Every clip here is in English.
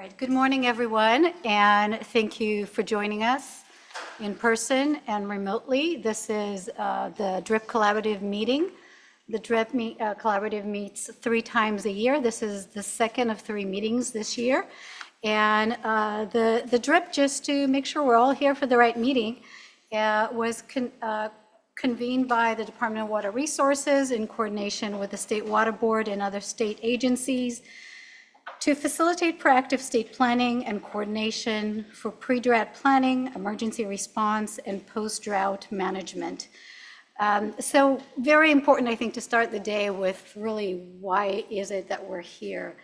right, good morning, everyone, and thank you for joining us in person and remotely. This is the DRIP Collaborative meeting. The DRIP Collaborative meets 3 times a year. This is the second of 3 meetings this year. And the DRIP, just to make sure we're all here for the right meeting, was convened by the Department of Water Resources in coordination with the State Water Board and other state agencies to facilitate proactive state planning and coordination for pre-drought planning, emergency response, and post-drought management. So very important, I think, to start the day with really why is it that we're here.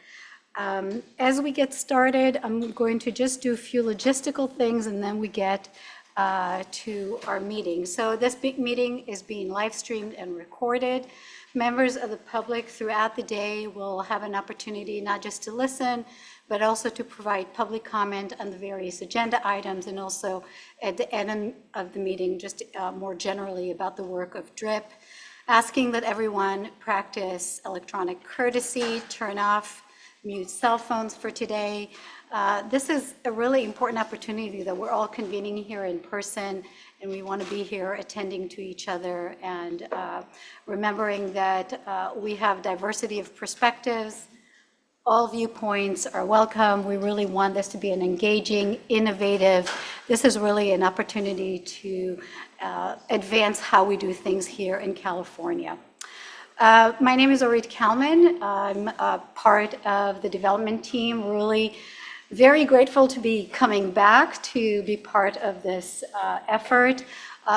As we get started, I'm going to just do a few logistical things and then we get to our meeting. So this big meeting is being live streamed and recorded. Members of the public throughout the day will have an opportunity not just to listen, but also to provide public comment on the various agenda items, and also at the end of the meeting, just more generally about the work of DRIP, asking that everyone practice electronic courtesy, turn off, mute cell phones for today. This is a really important opportunity that we're all convening here in person, and we want to be here attending to each other and remembering that we have diversity of perspectives. All viewpoints are welcome. We really want this to be an engaging, innovative. This is really an opportunity to advance how we do things here in California. My name is Orit Kalman. I'm a part of the development team. Really very grateful to be coming back to be part of this effort.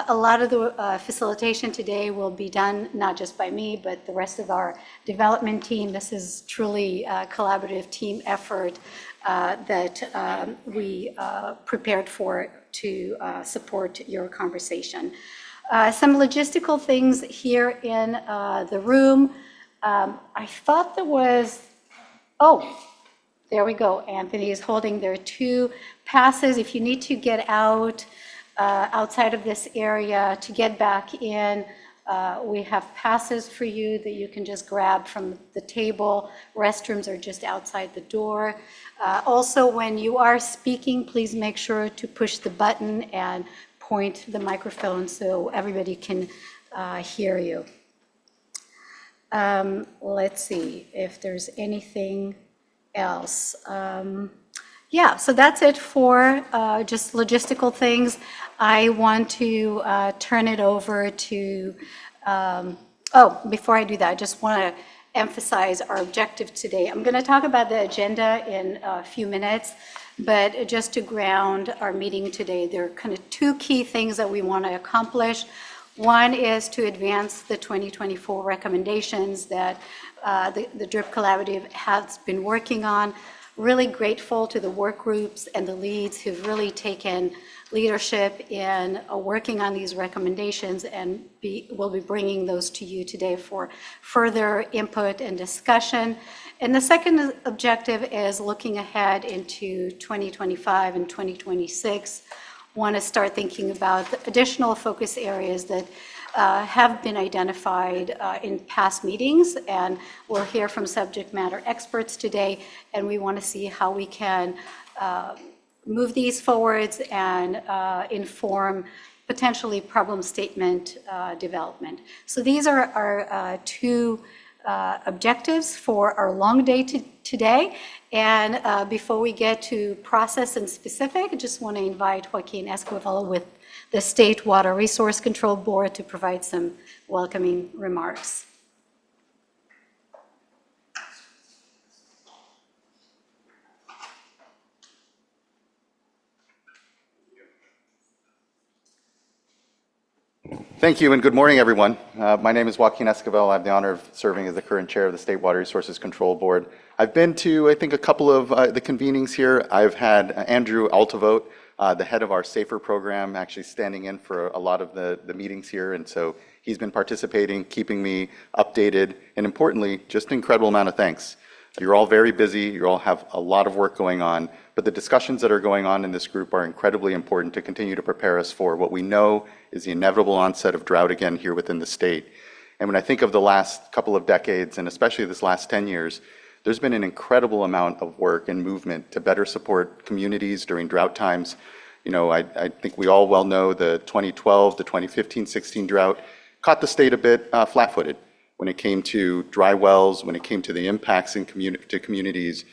A lot of the facilitation today will be done not just by me, but the rest of our development team. This is truly a collaborative team effort that we prepared for to support your conversation. Some logistical things here in the room. I thought there was, there we go. Anthony is holding their 2 passes. If you need to get out outside of this area to get back in, we have passes for you that you can just grab from the table. Restrooms are just outside the door. Also, when you are speaking, please make sure to push the button and point the microphone so everybody can hear you. Let's see if there's anything else. Yeah, so that's it for just logistical things. I want to turn it over to, before I do that, I just want to emphasize our objective today. I'm going to talk about the agenda in a few minutes, but just to ground our meeting today, there are kind of 2 key things that we want to accomplish. One is to advance the 2024 recommendations that the DRIP Collaborative has been working on. Really grateful to the work groups and the leads who've really taken leadership in working on these recommendations, and we'll be bringing those to you today for further input and discussion. And the second objective is looking ahead into 2025 and 2026. Want to start thinking about the additional focus areas that have been identified in past meetings, and we'll hear from subject matter experts today, and we want to see how we can move these forwards and inform potentially problem statement development. So these are our 2 objectives for our long day today. And before we get to process and specific, I just want to invite Joaquin Esquivel with the State Water Resource Control Board to provide some welcoming remarks. Thank you, and good morning, everyone. My name is Joaquin Esquivel. I have the honor of serving as the current chair of the State Water Resources Control Board. I've been to, I think, a couple of the convenings here. I've had Andrew Altavote, the head of our SAFER program, actually standing in for a lot of the meetings here, and so he's been participating, keeping me updated, and importantly, just an incredible amount of thanks. You're all very busy, you all have a lot of work going on, but the discussions that are going on in this group are incredibly important to continue to prepare us for what we know is the inevitable onset of drought again here within the state. And when I think of the last couple of decades, and especially this last 10 years, there's been an incredible amount of work and movement to better support communities during drought times. I think we all well know the 2012, the 2015-16 drought caught the state a bit flat-footed when it came to dry wells, when it came to the impacts to communities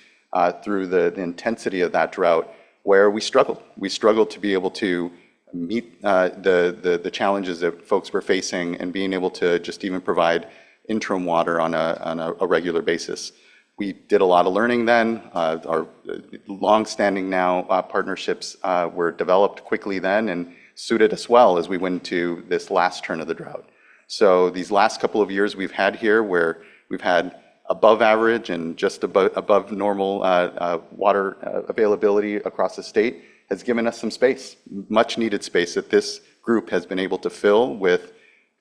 through the intensity of that drought, where we struggled. We struggled to be able to meet the challenges that folks were facing and being able to just even provide interim water on a regular basis. We did a lot of learning then. Our long-standing now partnerships were developed quickly then and suited us well as we went into this last turn of the drought. So these last couple of years we've had here where we've had above average and just above normal water availability across the state has given us some space, much needed space that this group has been able to fill with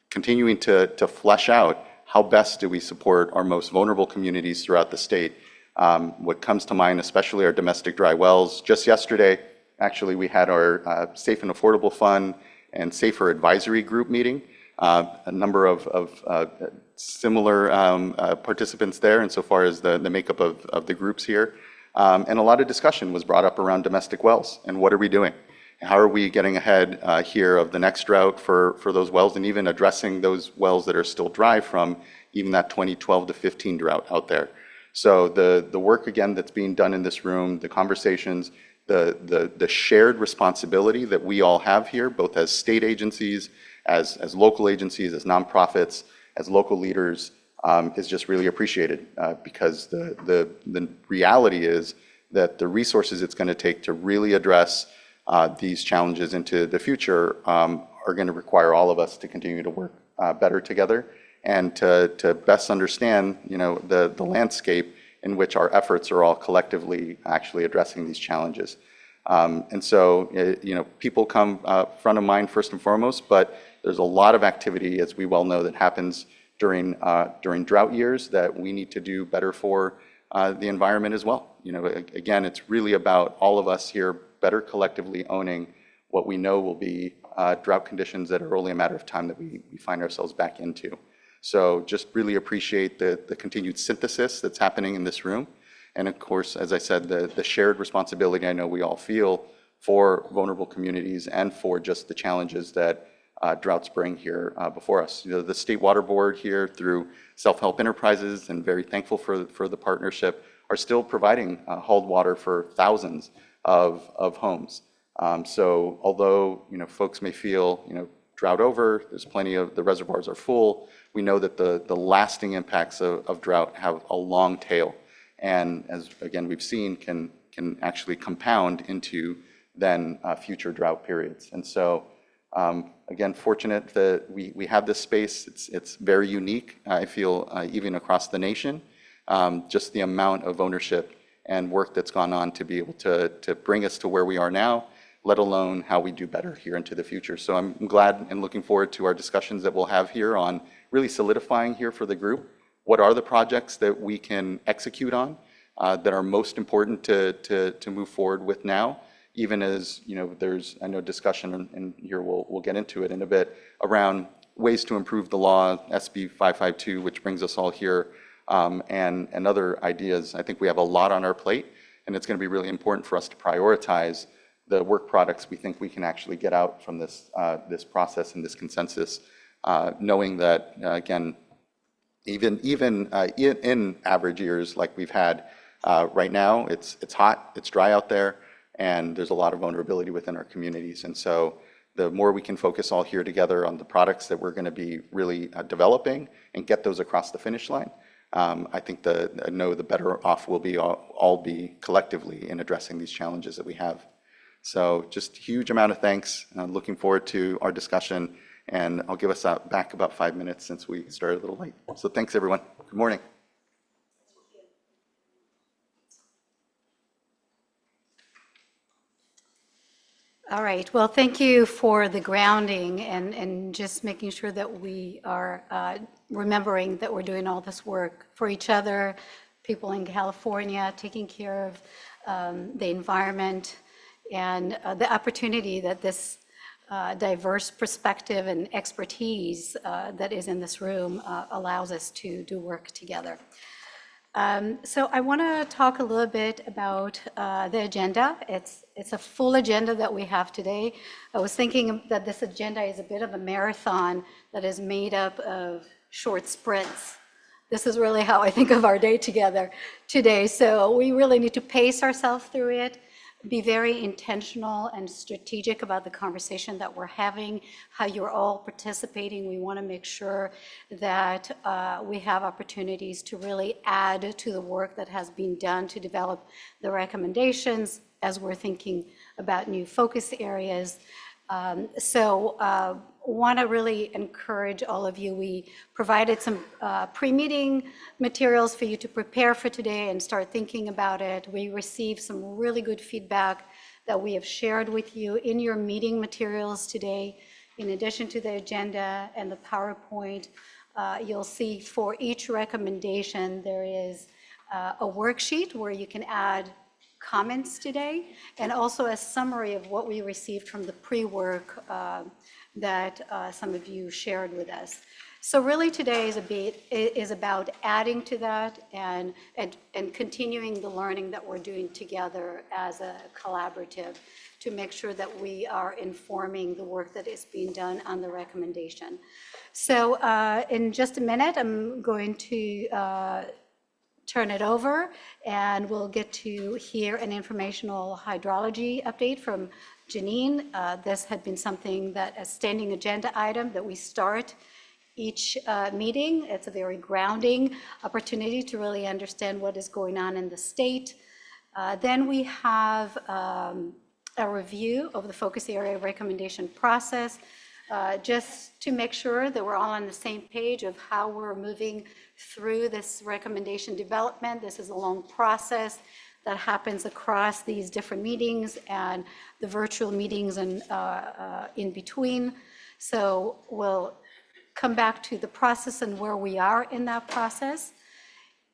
continuing to flesh out how best do we support our most vulnerable communities throughout the state. What comes to mind, especially our domestic dry wells. Just yesterday, actually, we had our Safe and Affordable Fund and Safer Advisory Group meeting. A number of similar participants there insofar as the makeup of the groups here. And a lot of discussion was brought up around domestic wells and what are we doing? How are we getting ahead here of the next drought for those wells and even addressing those wells that are still dry from even that 2012 to 15 drought out there? So the work again that's being done in this room, the conversations, the shared responsibility that we all have here, both as state agencies, as local agencies, as nonprofits, as local leaders, is just really appreciated because the reality is that the resources it's going to take to really address these challenges into the future are going to require all of us to continue to work better together and to best understand, the landscape in which our efforts are all collectively actually addressing these challenges. And so, people come front of mind first and foremost, but there's a lot of activity, as we well know, that happens during drought years that we need to do better for the environment as well. Again, it's really about all of us here better collectively owning what we know will be drought conditions that are only a matter of time that we find ourselves back into. So just really appreciate the continued synthesis that's happening in this room. And of course, as I said, the shared responsibility I know we all feel for vulnerable communities and for just the challenges that droughts bring here before us. The State Water Board here through Self-Help Enterprises, and very thankful for the partnership, are still providing hauled water for thousands of homes. So although folks may feel drought over, there's plenty of the reservoirs are full, we know that the lasting impacts of drought have a long tail, and as again we've seen can actually compound into then future drought periods. And so again, fortunate that we have this space. It's very unique, I feel, even across the nation. Just the amount of ownership and work that's gone on to be able to bring us to where we are now, let alone how we do better here into the future. So I'm glad and looking forward to our discussions that we'll have here on really solidifying here for the group. What are the projects that we can execute on that are most important to move forward with now? Even as there's discussion, and here we'll get into it in a bit, around ways to improve the law, SB 552, which brings us all here, and other ideas. I think we have a lot on our plate, and it's going to be really important for us to prioritize the work products we think we can actually get out from this process and this consensus, knowing that again, even in average years like we've had right now, it's hot, it's dry out there. And there's a lot of vulnerability within our communities. And so the more we can focus all here together on the products that we're going to be really developing and get those across the finish line, I think the better off we'll be all be collectively in addressing these challenges that we have. So just huge amount of thanks. Looking forward to our discussion. And I'll give us back about 5 minutes since we started a little late. So thanks, everyone. Good morning. All right, well, thank you for the grounding and just making sure that we are remembering that we're doing all this work for each other, people in California, taking care of the environment, and the opportunity that this diverse perspective and expertise that is in this room allows us to do work together. So I want to talk a little bit about the agenda. It's a full agenda that we have today. I was thinking that this agenda is a bit of a marathon that is made up of short sprints. This is really how I think of our day together today. So we really need to pace ourselves through it, be very intentional and strategic about the conversation that we're having, how you're all participating. We want to make sure that we have opportunities to really add to the work that has been done to develop the recommendations as we're thinking about new focus areas. Want to really encourage all of you. We provided some pre-meeting materials for you to prepare for today and start thinking about it. We received some really good feedback that we have shared with you in your meeting materials today. In addition to the agenda and the PowerPoint, you'll see for each recommendation there is a worksheet where you can add comments today, and also a summary of what we received from the pre-work that some of you shared with us. So really today is about adding to that and continuing the learning that we're doing together as a collaborative to make sure that we are informing the work that is being done on the recommendation. So in just a minute, I'm going to turn it over, and we'll get to hear an informational hydrology update from Janine. This had been something that a standing agenda item that we start each meeting. It's a very grounding opportunity to really understand what is going on in the state. Then we have a review of the focus area recommendation process, just to make sure that we're all on the same page of how we're moving through this recommendation development. This is a long process that happens across these different meetings and the virtual meetings and in between. So we'll come back to the process and where we are in that process.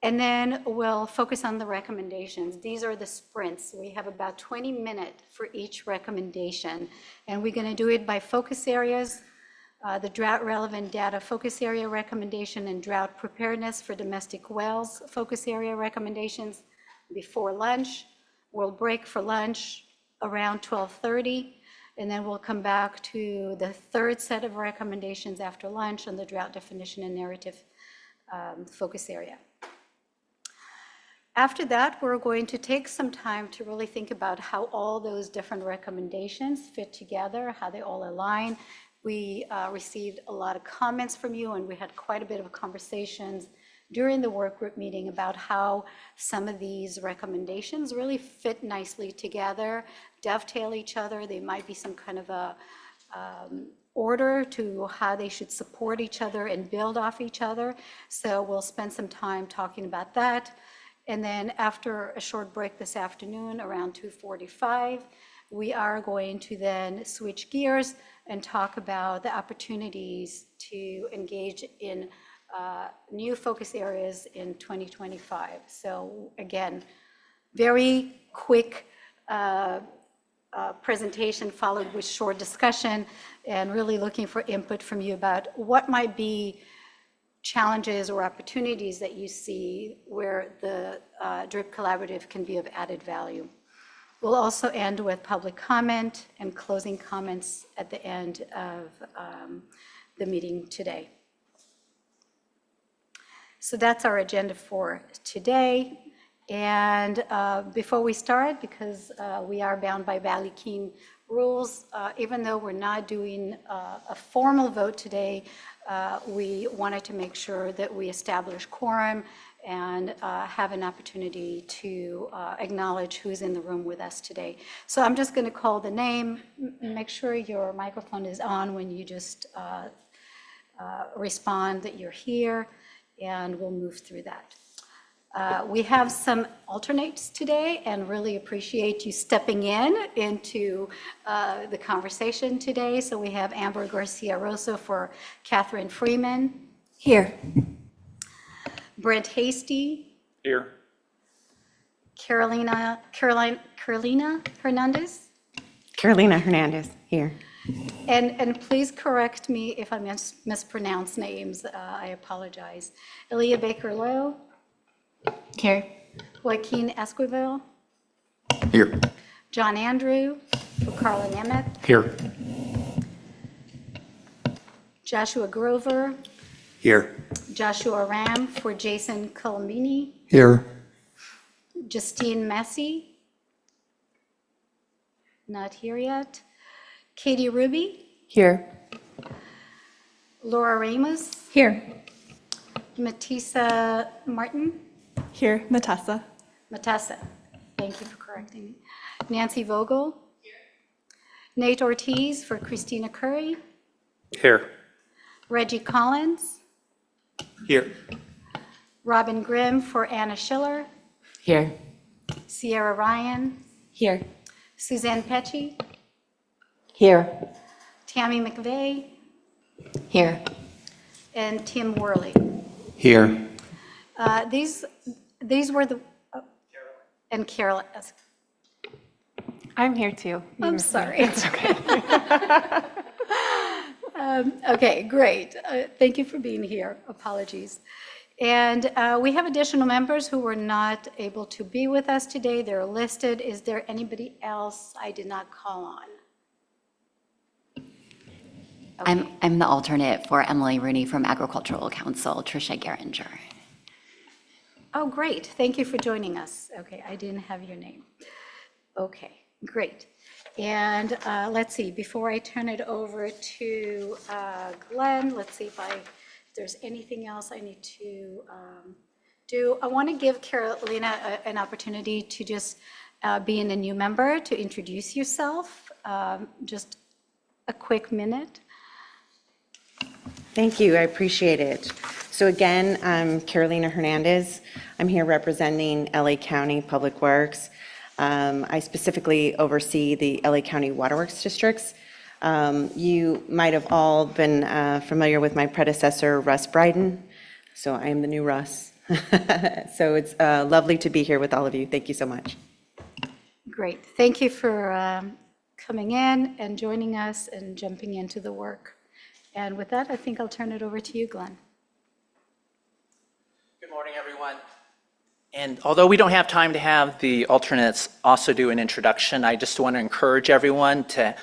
And then we'll focus on the recommendations. These are the sprints. We have about 20 minutes for each recommendation. And we're going to do it by focus areas, the drought relevant data focus area recommendation and drought preparedness for domestic wells focus area recommendations before lunch. We'll break for lunch around 12:30. And then we'll come back to the third set of recommendations after lunch on the drought definition and narrative focus area. After that, we're going to take some time to really think about how all those different recommendations fit together, how they all align. We received a lot of comments from you, and we had quite a bit of conversations during the work group meeting about how some of these recommendations really fit nicely together, dovetail each other. They might be some kind of a order to how they should support each other and build off each other. So we'll spend some time talking about that. And then after a short break this afternoon around 2:45, we are going to then switch gears and talk about the opportunities to engage in new focus areas in 2025. So again, very quick presentation followed with short discussion, and really looking for input from you about what might be challenges or opportunities that you see where the DRIP Collaborative can be of added value. We'll also end with public comment and closing comments at the end of the meeting today. So that's our agenda for today. And before we start, because we are bound by Valley Keen rules, even though we're not doing a formal vote today, we wanted to make sure that we establish quorum and have an opportunity to acknowledge who's in the room with us today. So I'm just going to call the name. Make sure your microphone is on when you just respond that you're here, and we'll move through that. We have some alternates today, and really appreciate you stepping into the conversation today. So we have Amber Garcia Rosso for Catherine Freeman. Here. Brent Hasty. Here. Carolina Hernandez. Carolina Hernandez, here. And please correct me if I mispronounce names. I apologize. Elia Baker-Lowe. Here. Joaquin Esquivel, Here. John Andrew for Carla Nemeth, Here. Joshua Grover, Here. Joshua Ram for Jason Colomini, Here. Justine Massey, not here yet, Katie Ruby, Here. Laura Ramos, Here. Matissa Martin, Here. Matassa. Matassa, thank you for correcting me, Nancy Vogel, Nate Ortiz for Christina Curry, Here. Reggie Collins, Here. Robin Grimm for Anna Schiller, Here. Sierra Ryan, Here. Suzanne Pecci, Here. Tammy McVeigh, Here. and Tim Worley. Here. These were the, and Carol, I'm here too. I'm sorry. It's okay. Okay, great. Thank you for being here. Apologies. And we have additional members who were not able to be with us today. They're listed. Is there anybody else I did not call on? I'm the alternate for Emily Rooney from Agricultural Council, Tricia Geringer. Oh, great. Thank you for joining us. Okay, I didn't have your name. Okay, great. And let's see, before I turn it over to Glenn, let's see if there's anything else I need to do. I want to give Carolina an opportunity to just being a new member, to introduce yourself. Just a quick minute. Thank you, I appreciate it. So again, I'm Carolina Hernandez. I'm here representing LA County Public Works. I specifically oversee the LA County Waterworks districts. You might have all been familiar with my predecessor, Russ Bryden. So I am the new Russ. So it's lovely to be here with all of you. Thank you so much. Great. Thank you for coming in and joining us and jumping into the work. And with that, I think I'll turn it over to you, Glenn. Good morning, everyone. And although we don't have time to have the alternates also do an introduction, I just want to encourage everyone to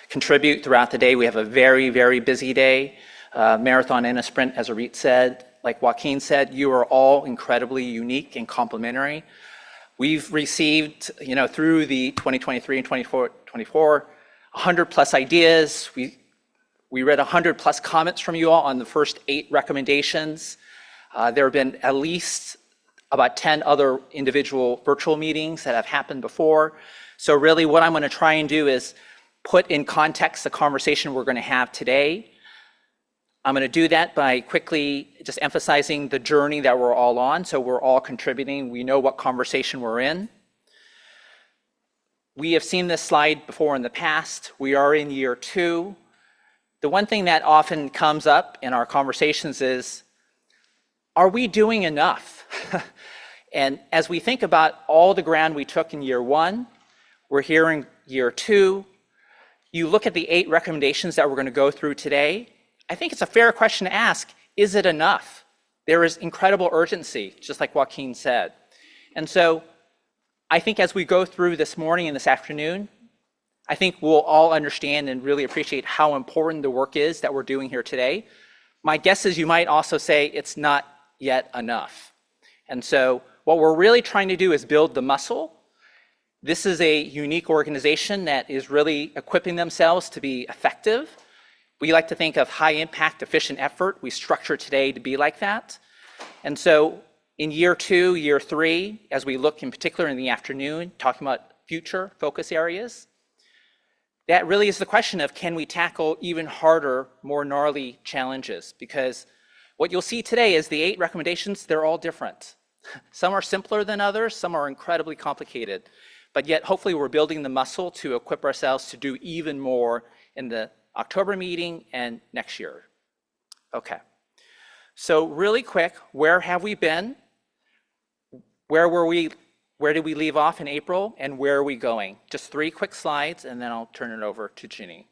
contribute throughout the day. We have a very, very busy day, marathon and a sprint, as Arit said. Like Joaquin said, you are all incredibly unique and complementary. We've received, through the 2023 and 24, 100 plus ideas. We read 100 plus comments from you all on the first 8 recommendations. There have been at least about 10 other individual virtual meetings that have happened before. So really what I'm going to try and do is put in context the conversation we're going to have today. I'm going to do that by quickly just emphasizing the journey that we're all on. So we're all contributing. We know what conversation we're in. We have seen this slide before in the past. We are in year 2. The one thing that often comes up in our conversations is, are we doing enough? And as we think about all the ground we took in year 1, we're here in year 2. You look at the 8 recommendations that we're going to go through today. I think it's a fair question to ask, is it enough? There is incredible urgency, just like Joaquin said. And so I think as we go through this morning and this afternoon, I think we'll all understand and really appreciate how important the work is that we're doing here today. My guess is you might also say it's not yet enough. And so what we're really trying to do is build the muscle. This is a unique organization that is really equipping themselves to be effective. We like to think of high impact, efficient effort. We structure today to be like that. And so in year 2, year 3, as we look in particular in the afternoon, talking about future focus areas, that really is the question of, can we tackle even harder, more gnarly challenges? Because what you'll see today is the 8 recommendations, they're all different. Some are simpler than others, some are incredibly complicated. But yet, hopefully, we're building the muscle to equip ourselves to do even more in the October meeting and next year. Okay. So really quick, where have we been? Where were we? Where did we leave off in April? And where are we going? Just 3 quick slides, and then I'll turn it over to Ginny.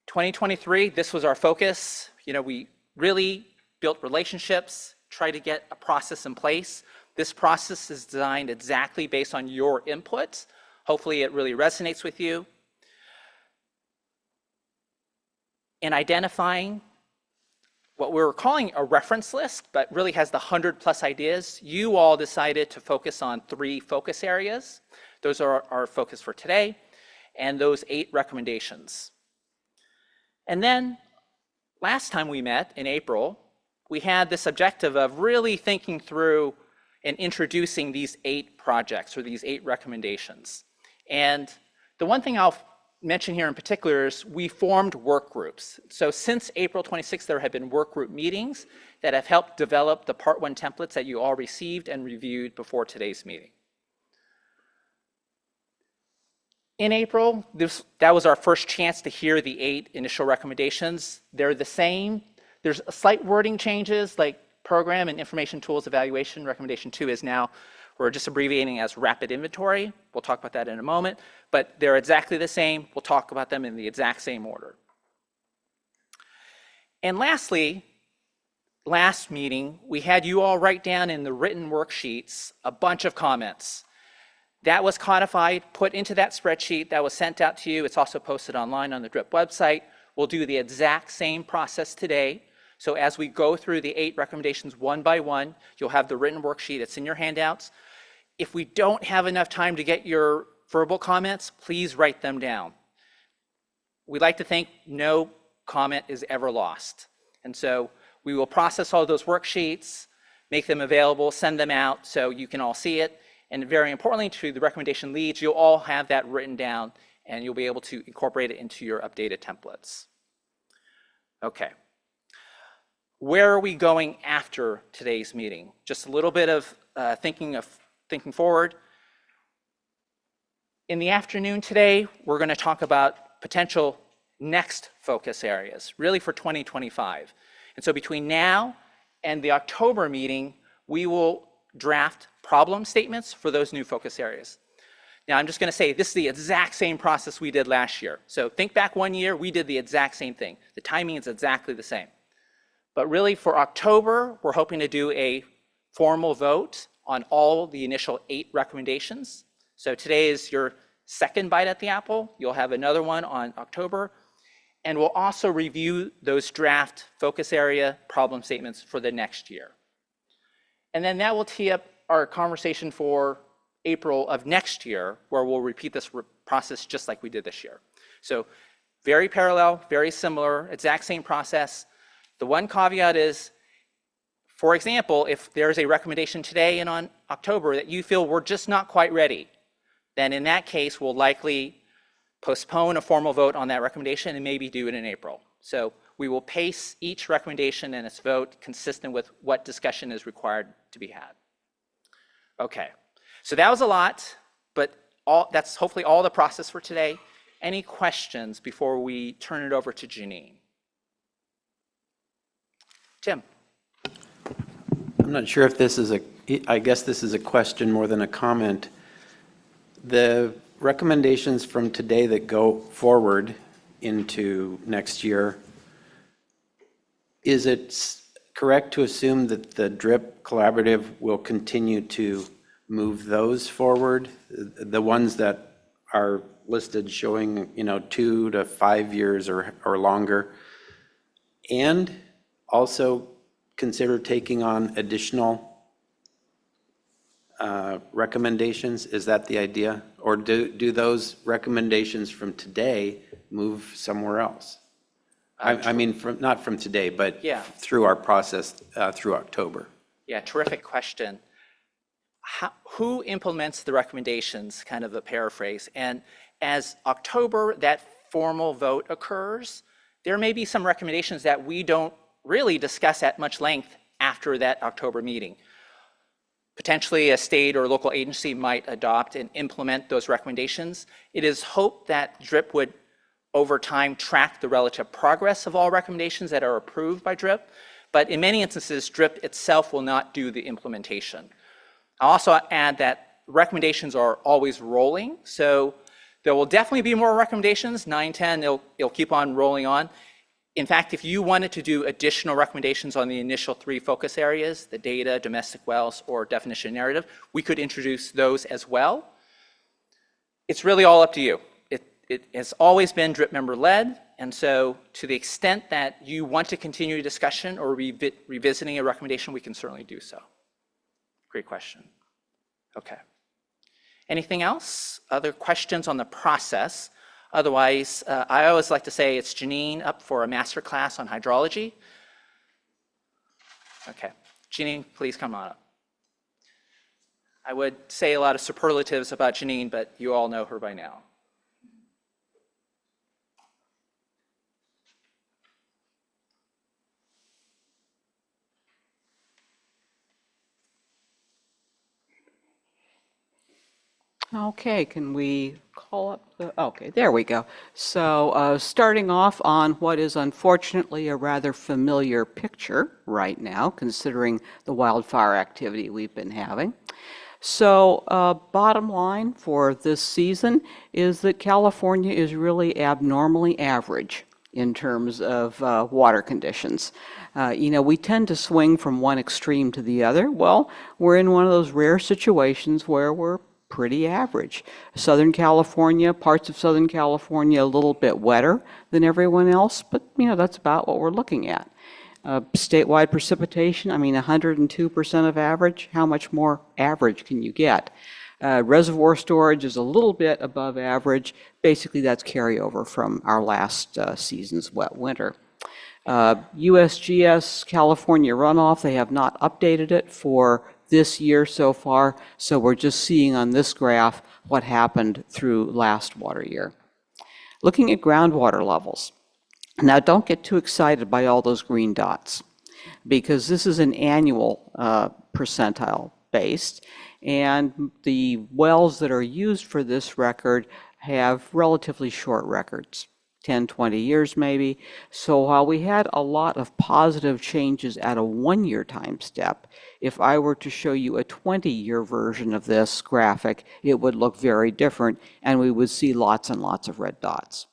2023, this was our focus. We really built relationships, try to get a process in place. This process is designed exactly based on your input. Hopefully it really resonates with you. In identifying what we're calling a reference list, but really has the 100+ ideas, you all decided to focus on 3 focus areas. Those are our focus for today, and those 8 recommendations. And then last time we met in April, we had this objective of really thinking through and introducing these 8 projects or these 8 recommendations. And the one thing I'll mention here in particular is we formed work groups. So since April 26th, there have been work group meetings that have helped develop the Part 1 templates that you all received and reviewed before today's meeting. In April, that was our first chance to hear the 8 initial recommendations. They're the same. There's slight wording changes, like program and information tools evaluation. Recommendation 2 is now, we're just abbreviating as rapid inventory. We'll talk about that in a moment, but they're exactly the same. We'll talk about them in the exact same order. And lastly, last meeting, we had you all write down in the written worksheets a bunch of comments. That was codified, put into that spreadsheet that was sent out to you. It's also posted online on the DRIP website. We'll do the exact same process today. So as we go through the 8 recommendations one by one, you'll have the written worksheet. It's in your handouts. If we don't have enough time to get your verbal comments, please write them down. We like to think no comment is ever lost. And so we will process all those worksheets, make them available, send them out so you can all see it. And very importantly, to the recommendation leads, you'll all have that written down and you'll be able to incorporate it into your updated templates. Okay. Where are we going after today's meeting? Just a little bit of thinking forward. In the afternoon today, we're going to talk about potential next focus areas, really for 2025. And so between now and the October meeting, we will draft problem statements for those new focus areas. Now, I'm just going to say this is the exact same process we did last year. So think back 1 year, we did the exact same thing. The timing is exactly the same. But really for October, we're hoping to do a formal vote on all the initial 8 recommendations. So today is your second bite at the apple. You'll have another one on October. And we'll also review those draft focus area problem statements for the next year. And then that will tee up our conversation for April of next year, where we'll repeat this process just like we did this year. So very parallel, very similar, exact same process. The one caveat is, for example, if there's a recommendation today and on October that you feel we're just not quite ready, then in that case, we'll likely postpone a formal vote on that recommendation and maybe do it in April. So we will pace each recommendation and its vote consistent with what discussion is required to be had. Okay, so that was a lot, but that's hopefully all the process for today. Any questions before we turn it over to Janine? Tim. I'm not sure if this is I guess this is a question more than a comment. The recommendations from today that go forward into next year, is it correct to assume that the DRIP Collaborative will continue to move those forward? The ones that are listed showing, 2 to 5 years or longer, and also consider taking on additional recommendations? Is that the idea? Or do those recommendations from today move somewhere else? I mean, not from today, but Yeah. through our process through October. Yeah, terrific question. Who implements the recommendations, kind of a paraphrase. And as October, that formal vote occurs, there may be some recommendations that we don't really discuss at much length after that October meeting. Potentially a state or local agency might adopt and implement those recommendations. It is hoped that DRIP would, over time, track the relative progress of all recommendations that are approved by DRIP. But in many instances, DRIP itself will not do the implementation. I'll also add that recommendations are always rolling. So there will definitely be more recommendations, 9, 10, it'll keep on rolling on. In fact, if you wanted to do additional recommendations on the initial 3 focus areas, the data, domestic wells, or definition narrative, we could introduce those as well. It's really all up to you. It has always been DRIP member led, and so to the extent that you want to continue a discussion or revisiting a recommendation, we can certainly do so. Great question. Okay. Anything else? Other questions on the process? Otherwise, I always like to say it's Janine up for a master class on hydrology. Okay, Janine, please come on up. I would say a lot of superlatives about Janine, but you all know her by now. Okay, can we call up the, okay, there we go. So starting off on what is unfortunately a rather familiar picture right now, considering the wildfire activity we've been having. So bottom line for this season is that California is really abnormally average in terms of water conditions. We tend to swing from one extreme to the other. Well, we're in one of those rare situations where we're pretty average. Southern California, parts of Southern California, a little bit wetter than everyone else, but that's about what we're looking at. Statewide precipitation, 102% of average. How much more average can you get? Reservoir storage is a little bit above average. Basically, that's carryover from our last season's wet winter. USGS California runoff, they have not updated it for this year so far, so we're just seeing on this graph what happened through last water year. Looking at groundwater levels. Now, don't get too excited by all those green dots, because this is an annual percentile based, and the wells that are used for this record have relatively short records. 10, 20 years maybe. So while we had a lot of positive changes at a 1-year time step, if I were to show you a 20-year version of this graphic, it would look very different, and we would see lots and lots of red dots.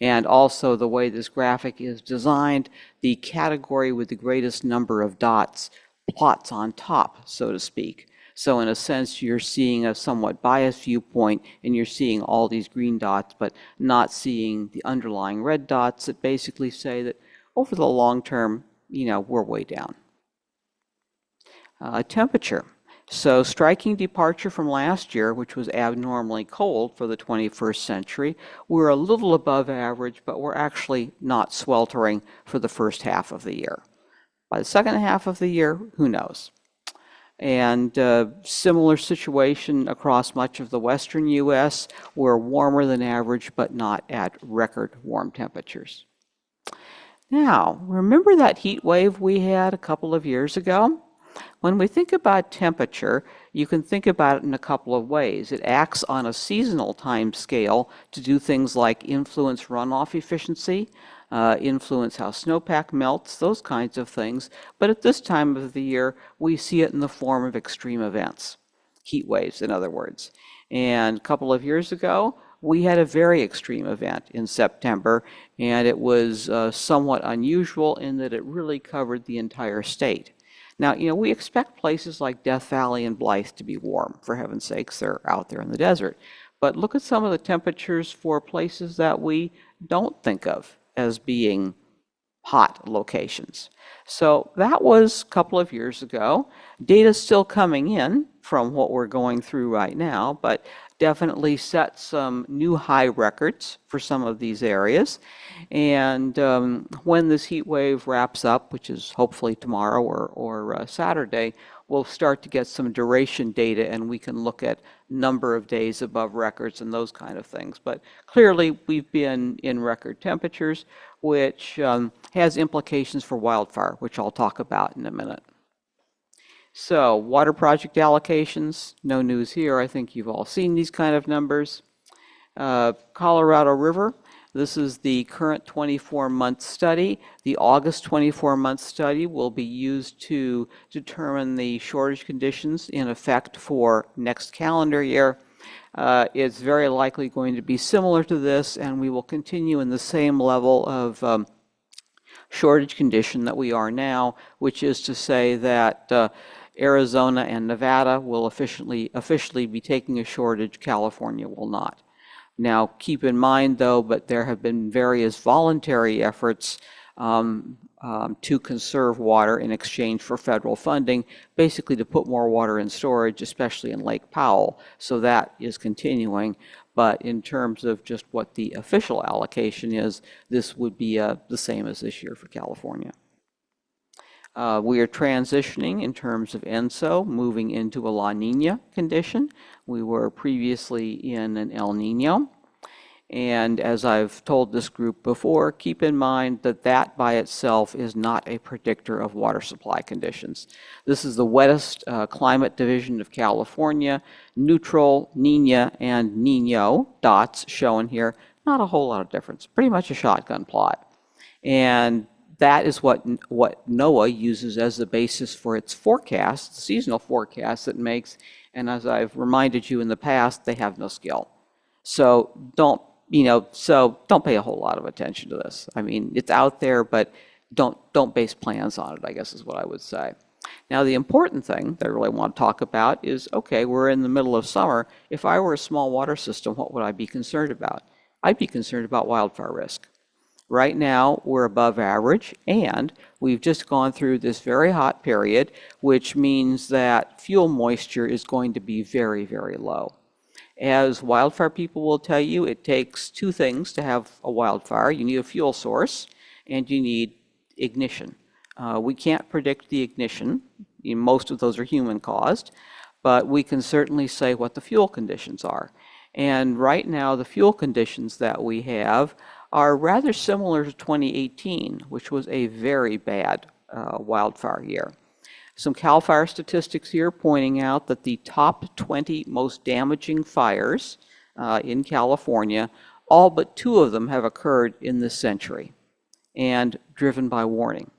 And also the way this graphic is designed, the category with the greatest number of dots plots on top, so to speak. So in a sense, you're seeing a somewhat biased viewpoint, and you're seeing all these green dots, but not seeing the underlying red dots that basically say that over the long term, we're way down. Temperature. So striking departure from last year, which was abnormally cold for the 21st century, we're a little above average, but we're actually not sweltering for the first half of the year. By the second half of the year, who knows? And similar situation across much of the western U.S. We're warmer than average, but not at record warm temperatures. Now, remember that heat wave we had a couple of years ago? When we think about temperature, you can think about it in a couple of ways. It acts on a seasonal time scale to do things like influence runoff efficiency, influence how snowpack melts, those kinds of things. But at this time of the year, we see it in the form of extreme events, heat waves, in other words. And a couple of years ago, we had a very extreme event in September, and it was somewhat unusual in that it really covered the entire state. Now, we expect places like Death Valley and Blythe to be warm. For heaven's sakes, they're out there in the desert. But look at some of the temperatures for places that we don't think of as being hot locations. So that was a couple of years ago. Data's still coming in from what we're going through right now, but definitely set some new high records for some of these areas. And when this heat wave wraps up, which is hopefully tomorrow or Saturday, we'll start to get some duration data, and we can look at number of days above records and those kind of things. But clearly, we've been in record temperatures, which has implications for wildfire, which I'll talk about in a minute. So water project allocations, no news here. I think you've all seen these kind of numbers. Colorado River, this is the current 24-month study. The August 24-month study will be used to determine the shortage conditions in effect for next calendar year. It's very likely going to be similar to this, and we will continue in the same level of shortage condition that we are now, which is to say that Arizona and Nevada will officially be taking a shortage, California will not. Now, keep in mind, though, but there have been various voluntary efforts to conserve water in exchange for federal funding, basically to put more water in storage, especially in Lake Powell. So that is continuing. But in terms of just what the official allocation is, this would be the same as this year for California. We are transitioning in terms of ENSO, moving into a La Nina condition. We were previously in an El Nino. And as I've told this group before, keep in mind that that by itself is not a predictor of water supply conditions. This is the wettest climate division of California, neutral, Nina, and Nino, dots shown here. Not a whole lot of difference, pretty much a shotgun plot. And that is what NOAA uses as the basis for its forecast, seasonal forecast it makes. And as I've reminded you in the past, they have no skill. So don't pay a whole lot of attention to this. I mean, it's out there, but don't base plans on it, I guess is what I would say. Now, the important thing that I really want to talk about is, okay, we're in the middle of summer. If I were a small water system, what would I be concerned about? I'd be concerned about wildfire risk. Right now, we're above average, and we've just gone through this very hot period, which means that fuel moisture is going to be very, very low. As wildfire people will tell you, it takes two things to have a wildfire. You need a fuel source, and you need ignition. We can't predict the ignition. Most of those are human-caused, but we can certainly say what the fuel conditions are. And right now, the fuel conditions that we have are rather similar to 2018, which was a very bad wildfire year. Some CAL FIRE statistics here pointing out that the top 20 most damaging fires in California, all but 2 of them have occurred in this century and driven by warning.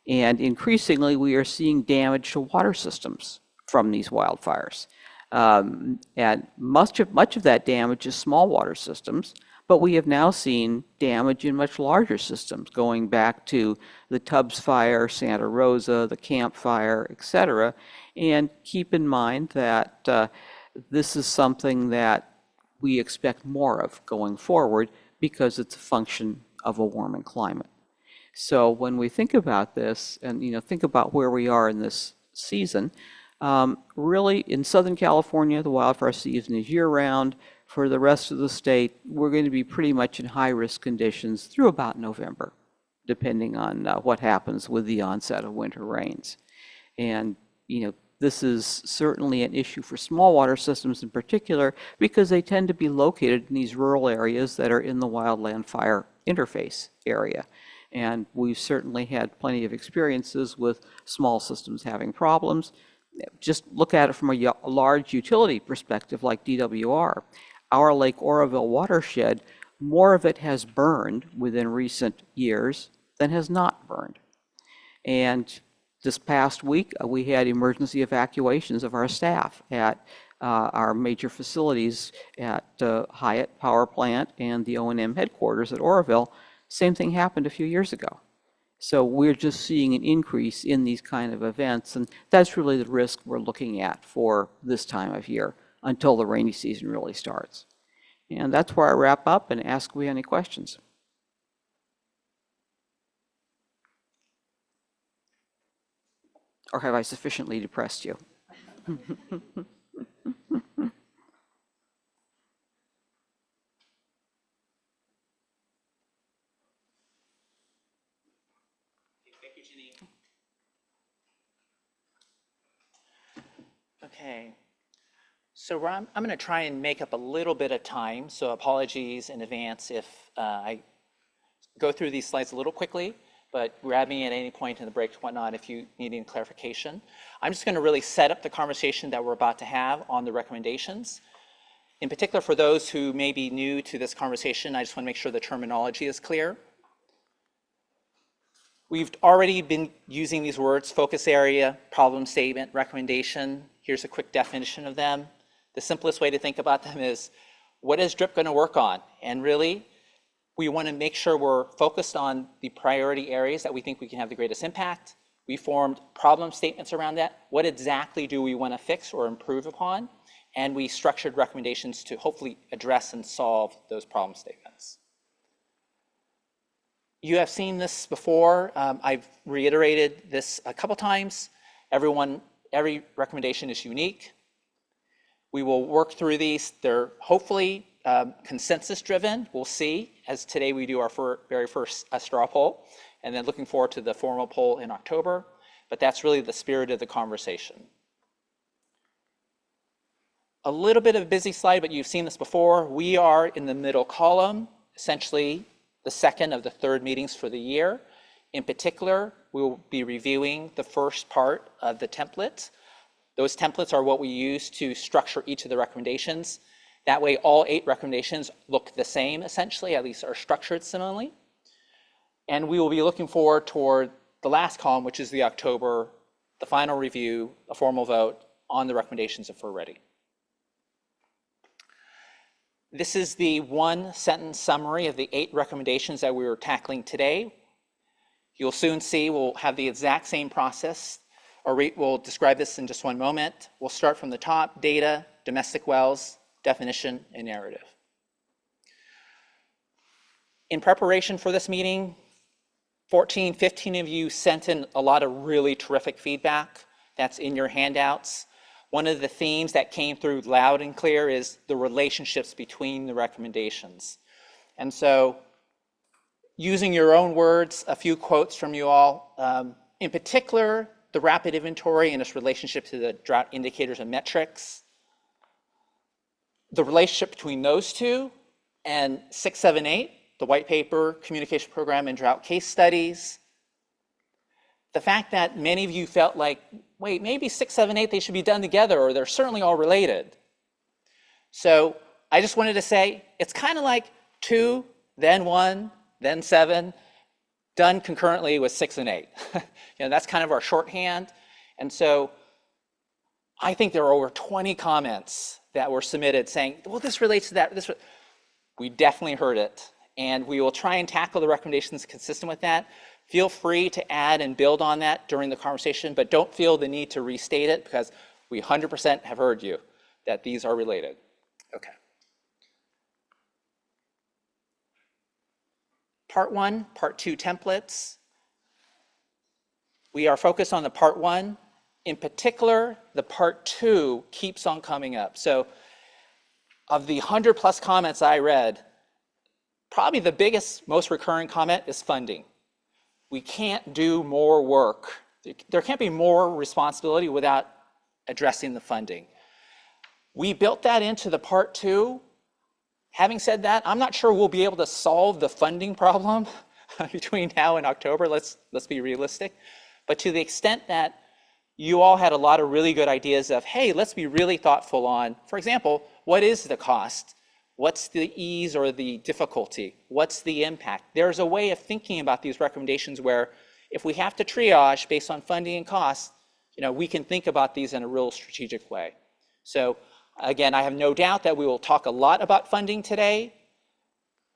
And increasingly, we are seeing damage to water systems from these wildfires. And much of that damage is small water systems, but we have now seen damage in much larger systems, going back to the Tubbs Fire, Santa Rosa, the Camp Fire, et cetera. And keep in mind that this is something that we expect more of going forward because it's a function of a warming climate. So when we think about this and think about where we are in this season, really in Southern California, the wildfire season is year-round. For the rest of the state, we're going to be pretty much in high-risk conditions through about November, depending on what happens with the onset of winter rains. And, this is certainly an issue for small water systems in particular because they tend to be located in these rural areas that are in the wildland fire interface area. And we've certainly had plenty of experiences with small systems having problems. Just look at it from a large utility perspective like DWR. Our Lake Oroville watershed, more of it has burned within recent years than has not burned. And this past week, we had emergency evacuations of our staff at our major facilities at Hyatt Power Plant and the O&M headquarters at Oroville. Same thing happened a few years ago. So we're just seeing an increase in these kind of events, and that's really the risk we're looking at for this time of year until the rainy season really starts. And that's where I wrap up and ask we any questions. Or have I sufficiently depressed you? Thank you, Janine. Okay. So I'm going to try and make up a little bit of time, so apologies in advance if I go through these slides a little quickly, but grab me at any point in the break, whatnot, if you need any clarification. I'm just going to really set up the conversation that we're about to have on the recommendations. In particular, for those who may be new to this conversation, I just want to make sure the terminology is clear. We've already been using these words: focus area, problem statement, recommendation. Here's a quick definition of them. The simplest way to think about them is, what is DRIP going to work on? And really, We want to make sure we're focused on the priority areas that we think we can have the greatest impact. We formed problem statements around that. What exactly do we want to fix or improve upon? And we structured recommendations to hopefully address and solve those problem statements. You have seen this before. I've reiterated this a couple times. Every recommendation is unique. We will work through these. They're hopefully consensus driven. We'll see, as today we do our very first straw poll, and then looking forward to the formal poll in October. But that's really the spirit of the conversation. A little bit of a busy slide, but you've seen this before. We are in the middle column, essentially the second of the third meetings for the year. In particular, we will be reviewing the first part of the template. Those templates are what we use to structure each of the recommendations. That way, all 8 recommendations look the same, essentially, at least are structured similarly. And we will be looking forward toward the last column, which is the October, the final review, a formal vote on the recommendations if we're ready. This is the one-sentence summary of the 8 recommendations that we were tackling today. You'll soon see we'll have the exact same process. Orit will describe this in just one moment. We'll start from the top: data, domestic wells, definition, and narrative. In preparation for this meeting, 15 of you sent in a lot of really terrific feedback. That's in your handouts. One of the themes that came through loud and clear is the relationships between the recommendations. And so, using your own words, a few quotes from you all, in particular, the rapid inventory and its relationship to the drought indicators and metrics, the relationship between those two and 6, 7, 8, the white paper, communication program, and drought case studies. The fact that many of you felt like, wait, maybe 6, 7, 8, they should be done together, or they're certainly all related. So I just wanted to say, it's kind of like 2, then 1, then 7, done concurrently with 6 and 8. That's kind of our shorthand. And so I think there are over 20 comments that were submitted saying, well, this relates to that. We definitely heard it. And we will try and tackle the recommendations consistent with that. Feel free to add and build on that during the conversation, but don't feel the need to restate it because we 100% have heard you that these are related. Okay. Part 1, Part 2 templates. We are focused on the Part 1. In particular, the Part 2 keeps on coming up. So of the 100+ comments I read, probably the biggest, most recurring comment is funding. We can't do more work. There can't be more responsibility without addressing the funding. We built that into the Part 2. Having said that, I'm not sure we'll be able to solve the funding problem between now and October. Let's be realistic. But to the extent that you all had a lot of really good ideas of, hey, let's be really thoughtful on, for example, what is the cost? What's the ease or the difficulty? What's the impact? There's a way of thinking about these recommendations where if we have to triage based on funding and costs, we can think about these in a real strategic way. So again, I have no doubt that we will talk a lot about funding today.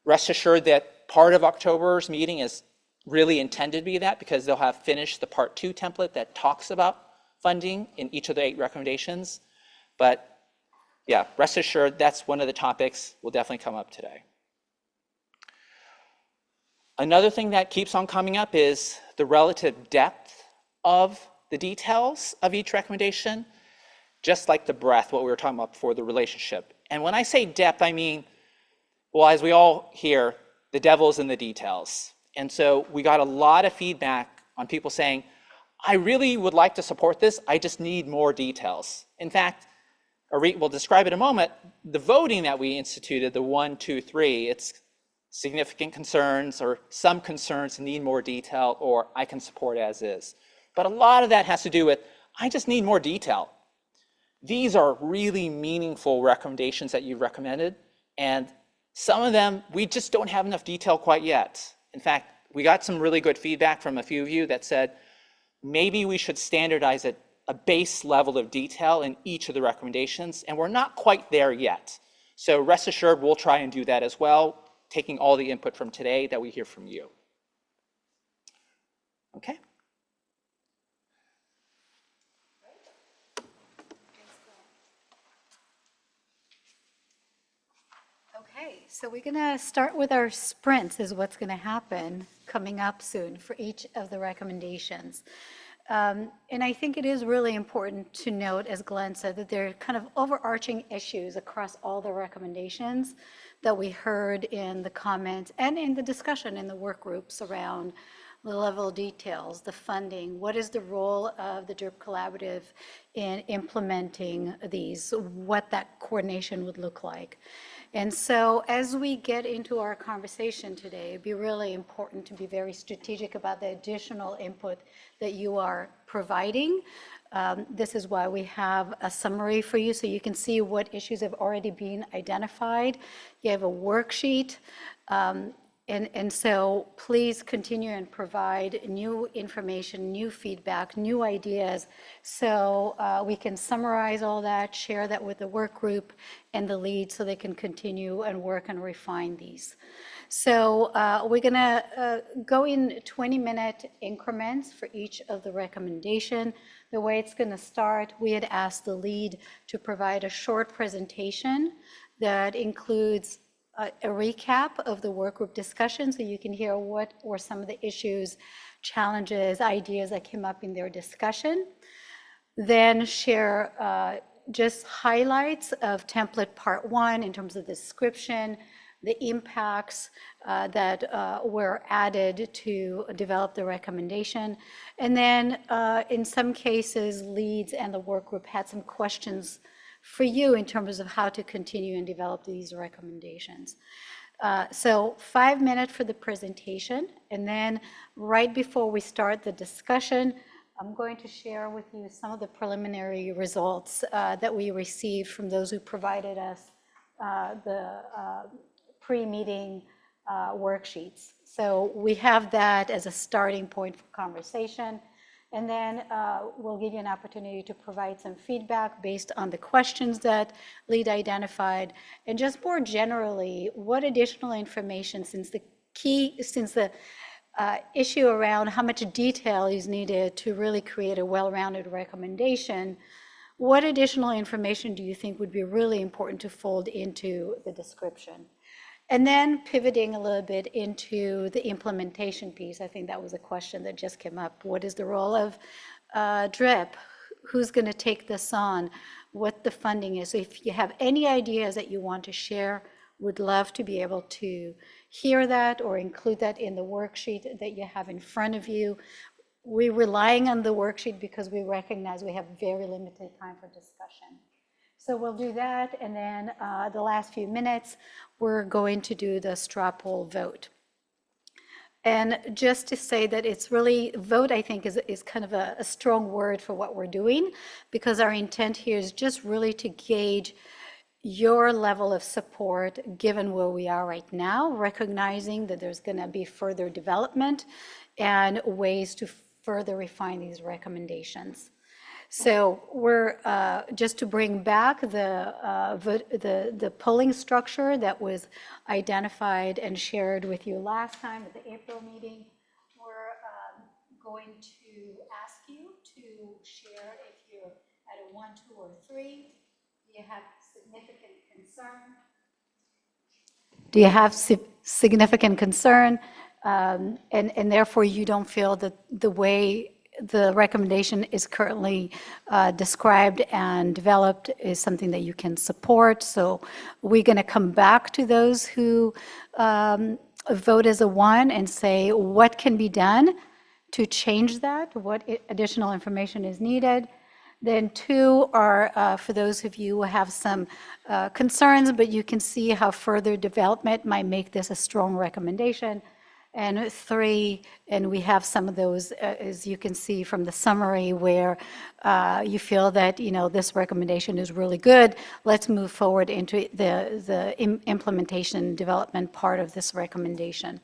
Rest assured that part of October's meeting is really intended to be that because they'll have finished the Part 2 template that talks about funding in each of the 8 recommendations. But yeah, rest assured that's one of the topics will definitely come up today. Another thing that keeps on coming up is the relative depth of the details of each recommendation, just like the breadth, what we were talking about before, the relationship. And when I say depth, I mean, well, as we all hear, the devil's in the details. And so we got a lot of feedback on people saying, I really would like to support this, I just need more details. In fact, Orit will describe in a moment, the voting that we instituted, the 1, 2, 3, it's significant concerns or some concerns need more detail or I can support as is. But a lot of that has to do with, I just need more detail. These are really meaningful recommendations that you've recommended, and some of them, we just don't have enough detail quite yet. In fact, we got some really good feedback from a few of you that said, maybe we should standardize a base level of detail in each of the recommendations, and we're not quite there yet. So rest assured, we'll try and do that as well. taking all the input from today that we hear from you. Okay? Okay, so we're going to start with our sprints is what's going to happen coming up soon for each of the recommendations. And I think it is really important to note, as Glenn said, that there are kind of overarching issues across all the recommendations that we heard in the comments and in the discussion in the work groups around the level of details, the funding, what is the role of the DRIP Collaborative in implementing these, what that coordination would look like. And so as we get into our conversation today, it'd be really important to be very strategic about the additional input that you are providing. This is why we have a summary for you so you can see what issues have already been identified. You have a worksheet. And so please continue and provide new information, new feedback, new ideas, so we can summarize all that, share that with the work group and the lead so they can continue and work and refine these. So we're going to go in 20-minute increments for each of the recommendation. The way it's going to start, we had asked the lead to provide a short presentation that includes a recap of the work group discussion so you can hear what were some of the issues, challenges, ideas that came up in their discussion. Then share just highlights of template part 1 in terms of the description, the impacts that were added to develop the recommendation. And then in some cases, leads and the work group had some questions for you in terms of how to continue and develop these recommendations. So 5 minutes for the presentation, and then right before we start the discussion, I'm going to share with you some of the preliminary results that we received from those who provided us the pre-meeting worksheets. So we have that as a starting point for conversation. And then we'll give you an opportunity to provide some feedback based on the questions that lead identified. And just more generally, what additional information, since the issue around how much detail is needed to really create a well-rounded recommendation, what additional information do you think would be really important to fold into the description? And then pivoting a little bit into the implementation piece, I think that was a question that just came up. What is the role of DRIP? Who's going to take this on? What the funding is? So if you have any ideas that you want to share, would love to be able to hear that or include that in the worksheet that you have in front of you. We're relying on the worksheet because we recognize we have very limited time for discussion. So we'll do that, and then the last few minutes, we're going to do the straw poll vote. And just to say that it's really, vote I think is kind of a strong word for what we're doing, because our intent here is just really to gauge your level of support given where we are right now, recognizing that there's going to be further development and ways to further refine these recommendations. So we're just to bring back the polling structure that was identified and shared with you last time at the April meeting. We're going to ask you to share if you're at a 1, 2, or 3. Do you have significant concern? Do you have significant concern? And therefore you don't feel that the way the recommendation is currently described and developed is something that you can support. So we're going to come back to those who vote as a 1 and say what can be done to change that, what additional information is needed. Then 2 are for those of you who have some concerns, but you can see how further development might make this a strong recommendation. And 3, and we have some of those, as you can see from the summary, where you feel that, you know, this recommendation is really good. Let's move forward into the implementation and development part of this recommendation.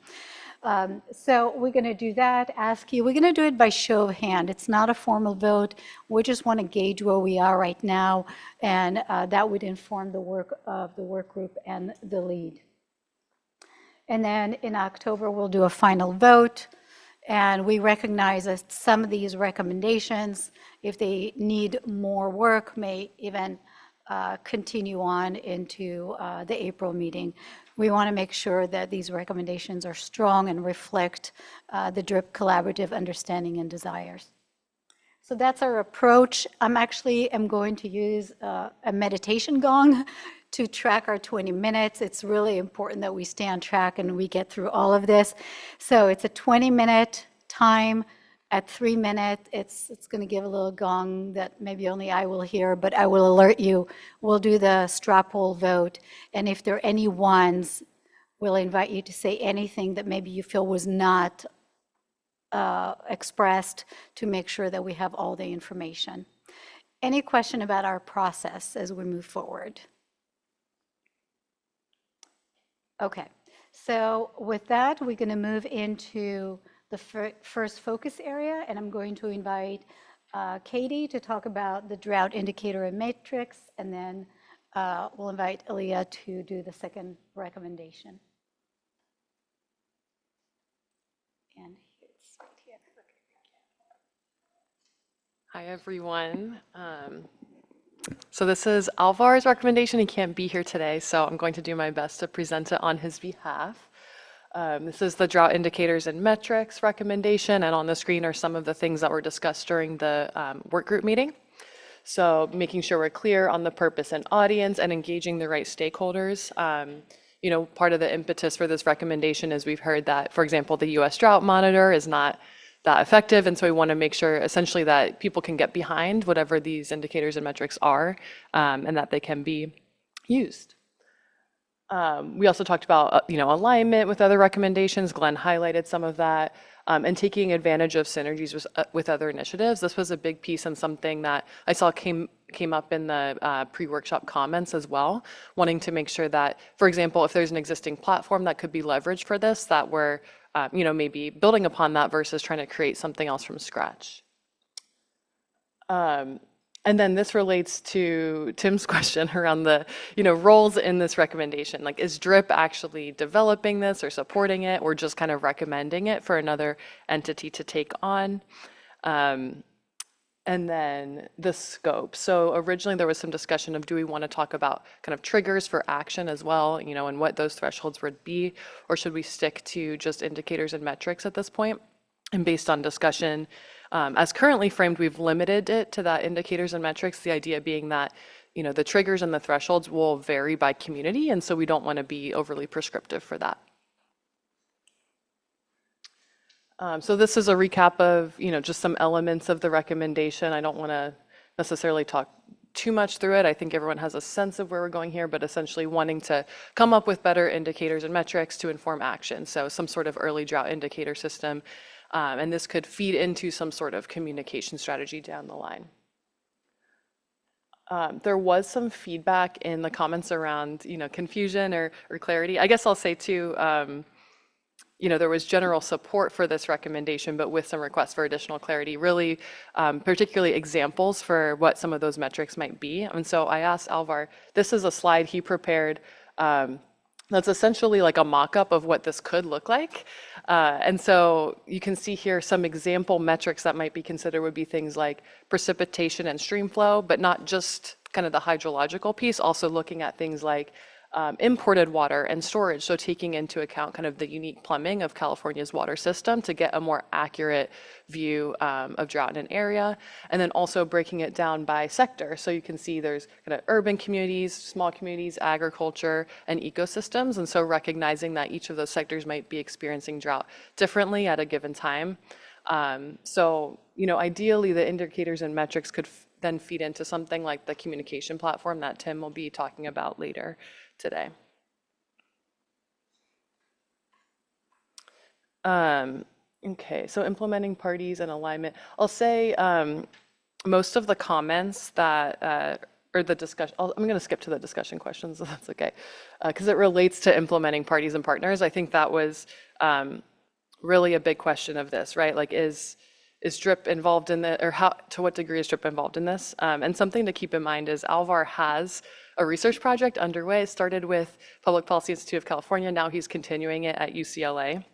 So we're going to do that, ask you. We're going to do it by show of hand. It's not a formal vote. We just want to gauge where we are right now, and that would inform the work of the work group and the lead. And then in October, we'll do a final vote. And we recognize that some of these recommendations, if they need more work, may even continue on into the April meeting. We want to make sure that these recommendations are strong and reflect the DRIP collaborative understanding and desires. So that's our approach. I'm going to use a meditation gong to track our 20 minutes. It's really important that we stay on track and we get through all of this. So it's a 20-minute time. At 3 minutes, it's going to give a little gong that maybe only I will hear, but I will alert you. We'll do the straw poll vote. And if there are any ones, we'll invite you to say anything that maybe you feel was not expressed to make sure that we have all the information. Any question about our process as we move forward? Okay, so with that, we're going to move into the first focus area, and I'm going to invite Katie to talk about the drought indicator and matrix, and then we'll invite Aaliyah to do the second recommendation. And here's right here. Hi, everyone. So this is Alvar's recommendation. He can't be here today, so I'm going to do my best to present it on his behalf. This is the drought indicators and metrics recommendation, and on the screen are some of the things that were discussed during the work group meeting. So making sure we're clear on the purpose and audience and engaging the right stakeholders. Part of the impetus for this recommendation is we've heard that, for example, the U.S. Drought Monitor is not that effective, and so we want to make sure essentially that people can get behind whatever these indicators and metrics are, and that they can be used. We also talked about, alignment with other recommendations. Glenn highlighted some of that, and taking advantage of synergies with other initiatives. This was a big piece and something that I saw came up in the pre-workshop comments as well, wanting to make sure that, for example, if there's an existing platform that could be leveraged for this, that we're, maybe building upon that versus trying to create something else from scratch. And then this relates to Tim's question around the, roles in this recommendation. Like, is DRIP actually developing this or supporting it, or just kind of recommending it for another entity to take on? And then the scope. So originally there was some discussion of, do we want to talk about kind of triggers for action as well, and what those thresholds would be, or should we stick to just indicators and metrics at this point? And based on discussion, as currently framed, we've limited it to that indicators and metrics, the idea being that, the triggers and the thresholds will vary by community, and so we don't want to be overly prescriptive for that. So this is a recap of, just some elements of the recommendation. I don't want to necessarily talk too much through it. I think everyone has a sense of where we're going here, but essentially wanting to come up with better indicators and metrics to inform action. So some sort of early drought indicator system. And this could feed into some sort of communication strategy down the line. There was some feedback in the comments around, confusion or clarity. I guess I'll say too, there was general support for this recommendation, but with some requests for additional clarity, really particularly examples for what some of those metrics might be. And so I asked Alvar, this is a slide he prepared that's essentially like a mock-up of what this could look like. And so you can see here some example metrics that might be considered would be things like precipitation and stream flow, but not just kind of the hydrological piece, also looking at things like imported water and storage. So taking into account kind of the unique plumbing of California's water system to get a more accurate view of drought in an area. And then also breaking it down by sector. So you can see there's kind of urban communities, small communities, agriculture, and ecosystems. And so recognizing that each of those sectors might be experiencing drought differently at a given time. So, ideally the indicators and metrics could then feed into something like the communication platform that Tim will be talking about later today. Okay, so implementing parties and alignment. I'll say most of the comments that, or the discussion, I'm going to skip to the discussion questions, so that's okay, because it relates to implementing parties and partners. I think that was really a big question of this, right? Like, is DRIP involved in the, or to what degree is DRIP involved in this? And something to keep in mind is Alvar has a research project underway. It started with Public Policy Institute of California. Now he's continuing it at UCLA.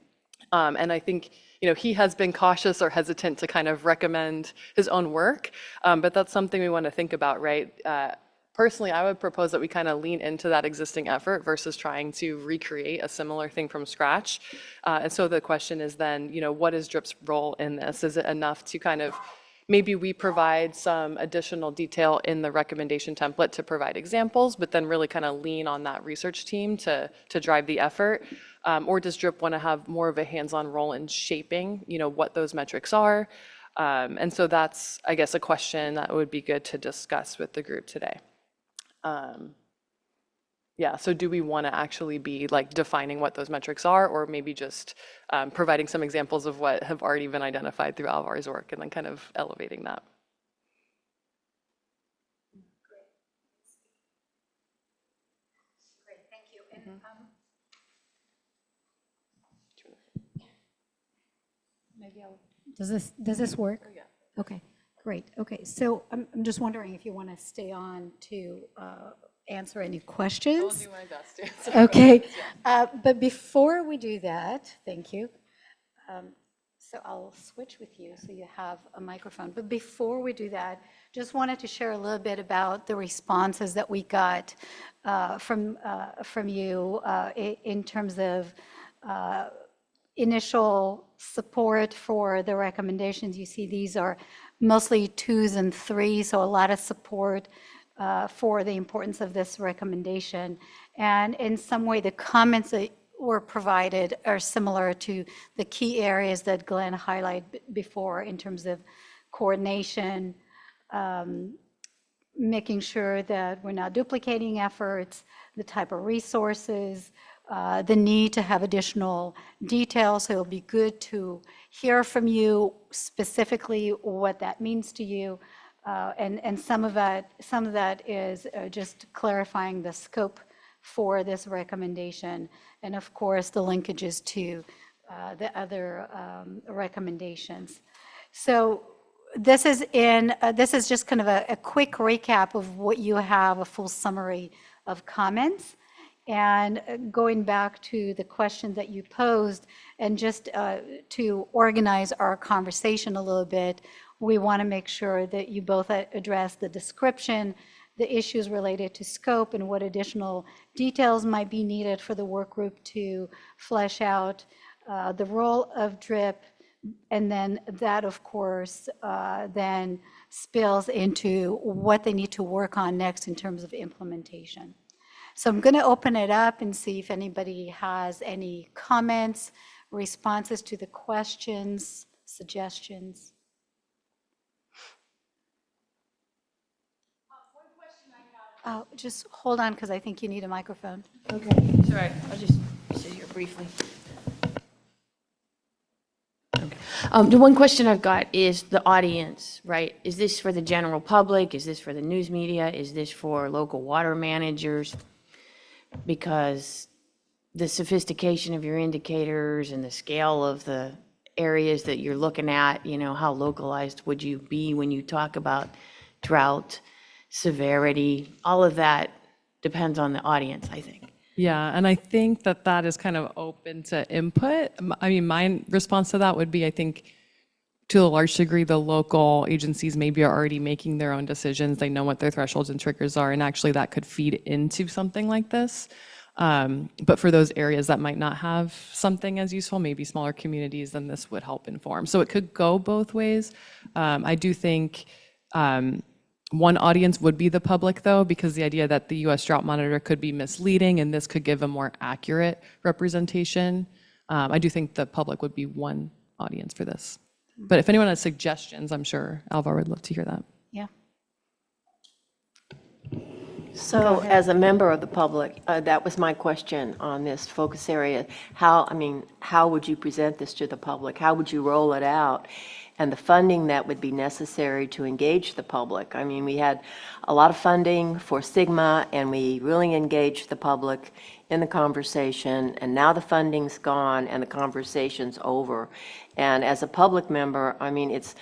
And I think, he has been cautious or hesitant to kind of recommend his own work, but that's something we want to think about, right? Personally, I would propose that we kind of lean into that existing effort versus trying to recreate a similar thing from scratch. And so the question is then, what is DRIP's role in this? Is it enough to kind of, maybe we provide some additional detail in the recommendation template to provide examples, but then really kind of lean on that research team to drive the effort? Or does DRIP want to have more of a hands-on role in shaping, what those metrics are? And so that's, I guess, a question that would be good to discuss with the group today. Yeah, so do we want to actually be like defining what those metrics are, or maybe just providing some examples of what have already been identified through Alvar's work and then kind of elevating that? Great, thank you. And, maybe does this work? Oh, yeah. Okay, great. Okay, so I'm just wondering if you want to stay on to answer any questions. I'll do my best to answer. Okay, but before we do that, thank you. So I'll switch with you so you have a microphone. But before we do that, just wanted to share a little bit about the responses that we got from you in terms of initial support for the recommendations. You see these are mostly 2s and 3s, so a lot of support for the importance of this recommendation. And in some way, the comments that were provided are similar to the key areas that Glenn highlighted before in terms of coordination, making sure that we're not duplicating efforts, the type of resources, the need to have additional details. So it'll be good to hear from you specifically what that means to you. And some of that is just clarifying the scope for this recommendation, and of course the linkages to the other recommendations. So this is just kind of a quick recap of what you have, a full summary of comments. And going back to the question that you posed, and just to organize our conversation a little bit, we want to make sure that you both address the description, the issues related to scope, and what additional details might be needed for the work group to flesh out the role of DRIP, and then that, of course, then spills into what they need to work on next in terms of implementation. So I'm going to open it up and see if anybody has any comments, responses to the questions, suggestions. Just hold on, because I think you need a microphone. Okay, it's all right. I'll just sit here briefly. Okay. The one question I've got is the audience, right? Is this for the general public? Is this for the news media? Is this for local water managers? Because the sophistication of your indicators and the scale of the areas that you're looking at, how localized would you be when you talk about drought, severity, all of that depends on the audience, I think. Yeah, and I think that is kind of open to input. I mean, my response to that would be, I think, to a large degree, the local agencies maybe are already making their own decisions. They know what their thresholds and triggers are, and actually that could feed into something like this. But for those areas that might not have something as useful, maybe smaller communities, then this would help inform. So it could go both ways. I do think one audience would be the public, though, because the idea that the U.S. Drought Monitor could be misleading and this could give a more accurate representation. I do think the public would be one audience for this. But if anyone has suggestions, I'm sure Alvar would love to hear that. Yeah. So as a member of the public, that was my question on this focus area. How would you present this to the public? How would you roll it out? And the funding that would be necessary to engage the public. I mean, we had a lot of funding for SGMA, and we really engaged the public in the conversation, and now the funding's gone and the conversation's over. And as a public member, I mean, it's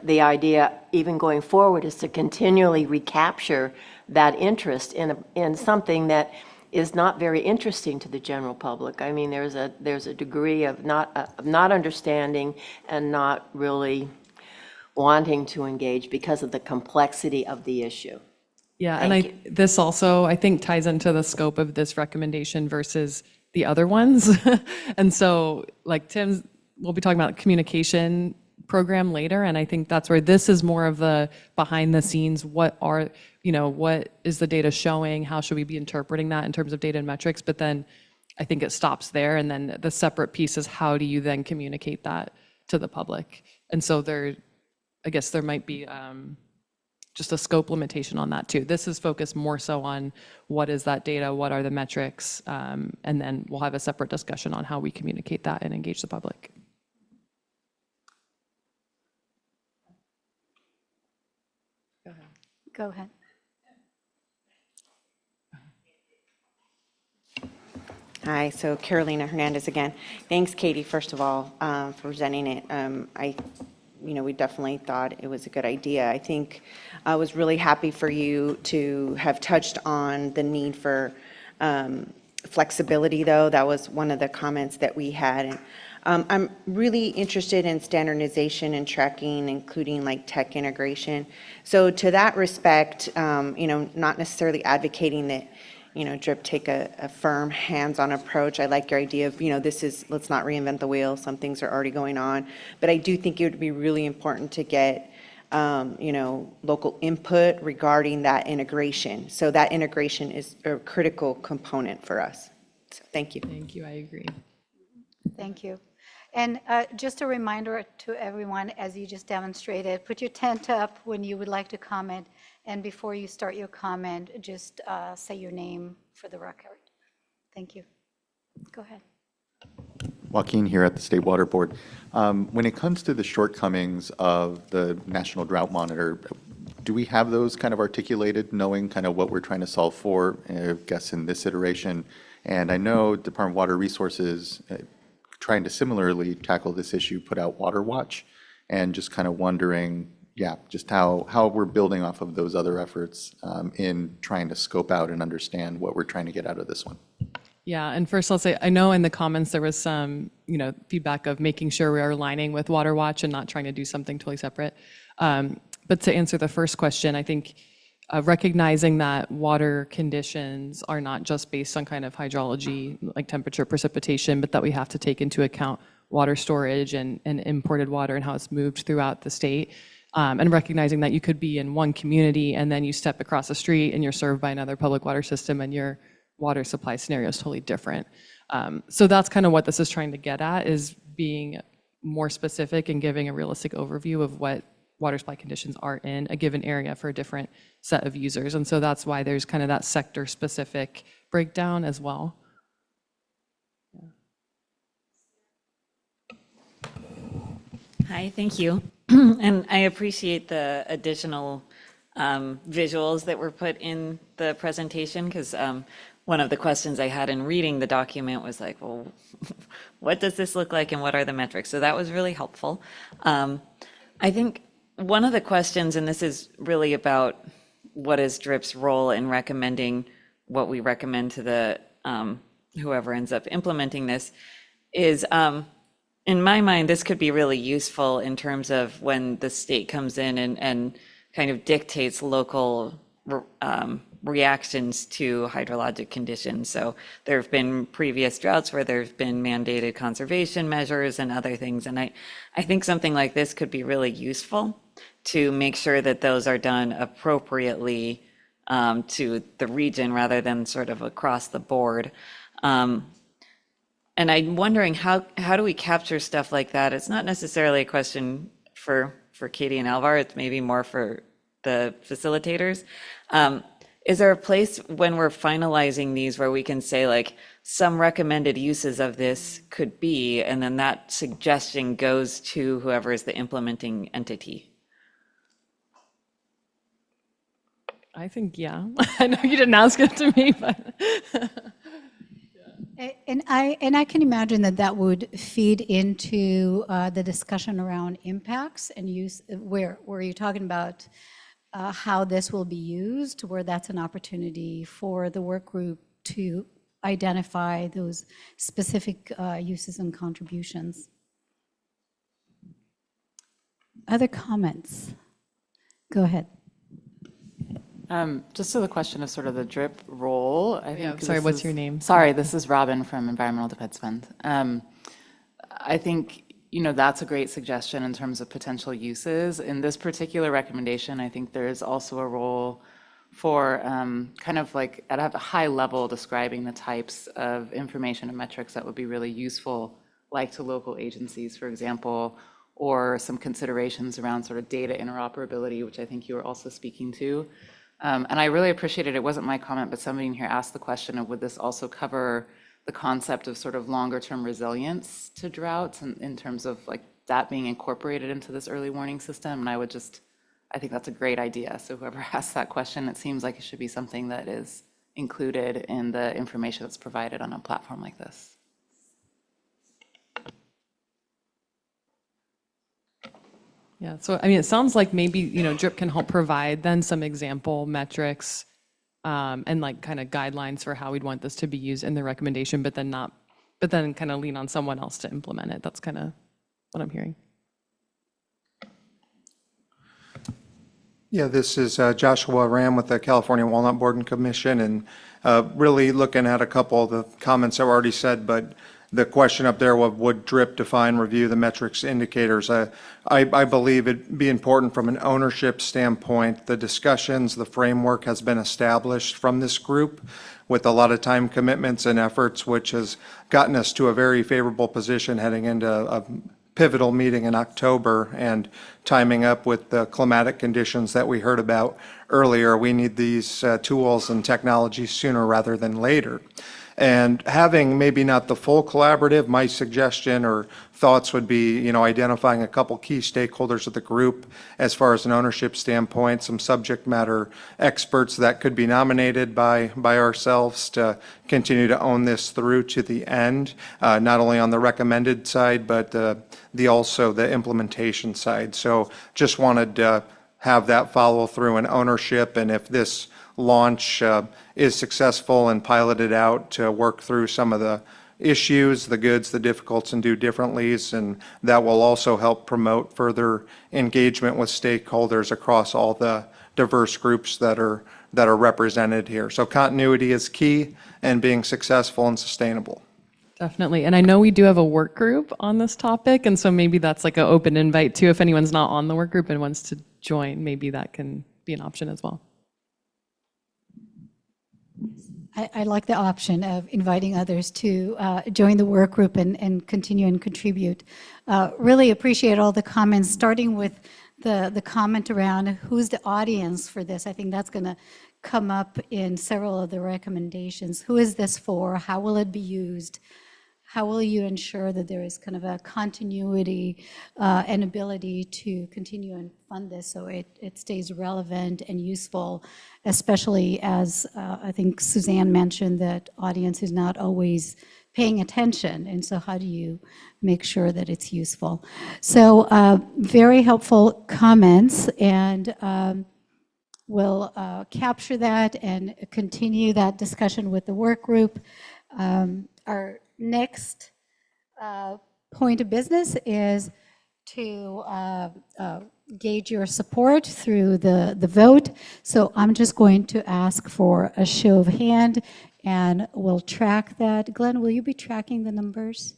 the idea, even going forward, is to continually recapture that interest in something that is not very interesting to the general public. I mean, there's a degree of not understanding and not really wanting to engage because of the complexity of the issue. Yeah, Thank and this also, I think, ties into the scope of this recommendation versus the other ones. And so, like Tim's, we'll be talking about communication program later, and I think that's where this is more of the behind the scenes. What is the data showing? How should we be interpreting that in terms of data and metrics? But then I think it stops there, and then the separate piece is how do you then communicate that to the public? And so I guess there might be just a scope limitation on that too. This is focused more so on what is that data, what are the metrics, and then we'll have a separate discussion on how we communicate that and engage the public. Go ahead. Hi, so Carolina Hernandez again. Thanks, Katie, first of all, for presenting it. We definitely thought it was a good idea. I think I was really happy for you to have touched on the need for flexibility, though. That was one of the comments that we had. I'm really interested in standardization and tracking, including like tech integration. So to that respect, not necessarily advocating that, DRIP take a firm hands-on approach. I like your idea of, let's not reinvent the wheel. Some things are already going on. But I do think it would be really important to get, local input regarding that integration. So that integration is a critical component for us. So thank you. Thank you, I agree. Thank you. And just a reminder to everyone, as you just demonstrated, put your tent up when you would like to comment. And before you start your comment, just say your name for the record. Thank you. Go ahead. Joaquin here at the State Water Board. When it comes to the shortcomings of the National Drought Monitor, do we have those kind of articulated, knowing kind of what we're trying to solve for, I guess, in this iteration? And I know Department of Water Resources trying to similarly tackle this issue, put out Water Watch, and just kind of wondering, just how we're building off of those other efforts in trying to scope out and understand what we're trying to get out of this one. Yeah, and first I'll say, I know in the comments there was some, feedback of making sure we are aligning with Water Watch and not trying to do something totally separate. But to answer the first question, I think recognizing that water conditions are not just based on kind of hydrology, like temperature, precipitation, but that we have to take into account water storage and imported water and how it's moved throughout the state. And recognizing that you could be in one community and then you step across the street and you're served by another public water system and your water supply scenario is totally different. So that's kind of what this is trying to get at, is being more specific and giving a realistic overview of what water supply conditions are in a given area for a different set of users. And so that's why there's kind of that sector specific breakdown as well. Hi, thank you. And I appreciate the additional visuals that were put in the presentation, because one of the questions I had in reading the document was like, well, what does this look like and what are the metrics? So that was really helpful. I think one of the questions, and this is really about what is DRIP's role in recommending what we recommend to the whoever ends up implementing this, is in my mind, this could be really useful in terms of when the state comes in and kind of dictates local reactions to hydrologic conditions. So there have been previous droughts where there's been mandated conservation measures and other things. And I think something like this could be really useful to make sure that those are done appropriately to the region rather than sort of across the board. And I'm wondering how do we capture stuff like that? It's not necessarily a question for Katie and Alvar, it's maybe more for the facilitators. Is there a place when we're finalizing these where we can say like some recommended uses of this could be, and then that suggestion goes to whoever is the implementing entity? I think, yeah. I know you didn't ask it to me, but And I can imagine that that would feed into the discussion around impacts and use, where you're talking about how this will be used, where that's an opportunity for the work group to identify those specific uses and contributions. Other comments? Go ahead. Just to the question of sort of the DRIP role, I think. Sorry, what's your name? Sorry, this is Robin from Environmental Defense Fund. I think, that's a great suggestion in terms of potential uses. In this particular recommendation, I think there is also a role for kind of like at a high level describing the types of information and metrics that would be really useful, like to local agencies, for example, or some considerations around sort of data interoperability, which I think you were also speaking to. And I really appreciated, it wasn't my comment, but somebody in here asked the question of would this also cover the concept of sort of longer term resilience to droughts in terms of like that being incorporated into this early warning system. And I think that's a great idea. So whoever asked that question, it seems like it should be something that is included in the information that's provided on a platform like this. Yeah, so I mean, it sounds like maybe, DRIP can help provide then some example metrics and like kind of guidelines for how we'd want this to be used in the recommendation, but then kind of lean on someone else to implement it. That's kind of what I'm hearing. Yeah, this is Joshua Ram with the California Walnut Board and Commission, and really looking at a couple of the comments that were already said, but the question up there, would DRIP define, review the metrics indicators? I believe it'd be important from an ownership standpoint. The discussions, the framework has been established from this group with a lot of time commitments and efforts, which has gotten us to a very favorable position heading into a pivotal meeting in October and timing up with the climatic conditions that we heard about earlier. We need these tools and technologies sooner rather than later. And having maybe not the full collaborative, my suggestion or thoughts would be, identifying a couple key stakeholders of the group as far as an ownership standpoint, some subject matter experts that could be nominated by ourselves to continue to own this through to the end, not only on the recommended side, but also the implementation side. So just wanted to have that follow through and ownership, and if this launch is successful and piloted out to work through some of the issues, the goods, the difficulties, and do differentlys, and that will also help promote further engagement with stakeholders across all the diverse groups that are represented here. So continuity is key, and being successful and sustainable. Definitely. And I know we do have a work group on this topic, and so maybe that's like an open invite too. If anyone's not on the work group and wants to join, maybe that can be an option as well. I like the option of inviting others to join the work group and continue and contribute. Really appreciate all the comments, starting with the comment around who's the audience for this. I think that's going to come up in several of the recommendations. Who is this for? How will it be used? How will you ensure that there is kind of a continuity and ability to continue and fund this so it stays relevant and useful, especially as I think Suzanne mentioned that audience is not always paying attention. And so how do you make sure that it's useful? So very helpful comments, and we'll capture that and continue that discussion with the work group. Our next point of business is to gauge your support through the vote. So I'm just going to ask for a show of hand, and we'll track that. Glenn, will you be tracking the numbers?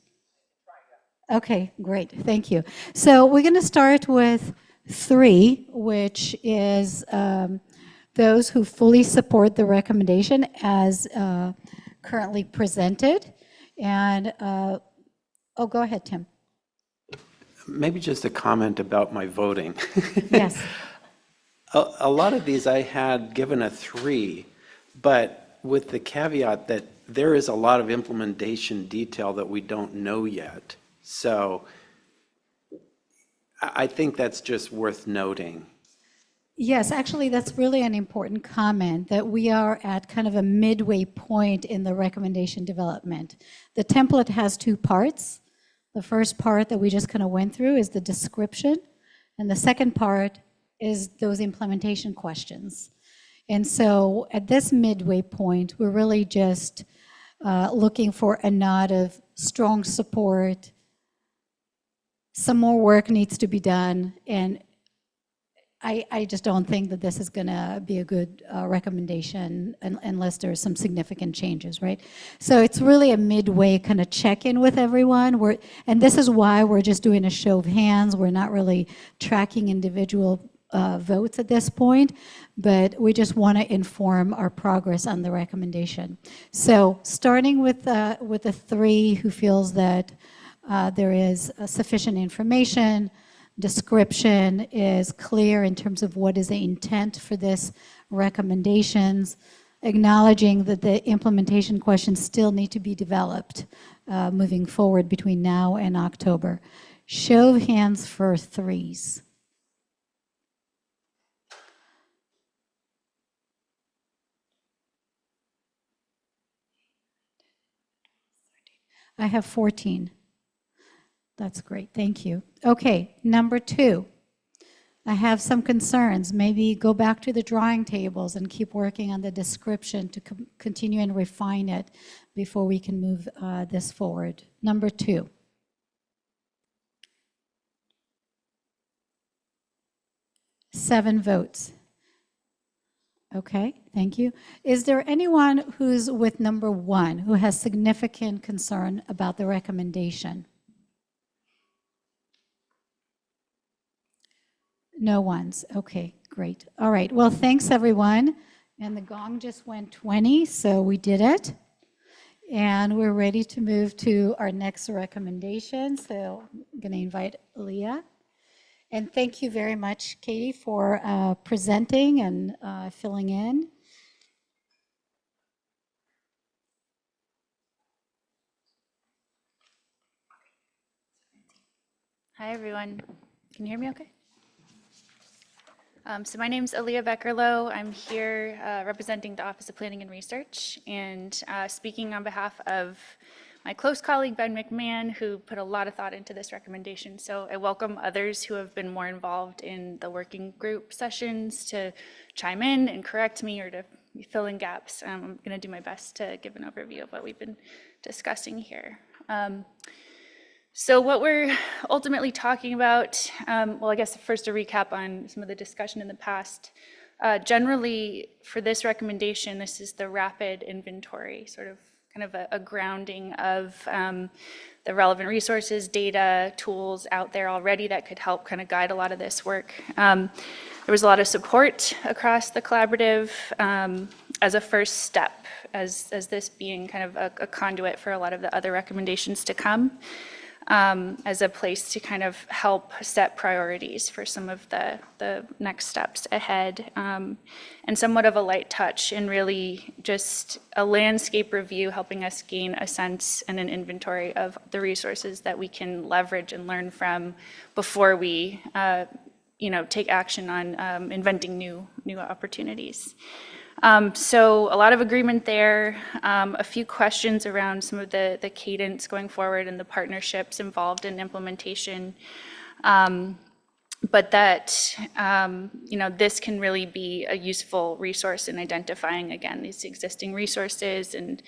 Okay, great, thank you. So we're going to start with 3, which is those who fully support the recommendation as currently presented. And, go ahead, Tim. Maybe just a comment about my voting. Yes. A lot of these I had given a 3, but with the caveat that there is a lot of implementation detail that we don't know yet. So I think that's just worth noting. Yes, actually, that's really an important comment, that we are at kind of a midway point in the recommendation development. The template has two parts. The first part that we just kind of went through is the description, and the second part is those implementation questions. And so at this midway point, we're really just looking for a nod of strong support. Some more work needs to be done, and I just don't think that this is going to be a good recommendation unless there's some significant changes, right? So it's really a midway kind of check-in with everyone. And this is why we're just doing a show of hands. We're not really tracking individual votes at this point, but we just want to inform our progress on the recommendation. So starting with the three who feels that there is sufficient information, description is clear in terms of what is the intent for this recommendations, acknowledging that the implementation questions still need to be developed moving forward between now and October. Show of hands for threes. I have 14. That's great, thank you. Okay, number 2. I have some concerns. Maybe go back to the drawing tables and keep working on the description to continue and refine it before we can move this forward. Number 2. Seven votes. Okay, thank you. Is there anyone who's with number 1 who has significant concern about the recommendation? No one's. Okay, great. All right. Well, thanks, everyone. And the gong just went 20, so we did it. And we're ready to move to our next recommendation. So I'm going to invite Leah. And thank you very much, Katie, for presenting and filling in. Hi, everyone. Can you hear me okay? So my name's Aaliyah Beckerlow. I'm here representing the Office of Planning and Research and speaking on behalf of my close colleague, Ben McMahon, who put a lot of thought into this recommendation. So I welcome others who have been more involved in the working group sessions to chime in and correct me or to fill in gaps. I'm going to do my best to give an overview of what we've been discussing here. So what we're ultimately talking about, well, I guess first a recap on some of the discussion in the past. Generally, for this recommendation, this is the rapid inventory, sort of kind of a grounding of the relevant resources, data, tools out there already that could help kind of guide a lot of this work. There was a lot of support across the collaborative as a first step, as this being kind of a conduit for a lot of the other recommendations to come. As a place to kind of help set priorities for some of the next steps ahead, and somewhat of a light touch and really just a landscape review, helping us gain a sense and an inventory of the resources that we can leverage and learn from before we take action on inventing new opportunities. So a lot of agreement there, a few questions around some of the cadence going forward and the partnerships involved in implementation. But that, this can really be a useful resource in identifying, again, these existing resources and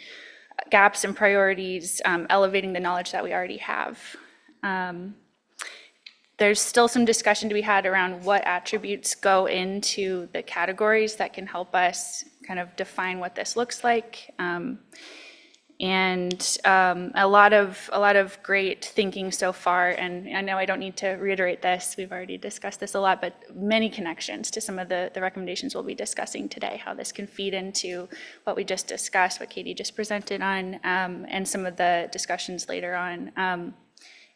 gaps and priorities, elevating the knowledge that we already have. There's still some discussion to be had around what attributes go into the categories that can help us kind of define what this looks like. And a lot of great thinking so far. And I know I don't need to reiterate this, we've already discussed this a lot, but many connections to some of the recommendations we'll be discussing today, how this can feed into what we just discussed, what Katie just presented on, and some of the discussions later on.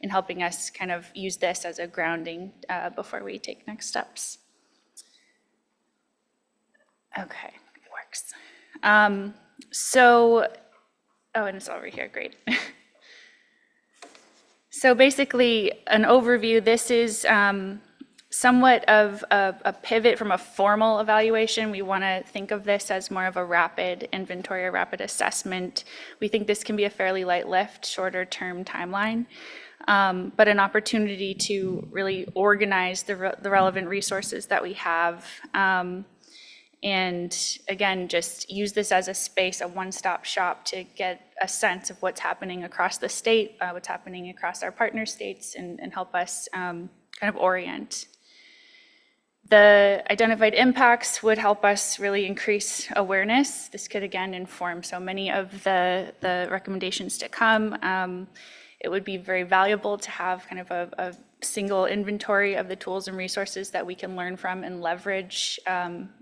In helping us kind of use this as a grounding before we take next steps. Okay, it works. And it's over here, great. So basically, an overview, this is somewhat of a pivot from a formal evaluation. We want to think of this as more of a rapid inventory, a rapid assessment. We think this can be a fairly light lift, shorter term timeline, but an opportunity to really organize the relevant resources that we have. And again, just use this as a space, a one-stop shop to get a sense of what's happening across the state, what's happening across our partner states, and help us kind of orient. The identified impacts would help us really increase awareness. This could again inform so many of the recommendations to come. It would be very valuable to have kind of a single inventory of the tools and resources that we can learn from and leverage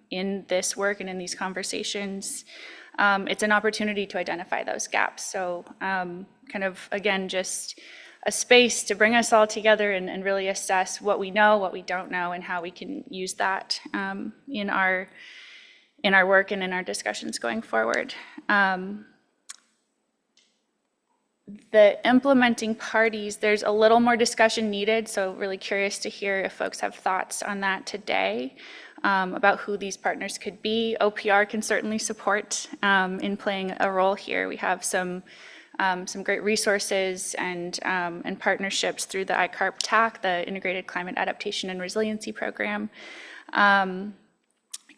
in this work and in these conversations. It's an opportunity to identify those gaps. So kind of, again, just a space to bring us all together and really assess what we know, what we don't know, and how we can use that in our work and in our discussions going forward. The implementing parties, there's a little more discussion needed, so really curious to hear if folks have thoughts on that today, about who these partners could be. OPR can certainly support in playing a role here. We have some great resources and partnerships through the ICARP TAC, the Integrated Climate Adaptation and Resiliency Program,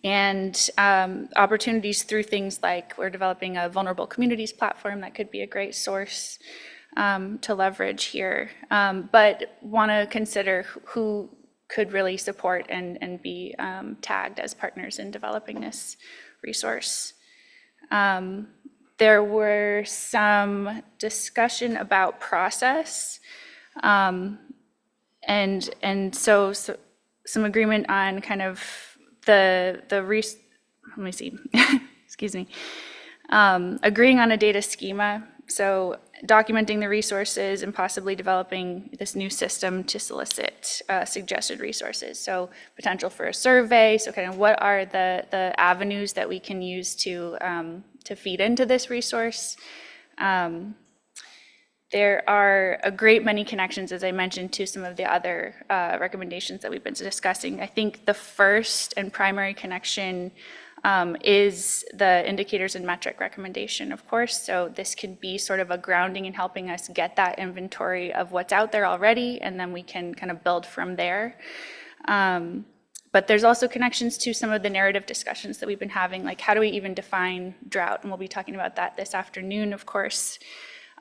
and opportunities through things like we're developing a vulnerable communities platform that could be a great source to leverage here, but want to consider who could really support and be tagged as partners in developing this resource. There were some discussion about process, and so some agreement on kind of let me see, excuse me, agreeing on a data schema. So documenting the resources and possibly developing this new system to solicit suggested resources. So potential for a survey. So kind of what are the avenues that we can use to feed into this resource. There are a great many connections, as I mentioned, to some of the other recommendations that we've been discussing. I think the first and primary connection is the indicators and metric recommendation, of course. So this could be sort of a grounding in helping us get that inventory of what's out there already, and then we can kind of build from there. But there's also connections to some of the narrative discussions that we've been having, like how do we even define drought? And we'll be talking about that this afternoon, of course.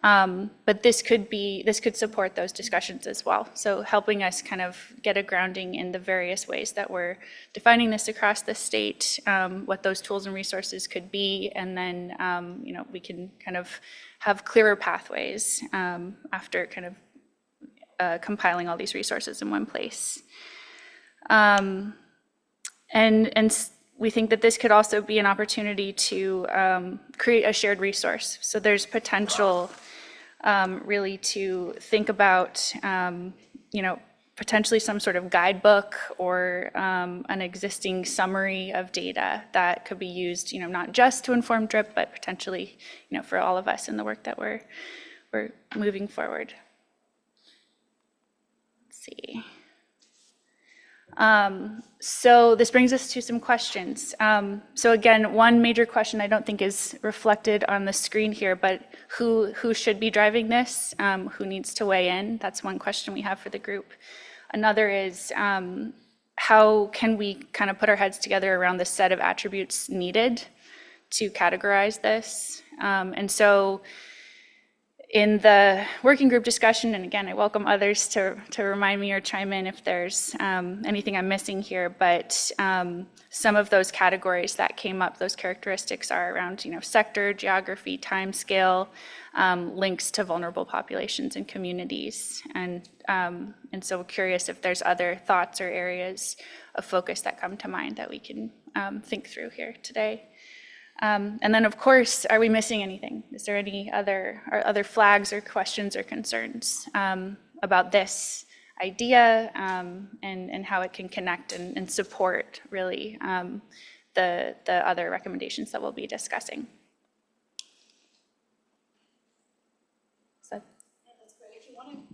But this could support those discussions as well. So helping us kind of get a grounding in the various ways that we're defining this across the state, what those tools and resources could be, and then we can kind of have clearer pathways after kind of compiling all these resources in one place. And we think that this could also be an opportunity to create a shared resource. So there's potential really to think about, potentially some sort of guidebook or an existing summary of data that could be used, not just to inform DRIP, but potentially, for all of us in the work that we're moving forward. Let's see. So this brings us to some questions. So again, one major question I don't think is reflected on the screen here, but who should be driving this? Who needs to weigh in? That's one question we have for the group. Another is how can we kind of put our heads together around the set of attributes needed to categorize this? And so in the working group discussion, and again, I welcome others to remind me or chime in if there's anything I'm missing here, but some of those categories that came up, those characteristics are around, sector, geography, time scale, links to vulnerable populations and communities. And so curious if there's other thoughts or areas of focus that come to mind that we can think through here today. And then, of course, are we missing anything? Is there any other flags or questions or concerns about this idea and how it can connect and support really the other recommendations that we'll be discussing?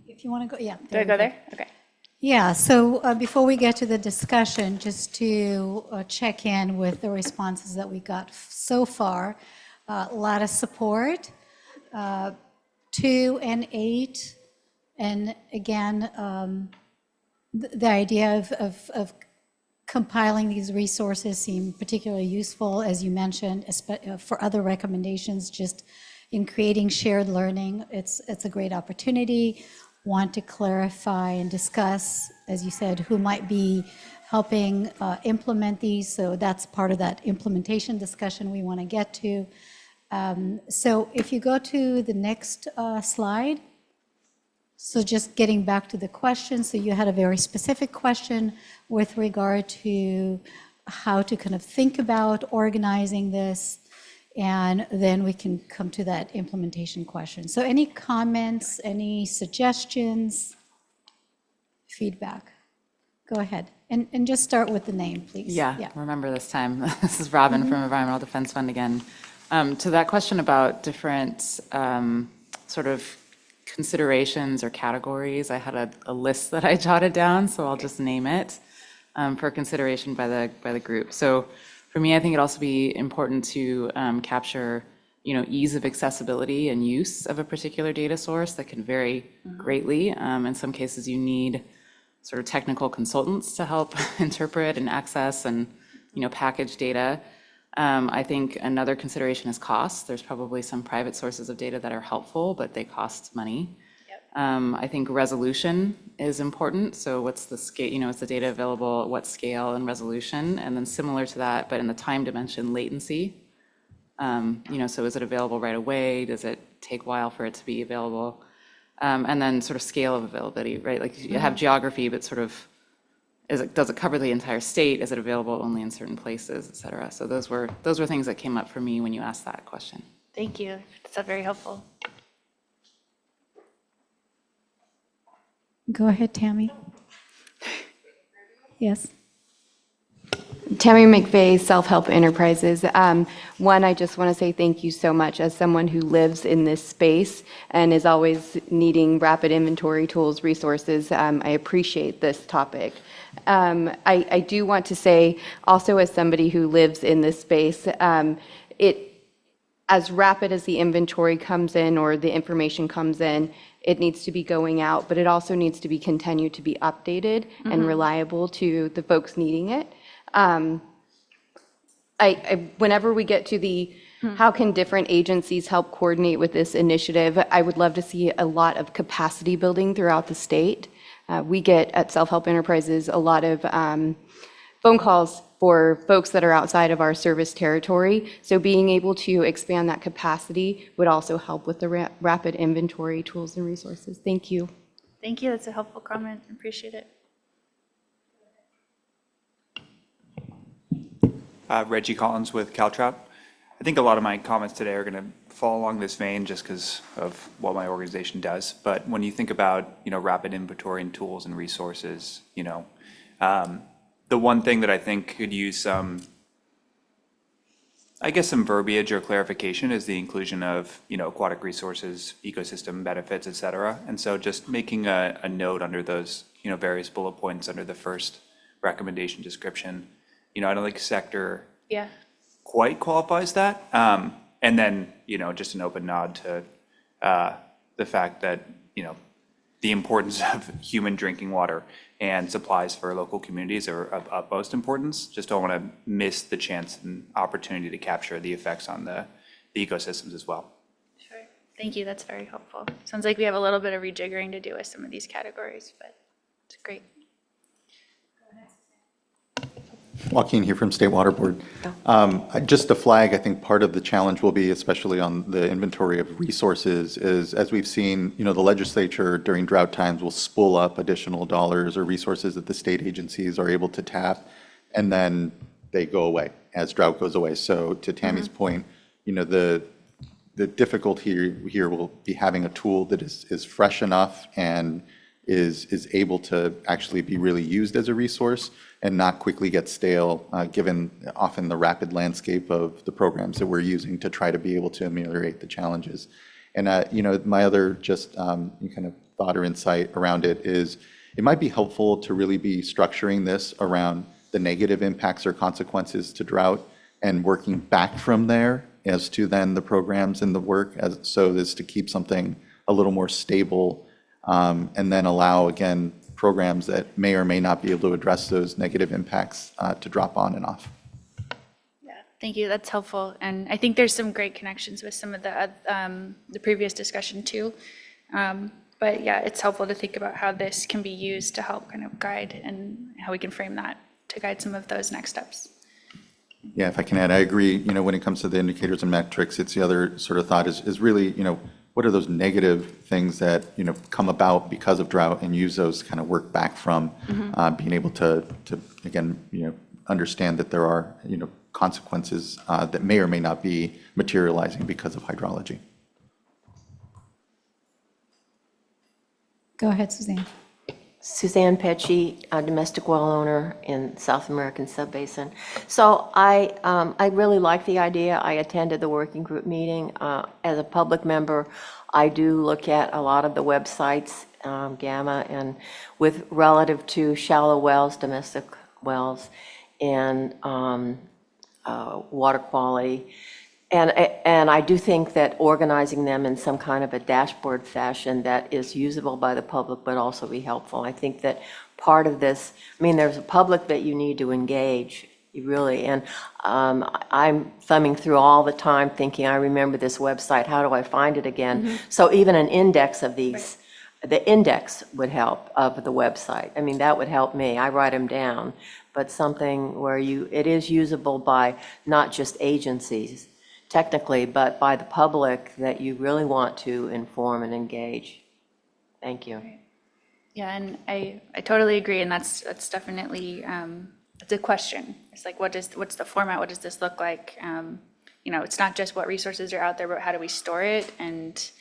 If you want to go, yeah. Do I go there? Okay. Yeah, so before we get to the discussion, just to check in with the responses that we got so far, a lot of support, 2 and 8, and again, the idea of compiling these resources seem particularly useful, as you mentioned, for other recommendations, just in creating shared learning. It's a great opportunity. Want to clarify and discuss, as you said, who might be helping implement these. So that's part of that implementation discussion we want to get to. So if you go to the next slide. So just getting back to the question, so you had a very specific question with regard to how to kind of think about organizing this, and then we can come to that implementation question. So any comments, any suggestions, feedback? Go ahead. And just start with the name, please. Yeah, remember this time. This is Robin from Environmental Defense Fund again. To that question about different sort of considerations or categories, I had a list that I jotted down, so I'll just name it for consideration by the group. So for me, I think it'd also be important to capture, ease of accessibility and use of a particular data source that can vary greatly. In some cases, you need sort of technical consultants to help interpret and access and, package data. I think another consideration is cost. There's probably some private sources of data that are helpful, but they cost money. I think resolution is important. So what's the scale, is the data available at what scale and resolution? And then similar to that, but in the time dimension, latency. So is it available right away? Does it take a while for it to be available? And then sort of scale of availability, right? Like you have geography, but sort of, does it cover the entire state? Is it available only in certain places, et cetera? So those were things that came up for me when you asked that question. Thank you. That's very helpful. Go ahead, Tammy. Yes. Tammy McVeigh, Self-Help Enterprises. One, I just want to say thank you so much. As someone who lives in this space and is always needing rapid inventory tools, resources, I appreciate this topic. I do want to say also, as somebody who lives in this space, as rapid as the inventory comes in or the information comes in, it needs to be going out, but it also needs to be continued to be updated and reliable to the folks needing it. Whenever we get to the how can different agencies help coordinate with this initiative, I would love to see a lot of capacity building throughout the state. We get at Self-Help Enterprises a lot of phone calls for folks that are outside of our service territory. So being able to expand that capacity would also help with the rapid inventory tools and resources. Thank you. Thank you. That's a helpful comment. Appreciate it. Reggie Collins with Caltrap. I think a lot of my comments today are going to fall along this vein just because of what my organization does. But when you think about, rapid inventory and tools and resources, the one thing that I think could use some verbiage or clarification is the inclusion of, aquatic resources, ecosystem benefits, et cetera. And so just making a note under those, various bullet points under the first recommendation description. I don't think sector quite qualifies that. And then, just an open nod to the fact that, the importance of human drinking water and supplies for local communities are of utmost importance. Just don't want to miss the chance and opportunity to capture the effects on the ecosystems as well. Sure. Thank you. That's very helpful. Sounds like we have a little bit of rejiggering to do with some of these categories, but it's great. Joaquin here from State Water Board. Just to flag, I think part of the challenge will be, especially on the inventory of resources, is as we've seen, the legislature during drought times will spool up additional dollars or resources that the state agencies are able to tap, and then they go away as drought goes away. So to Tammy's point, the difficulty here will be having a tool that is fresh enough and is able to actually be really used as a resource and not quickly get stale, given often the rapid landscape of the programs that we're using to try to be able to ameliorate the challenges. And my other just kind of thought or insight around it is, it might be helpful to really be structuring this around the negative impacts or consequences to drought and working back from there as to then the programs and the work, so as to keep something a little more stable, and then allow, again, programs that may or may not be able to address those negative impacts to drop on and off. Thank you, that's helpful. And I think there's some great connections with some of the previous discussion too. But yeah, it's helpful to think about how this can be used to help kind of guide and how we can frame that to guide some of those next steps. Yeah, if I can add, I agree, when it comes to the indicators and metrics, it's the other sort of thought is really, what are those negative things that, come about because of drought, and use those to kind of work back from being able to again, understand that there are, consequences that may or may not be materializing because of hydrology. Go ahead, Suzanne. Suzanne Pecci, a domestic well owner in South American Subbasin. So I really like the idea. I attended the working group meeting. As a public member, I do look at a lot of the websites, Gamma, and with relative to shallow wells, domestic wells, and water quality. And I do think that organizing them in some kind of a dashboard fashion that is usable by the public would also be helpful. I think that part of this, there's a public that you need to engage, really, and I'm thumbing through all the time thinking, I remember this website, how do I find it again? So even an index of these, the index would help of the website. That would help me. I write them down, but something where it is usable by not just agencies, technically, but by the public that you really want to inform and engage. Thank you. Yeah, and I totally agree, and that's definitely it's a question. It's like, what's the format? What does this look like? It's not just what resources are out there, but how do we store it, and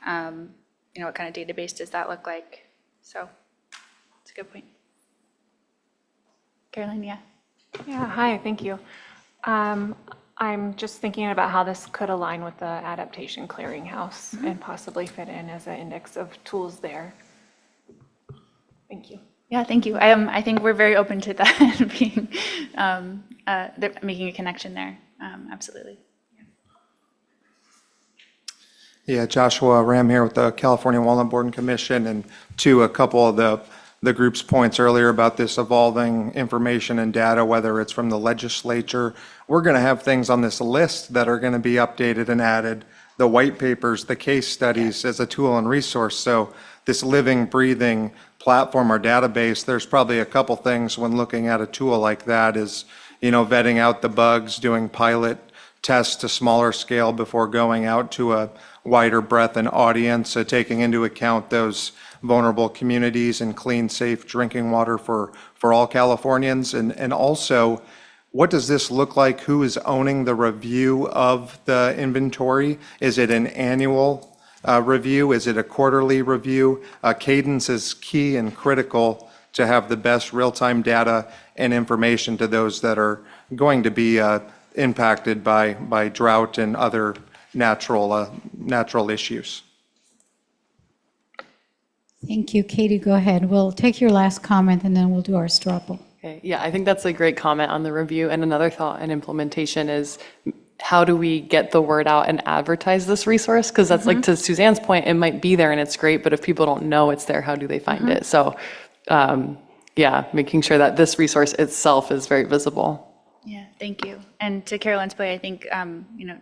what kind of database does that look like? So it's a good point. Caroline, yeah. Yeah, hi, thank you. I'm just thinking about how this could align with the adaptation clearinghouse and possibly fit in as an index of tools there. Thank you. Yeah, thank you. I think we're very open to that being making a connection there. Absolutely. Yeah, Joshua Ram here with the California Walnut Board and Commission, and to a couple of the group's points earlier about this evolving information and data, whether it's from the legislature. We're going to have things on this list that are going to be updated and added, the white papers, the case studies as a tool and resource. So this living, breathing platform or database, there's probably a couple things when looking at a tool like that is, vetting out the bugs, doing pilot tests to smaller scale before going out to a wider breadth and audience, taking into account those vulnerable communities and clean, safe drinking water for all Californians. And also, what does this look like? Who is owning the review of the inventory? Is it an annual review? Is it a quarterly review? Cadence is key and critical to have the best real-time data and information to those that are going to be impacted by drought and other natural issues. Thank you. Katie, go ahead. We'll take your last comment and then we'll do our straw poll. Okay, yeah, I think that's a great comment on the review. And another thought and implementation is how do we get the word out and advertise this resource? Because that's like to Suzanne's point, it might be there and it's great, but if people don't know it's there, how do they find it? So yeah, making sure that this resource itself is very visible. Yeah, thank you. And to Caroline's point, I think,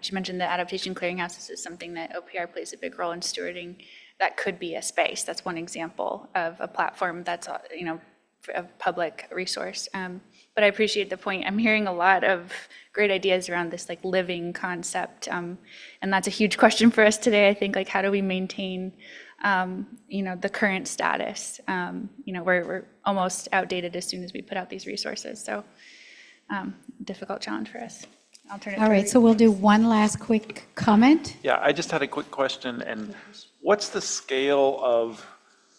she mentioned the adaptation clearinghouses is something that OPR plays a big role in stewarding. That could be a space. That's one example of a platform that's, a public resource. But I appreciate the point. I'm hearing a lot of great ideas around this like living concept. And that's a huge question for us today. I think, like, how do we maintain, the current status? We're almost outdated as soon as we put out these resources. So difficult challenge for us. I'll turn it All right, so we'll do one last quick comment. Yeah, I just had a quick question. And what's the scale of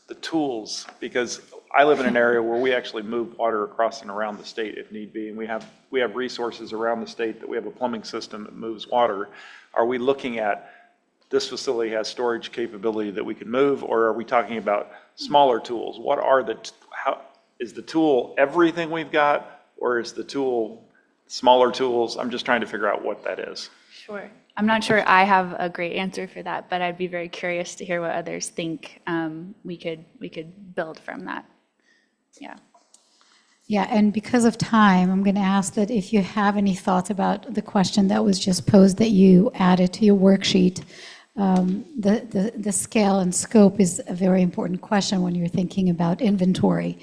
the tools? Because I live in an area where we actually move water across and around the state if need be. And we have resources around the state that we have a plumbing system that moves water. Are we looking at this facility has storage capability that we can move, or are we talking about smaller tools? What are how, is the tool everything we've got, or is the tool smaller tools? I'm just trying to figure out what that is. Sure. I'm not sure I have a great answer for that, but I'd be very curious to hear what others think we could build from that. Yeah. Yeah, and because of time, I'm going to ask that if you have any thoughts about the question that was just posed that you added to your worksheet, the scale and scope is a very important question when you're thinking about inventory.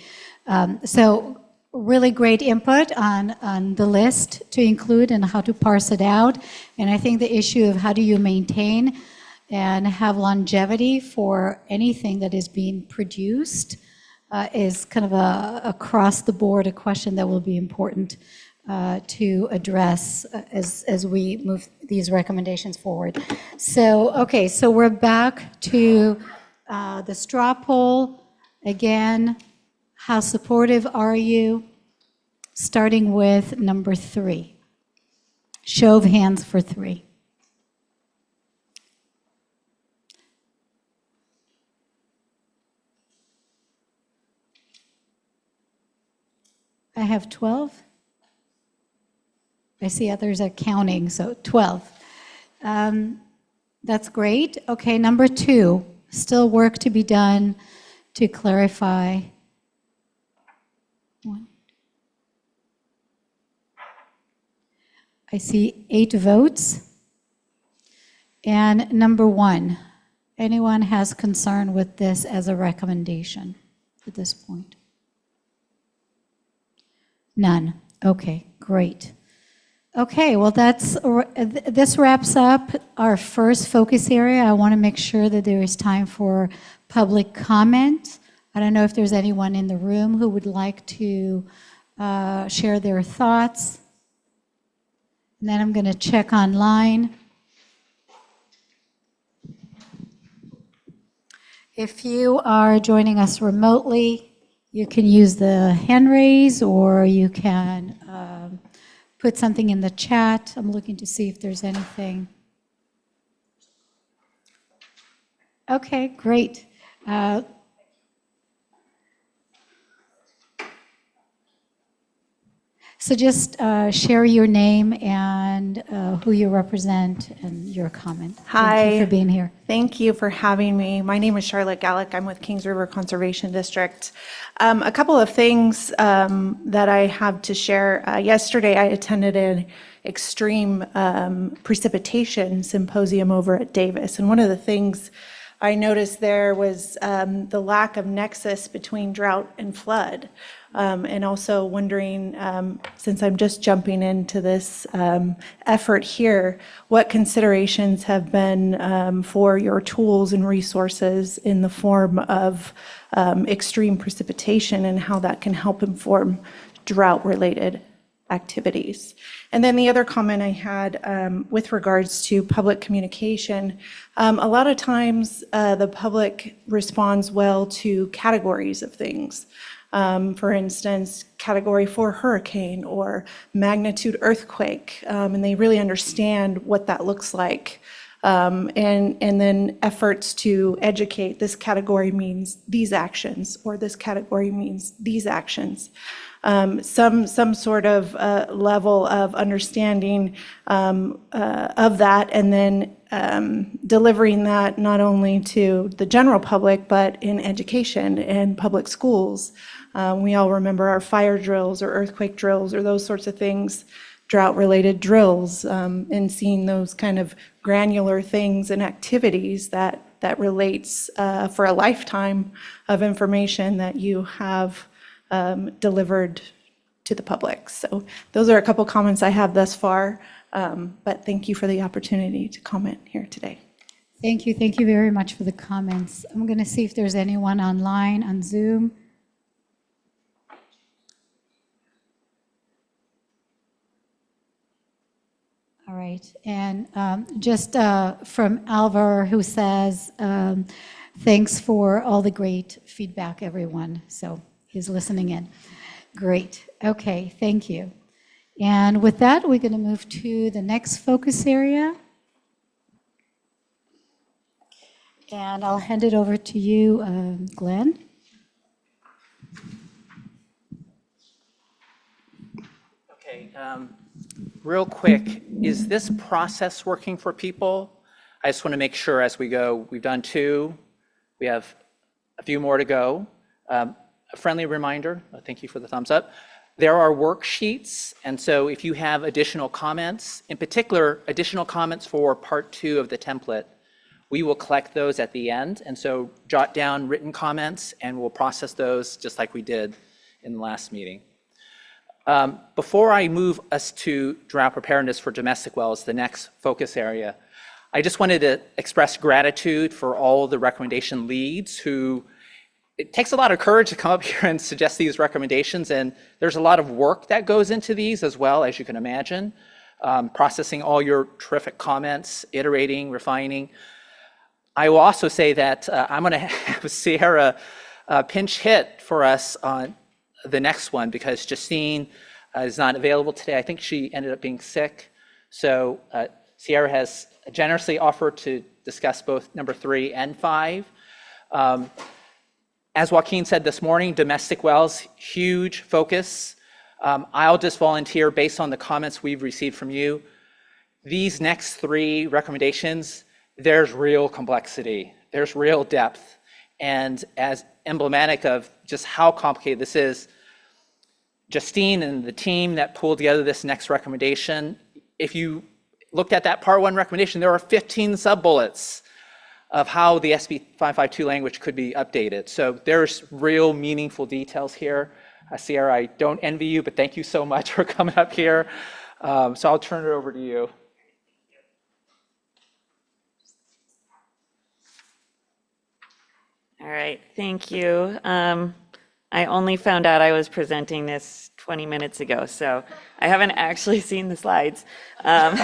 So really great input on the list to include and how to parse it out. And I think the issue of how do you maintain and have longevity for anything that is being produced is kind of across the board a question that will be important to address as we move these recommendations forward. So, okay, so we're back to the straw poll. Again, how supportive are you? Starting with number 3. Show of hands for 3. I have 12. I see others are counting, so 12. That's great. Okay, number 2, still work to be done to clarify. 1. I see 8 votes. And number 1, anyone has concern with this as a recommendation at this point? None. Okay, great. Okay, well, this wraps up our first focus area. I want to make sure that there is time for public comment. I don't know if there's anyone in the room who would like to share their thoughts. And then I'm going to check online. If you are joining us remotely, you can use the hand raise, or you can put something in the chat. I'm looking to see if there's anything. Okay, great. So just share your name and who you represent and your comment. Hi. Thank you for being here. Thank you for having me. My name is Charlotte Gallick. I'm with Kings River Conservation District. A couple of things that I have to share. Yesterday, I attended an extreme precipitation symposium over at Davis. And one of the things I noticed there was the lack of nexus between drought and flood. And also wondering, since I'm just jumping into this effort here, what considerations have been for your tools and resources in the form of extreme precipitation and how that can help inform drought-related activities. And then the other comment I had with regards to public communication, a lot of times the public responds well to categories of things. For instance, Category 4 hurricane or magnitude earthquake, and they really understand what that looks like. And then efforts to educate, this category means these actions, or this category means these actions. Some sort of level of understanding of that, and then delivering that not only to the general public, but in education and public schools. We all remember our fire drills or earthquake drills or those sorts of things, drought-related drills, and seeing those kind of granular things and activities that relates for a lifetime of information that you have delivered to the public. So those are a couple comments I have thus far, but thank you for the opportunity to comment here today. Thank you. Thank you very much for the comments. I'm going to see if there's anyone online on Zoom. All right. And just from Alvar, who says, thanks for all the great feedback, everyone. So he's listening in. Great. Okay. Thank you. And with that, we're going to move to the next focus area. And I'll hand it over to you, Glenn. Okay, real quick, is this process working for people? I just want to make sure as we go, we've done 2, we have a few more to go. A friendly reminder, thank you for the thumbs up. There are worksheets, and so if you have additional comments, in particular, additional comments for part 2 of the template, we will collect those at the end. And so jot down written comments and we'll process those just like we did in the last meeting. Before I move us to drought preparedness for domestic wells, the next focus area, I just wanted to express gratitude for all the recommendation leads who, it takes a lot of courage to come up here and suggest these recommendations, and there's a lot of work that goes into these as well, as you can imagine, processing all your terrific comments, iterating, refining. I will also say that I'm going to have Sierra pinch hit for us on the next one because Justine is not available today. I think she ended up being sick. So Sierra has generously offered to discuss both number 3 and 5. As Joaquin said this morning, domestic wells, huge focus. I'll just volunteer based on the comments we've received from you. These next 3 recommendations, there's real complexity, there's real depth. And as emblematic of just how complicated this is, Justine and the team that pulled together this next recommendation, if you looked at that part 1 recommendation, there are 15 sub-bullets of how the SB 552 language could be updated. So there's real meaningful details here. Sierra, I don't envy you, but thank you so much for coming up here. So I'll turn it over to you. All right, thank you. I only found out I was presenting this 20 minutes ago, so I haven't actually seen the slides. But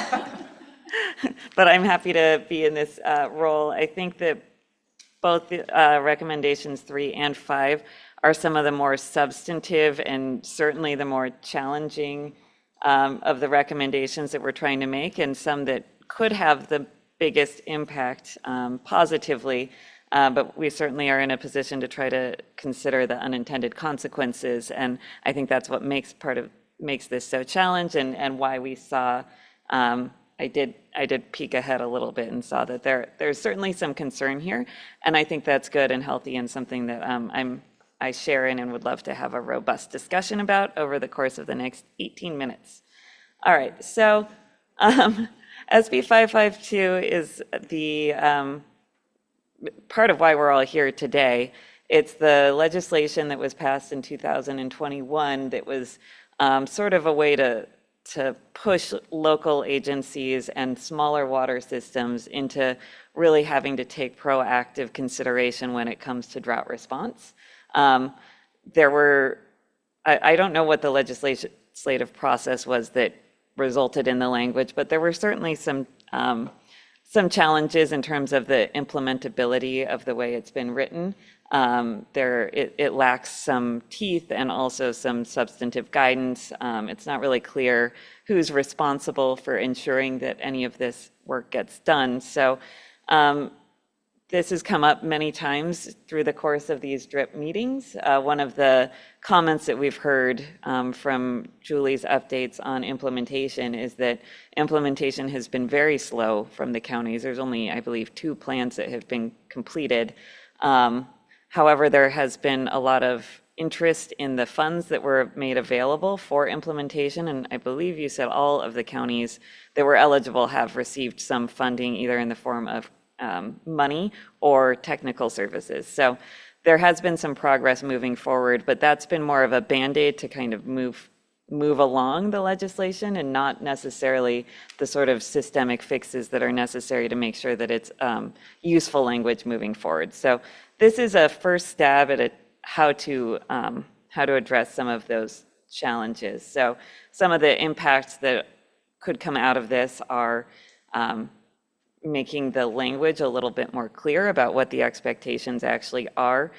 I'm happy to be in this role. I think that both the recommendations 3 and 5 are some of the more substantive and certainly the more challenging of the recommendations that we're trying to make, and some that could have the biggest impact positively. But we certainly are in a position to try to consider the unintended consequences, and I think that's what makes this so challenging, and why we saw. I did peek ahead a little bit and saw that there's certainly some concern here, and I think that's good and healthy and something that I share in and would love to have a robust discussion about over the course of the next 18 minutes. All right, so SB 552 is the part of why we're all here today. It's the legislation that was passed in 2021 that was sort of a way to push local agencies and smaller water systems into really having to take proactive consideration when it comes to drought response. I don't know what the legislative process was that resulted in the language, but there were certainly some challenges in terms of the implementability of the way it's been written. It lacks some teeth and also some substantive guidance. It's not really clear who's responsible for ensuring that any of this work gets done. So this has come up many times through the course of these DRIP meetings. One of the comments that we've heard from Julie's updates on implementation is that implementation has been very slow from the counties. There's only, I believe, 2 plans that have been completed. However, there has been a lot of interest in the funds that were made available for implementation, and I believe you said all of the counties that were eligible have received some funding, either in the form of money or technical services. So there has been some progress moving forward, but that's been more of a Band-Aid to kind of move along the legislation, and not necessarily the sort of systemic fixes that are necessary to make sure that it's useful language moving forward. So this is a first stab at how to address some of those challenges. So some of the impacts that could come out of this are making the language a little bit more clear about what the expectations actually are,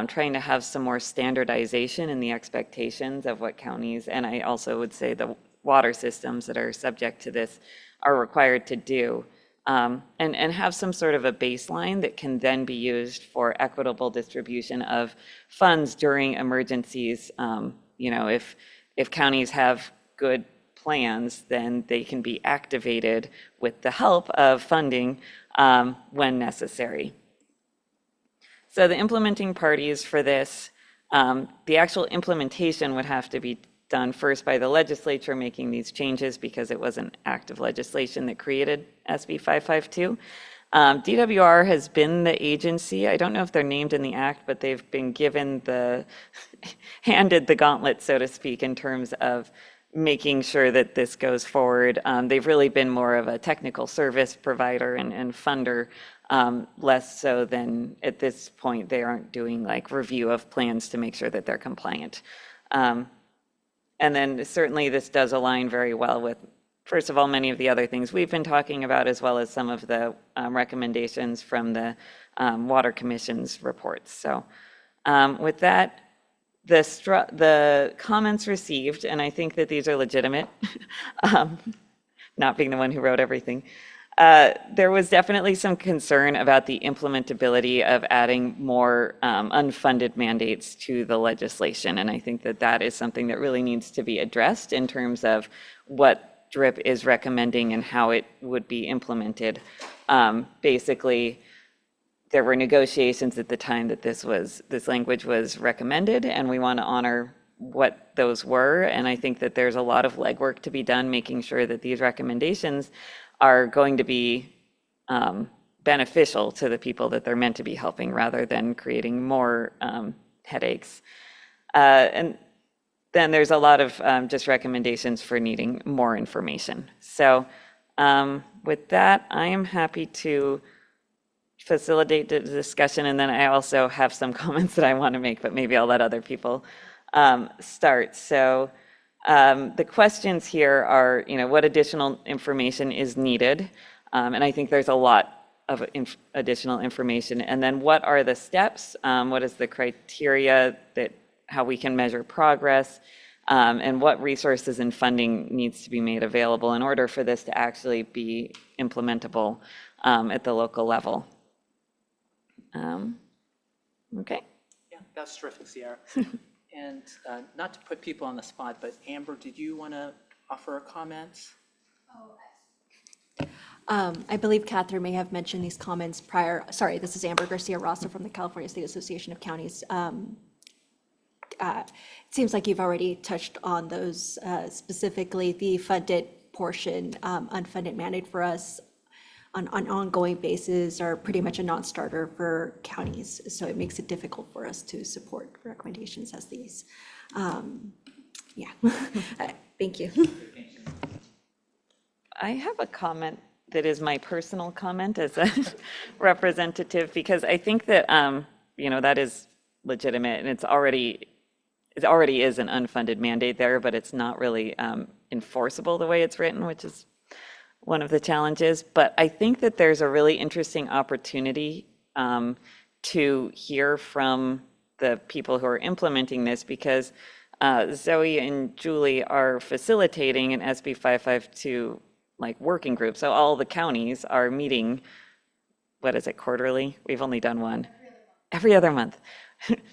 trying to have some more standardization in the expectations of what counties, and I also would say the water systems that are subject to this, are required to do. and have some sort of a baseline that can then be used for equitable distribution of funds during emergencies. If counties have good plans, then they can be activated with the help of funding when necessary. So the implementing parties for this, the actual implementation would have to be done first by the legislature making these changes because it was an act of legislation that created SB 552. DWR has been the agency. I don't know if they're named in the act, but they've been handed the gauntlet, so to speak, in terms of making sure that this goes forward. They've really been more of a technical service provider and funder, less so than at this point they aren't doing like review of plans to make sure that they're compliant. And then certainly this does align very well with, first of all, many of the other things we've been talking about, as well as some of the recommendations from the Water Commission's reports. So with that, the comments received, and I think that these are legitimate, not being the one who wrote everything, there was definitely some concern about the implementability of adding more unfunded mandates to the legislation. And I think that that is something that really needs to be addressed in terms of what DRIP is recommending and how it would be implemented. Basically, there were negotiations at the time that this language was recommended, and we want to honor what those were. And I think that there's a lot of legwork to be done, making sure that these recommendations are going to be beneficial to the people that they're meant to be helping, rather than creating more headaches. And then there's a lot of just recommendations for needing more information. So with that, I am happy to facilitate the discussion, and then I also have some comments that I want to make, but maybe I'll let other people start. So the questions here are, what additional information is needed? And I think there's a lot of additional information. And then what are the steps? What is the criteria how we can measure progress? And what resources and funding needs to be made available in order for this to actually be implementable at the local level? Okay. Yeah, that's terrific, Sierra. And not to put people on the spot, but Amber, did you want to offer a comment? I believe Catherine may have mentioned these comments prior. Sorry, this is Amber Garcia Rossa from the California State Association of Counties. It seems like you've already touched on those, specifically the funded portion, unfunded mandate for us on an ongoing basis are pretty much a non-starter for counties. So it makes it difficult for us to support recommendations as these. Yeah, thank you. I have a comment that is my personal comment as a representative, because I think that, that is legitimate, and it already is an unfunded mandate there, but it's not really enforceable the way it's written, which is one of the challenges. But I think that there's a really interesting opportunity to hear from the people who are implementing this, because Zoe and Julie are facilitating an SB 552 working group. So all the counties are meeting, what is it, quarterly? We've only done one. Every other month.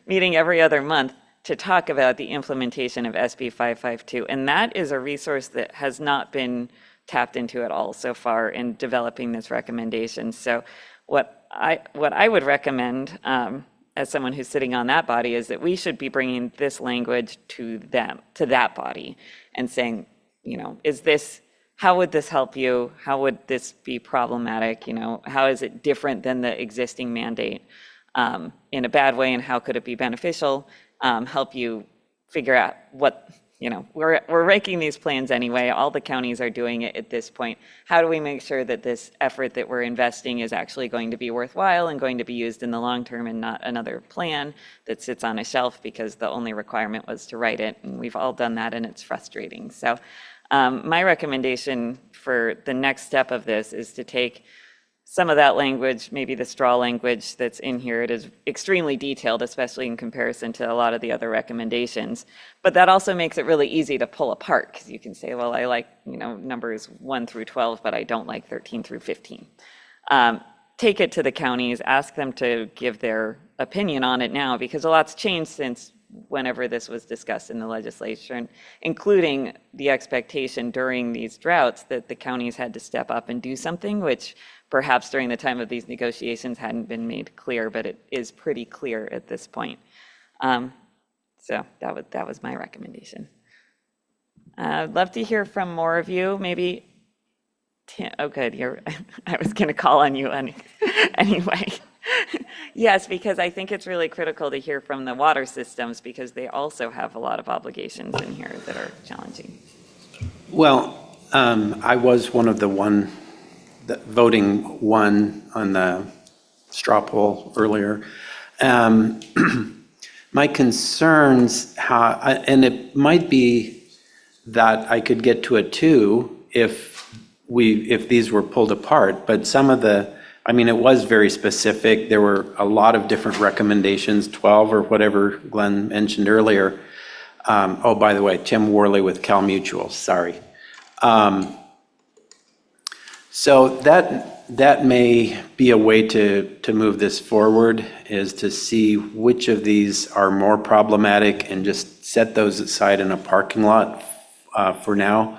Meeting every other month to talk about the implementation of SB 552. And that is a resource that has not been tapped into at all so far in developing this recommendation. So what I would recommend as someone who's sitting on that body is that we should be bringing this language to that body and saying, how would this help you? How would this be problematic? How is it different than the existing mandate in a bad way, and how could it be beneficial? Help you figure out what, we're making these plans anyway. All the counties are doing it at this point. How do we make sure that this effort that we're investing is actually going to be worthwhile and going to be used in the long term, and not another plan that sits on a shelf because the only requirement was to write it? And we've all done that, and it's frustrating. So my recommendation for the next step of this is to take some of that language, maybe the straw language that's in here, it is extremely detailed, especially in comparison to a lot of the other recommendations. But that also makes it really easy to pull apart, because you can say, well, I like, numbers 1 through 12, but I don't like 13 through 15. Take it to the counties, ask them to give their opinion on it now, because a lot's changed since whenever this was discussed in the legislature, including the expectation during these droughts that the counties had to step up and do something, which perhaps during the time of these negotiations hadn't been made clear, but it is pretty clear at this point. So that was my recommendation. I'd love to hear from more of you. Maybe, oh good, I was going to call on you anyway. Yes, because I think it's really critical to hear from the water systems, because they also have a lot of obligations in here that are challenging. Well, I was one of the voting one on the straw poll earlier. My concerns, and it might be that I could get to a 2 if these were pulled apart, but some of it was very specific. There were a lot of different recommendations, 12 or whatever Glenn mentioned earlier. Oh, by the way, Tim Worley with Cal Mutual, sorry. So that may be a way to move this forward, is to see which of these are more problematic and just set those aside in a parking lot for now.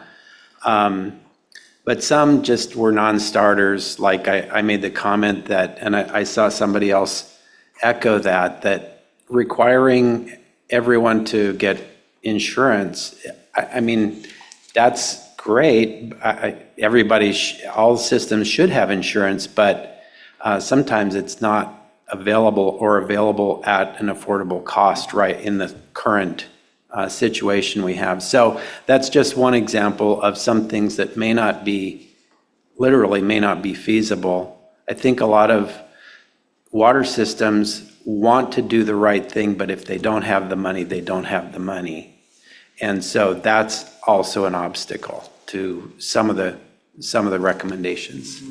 But some just were non-starters, like I made the comment that, and I saw somebody else echo that requiring everyone to get insurance, that's great. All systems should have insurance, but sometimes it's not available at an affordable cost right in the current situation we have. So that's just one example of some things that may not be feasible. I think a lot of water systems want to do the right thing, but if they don't have the money, they don't have the money. And so that's also an obstacle to some of the recommendations.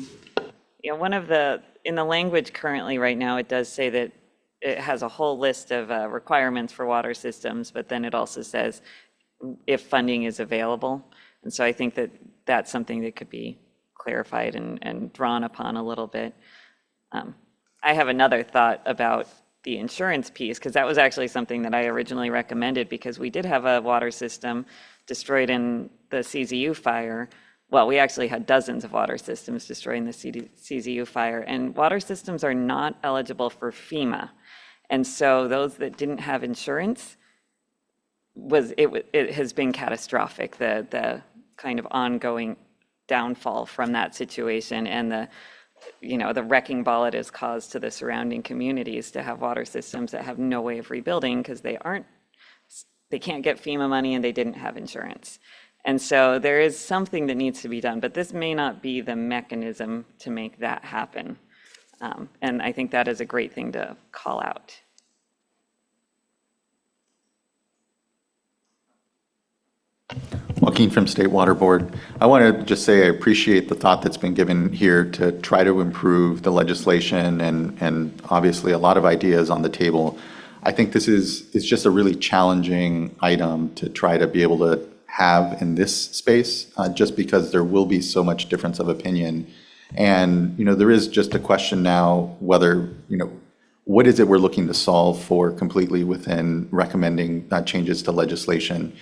In the language currently right now, it does say that it has a whole list of requirements for water systems, but then it also says if funding is available. And so I think that that's something that could be clarified and drawn upon a little bit. I have another thought about the insurance piece, because that was actually something that I originally recommended, because we did have a water system destroyed in the CZU fire. Well, we actually had dozens of water systems destroyed in the CZU fire, and water systems are not eligible for FEMA. And so those that didn't have insurance, it has been catastrophic, the kind of ongoing downfall from that situation, and the wrecking ball it has caused to the surrounding communities to have water systems that have no way of rebuilding because they can't get FEMA money and they didn't have insurance. And so there is something that needs to be done, but this may not be the mechanism to make that happen. And I think that is a great thing to call out. Joaquin from State Water Board. I want to just say I appreciate the thought that's been given here to try to improve the legislation, and obviously a lot of ideas on the table. I think this is just a really challenging item to try to be able to have in this space, just because there will be so much difference of opinion. And, there is just a question now whether, what is it we're looking to solve for completely within recommending changes to legislation.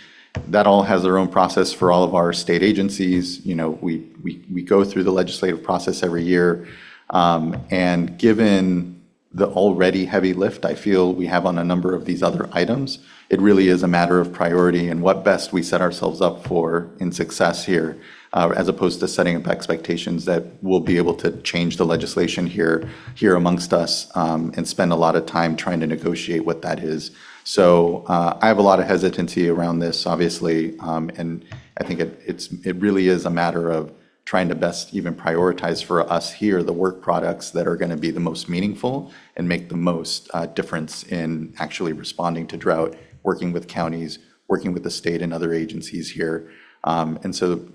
That all has their own process for all of our state agencies. We go through the legislative process every year. And given the already heavy lift I feel we have on a number of these other items, it really is a matter of priority and what best we set ourselves up for in success here, as opposed to setting up expectations that we'll be able to change the legislation here amongst us, and spend a lot of time trying to negotiate what that is. So I have a lot of hesitancy around this, obviously, and I think it really is a matter of trying to best even prioritize for us here the work products that are going to be the most meaningful and make the most difference in actually responding to drought, working with counties, working with the state and other agencies here. And so,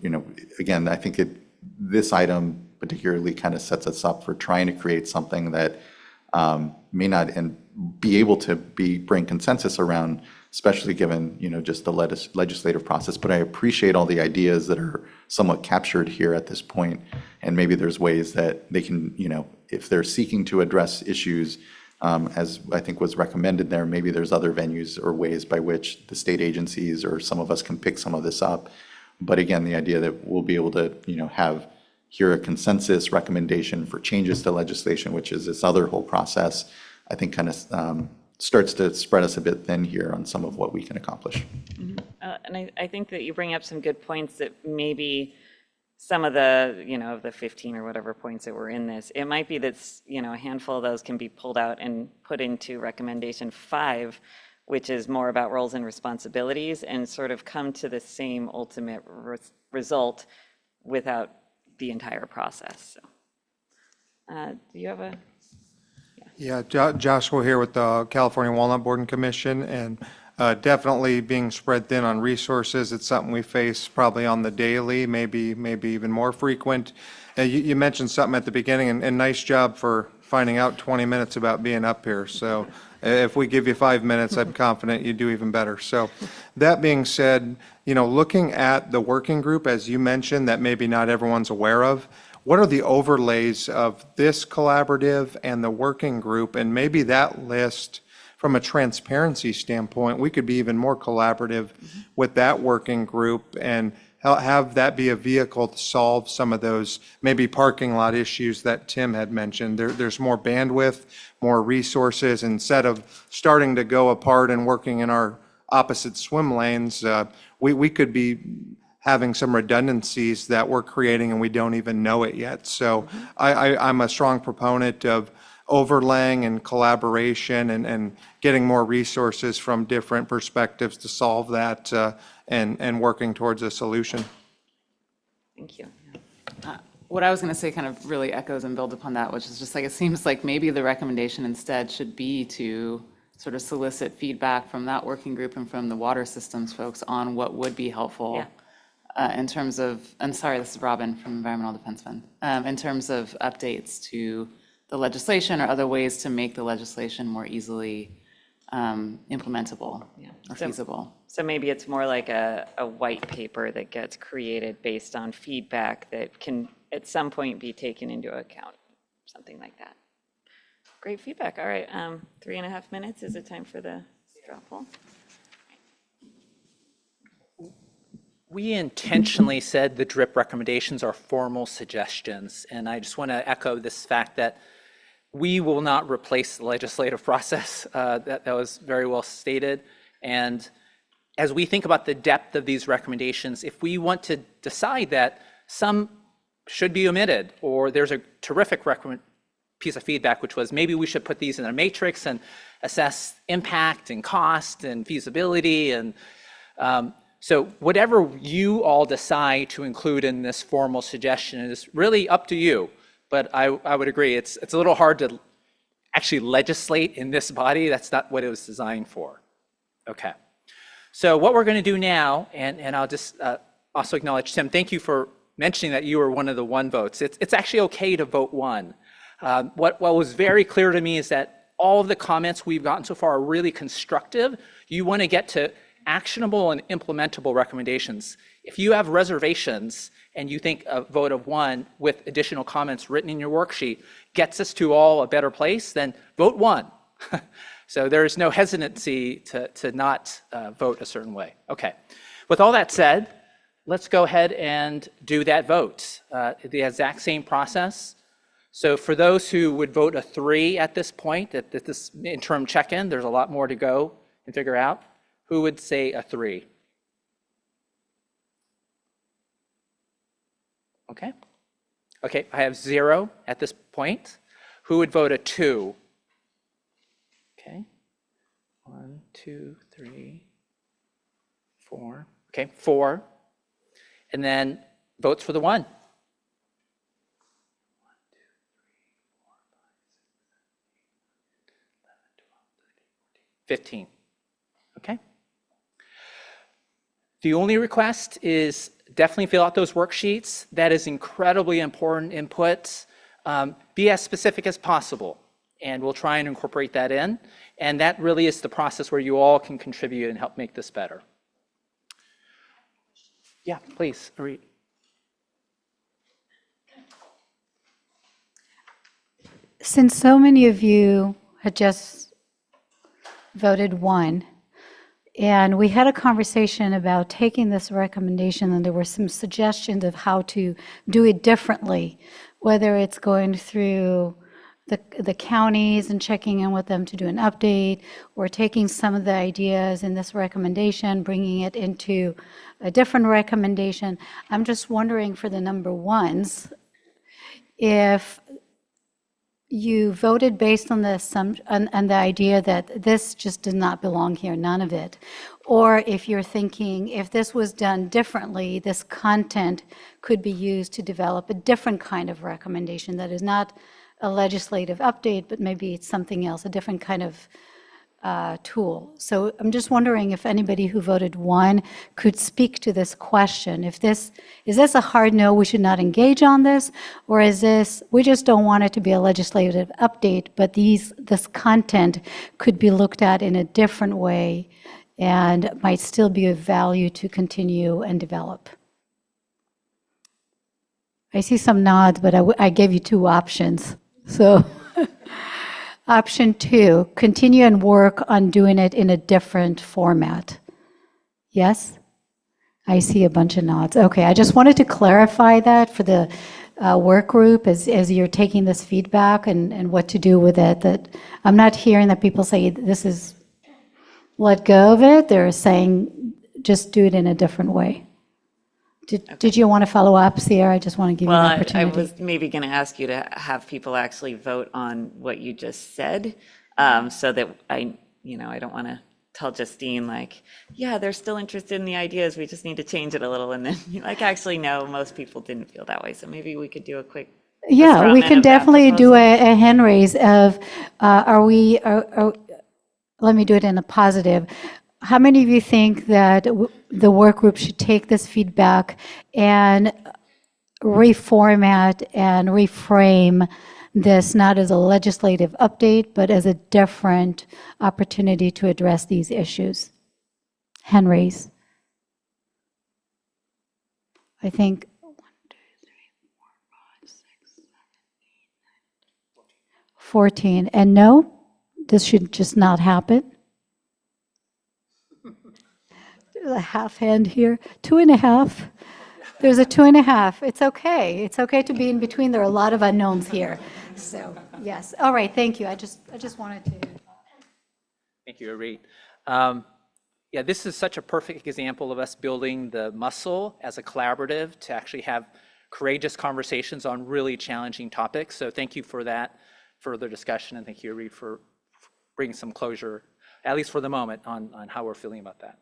again, I think this item particularly kind of sets us up for trying to create something that may not and be able to bring consensus around, especially given, just the legislative process. But I appreciate all the ideas that are somewhat captured here at this point. And maybe there's ways that they can, if they're seeking to address issues, as I think was recommended there, maybe there's other venues or ways by which the state agencies or some of us can pick some of this up. But again, the idea that we'll be able to, have here a consensus recommendation for changes to legislation, which is this other whole process, I think kind of starts to spread us a bit thin here on some of what we can accomplish. And I think that you bring up some good points that maybe some of the, of the 15 or whatever points that were in this, it might be that, a handful of those can be pulled out and put into recommendation 5, which is more about roles and responsibilities, and sort of come to the same ultimate result without the entire process. So, do you have a? Yeah, Joshua here with the California Walnut Board and Commission, and definitely being spread thin on resources. It's something we face probably on the daily, maybe even more frequent. You mentioned something at the beginning, and nice job for finding out 20 minutes about being up here. So if we give you 5 minutes, I'm confident you do even better. So that being said, looking at the working group, as you mentioned, that maybe not everyone's aware of, what are the overlays of this collaborative and the working group? And maybe that list, from a transparency standpoint, we could be even more collaborative with that working group and have that be a vehicle to solve some of those maybe parking lot issues that Tim had mentioned. There's more bandwidth, more resources. Instead of starting to go apart and working in our opposite swim lanes, we could be having some redundancies that we're creating and we don't even know it yet. So I'm a strong proponent of overlaying and collaboration and getting more resources from different perspectives to solve that and working towards a solution. Thank you. What I was going to say kind of really echoes and builds upon that, which is just like, it seems like maybe the recommendation instead should be to sort of solicit feedback from that working group and from the water systems folks on what would be helpful in terms of, and sorry, this is Robin from Environmental Defense Fund, in terms of updates to the legislation or other ways to make the legislation more easily implementable or feasible. So maybe it's more like a white paper that gets created based on feedback that can at some point be taken into account, something like that. Great feedback. All right, 3.5 minutes. Is it time for the straw poll? We intentionally said the DRIP recommendations are formal suggestions, and I just want to echo this fact that we will not replace the legislative process. That was very well stated. And as we think about the depth of these recommendations, if we want to decide that some should be omitted, or there's a terrific piece of feedback, which was maybe we should put these in a matrix and assess impact and cost and feasibility. And so whatever you all decide to include in this formal suggestion is really up to you. But I would agree, it's a little hard to actually legislate in this body. That's not what it was designed for. Okay. So what we're going to do now, and I'll just also acknowledge, Tim, thank you for mentioning that you were one of the 1 votes. It's actually okay to vote 1. What was very clear to me is that all of the comments we've gotten so far are really constructive. You want to get to actionable and implementable recommendations. If you have reservations and you think a vote of 1 with additional comments written in your worksheet gets us to all a better place, then vote 1. So there is no hesitancy to not vote a certain way. Okay. With all that said, let's go ahead and do that vote. The exact same process. So for those who would vote a 3 at this point, at this interim check-in, there's a lot more to go and figure out. Who would say a 3? Okay. Okay, I have 0 at this point. Who would vote a 2? Okay. 1, 2, 3, 4. Okay, 4. And then votes for the 1. 15. Okay. The only request is definitely fill out those worksheets. That is incredibly important input. Be as specific as possible, and we'll try and incorporate that in. And that really is the process where you all can contribute and help make this better. Yeah, please, Arit. Since so many of you had just voted one, and we had a conversation about taking this recommendation, and there were some suggestions of how to do it differently, whether it's going through the counties and checking in with them to do an update, or taking some of the ideas in this recommendation, bringing it into a different recommendation. I'm just wondering for the number ones, if you voted based on the assumption and the idea that this just does not belong here, none of it. Or if you're thinking if this was done differently, this content could be used to develop a different kind of recommendation that is not a legislative update, but maybe it's something else, a different kind of tool. So I'm just wondering if anybody who voted one could speak to this question. Is this a hard no, we should not engage on this? Or is this, we just don't want it to be a legislative update, but this content could be looked at in a different way and might still be of value to continue and develop? I see some nods, but I gave you two options. So option 2, continue and work on doing it in a different format. Yes? I see a bunch of nods. Okay, I just wanted to clarify that for the work group as you're taking this feedback and what to do with it. That I'm not hearing that people say this is let go of it. They're saying just do it in a different way. Did you want to follow up, Sierra? I just want to give you an opportunity. I was maybe going to ask you to have people actually vote on what you just said, so that I don't want to tell Justine like, yeah, they're still interested in the ideas. We just need to change it a little, and then like, actually, no, most people didn't feel that way. So maybe we could do a quick. Yeah, we can definitely do a hand raise of, let me do it in a positive. How many of you think that the work group should take this feedback and reformat and reframe this not as a legislative update, but as a different opportunity to address these issues? Hand raise. I think 14. And no, this should just not happen. There's a half hand here, 2.5. There's a 2.5. It's okay. It's okay to be in between. There are a lot of unknowns here. So yes. All right. Thank you. I just wanted to. Thank you, Arit. Yeah, this is such a perfect example of us building the muscle as a collaborative to actually have courageous conversations on really challenging topics. So thank you for that further discussion, and thank you, Arit, for bringing some closure, at least for the moment, on how we're feeling about that.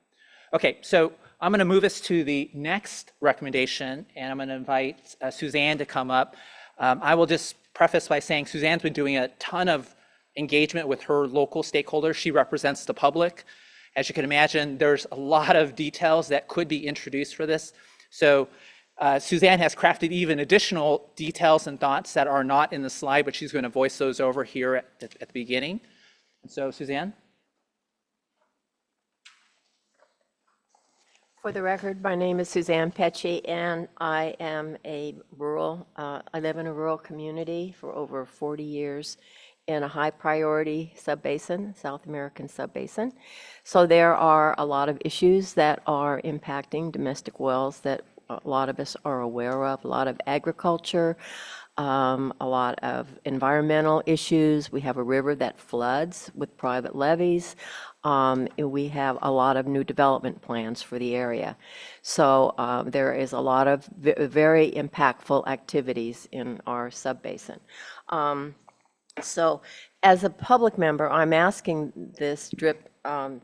Okay, so I'm going to move us to the next recommendation, and I'm going to invite Suzanne to come up. I will just preface by saying Suzanne's been doing a ton of engagement with her local stakeholders. She represents the public. As you can imagine, there's a lot of details that could be introduced for this. So Suzanne has crafted even additional details and thoughts that are not in the slide, but she's going to voice those over here at the beginning. And so, Suzanne? For the record, my name is Suzanne Pecci, and I am I live in a rural community for over 40 years in a high priority subbasin, South American subbasin. So there are a lot of issues that are impacting domestic wells that a lot of us are aware of, a lot of agriculture, a lot of environmental issues. We have a river that floods with private levees. We have a lot of new development plans for the area. So there is a lot of very impactful activities in our subbasin. So as a public member, I'm asking this DRIP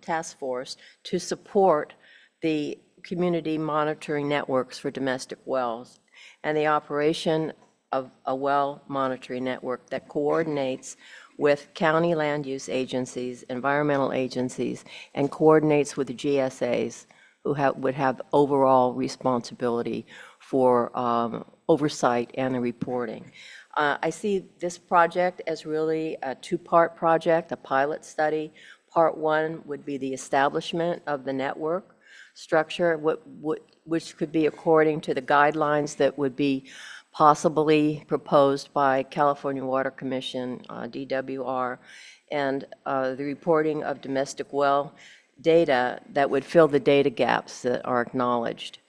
task force to support the community monitoring networks for domestic wells and the operation of a well monitoring network that coordinates with county land use agencies, environmental agencies, and coordinates with the GSAs, who would have overall responsibility for oversight and the reporting. I see this project as really a two-part project, a pilot study. Part one would be the establishment of the network structure, which could be according to the guidelines that would be possibly proposed by California Water Commission, DWR, and the reporting of domestic well data that would fill the data gaps that are acknowledged.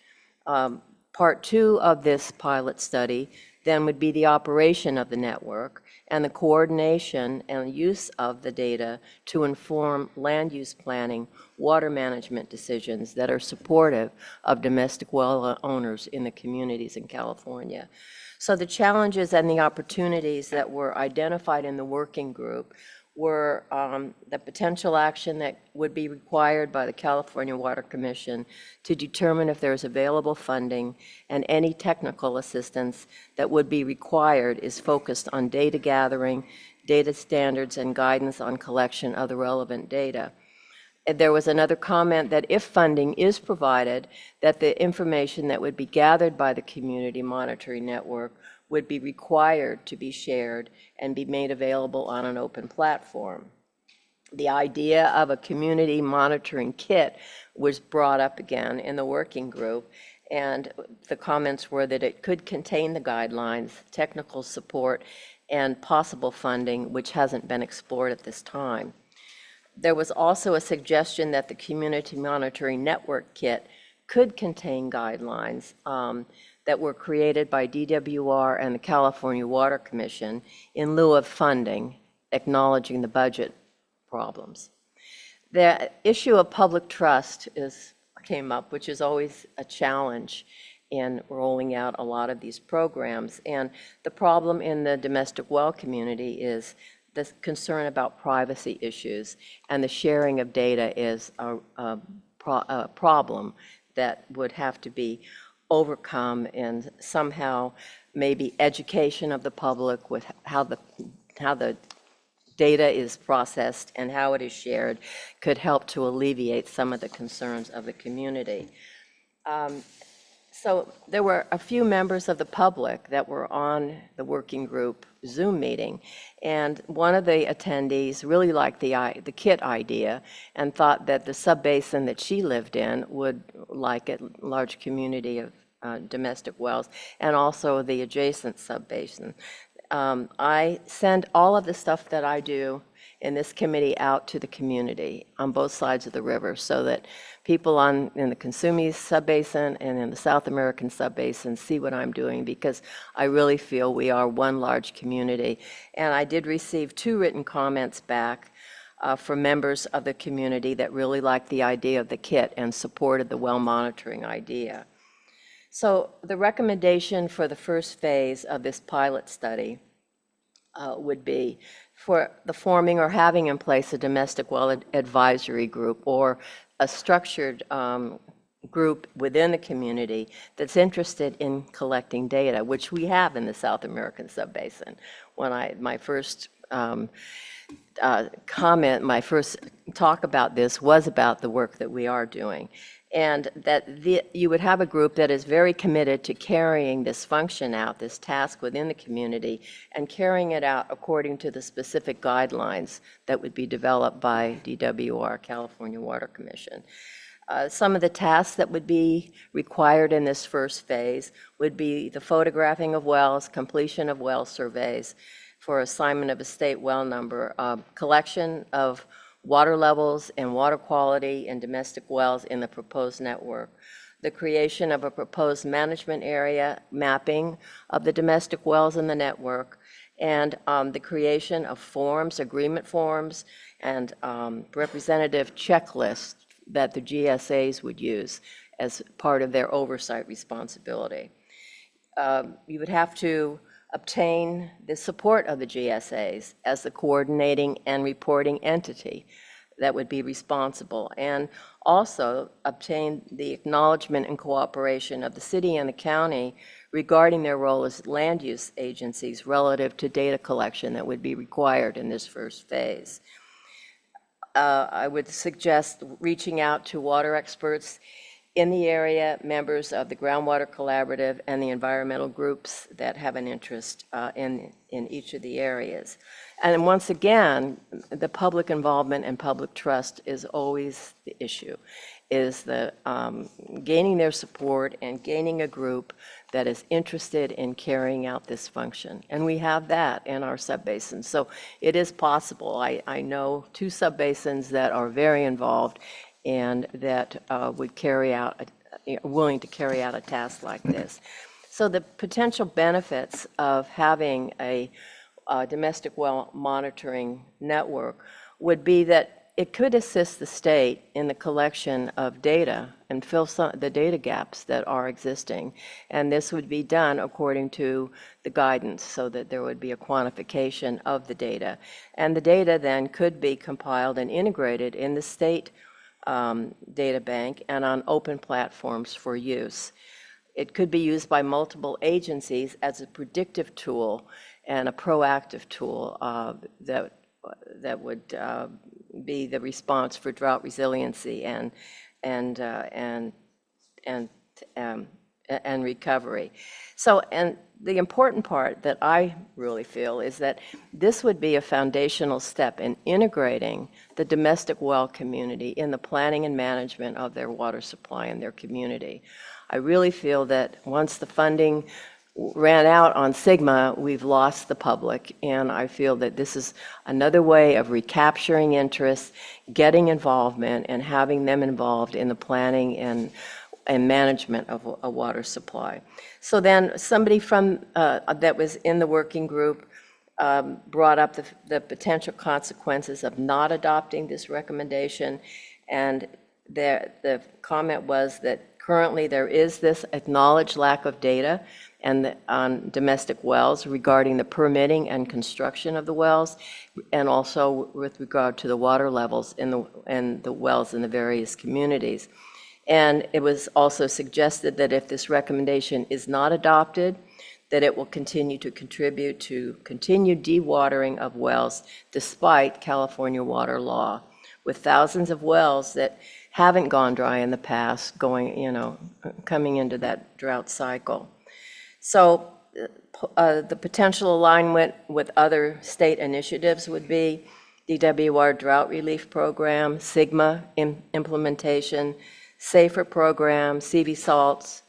Part two of this pilot study then would be the operation of the network and the coordination and use of the data to inform land use planning, water management decisions that are supportive of domestic well owners in the communities in California. So the challenges and the opportunities that were identified in the working group were the potential action that would be required by the California Water Commission to determine if there is available funding, and any technical assistance that would be required is focused on data gathering, data standards, and guidance on collection of the relevant data. And there was another comment that if funding is provided, that the information that would be gathered by the Community Monitoring Network would be required to be shared and be made available on an open platform. The idea of a community monitoring kit was brought up again in the working group, and the comments were that it could contain the guidelines, technical support, and possible funding, which hasn't been explored at this time. There was also a suggestion that the Community Monitoring Network kit could contain guidelines that were created by DWR and the California Water Commission in lieu of funding, acknowledging the budget problems. The issue of public trust came up, which is always a challenge in rolling out a lot of these programs. And the problem in the domestic well community is the concern about privacy issues, and the sharing of data is a problem that would have to be overcome, and somehow maybe education of the public with how the data is processed and how it is shared could help to alleviate some of the concerns of the community. So there were a few members of the public that were on the working group Zoom meeting, and one of the attendees really liked the kit idea and thought that the subbasin that she lived in would like a large community of domestic wells, and also the adjacent subbasin. I send all of the stuff that I do in this committee out to the community on both sides of the river, so that people in the Consumnes subbasin and in the South American subbasin see what I'm doing, because I really feel we are one large community. And I did receive 2 written comments back from members of the community that really liked the idea of the kit and supported the well monitoring idea. So the recommendation for the first phase of this pilot study would be for the forming or having in place a domestic well advisory group, or a structured group within the community that's interested in collecting data, which we have in the South American subbasin. My first talk about this was about the work that we are doing. And that you would have a group that is very committed to carrying this function out, this task within the community, and carrying it out according to the specific guidelines that would be developed by DWR, California Water Commission. Some of the tasks that would be required in this first phase would be the photographing of wells, completion of well surveys for assignment of a state well number, collection of water levels and water quality in domestic wells in the proposed network, the creation of a proposed management area mapping of the domestic wells in the network, and the creation of forms, agreement forms, and representative checklists that the GSAs would use as part of their oversight responsibility. You would have to obtain the support of the GSAs as the coordinating and reporting entity that would be responsible, and also obtain the acknowledgement and cooperation of the city and the county regarding their role as land use agencies relative to data collection that would be required in this first phase. I would suggest reaching out to water experts in the area, members of the Groundwater Collaborative and the environmental groups that have an interest in each of the areas. And once again, the public involvement and public trust is always the issue, is the gaining their support and gaining a group that is interested in carrying out this function. And we have that in our subbasins. So it is possible. I know 2 subbasins that are very involved and that would carry out, willing to carry out a task like this. So the potential benefits of having a domestic well monitoring network would be that it could assist the state in the collection of data and fill the data gaps that are existing. And this would be done according to the guidance so that there would be a quantification of the data. And the data then could be compiled and integrated in the state data bank and on open platforms for use. It could be used by multiple agencies as a predictive tool and a proactive tool that would be the response for drought resiliency and recovery. So, and the important part that I really feel is that this would be a foundational step in integrating the domestic well community in the planning and management of their water supply in their community. I really feel that once the funding ran out on Sigma, we've lost the public, and I feel that this is another way of recapturing interest, getting involvement, and having them involved in the planning and management of a water supply. So then somebody from that was in the working group brought up the potential consequences of not adopting this recommendation, and the comment was that currently there is this acknowledged lack of data on domestic wells regarding the permitting and construction of the wells, and also with regard to the water levels in the wells in the various communities. And it was also suggested that if this recommendation is not adopted, that it will continue to contribute to continued dewatering of wells despite California water law, with thousands of wells that haven't gone dry in the past coming into that drought cycle. So the potential alignment with other state initiatives would be DWR Drought Relief Program, SIGMA implementation, SAFER program, CV salts,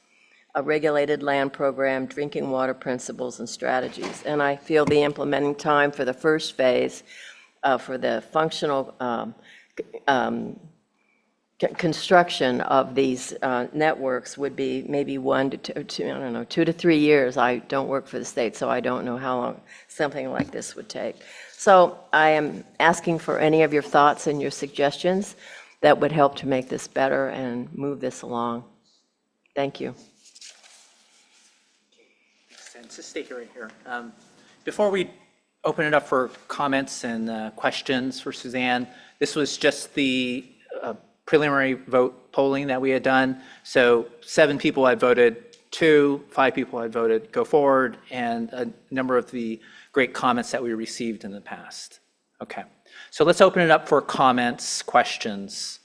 a regulated land program, drinking water principles and strategies. And I feel the implementing time for the first phase for the functional construction of these networks would be maybe 1 to 2, I don't know, 2 to 3 years. I don't work for the state, so I don't know how long something like this would take. So I am asking for any of your thoughts and your suggestions that would help to make this better and move this along. Thank you. And to stay here. Before we open it up for comments and questions for Suzanne, this was just the preliminary vote polling that we had done. So 7 people had voted 2, 5 people had voted go forward, and a number of the great comments that we received in the past. Okay, so let's open it up for comments, questions.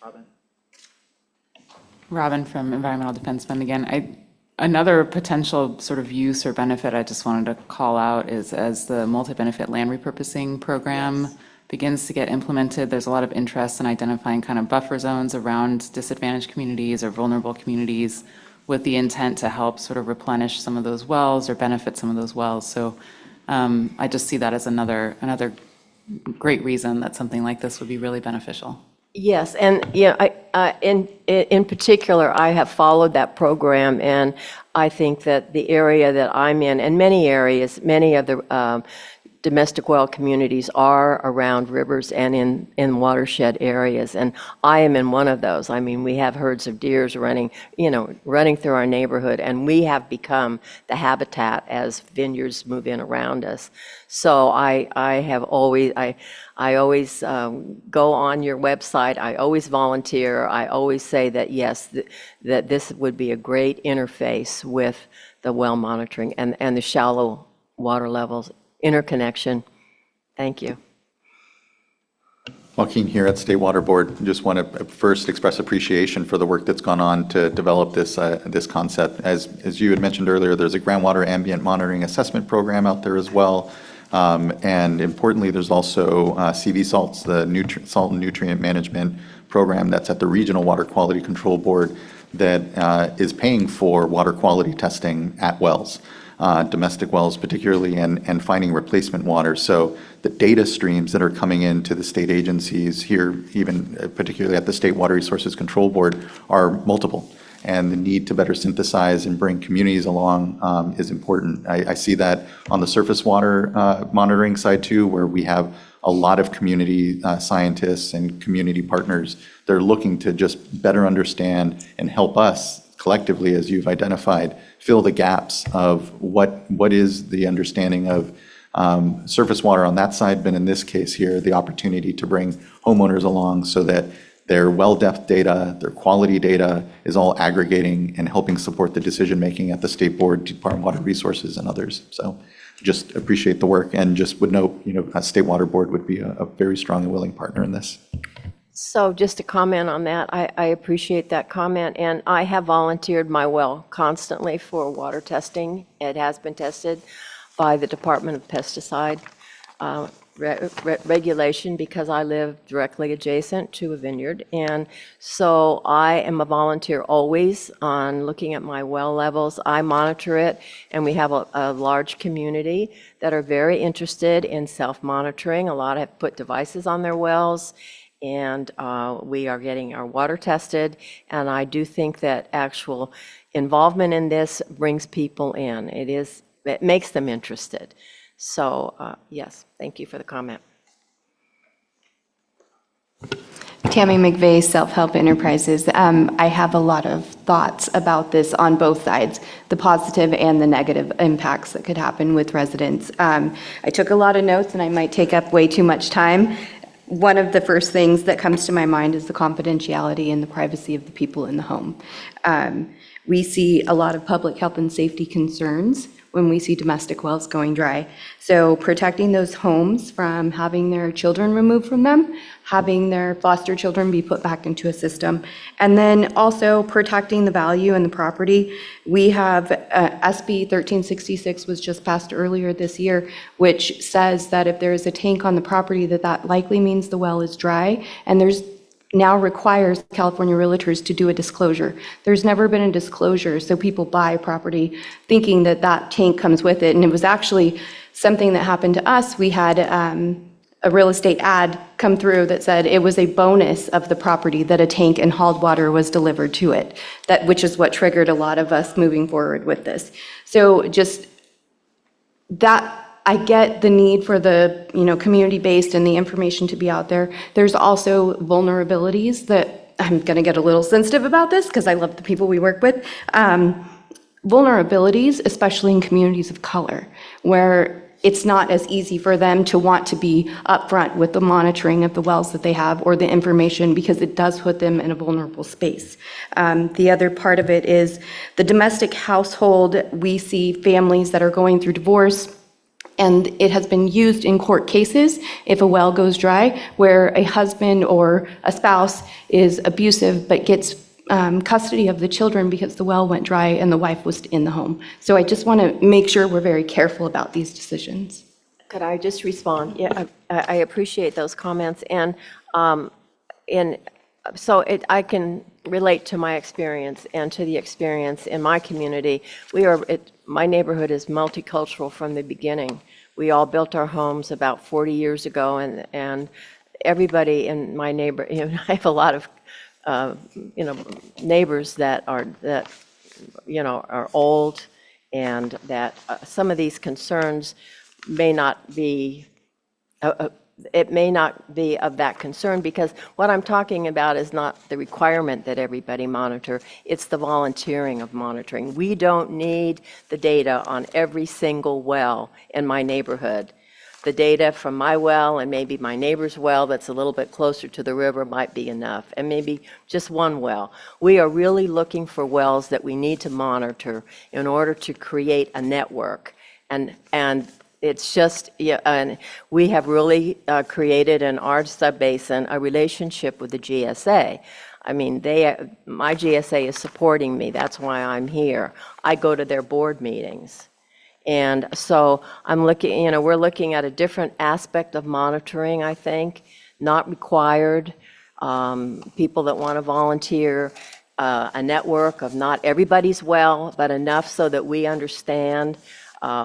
Robin? Robin from Environmental Defense Fund again. Another potential sort of use or benefit I just wanted to call out is as the multi-benefit land repurposing program begins to get implemented, there's a lot of interest in identifying kind of buffer zones around disadvantaged communities or vulnerable communities with the intent to help sort of replenish some of those wells or benefit some of those wells. So I just see that as another great reason that something like this would be really beneficial. Yes, and in particular, I have followed that program, and I think that the area that I'm in, and many areas, many of the domestic well communities are around rivers and in watershed areas, and I am in one of those. I mean, we have herds of deers running through our neighborhood, and we have become the habitat as vineyards move in around us. So I always go on your website. I always volunteer. I always say that yes, that this would be a great interface with the well monitoring and the shallow water levels interconnection. Thank you. Joaquin here at State Water Board. Just want to first express appreciation for the work that's gone on to develop this concept. As you had mentioned earlier, there's a groundwater ambient monitoring assessment program out there as well. And importantly, there's also CV salts, the salt and nutrient management program that's at the Regional Water Quality Control Board that is paying for water quality testing at wells. Domestic wells particularly, and finding replacement water. So the data streams that are coming into the state agencies here, even particularly at the State Water Resources Control Board, are multiple. And the need to better synthesize and bring communities along is important. I see that on the surface water monitoring side too, where we have a lot of community scientists and community partners. They're looking to just better understand and help us collectively, as you've identified, fill the gaps of what is the understanding of surface water on that side, but in this case here, the opportunity to bring homeowners along so that their well depth data, their quality data is all aggregating and helping support the decision-making at the State Board, Department of Water Resources, and others. So just appreciate the work and just would note, a State Water Board would be a very strong and willing partner in this. So just to comment on that, I appreciate that comment, and I have volunteered my well constantly for water testing. It has been tested by the Department of Pesticide regulation because I live directly adjacent to a vineyard, and so I am a volunteer always on looking at my well levels. I monitor it, and we have a large community that are very interested in self-monitoring. A lot have put devices on their wells, and we are getting our water tested, and I do think that actual involvement in this brings people in. It makes them interested. So yes, thank you for the comment. Tammy McVeigh, Self-Help Enterprises. I have a lot of thoughts about this on both sides, the positive and the negative impacts that could happen with residents. I took a lot of notes, and I might take up way too much time. One of the first things that comes to my mind is the confidentiality and the privacy of the people in the home. We see a lot of public health and safety concerns when we see domestic wells going dry. So protecting those homes from having their children removed from them, having their foster children be put back into a system, and then also protecting the value and the property. We have SB 1366 was just passed earlier this year, which says that if there is a tank on the property, that likely means the well is dry, and there's now requires California realtors to do a disclosure. There's never been a disclosure, so people buy property thinking that that tank comes with it, and it was actually something that happened to us. We had a real estate ad come through that said it was a bonus of the property that a tank and hauled water was delivered to it, which is what triggered a lot of us moving forward with this. So just that, I get the need for the, community-based and the information to be out there. There's also vulnerabilities that I'm going to get a little sensitive about this because I love the people we work with. Vulnerabilities, especially in communities of color, where it's not as easy for them to want to be upfront with the monitoring of the wells that they have or the information because it does put them in a vulnerable space. The other part of it is the domestic household. We see families that are going through divorce, and it has been used in court cases if a well goes dry, where a husband or a spouse is abusive but gets custody of the children because the well went dry and the wife was in the home. So I just want to make sure we're very careful about these decisions. Could I just respond? Yeah, I appreciate those comments, and I can relate to my experience and to the experience in my community. My neighborhood is multicultural from the beginning. We all built our homes about 40 years ago, and everybody in my neighborhood, I have a lot of neighbors that are old, and that some of these concerns may not be. It may not be of that concern, because what I'm talking about is not the requirement that everybody monitor, it's the volunteering of monitoring. We don't need the data on every single well in my neighborhood. The data from my well and maybe my neighbor's well that's a little bit closer to the river might be enough, and maybe just one well. We are really looking for wells that we need to monitor in order to create a network. And it's just, yeah, and we have really created in our subbasin a relationship with the GSA. I mean, my GSA is supporting me. That's why I'm here. I go to their board meetings. And so I'm looking, we're looking at a different aspect of monitoring, I think, not required. People that want to volunteer, a network of not everybody's well, but enough so that we understand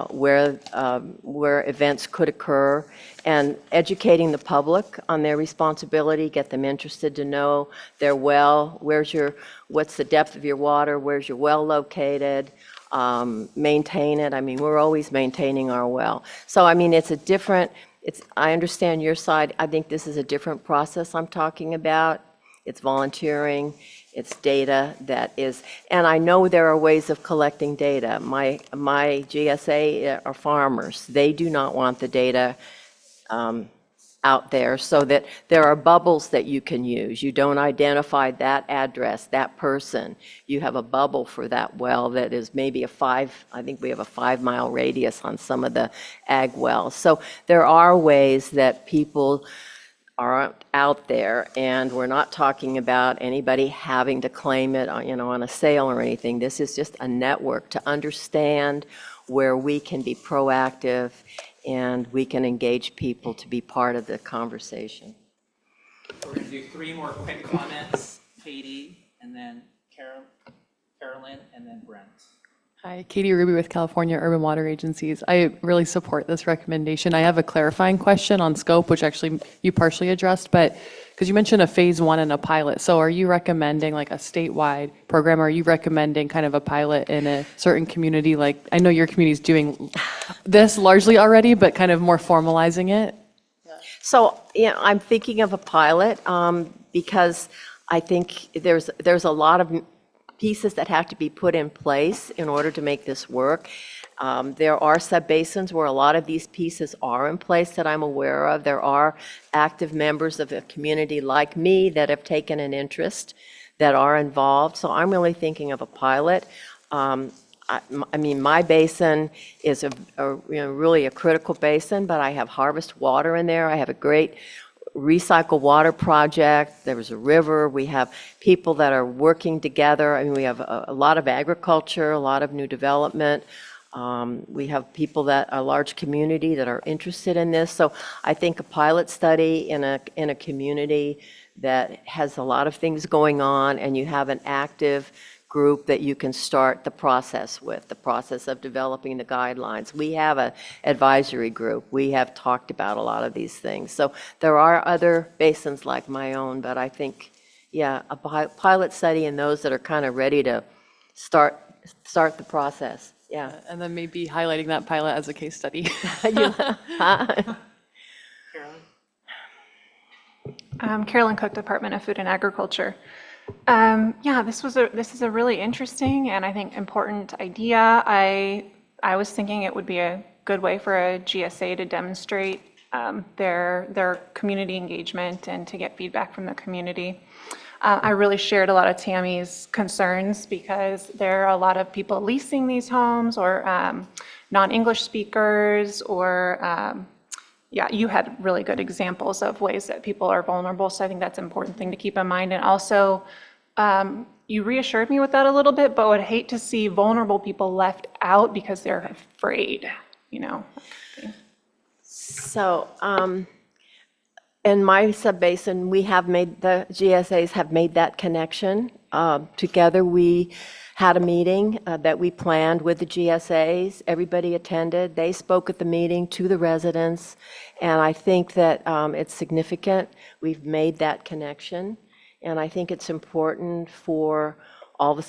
where events could occur, and educating the public on their responsibility, get them interested to know their well, what's the depth of your water, where's your well located, maintain it. I mean, we're always maintaining our well. So, I mean, I understand your side. I think this is a different process I'm talking about. It's volunteering, it's data that is, and I know there are ways of collecting data. My GSA are farmers. They do not want the data out there, so that there are bubbles that you can use. You don't identify that address, that person. You have a bubble for that well that is maybe I think we have a 5-mile radius on some of the ag wells. So there are ways that people are out there, and we're not talking about anybody having to claim it on a sale or anything. This is just a network to understand where we can be proactive and we can engage people to be part of the conversation. We're going to do 3 more quick comments. Katie, and then Carolyn, and then Brent. Hi, Katie Ruby with California Urban Water Agencies. I really support this recommendation. I have a clarifying question on scope, which actually you partially addressed, but because you mentioned a phase 1 and a pilot. So are you recommending like a statewide program, or are you recommending kind of a pilot in a certain community? Like, I know your community is doing this largely already, but kind of more formalizing it? So, I'm thinking of a pilot because I think there's a lot of pieces that have to be put in place in order to make this work. There are subbasins where a lot of these pieces are in place that I'm aware of. There are active members of a community like me that have taken an interest, that are involved. So I'm really thinking of a pilot. I mean, my basin is really a critical basin, but I have harvest water in there. I have a great recycle water project. There was a river. We have people that are working together. I mean, we have a lot of agriculture, a lot of new development. We have people a large community that are interested in this. So I think a pilot study in a community that has a lot of things going on, and you have an active group that you can start the process with, the process of developing the guidelines. We have an advisory group. We have talked about a lot of these things. So there are other basins like my own, but I think, yeah, a pilot study and those that are kind of ready to start the process. Yeah. And then maybe highlighting that pilot as a case study. Carolyn Cook, Department of Food and Agriculture. Yeah, this is a really interesting and I think important idea. I was thinking it would be a good way for a GSA to demonstrate their community engagement and to get feedback from the community. I really shared a lot of Tammy's concerns because there are a lot of people leasing these homes, or non-English speakers, or yeah, you had really good examples of ways that people are vulnerable. So I think that's an important thing to keep in mind. And also, you reassured me with that a little bit, but would hate to see vulnerable people left out because they're afraid, So, in my subbasin, the GSAs have made that connection. Together, we had a meeting that we planned with the GSAs. Everybody attended. They spoke at the meeting to the residents. And I think that it's significant. We've made that connection. And I think it's important for all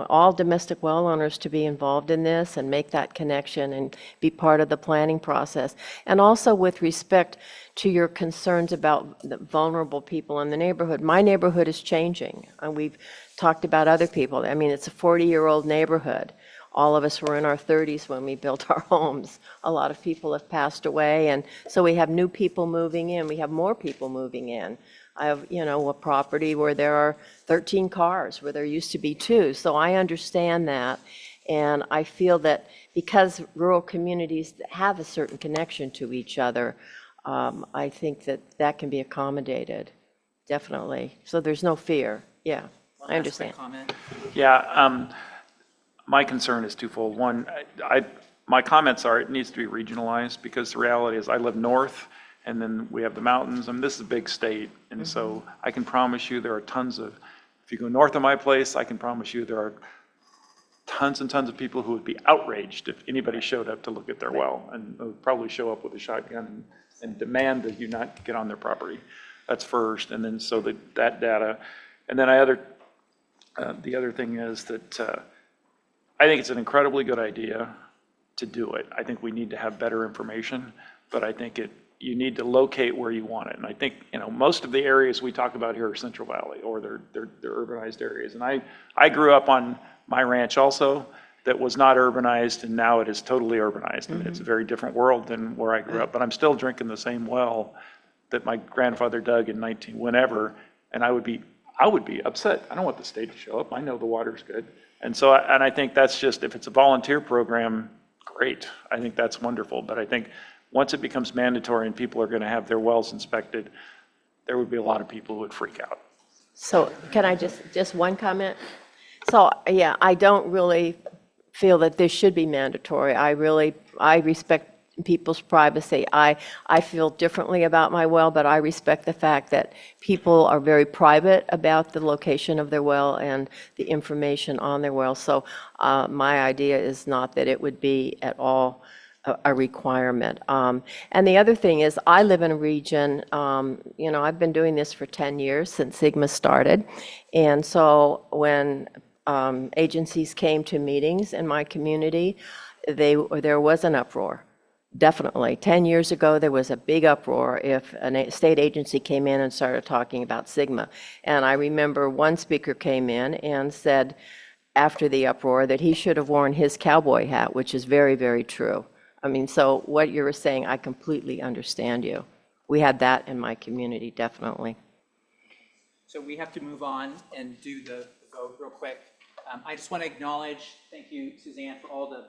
all domestic well owners to be involved in this and make that connection and be part of the planning process. And also with respect to your concerns about the vulnerable people in the neighborhood, my neighborhood is changing. And we've talked about other people. I mean, it's a 40-year-old neighborhood. All of us were in our 30s when we built our homes. A lot of people have passed away, and so we have new people moving in. We have more people moving in. I have, a property where there are 13 cars, where there used to be 2. So I understand that. And I feel that because rural communities have a certain connection to each other, I think that that can be accommodated, definitely. So there's no fear. Yeah, I understand. Yeah, my concern is twofold. One, my comments are it needs to be regionalized because the reality is I live north and then we have the mountains. I mean, this is a big state. And so I can promise you there are tons of, if you go north of my place, I can promise you there are tons and tons of people who would be outraged if anybody showed up to look at their well and would probably show up with a shotgun and demand that you not get on their property. That's first. And then so that data. And then the other thing is that I think it's an incredibly good idea to do it. I think we need to have better information, but I think you need to locate where you want it. And I think, most of the areas we talk about here are Central Valley or they're urbanized areas. And I grew up on my ranch also that was not urbanized and now it is totally urbanized. And it's a very different world than where I grew up, but I'm still drinking the same well that my grandfather dug in whenever, and I would be upset. I don't want the state to show up. I know the water's good. And so, I think that's just, if it's a volunteer program, great. I think that's wonderful. But I think once it becomes mandatory and people are going to have their wells inspected, there would be a lot of people who would freak out. So can I just one comment? So, yeah, I don't really feel that this should be mandatory. I respect people's privacy. I feel differently about my well, but I respect the fact that people are very private about the location of their well and the information on their well. So my idea is not that it would be at all a requirement. And the other thing is I live in a region, I've been doing this for 10 years since Sigma started. And so when agencies came to meetings in my community, there was an uproar. Definitely. 10 years ago, there was a big uproar if a state agency came in and started talking about Sigma. And I remember one speaker came in and said after the uproar that he should have worn his cowboy hat, which is very, very true. I mean, so what you were saying, I completely understand you. We had that in my community, definitely. So we have to move on and do the vote real quick. I just want to acknowledge, thank you, Suzanne, for all the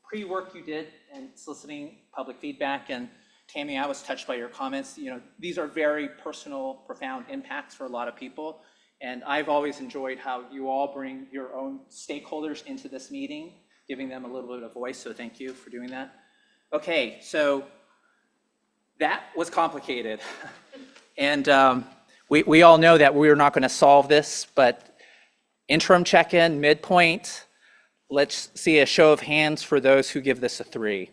pre-work you did and soliciting public feedback. And Tammy, I was touched by your comments. These are very personal, profound impacts for a lot of people. And I've always enjoyed how you all bring your own stakeholders into this meeting, giving them a little bit of voice. So thank you for doing that. Okay, so that was complicated. And we all know that we're not going to solve this, but interim check-in, midpoint. Let's see a show of hands for those who give this a 3.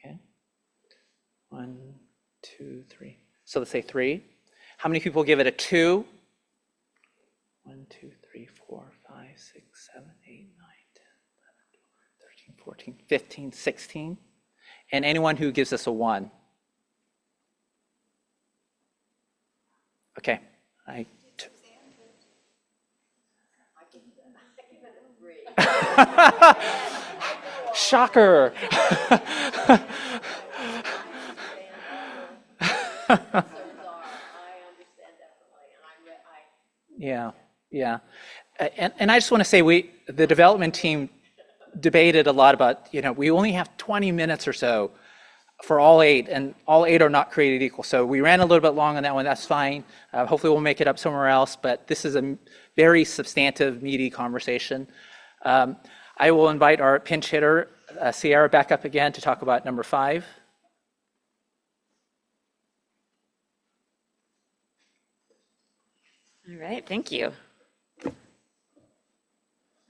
Okay. 1, 2, 3. So let's say 3. How many people give it a 2? 1, 2, 3, 4, 5, 6, 7, 8, 9, 10, 11, 12, 13, 14, 15, 16. And anyone who gives us a 1? Okay. Shocker. Yeah. And I just want to say the development team debated a lot about, we only have 20 minutes or so for all 8, and all 8 are not created equal. So we ran a little bit long on that one. That's fine. Hopefully we'll make it up somewhere else, but this is a very substantive, meaty conversation. I will invite our pinch hitter, Sierra, back up again to talk about number 5. All right, thank you.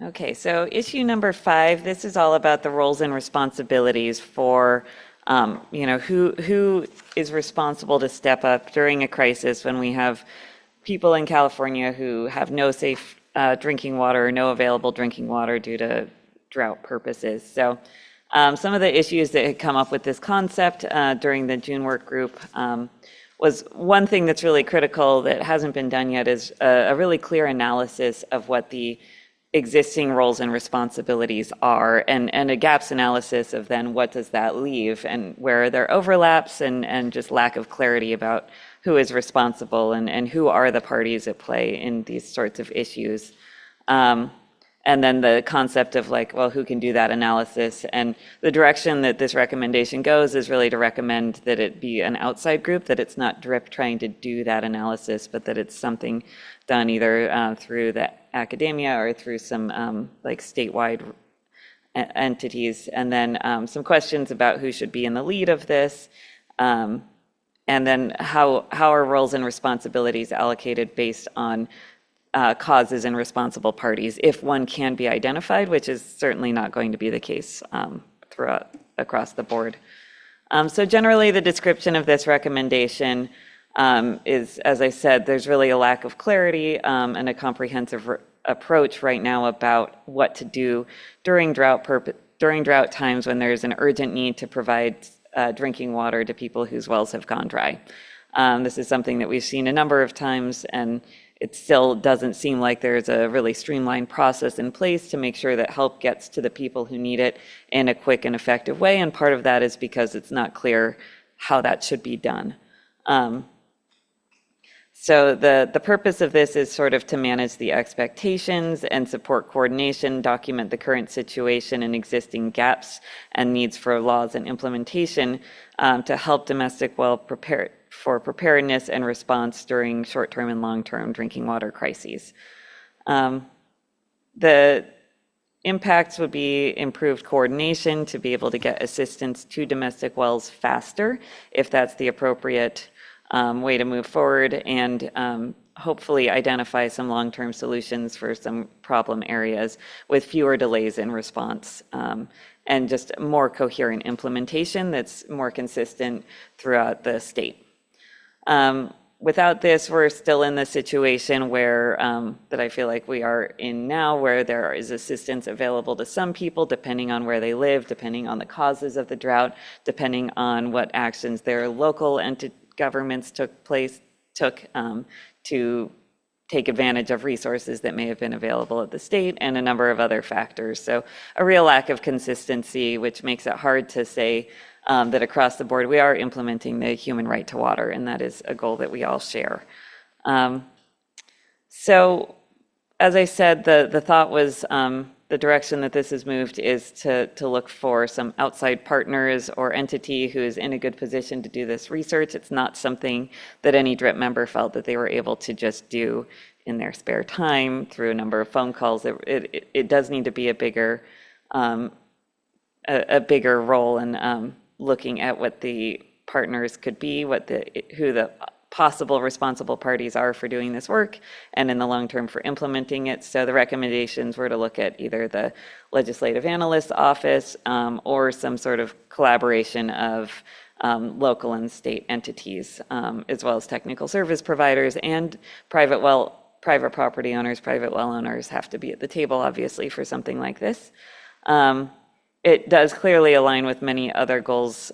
Okay, so issue number 5, this is all about the roles and responsibilities for, who is responsible to step up during a crisis when we have people in California who have no safe drinking water or no available drinking water due to drought purposes. So some of the issues that had come up with this concept during the June work group was one thing that's really critical that hasn't been done yet is a really clear analysis of what the existing roles and responsibilities are and a gaps analysis of then what does that leave and where are there overlaps and just lack of clarity about who is responsible and who are the parties at play in these sorts of issues. And then the concept of like, well, who can do that analysis? And the direction that this recommendation goes is really to recommend that it be an outside group, that it's not DRIP trying to do that analysis, but that it's something done either through the academia or through some like statewide entities. And then some questions about who should be in the lead of this. And then how are roles and responsibilities allocated based on causes and responsible parties, if one can be identified, which is certainly not going to be the case across the board. So generally, the description of this recommendation is, as I said, there's really a lack of clarity and a comprehensive approach right now about what to do during drought times when there's an urgent need to provide drinking water to people whose wells have gone dry. This is something that we've seen a number of times, and it still doesn't seem like there's a really streamlined process in place to make sure that help gets to the people who need it in a quick and effective way. And part of that is because it's not clear how that should be done. So the purpose of this is sort of to manage the expectations and support coordination, document the current situation and existing gaps and needs for laws and implementation to help domestic well preparedness and response during short-term and long-term drinking water crises. The impacts would be improved coordination to be able to get assistance to domestic wells faster, if that's the appropriate way to move forward, and hopefully identify some long-term solutions for some problem areas with fewer delays in response, and just more coherent implementation that's more consistent throughout the state. Without this, we're still in the situation where that I feel like we are in now, where there is assistance available to some people depending on where they live, depending on the causes of the drought, depending on what actions their local governments took to take advantage of resources that may have been available at the state, and a number of other factors. So a real lack of consistency, which makes it hard to say that across the board we are implementing the human right to water, and that is a goal that we all share. So as I said, the thought was the direction that this has moved is to look for some outside partners or entity who is in a good position to do this research. It's not something that any DRIP member felt that they were able to just do in their spare time through a number of phone calls. It does need to be a bigger role in looking at what the partners could be, who the possible responsible parties are for doing this work, and in the long term for implementing it. So the recommendations were to look at either the Legislative Analyst's Office or some sort of collaboration of local and state entities, as well as technical service providers and private property owners. Private well owners have to be at the table, obviously, for something like this. It does clearly align with many other goals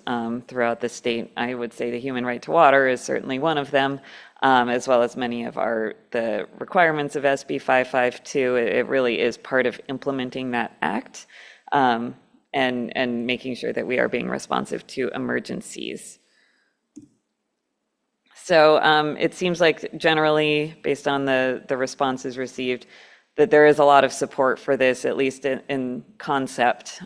throughout the state. I would say the human right to water is certainly one of them, as well as many of the requirements of SB 552. It really is part of implementing that act and making sure that we are being responsive to emergencies. So it seems like generally, based on the responses received, that there is a lot of support for this, at least in concept.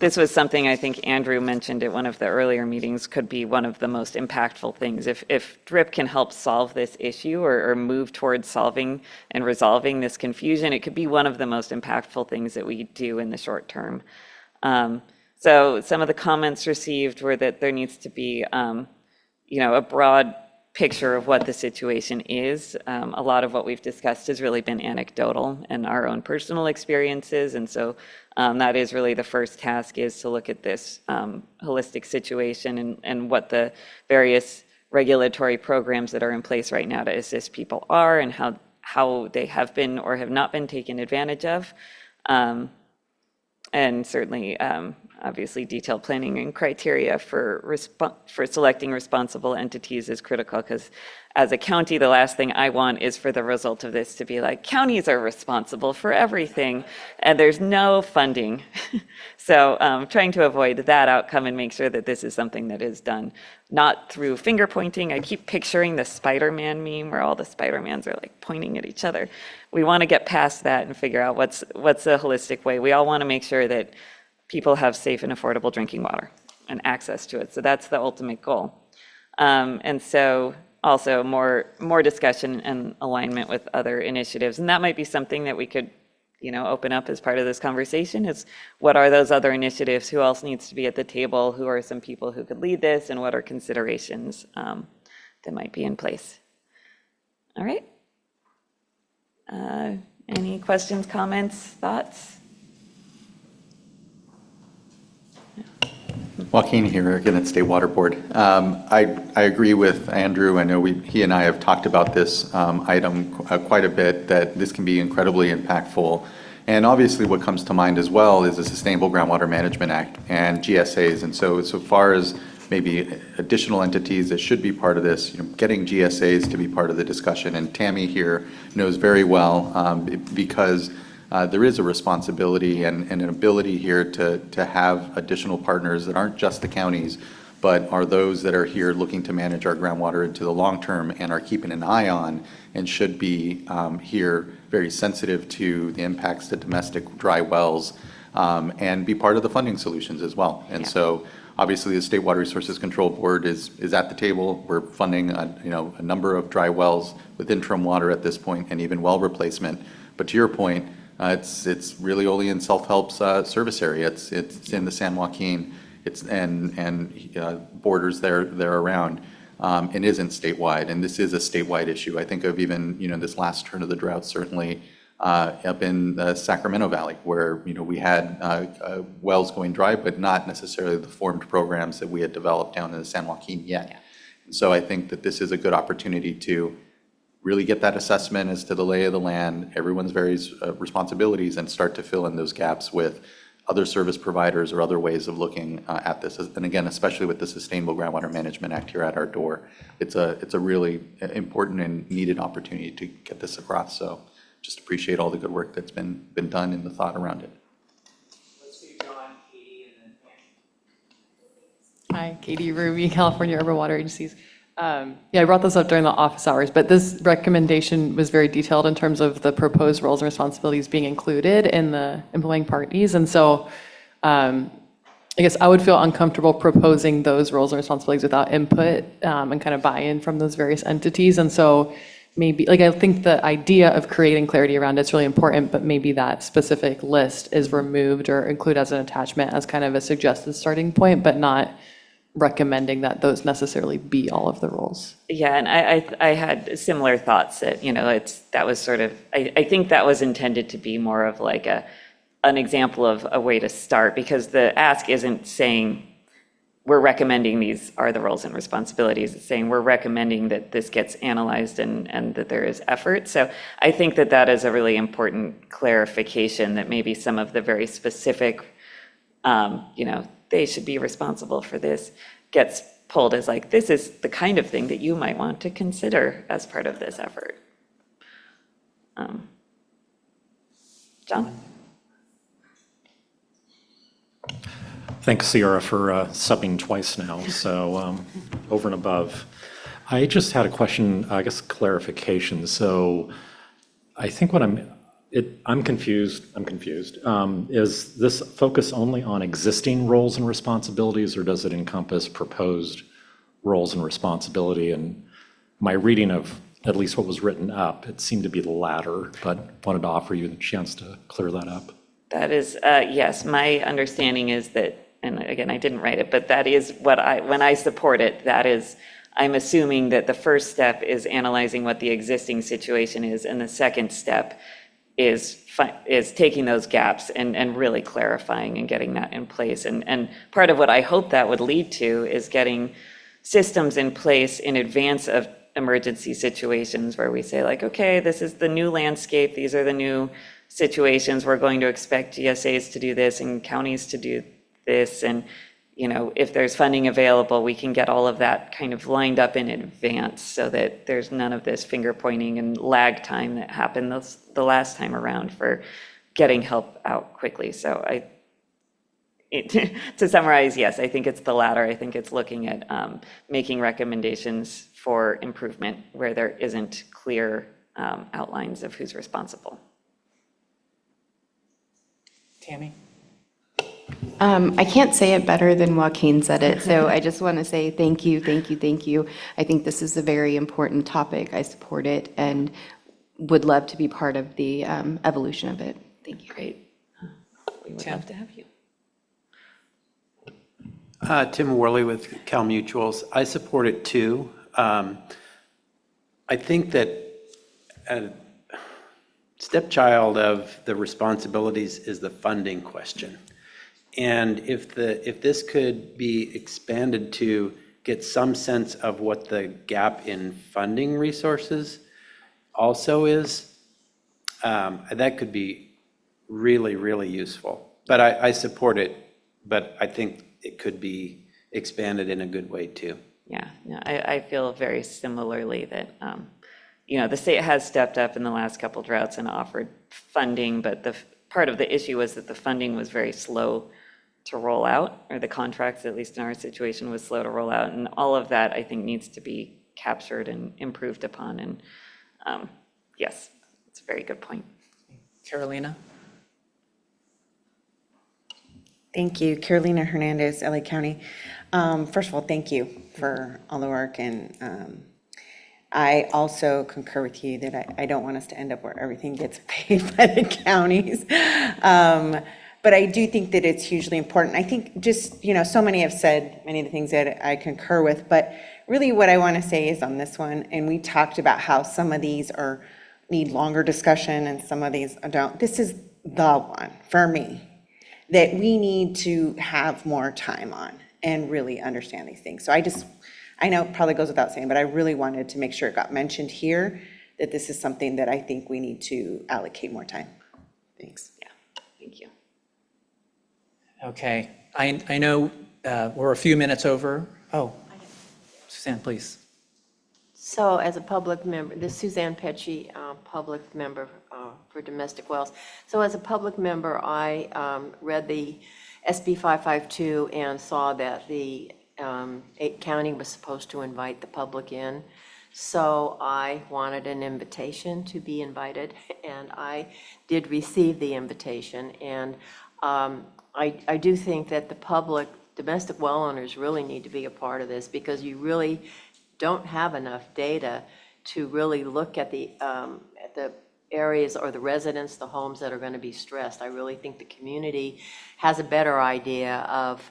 This was something I think Andrew mentioned at one of the earlier meetings could be one of the most impactful things. If DRIP can help solve this issue or move towards solving and resolving this confusion, it could be one of the most impactful things that we do in the short term. So some of the comments received were that there needs to be a broad picture of what the situation is. A lot of what we've discussed has really been anecdotal and our own personal experiences, and so that is really the first task, is to look at this holistic situation and what the various regulatory programs that are in place right now to assist people are, and how they have been or have not been taken advantage of. And certainly obviously detailed planning and criteria for selecting responsible entities is critical, because as a county, the last thing I want is for the result of this to be like, counties are responsible for everything, and there's no funding. So trying to avoid that outcome and make sure that this is something that is done, not through finger pointing. I keep picturing the Spider-Man meme where all the Spider-Mans are like pointing at each other. We want to get past that and figure out what's a holistic way. We all want to make sure that people have safe and affordable drinking water and access to it. So that's the ultimate goal. And so also more discussion and alignment with other initiatives. And that might be something that we could, open up as part of this conversation, is what are those other initiatives? Who else needs to be at the table? Who are some people who could lead this? And what are considerations that might be in place? All right. Any questions, comments, thoughts? Joaquin here again at State Water Board. I agree with Andrew. I know he and I have talked about this item quite a bit, that this can be incredibly impactful. And obviously what comes to mind as well is the Sustainable Groundwater Management Act and GSAs. And so far as maybe additional entities that should be part of this, getting GSAs to be part of the discussion. And Tammy here knows very well because there is a responsibility and an ability here to have additional partners that aren't just the counties, but are those that are here looking to manage our groundwater into the long term and are keeping an eye on and should be here very sensitive to the impacts to domestic dry wells and be part of the funding solutions as well. And so obviously the State Water Resources Control Board is at the table. We're funding a number of dry wells with interim water at this point and even well replacement. But to your point, it's really only in Self-Help's service area. It's in the San Joaquin, and borders there around, and isn't statewide. And this is a statewide issue. I think of even this last turn of the drought, certainly up in the Sacramento Valley, where we had wells going dry, but not necessarily the formed programs that we had developed down in the San Joaquin yet. And so I think that this is a good opportunity to really get that assessment as to the lay of the land, everyone's various responsibilities, and start to fill in those gaps with other service providers or other ways of looking at this. And again, especially with the Sustainable Groundwater Management Act here at our door, it's a really important and needed opportunity to get this across. So just appreciate all the good work that's been done and the thought around it. Hi, Katie Ruby, California Urban Water Agencies. I brought this up during the office hours, but this recommendation was very detailed in terms of the proposed roles and responsibilities being included in the implementing parties. And so I guess I would feel uncomfortable proposing those roles and responsibilities without input and kind of buy-in from those various entities. And so maybe, I think the idea of creating clarity around it's really important, but maybe that specific list is removed or included as an attachment as kind of a suggested starting point, but not recommending that those necessarily be all of the roles. Yeah, and I had similar thoughts that, that was sort of, I think that was intended to be more of like an example of a way to start, because the ask isn't saying we're recommending these are the roles and responsibilities. It's saying we're recommending that this gets analyzed and that there is effort. So I think that is a really important clarification, that maybe some of the very specific, they should be responsible for this, gets pulled as like, this is the kind of thing that you might want to consider as part of this effort. John? Thanks, Sierra, for subbing twice now, so over and above. I just had a question, I guess clarification. So I think what I'm confused. Is this focus only on existing roles and responsibilities, or does it encompass proposed roles and responsibility? And my reading of at least what was written up, it seemed to be the latter, but wanted to offer you the chance to clear that up. That is, yes, my understanding is that, and again, I didn't write it, but that is when I support it, that is, I'm assuming that the first step is analyzing what the existing situation is, and the second step is taking those gaps and really clarifying and getting that in place. And part of what I hope that would lead to is getting systems in place in advance of emergency situations where we say like, okay, this is the new landscape, these are the new situations, we're going to expect GSAs to do this and counties to do this, and, you know, if there's funding available, we can get all of that kind of lined up in advance so that there's none of this finger pointing and lag time that happened the last time around for getting help out quickly. So to summarize, yes, I think it's the latter. I think it's looking at making recommendations for improvement where there isn't clear outlines of who's responsible. Tammy? I can't say it better than Joaquin said it, so I just want to say thank you, thank you, thank you. I think this is a very important topic. I support it and would love to be part of the evolution of it. Thank you. Great. We would love to have you. Tim Worley with Cal Mutuals. I support it too. I think that a stepchild of the responsibilities is the funding question. And if this could be expanded to get some sense of what the gap in funding resources also is, that could be really, really useful. But I support it, but I think it could be expanded in a good way too. Yeah, no, I feel very similarly that, you know, the state has stepped up in the last couple droughts and offered funding, but the part of the issue was that the funding was very slow to roll out, or the contracts, at least in our situation, was slow to roll out. And all of that, I think, needs to be captured and improved upon. And yes, it's a very good point. Carolina? Thank you. Carolina Hernandez, LA County. First of all, thank you for all the work. And I also concur with you that I don't want us to end up where everything gets paid by the counties. But I do think that it's hugely important. I think just, you know, so many have said many of the things that I concur with, but really what I want to say is on this one, and we talked about how some of these need longer discussion and some of these don't. This is the one for me that we need to have more time on and really understand these things. So I know it probably goes without saying, but I really wanted to make sure it got mentioned here, that this is something that I think we need to allocate more time. Thanks. Yeah, thank you. Okay, I know we're a few minutes over. Oh, Suzanne, please. So as a public member, this is Suzanne Pecci, public member for domestic wells. So as a public member, I read the SB 552 and saw that the county was supposed to invite the public in. So I wanted an invitation to be invited, and I did receive the invitation. And I do think that the public, domestic well owners really need to be a part of this, because you really don't have enough data to really look at the areas or the residents, the homes that are going to be stressed. I really think the community has a better idea of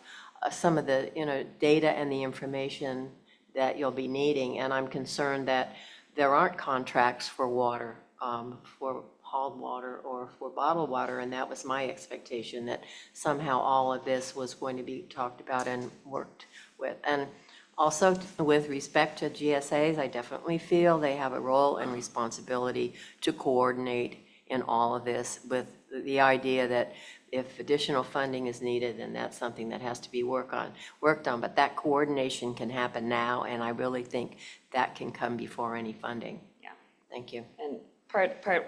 some of the, you know, data and the information that you'll be needing. And I'm concerned that there aren't contracts for water, for hauled water or for bottled water, and that was my expectation, that somehow all of this was going to be talked about and worked with. And also, with respect to GSAs, I definitely feel they have a role and responsibility to coordinate in all of this, with the idea that if additional funding is needed, then that's something that has to be worked on. But that coordination can happen now, and I really think that can come before any funding. Yeah. Thank you. And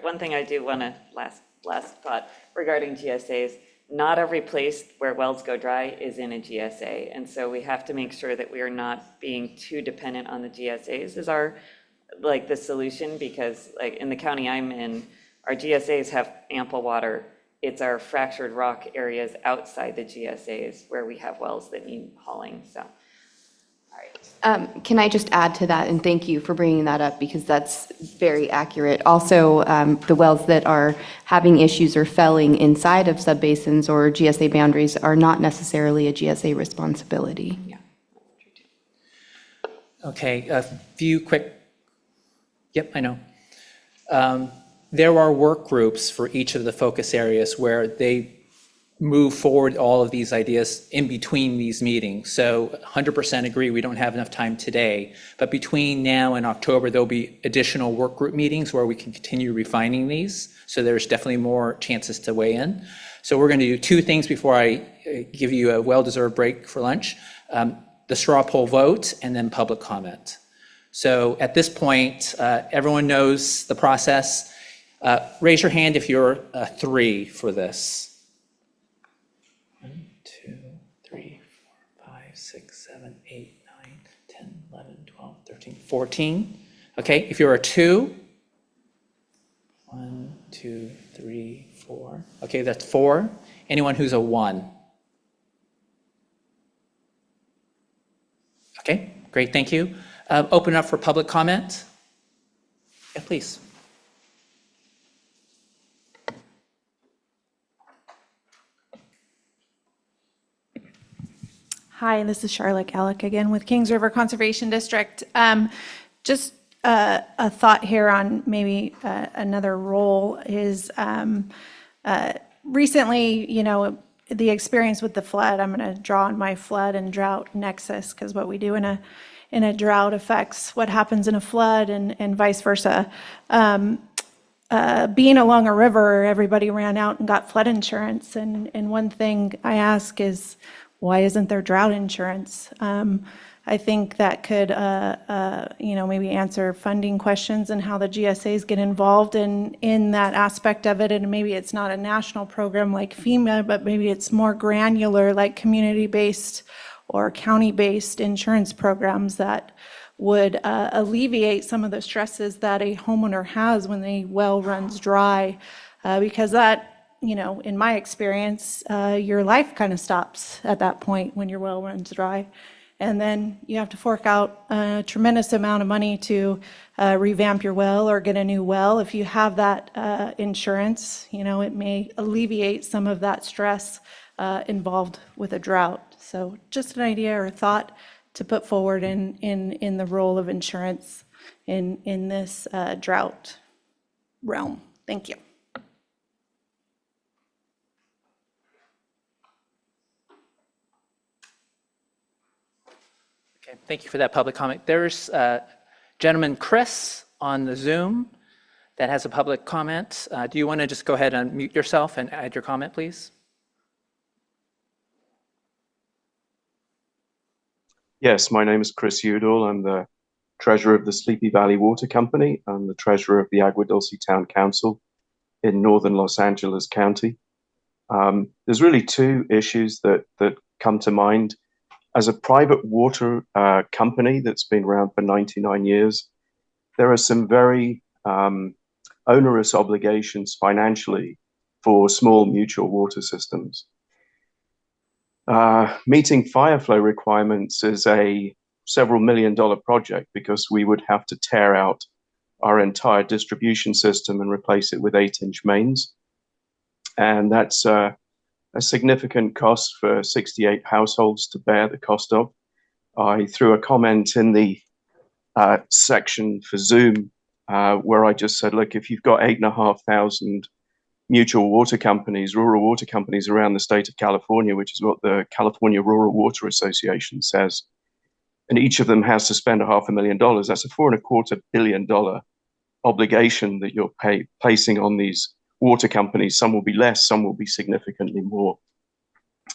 one thing I do want to, last thought regarding GSAs, not every place where wells go dry is in a GSA. And so we have to make sure that we are not being too dependent on the GSAs as the solution, because like in the county I'm in, our GSAs have ample water. It's our fractured rock areas outside the GSAs where we have wells that need hauling, so. Can I just add to that, and thank you for bringing that up, because that's very accurate. Also, the wells that are having issues or felling inside of subbasins or GSA boundaries are not necessarily a GSA responsibility. Yeah. Okay, a few quick, yep, I know. There are work groups for each of the focus areas where they move forward all of these ideas in between these meetings. So 100% agree, we don't have enough time today. But between now and October, there'll be additional work group meetings where we can continue refining these. So there's definitely more chances to weigh in. So we're going to do two things before I give you a well-deserved break for lunch. The straw poll vote and then public comment. So at this point, everyone knows the process. Raise your hand if you're a 3 for this. 1, 2, 3, 4, 5, 6, 7, 8, 9, 10, 11, 12, 13, 14. Okay, if you're a 2, 1, 2, 3, 4. Okay, that's 4. Anyone who's a 1? Okay, great, thank you. Open up for public comment. Yeah, please. Hi, this is Charlotte Gallick again with Kings River Conservation District. Just a thought here on maybe another role is recently, you know, the experience with the flood. I'm going to draw on my flood and drought nexus because what we do in a drought affects what happens in a flood and vice versa. Being along a river, everybody ran out and got flood insurance. And one thing I ask is, why isn't there drought insurance? I think that could, you know, maybe answer funding questions and how the GSAs get involved in that aspect of it. And maybe it's not a national program like FEMA, but maybe it's more granular, like community-based or county-based insurance programs that would alleviate some of the stresses that a homeowner has when the well runs dry, because that, you know, in my experience, your life kind of stops at that point when your well runs dry. And then you have to fork out a tremendous amount of money to revamp your well or get a new well. If you have that insurance, you know, it may alleviate some of that stress involved with a drought. So just an idea or a thought to put forward in the role of insurance in this drought realm. Thank you. Okay, thank you for that public comment. There's gentleman Chris on the Zoom that has a public comment. Do you want to just go ahead and mute yourself and add your comment, please? Yes, my name is Chris Udall. I'm the treasurer of the Sleepy Valley Water Company. I'm the treasurer of the Agua Dulce Town Council in northern Los Angeles County. There's really two issues that come to mind. As a private water company that's been around for 99 years, there are some very onerous obligations financially for small mutual water systems. Meeting fire flow requirements is a several $million project because we would have to tear out our entire distribution system and replace it with 8-inch mains. And that's a significant cost for 68 households to bear the cost of. I threw a comment in the section for Zoom where I just said, look, if you've got 8,500 mutual water companies, rural water companies around the state of California, which is what the California Rural Water Association says, and each of them has to spend $500,000, that's a $4.25 billion obligation that you're placing on these water companies. Some will be less, some will be significantly more.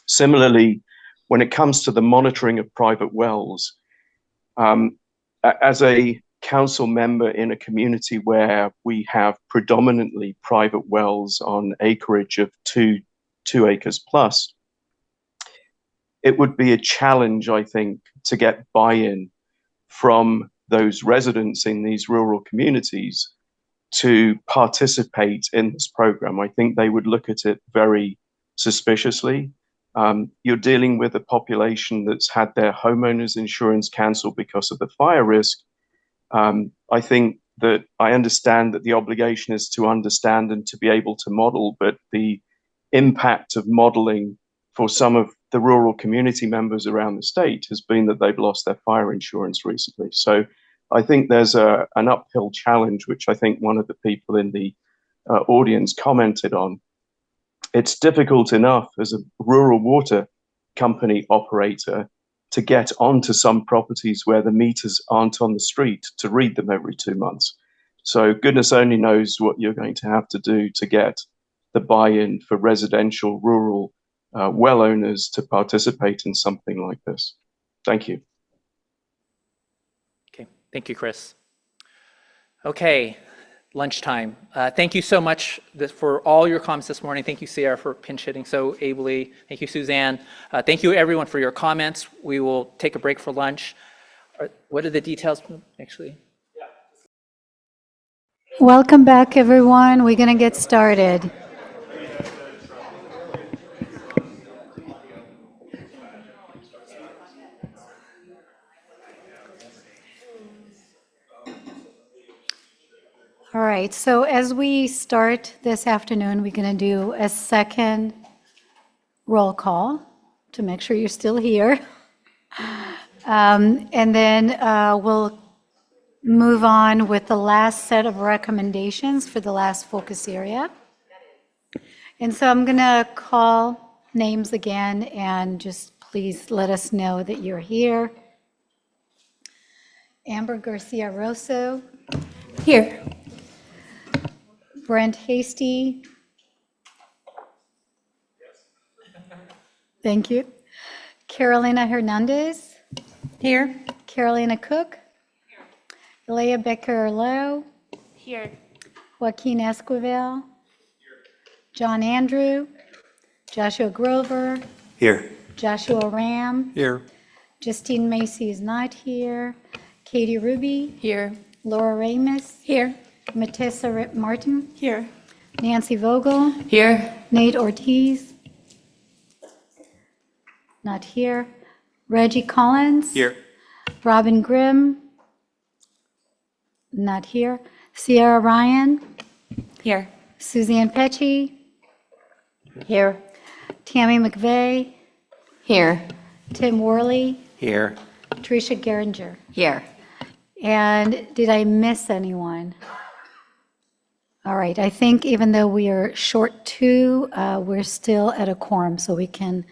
Similarly, when it comes to the monitoring of private wells, as a council member in a community where we have predominantly private wells on acreage of two acres plus, it would be a challenge, I think, to get buy-in from those residents in these rural communities to participate in this program. I think they would look at it very suspiciously. You're dealing with a population that's had their homeowners insurance canceled because of the fire risk. I think that I understand that the obligation is to understand and to be able to model, but the impact of modeling for some of the rural community members around the state has been that they've lost their fire insurance recently. So I think there's an uphill challenge, which I think one of the people in the audience commented on, it's difficult enough as a rural water company operator to get onto some properties where the meters aren't on the street to read them every 2 months. So goodness only knows what you're going to have to do to get the buy-in for residential rural well owners to participate in something like this. Thank you. Okay, thank you, Chris. Okay, lunchtime. Thank you so much for all your comments this morning. Thank you, Sierra, for pinch hitting so ably. Thank you, Suzanne. Thank you, everyone, for your comments. We will take a break for lunch. What are the details, actually? Welcome back, everyone. We're going to get started. All right, so as we start this afternoon, we're going to do a second roll call to make sure you're still here. And then we'll move on with the last set of recommendations for the last focus area. And so I'm going to call names again, and just please let us know that you're here. Amber Garcia Rosso. Here. Brent Hasty. Thank you. Carolina Hernandez. Here. Carolina Cook. Leah Becker-Lowe. Here. Joaquin Esquivel. John Andrew. Joshua Grover. Here. Joshua Ram. Here. Justine Macy is not here. Katie Ruby. Here. Laura Ramus. Here. Matessa Martin. Here. Nancy Vogel. Here. Nate Ortiz. Not here. Reggie Collins. Here. Robin Grimm. Not here. Sierra Ryan. Here. Suzanne Pecci. Here. Tammy McVeigh. Here. Tim Worley. Here. Tricia Geringer. Here. And did I miss anyone? All right, I think even though we are short two, we're still at a quorum, so we can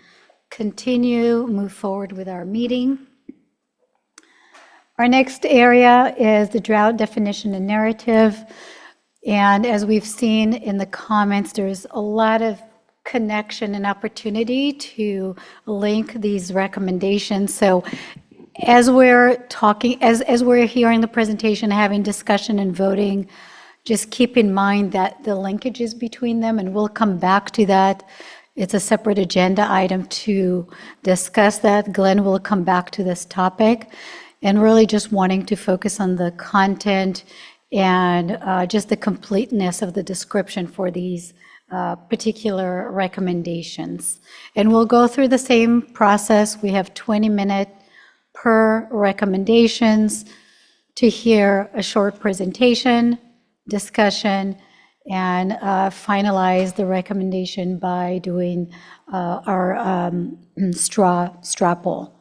continue, move forward with our meeting. Our next area is the drought definition and narrative. And as we've seen in the comments, there's a lot of connection and opportunity to link these recommendations. So as we're talking, as we're hearing the presentation, having discussion and voting, just keep in mind that the linkages between them, and we'll come back to that. It's a separate agenda item to discuss that. Glenn will come back to this topic, and really just wanting to focus on the content and just the completeness of the description for these particular recommendations. And we'll go through the same process. We have 20 minutes per recommendations to hear a short presentation, discussion, and finalize the recommendation by doing our straw poll.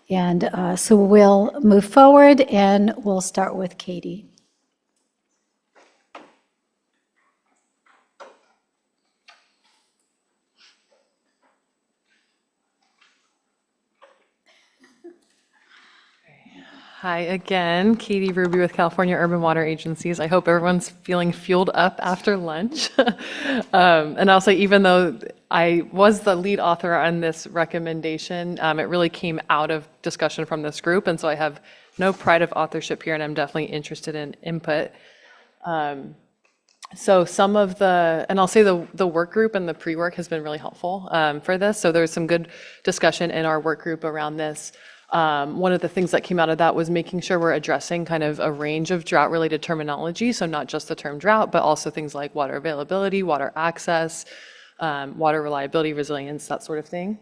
And so we'll move forward, and we'll start with Katie. Hi again, Katie Ruby with California Urban Water Agencies. I hope everyone's feeling fueled up after lunch. And I'll say, even though I was the lead author on this recommendation, it really came out of discussion from this group. And so I have no pride of authorship here, and I'm definitely interested in input. So some of the, and I'll say the work group and the pre-work has been really helpful for this. So there's some good discussion in our work group around this. One of the things that came out of that was making sure we're addressing kind of a range of drought-related terminology, so not just the term drought, but also things like water availability, water access, water reliability, resilience, that sort of thing.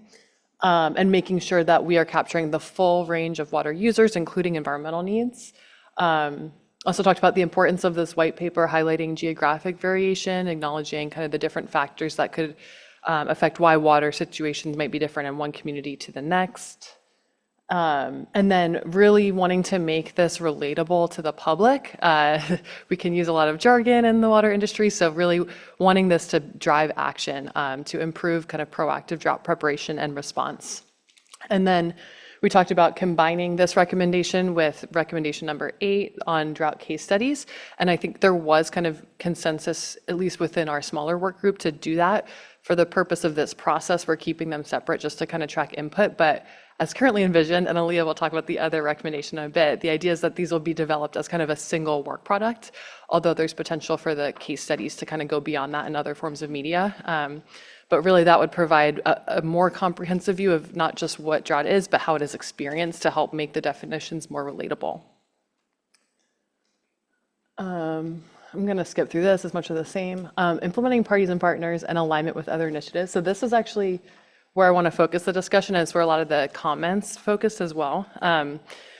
And making sure that we are capturing the full range of water users, including environmental needs. Also talked about the importance of this white paper highlighting geographic variation, acknowledging kind of the different factors that could affect why water situations might be different in one community to the next. And then really wanting to make this relatable to the public. We can use a lot of jargon in the water industry, so really wanting this to drive action to improve kind of proactive drought preparation and response. And then we talked about combining this recommendation with recommendation number 8 on drought case studies. And I think there was kind of consensus, at least within our smaller work group, to do that. For the purpose of this process, we're keeping them separate just to kind of track input. But as currently envisioned, and Aaliyah will talk about the other recommendation in a bit, the idea is that these will be developed as kind of a single work product, although there's potential for the case studies to kind of go beyond that in other forms of media. But really that would provide a more comprehensive view of not just what drought is, but how it is experienced to help make the definitions more relatable. I'm going to skip through this, as much of the same. Implementing parties and partners and alignment with other initiatives. So this is actually where I want to focus the discussion, and it's where a lot of the comments focus as well.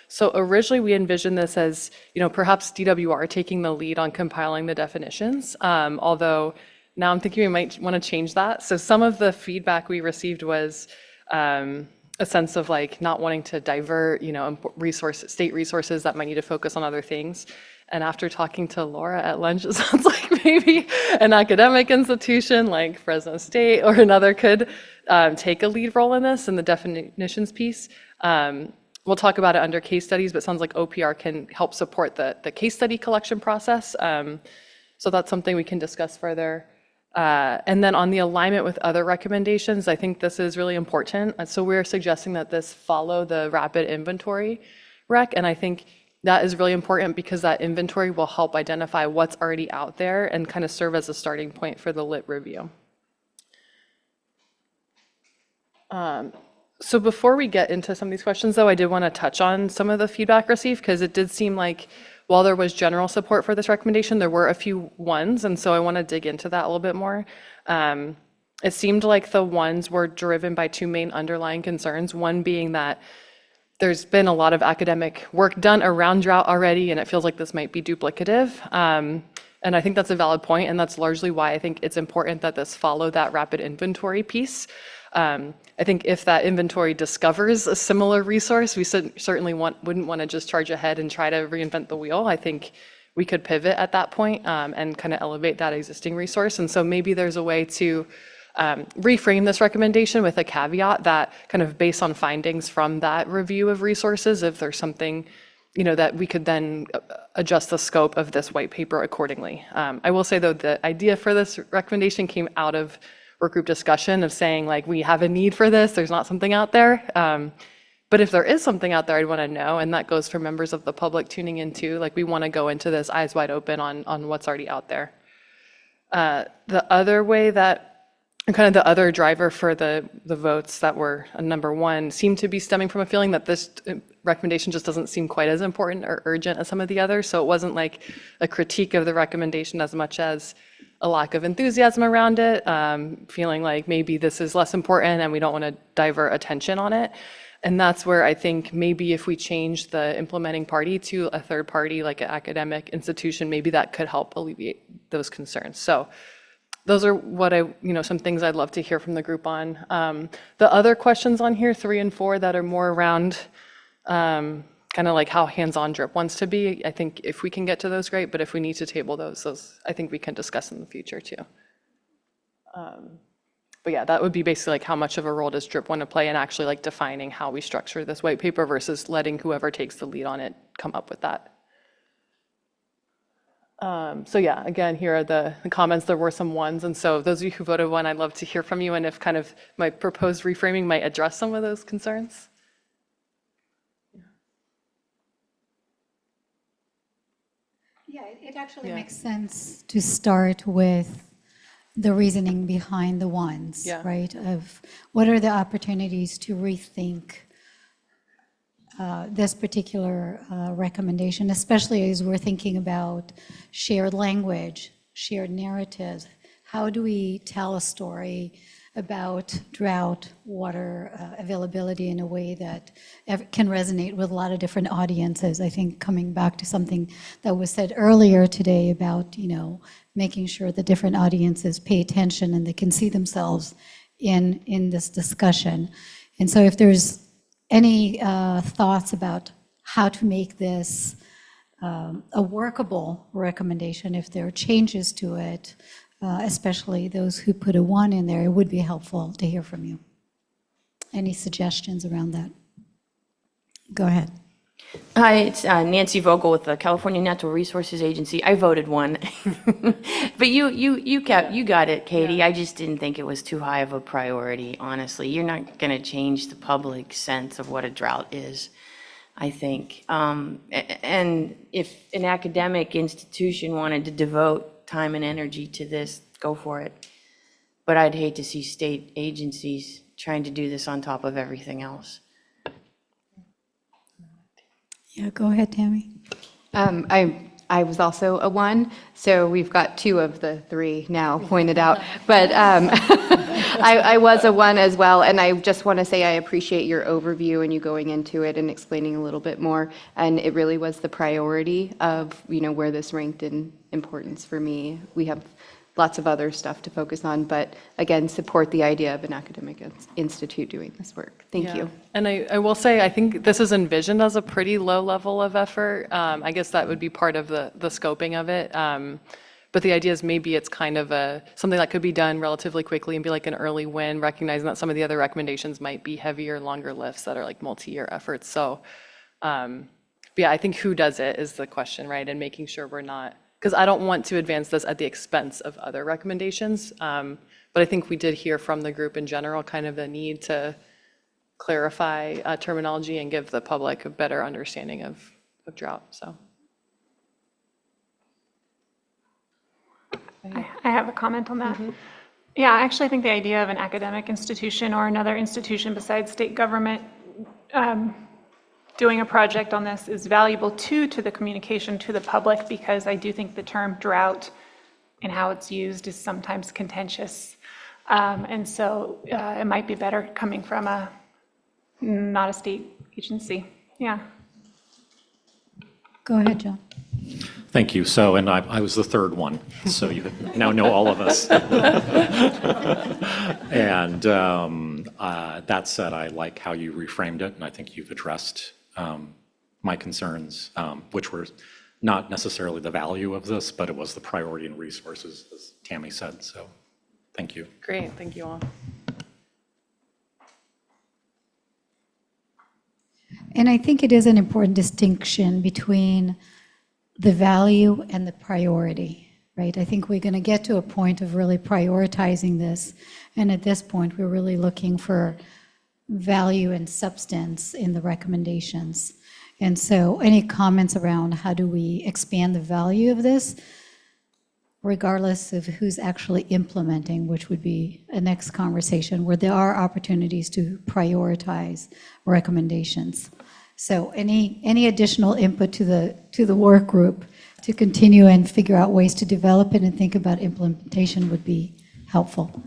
So originally we envisioned this as, perhaps DWR taking the lead on compiling the definitions, although now I'm thinking we might want to change that. So some of the feedback we received was a sense of like not wanting to divert, state resources that might need to focus on other things. And after talking to Laura at lunch, it sounds like maybe an academic institution like Fresno State or another could take a lead role in this, in the definitions piece. We'll talk about it under case studies, but it sounds like OPR can help support the case study collection process. So that's something we can discuss further. And then on the alignment with other recommendations, I think this is really important. So we're suggesting that this follow the rapid inventory rec, and I think that is really important because that inventory will help identify what's already out there and kind of serve as a starting point for the lit review. So before we get into some of these questions, though, I did want to touch on some of the feedback received, because it did seem like while there was general support for this recommendation, there were a few ones, and so I want to dig into that a little bit more. It seemed like the ones were driven by 2 main underlying concerns, one being that there's been a lot of academic work done around drought already, and it feels like this might be duplicative. And I think that's a valid point, and that's largely why I think it's important that this follow that rapid inventory piece. I think if that inventory discovers a similar resource, we certainly wouldn't want to just charge ahead and try to reinvent the wheel. I think we could pivot at that point, and kind of elevate that existing resource. And so maybe there's a way to reframe this recommendation with a caveat that kind of based on findings from that review of resources, if there's something that we could then adjust the scope of this white paper accordingly. I will say though, the idea for this recommendation came out of work group discussion of saying like, we have a need for this, there's not something out there. But if there is something out there, I'd want to know, and that goes for members of the public tuning in too. Like we want to go into this eyes wide open on what's already out there. The other way that, kind of the other driver for the votes that were number 1 seemed to be stemming from a feeling that this recommendation just doesn't seem quite as important or urgent as some of the others. So it wasn't like a critique of the recommendation as much as a lack of enthusiasm around it, feeling like maybe this is less important and we don't want to divert attention on it. And that's where I think maybe if we change the implementing party to a third party, like an academic institution, maybe that could help alleviate those concerns. So those are what some things I'd love to hear from the group on. The other questions on here, 3 and 4, that are more around kind of like how hands-on DRIP wants to be. I think if we can get to those, great, but if we need to table those I think we can discuss in the future too. But yeah, that would be basically like how much of a role does DRIP want to play in actually like defining how we structure this white paper versus letting whoever takes the lead on it come up with that. So yeah, again, here are the comments. There were some ones, and so those of you who voted 1, I'd love to hear from you, and if kind of my proposed reframing might address some of those concerns. Yeah, it actually makes sense to start with the reasoning behind the ones, right? Of what are the opportunities to rethink this particular recommendation, especially as we're thinking about shared language, shared narratives. How do we tell a story about drought, water availability in a way that can resonate with a lot of different audiences? I think coming back to something that was said earlier today about, making sure the different audiences pay attention and they can see themselves in this discussion. And so if there's any thoughts about how to make this a workable recommendation? If there are changes to it, especially those who put a 1 in there, it would be helpful to hear from you. Any suggestions around that? Go ahead. Hi, it's Nancy Vogel with the California Natural Resources Agency. I voted 1. But you got it, Katie. I just didn't think it was too high of a priority, honestly. You're not going to change the public sense of what a drought is, I think. And if an academic institution wanted to devote time and energy to this, go for it. But I'd hate to see state agencies trying to do this on top of everything else. Yeah, go ahead, Tammy. I was also a 1, so we've got 2 of the 3 now pointed out. But I was a 1 as well, and I just want to say I appreciate your overview and you going into it and explaining a little bit more. And it really was the priority of, where this ranked in importance for me. We have lots of other stuff to focus on, but again, support the idea of an academic institute doing this work. Thank you. And I will say, I think this is envisioned as a pretty low level of effort. I guess that would be part of the scoping of it. But the idea is maybe it's kind of something that could be done relatively quickly and be like an early win, recognizing that some of the other recommendations might be heavier, longer lifts that are like multi-year efforts. So, but yeah, I think who does it is the question, right? And making sure we're not, because I don't want to advance this at the expense of other recommendations. But I think we did hear from the group in general kind of the need to clarify terminology and give the public a better understanding of drought. So. I have a comment on that. Yeah, I actually think the idea of an academic institution or another institution besides state government doing a project on this is valuable to the communication to the public, because I do think the term drought and how it's used is sometimes contentious. And so it might be better coming from not a state agency. Yeah. Go ahead, John. Thank you. So, and I was the 3rd one, so you now know all of us. And that said, I like how you reframed it, and I think you've addressed my concerns, which were not necessarily the value of this, but it was the priority and resources, as Tammy said. So, thank you. Great. Thank you all. And I think it is an important distinction between the value and the priority, right? I think we're going to get to a point of really prioritizing this. And at this point, we're really looking for value and substance in the recommendations. And so any comments around how do we expand the value of this, regardless of who's actually implementing, which would be a next conversation where there are opportunities to prioritize recommendations. So any additional input to the work group to continue and figure out ways to develop it and think about implementation would be helpful.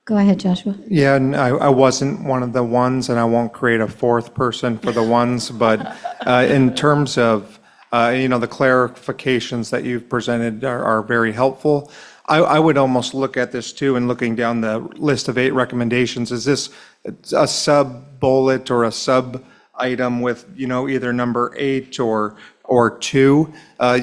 Go ahead, Joshua. Yeah, and I wasn't one of the 1s, and I won't create a 4th person for the 1s, but in terms of, the clarifications that you've presented are very helpful. I would almost look at this too, and looking down the list of 8 recommendations, is this a sub-bullet or a sub-item with, either number 8 or 2?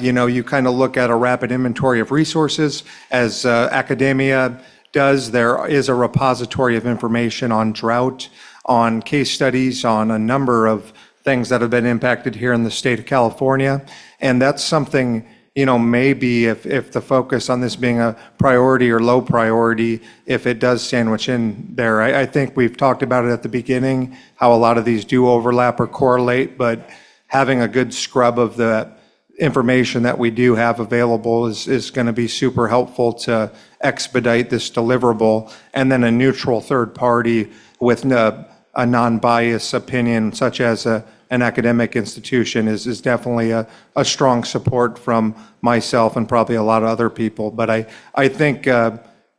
You kind of look at a rapid inventory of resources as academia does. There is a repository of information on drought, on case studies, on a number of things that have been impacted here in the state of California. And that's something, maybe if the focus on this being a priority or low priority, if it does sandwich in there. I think we've talked about it at the beginning, how a lot of these do overlap or correlate, but having a good scrub of the information that we do have available is going to be super helpful to expedite this deliverable. And then a neutral third party with a non-biased opinion, such as an academic institution, is definitely a strong support from myself and probably a lot of other people. But I think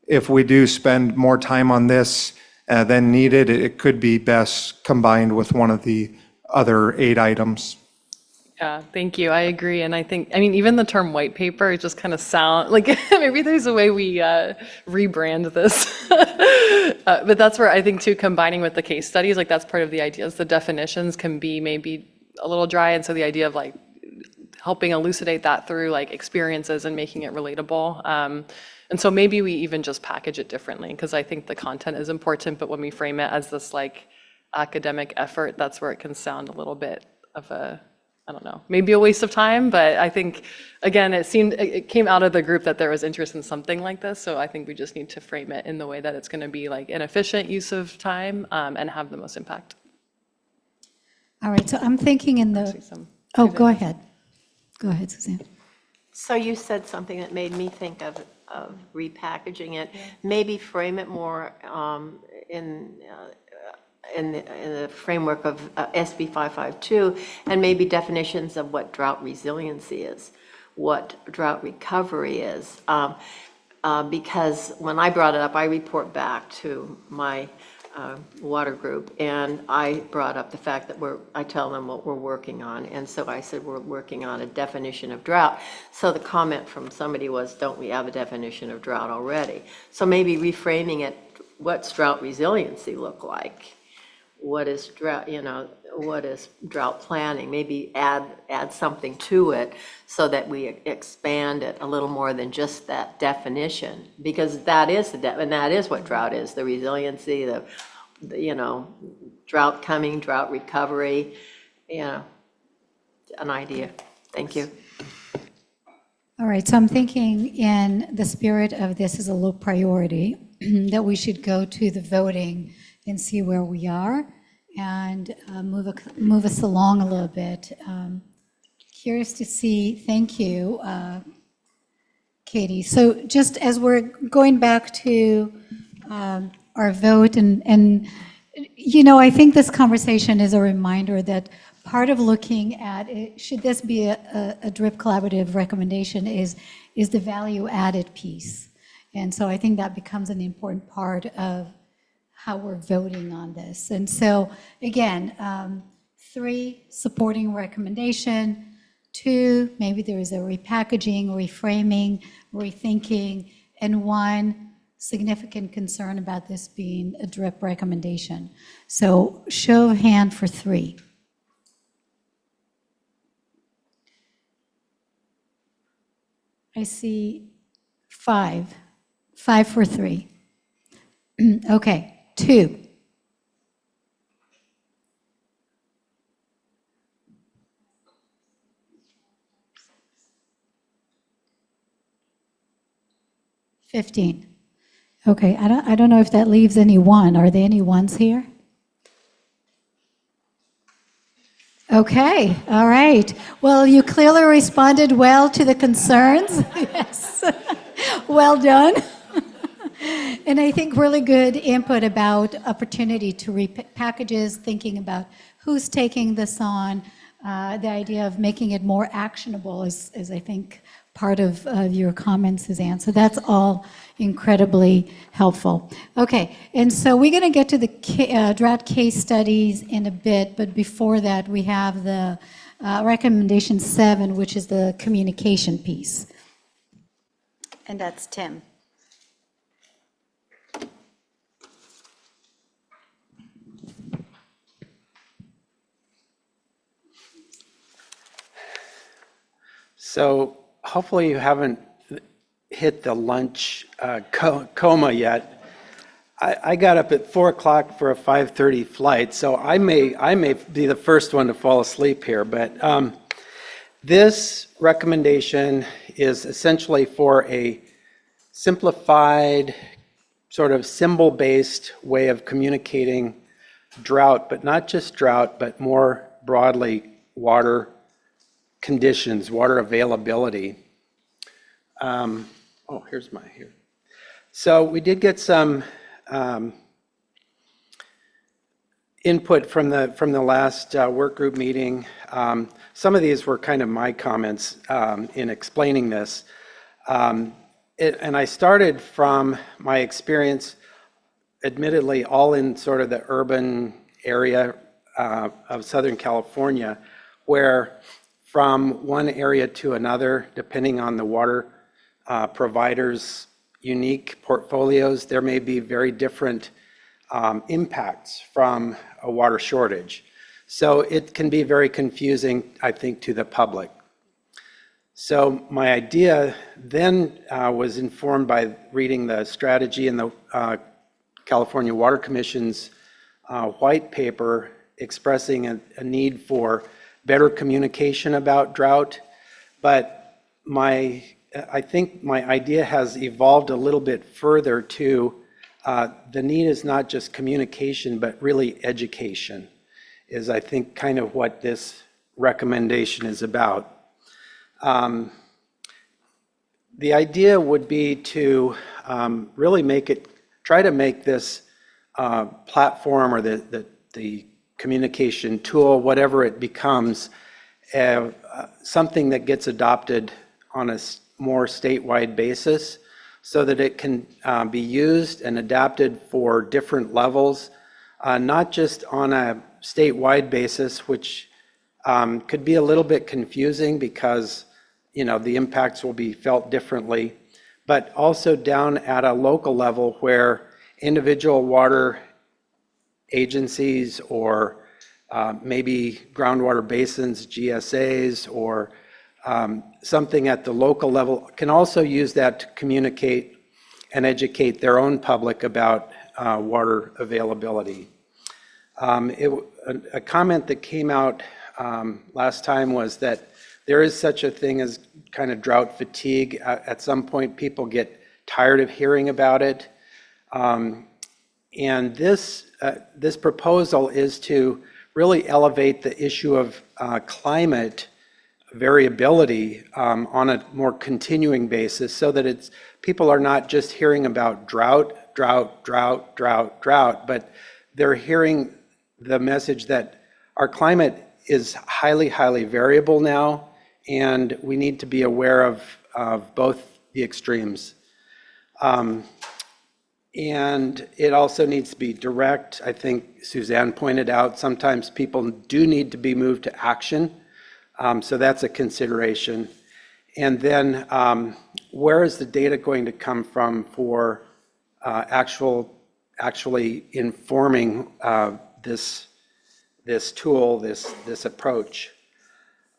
if we do spend more time on this than needed, it could be best combined with one of the other 8 items. Yeah, thank you. I agree. And I think, I mean, even the term white paper, it just kind of sound like maybe there's a way we rebrand this. But that's where I think too, combining with the case studies, like that's part of the idea is the definitions can be maybe a little dry. And so the idea of like helping elucidate that through like experiences and making it relatable. And so maybe we even just package it differently because I think the content is important, but when we frame it as this like academic effort, that's where it can sound a little bit of a, I don't know, maybe a waste of time, but I think, again, it came out of the group that there was interest in something like this, so I think we just need to frame it in the way that it's going to be like an efficient use of time and have the most impact. All right, so I'm thinking in the, oh, go ahead. Go ahead, Suzanne. So you said something that made me think of repackaging it. Maybe frame it more in the framework of SB 552, and maybe definitions of what drought resiliency is, what drought recovery is. Because when I brought it up, I report back to my water group, and I brought up the fact that I tell them what we're working on, and so I said we're working on a definition of drought. So the comment from somebody was, don't we have a definition of drought already? So maybe reframing it, what's drought resiliency look like? What is drought, what is drought planning? Maybe add something to it so that we expand it a little more than just that definition, because that is and that is what drought is, the resiliency, the drought coming, drought recovery, an idea. Thank you. All right, so I'm thinking in the spirit of this is a low priority, that we should go to the voting and see where we are and move us along a little bit. Curious to see, thank you, Katie. So just as we're going back to our vote and I think this conversation is a reminder that part of looking at it, should this be a DRIP collaborative recommendation, is the value added piece. And so I think that becomes an important part of how we're voting on this. And so again, 3, supporting recommendation. 2, maybe there is a repackaging, reframing, rethinking, and 1, significant concern about this being a DRIP recommendation. So show of hand for 3. I see 5. 5 for 3. Okay, 2. $15. Okay, I don't know if that leaves any 1. Are there any 1s here? Okay, all right. Well, you clearly responded well to the concerns. Yes, well done. And I think really good input about opportunity to repackages, thinking about who's taking this on, the idea of making it more actionable is I think, part of your comments, Suzanne. So that's all incredibly helpful. Okay, and so we're going to get to the drought case studies in a bit, but before that, we have the recommendation 7, which is the communication piece. And that's Tim. So hopefully you haven't hit the lunch coma yet. I got up at 4 o'clock for a 5:30 flight, so I may be the first one to fall asleep here. But this recommendation is essentially for a simplified, sort of symbol-based way of communicating drought, but not just drought, but more broadly water conditions, water availability. Here's my here. So we did get some input from the last work group meeting. Some of these were kind of my comments in explaining this. And I started from my experience, admittedly, all in sort of the urban area of Southern California, where from one area to another, depending on the water provider's unique portfolios, there may be very different impacts from a water shortage. So it can be very confusing, I think, to the public. So my idea then was informed by reading the strategy in the California Water Commission's white paper expressing a need for better communication about drought. But I think my idea has evolved a little bit further to the need is not just communication, but really education is, I think, kind of what this recommendation is about. The idea would be to really try to make this platform or the communication tool, whatever it becomes, something that gets adopted on a more statewide basis so that it can be used and adapted for different levels, not just on a statewide basis, which could be a little bit confusing because the impacts will be felt differently, but also down at a local level where individual water agencies or maybe groundwater basins, GSAs, or something at the local level can also use that to communicate and educate their own public about water availability. A comment that came out last time was that there is such a thing as kind of drought fatigue. At some point, people get tired of hearing about it. And this proposal is to really elevate the issue of climate variability on a more continuing basis so that people are not just hearing about drought, but they're hearing the message that our climate is highly, highly variable now, and we need to be aware of both the extremes. And it also needs to be direct. I think Suzanne pointed out sometimes people do need to be moved to action. So that's a consideration. And then where is the data going to come from for actually informing this tool, this approach?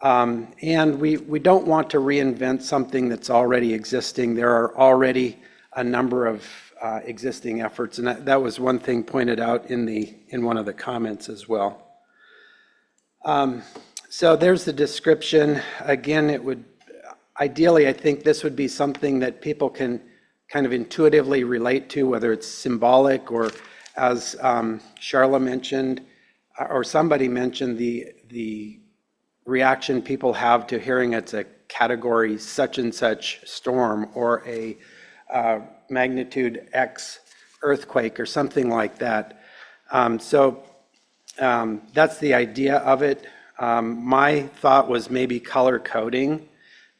And we don't want to reinvent something that's already existing. There are already a number of existing efforts, and that was one thing pointed out in one of the comments as well. So there's the description. Again, ideally, I think this would be something that people can kind of intuitively relate to, whether it's symbolic or, as Charla mentioned, or somebody mentioned, the reaction people have to hearing it's a category such and such storm or a magnitude X earthquake or something like that. So that's the idea of it. My thought was maybe color coding,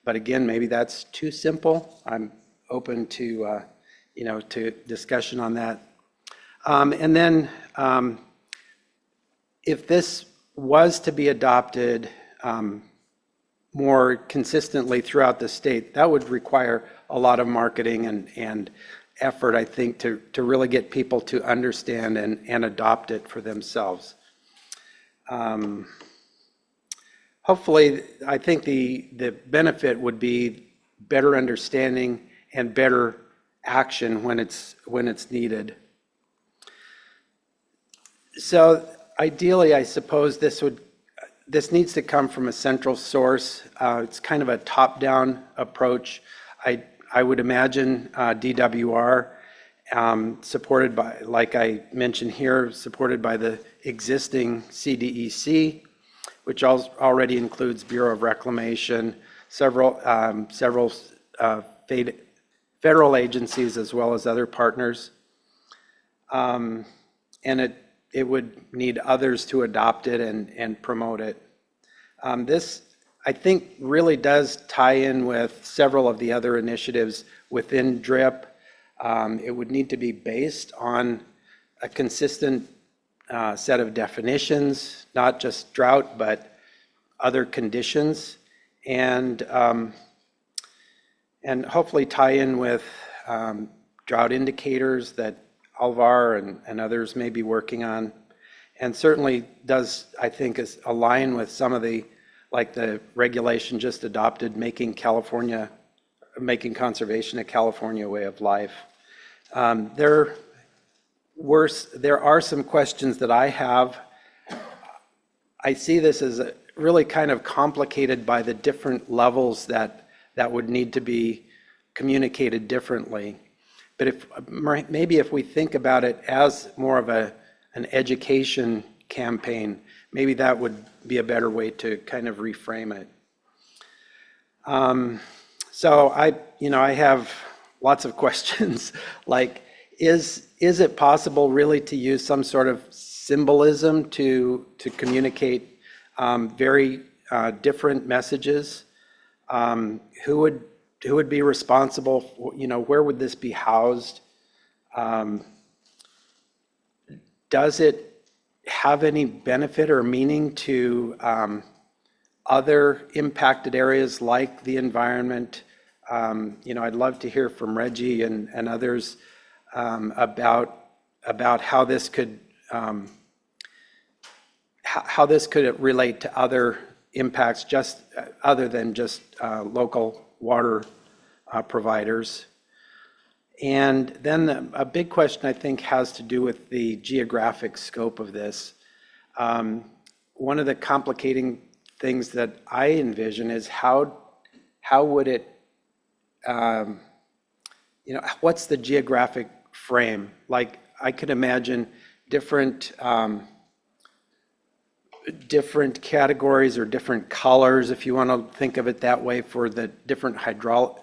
but again, maybe that's too simple. I'm open to to discussion on that. And then if this was to be adopted more consistently throughout the state, that would require a lot of marketing and effort, I think, to really get people to understand and adopt it for themselves. Hopefully, I think the benefit would be better understanding and better action when it's needed. So ideally, I suppose this needs to come from a central source. It's kind of a top-down approach. I would imagine DWR, supported by, like I mentioned here, supported by the existing CDEC, which already includes Bureau of Reclamation, several federal agencies, as well as other partners. And it would need others to adopt it and promote it. This, I think, really does tie in with several of the other initiatives within DRIP. It would need to be based on a consistent set of definitions, not just drought, but other conditions. and hopefully tie in with drought indicators that Alvar and others may be working on. And certainly does, I think, is align with some of the, like the regulation just adopted, making conservation a California way of life. There are some questions that I have. I see this as really kind of complicated by the different levels that would need to be communicated differently. But maybe if we think about it as more of an education campaign, maybe that would be a better way to kind of reframe it. So I have lots of questions. Like, is it possible really to use some sort of symbolism to communicate very different messages? Who would be responsible? Where would this be housed? Does it have any benefit or meaning to other impacted areas like the environment? I'd love to hear from Reggie and others about how this could relate to other impacts, just other than just local water providers. And then a big question, I think, has to do with the geographic scope of this. One of the complicating things that I envision is how would it, what's the geographic frame? Like, I could imagine different categories or different colors, if you want to think of it that way, for the different hydraulic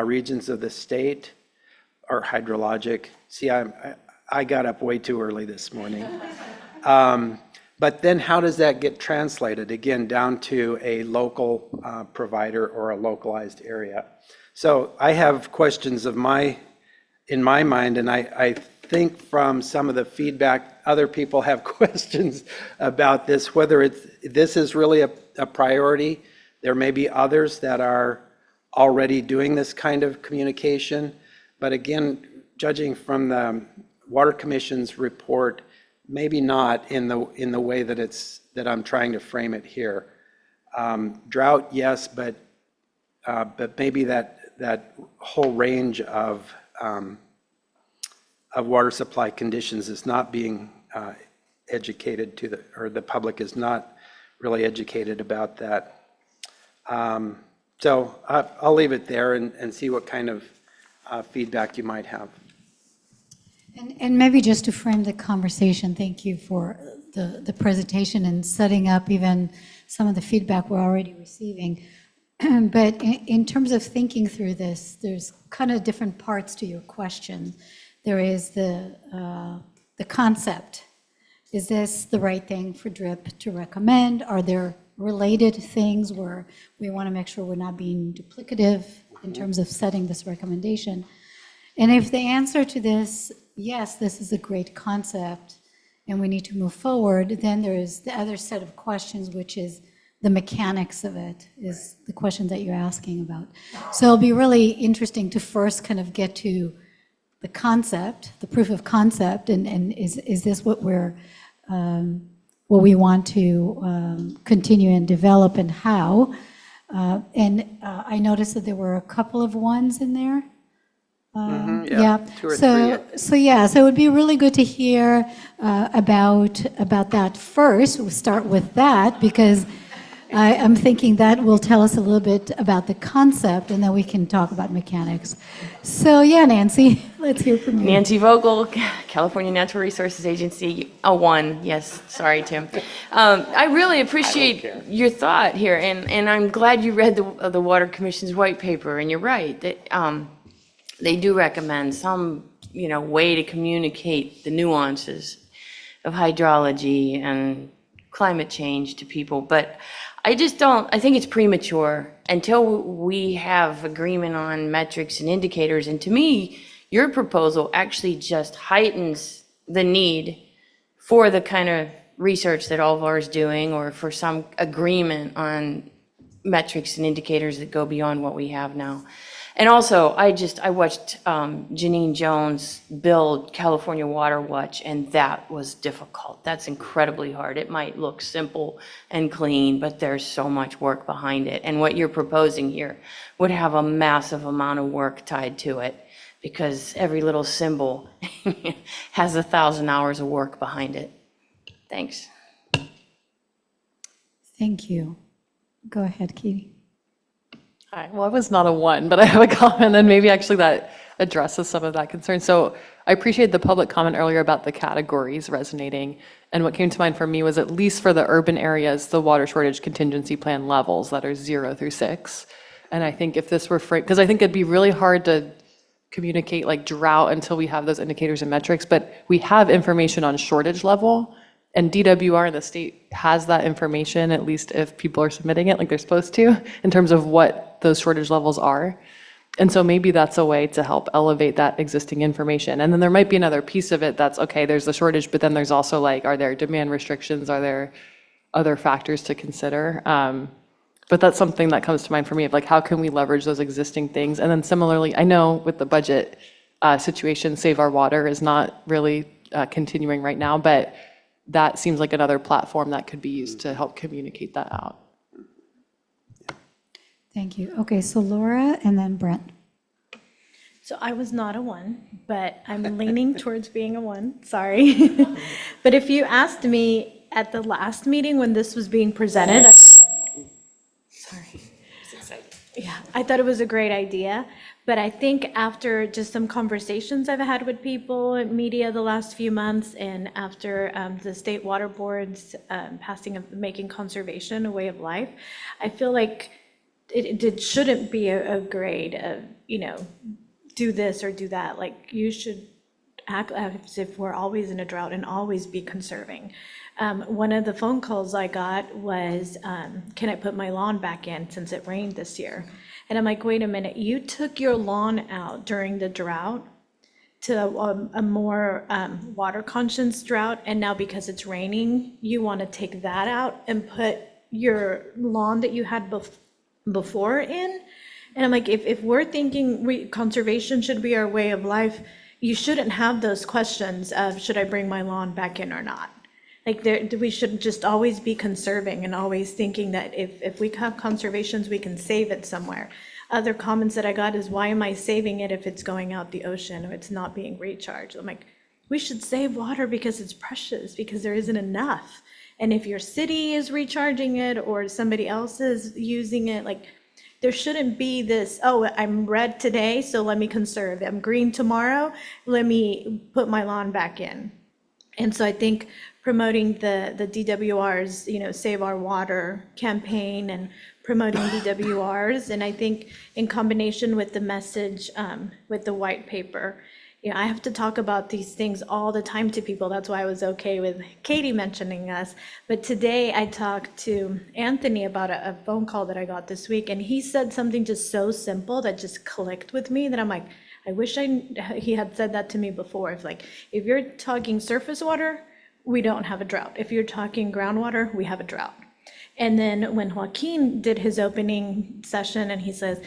regions of the state, or hydrologic. See, I got up way too early this morning. But then how does that get translated, again, down to a local provider or a localized area? So I have questions in my mind, and I think from some of the feedback, other people have questions about this, whether this is really a priority. There may be others that are already doing this kind of communication. But again, judging from the Water Commission's report, maybe not in the way that I'm trying to frame it here. Drought, yes, but maybe that whole range of water supply conditions is not being educated or the public is not really educated about that. So I'll leave it there and see what kind of feedback you might have. And maybe just to frame the conversation, thank you for the presentation and setting up even some of the feedback we're already receiving. But in terms of thinking through this, there's kind of different parts to your question. There is the concept. Is this the right thing for DRIP to recommend? Are there related things where we want to make sure we're not being duplicative in terms of setting this recommendation? And if the answer to this, yes, this is a great concept and we need to move forward, then there is the other set of questions, which is the mechanics of it, is the question that you're asking about. So it'll be really interesting to first kind of get to the concept, the proof of concept, and is this what we want to continue and develop, and how? I noticed that there were a couple of ones in there. Yeah, 2 or 3. So it would be really good to hear about that first. We'll start with that, because I'm thinking that will tell us a little bit about the concept, and then we can talk about mechanics. So yeah, Nancy, let's hear from you. Nancy Vogel, California Natural Resources Agency. One, yes, sorry, Tim. I really appreciate your thought here, and I'm glad you read the Water Commission's white paper, and you're right, that they do recommend some, way to communicate the nuances of hydrology and climate change to people. But I think it's premature until we have agreement on metrics and indicators. And to me, your proposal actually just heightens the need for the kind of research that Alvar is doing, or for some agreement on metrics and indicators that go beyond what we have now. And also, I watched Janine Jones build California Water Watch, and that was difficult. That's incredibly hard. It might look simple and clean, but there's so much work behind it. And what you're proposing here would have a massive amount of work tied to it, because every little symbol has 1,000 hours of work behind it. Thanks. Thank you. Go ahead, Katie. Hi, well, I was not a one, but I have a comment, and maybe actually that addresses some of that concern. So I appreciate the public comment earlier about the categories resonating. And what came to mind for me was, at least for the urban areas, the water shortage contingency plan levels that are 0 through 6. And I think if this were framed, because I think it'd be really hard to communicate like drought until we have those indicators and metrics, but we have information on shortage level. And DWR in the state has that information, at least if people are submitting it like they're supposed to, in terms of what those shortage levels are. And so maybe that's a way to help elevate that existing information. And then there might be another piece of it that's, okay, there's the shortage, but then there's also like, are there demand restrictions? Are there other factors to consider? But that's something that comes to mind for me, of like, how can we leverage those existing things? And then similarly, I know with the budget situation, Save Our Water is not really continuing right now, but that seems like another platform that could be used to help communicate that out. Thank you. Okay, so Laura and then Brent. So I was not a one, but I'm leaning towards being a one, sorry. But if you asked me at the last meeting when this was being presented, yeah, I thought it was a great idea. But I think after just some conversations I've had with people in media the last few months, and after the state water boards making conservation a way of life, I feel like it shouldn't be a grade of, do this or do that. Like, you should act as if we're always in a drought and always be conserving. One of the phone calls I got was, can I put my lawn back in since it rained this year? And I'm like, wait a minute, you took your lawn out during the drought to a more water conscious drought, and now because it's raining, you want to take that out and put your lawn that you had before in? And I'm like, if we're thinking conservation should be our way of life, you shouldn't have those questions of, should I bring my lawn back in or not? Like, we should just always be conserving and always thinking that if we have conservations, we can save it somewhere. Other comments that I got is, why am I saving it if it's going out the ocean or it's not being recharged? I'm like, we should save water because it's precious, because there isn't enough. And if your city is recharging it or somebody else is using it, like, there shouldn't be this, oh, I'm red today, so let me conserve. I'm green tomorrow, let me put my lawn back in. And so I think promoting the DWR's, Save Our Water campaign and promoting DWRs, and I think in combination with the message with the white paper, I have to talk about these things all the time to people. That's why I was okay with Katie mentioning us. But today I talked to Anthony about a phone call that I got this week, and he said something just so simple that just clicked with me, that I'm like, I wish he had said that to me before. If you're talking surface water, we don't have a drought. If you're talking groundwater, we have a drought. And then when Joaquin did his opening session, and he says,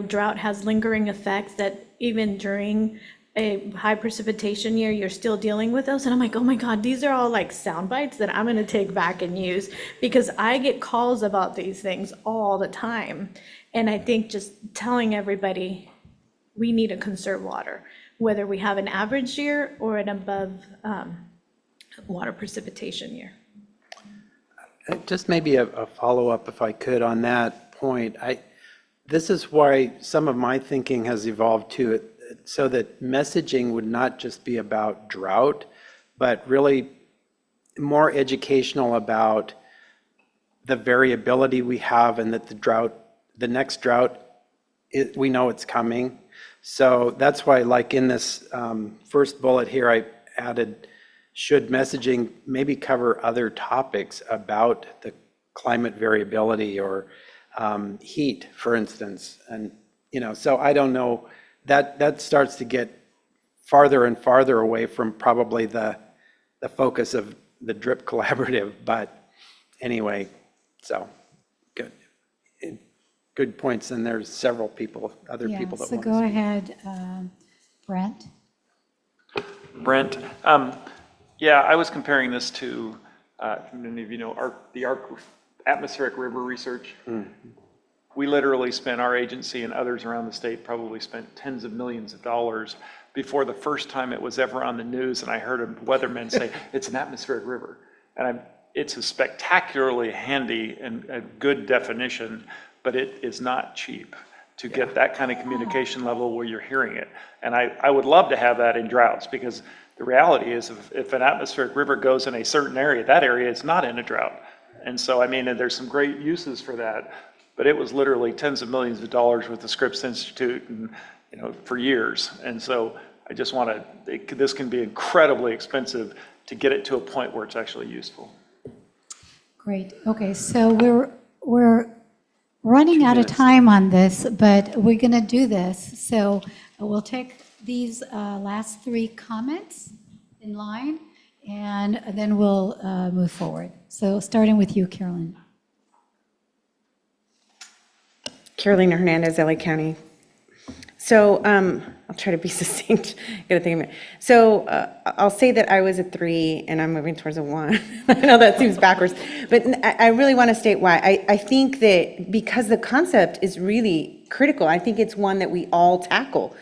drought has lingering effects that even during a high precipitation year, you're still dealing with those. And I'm like, oh my God, these are all like sound bites that I'm gonna take back and use, because I get calls about these things all the time. And I think just telling everybody, we need to conserve water, whether we have an average year or an above water precipitation year. Just maybe a follow-up, if I could, on that point. This is why some of my thinking has evolved to it, so that messaging would not just be about drought, but really more educational about the variability we have, and that the next drought, we know it's coming. So that's why, like in this first bullet here, I added, should messaging maybe cover other topics about the climate variability or heat, for instance. And, so I don't know, that starts to get farther and farther away from probably the focus of the DRIP collaborative, but anyway, so, good. Good points, and there's several people, other Yeah, so so go ahead, Brent. Brent, yeah, I was comparing this to, many of you know, the atmospheric river research. We literally spent, our agency and others around the state probably spent tens of millions of dollars before the first time it was ever on the news, and I heard a weatherman say, it's an atmospheric river. And it's a spectacularly handy and a good definition, but it is not cheap to get that kind of communication level where you're hearing it. And I would love to have that in droughts, because the reality is if an atmospheric river goes in a certain area, that area is not in a drought. And so, I mean, and there's some great uses for that, but it was literally tens of millions of dollars with the Scripps Institute and, you know, for years. And so I just want to, this can be incredibly expensive to get it to a point where it's actually useful. Great. Okay, so we're running out of time on this, but we're going to do this. So we'll take these last three comments in line, and then we'll move forward. So starting with you, Carolyn. Carolina Hernandez, LA County. So I'll try to be succinct. Gotta think of it. So I'll say that I was a 3 and I'm moving towards a 1. I know that seems backwards, but I really want to state why. I think that because the concept is really critical, I think it's one that we all tackle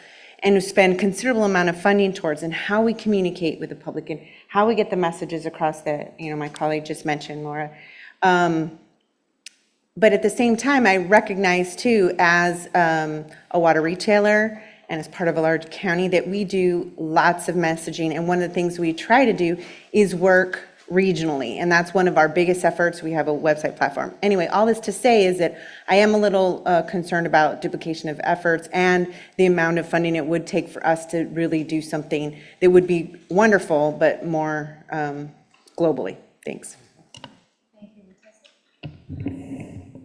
and spend considerable amount of funding towards, and how we communicate with the public and how we get the messages across that, you know, my colleague just mentioned, Laura. But at the same time, I recognize too, as a water retailer and as part of a large county, that we do lots of messaging. And one of the things we try to do is work regionally. And that's one of our biggest efforts. We have a website platform. Anyway, all this to say is that I am a little concerned about duplication of efforts and the amount of funding it would take for us to really do something that would be wonderful, but more globally. Thanks.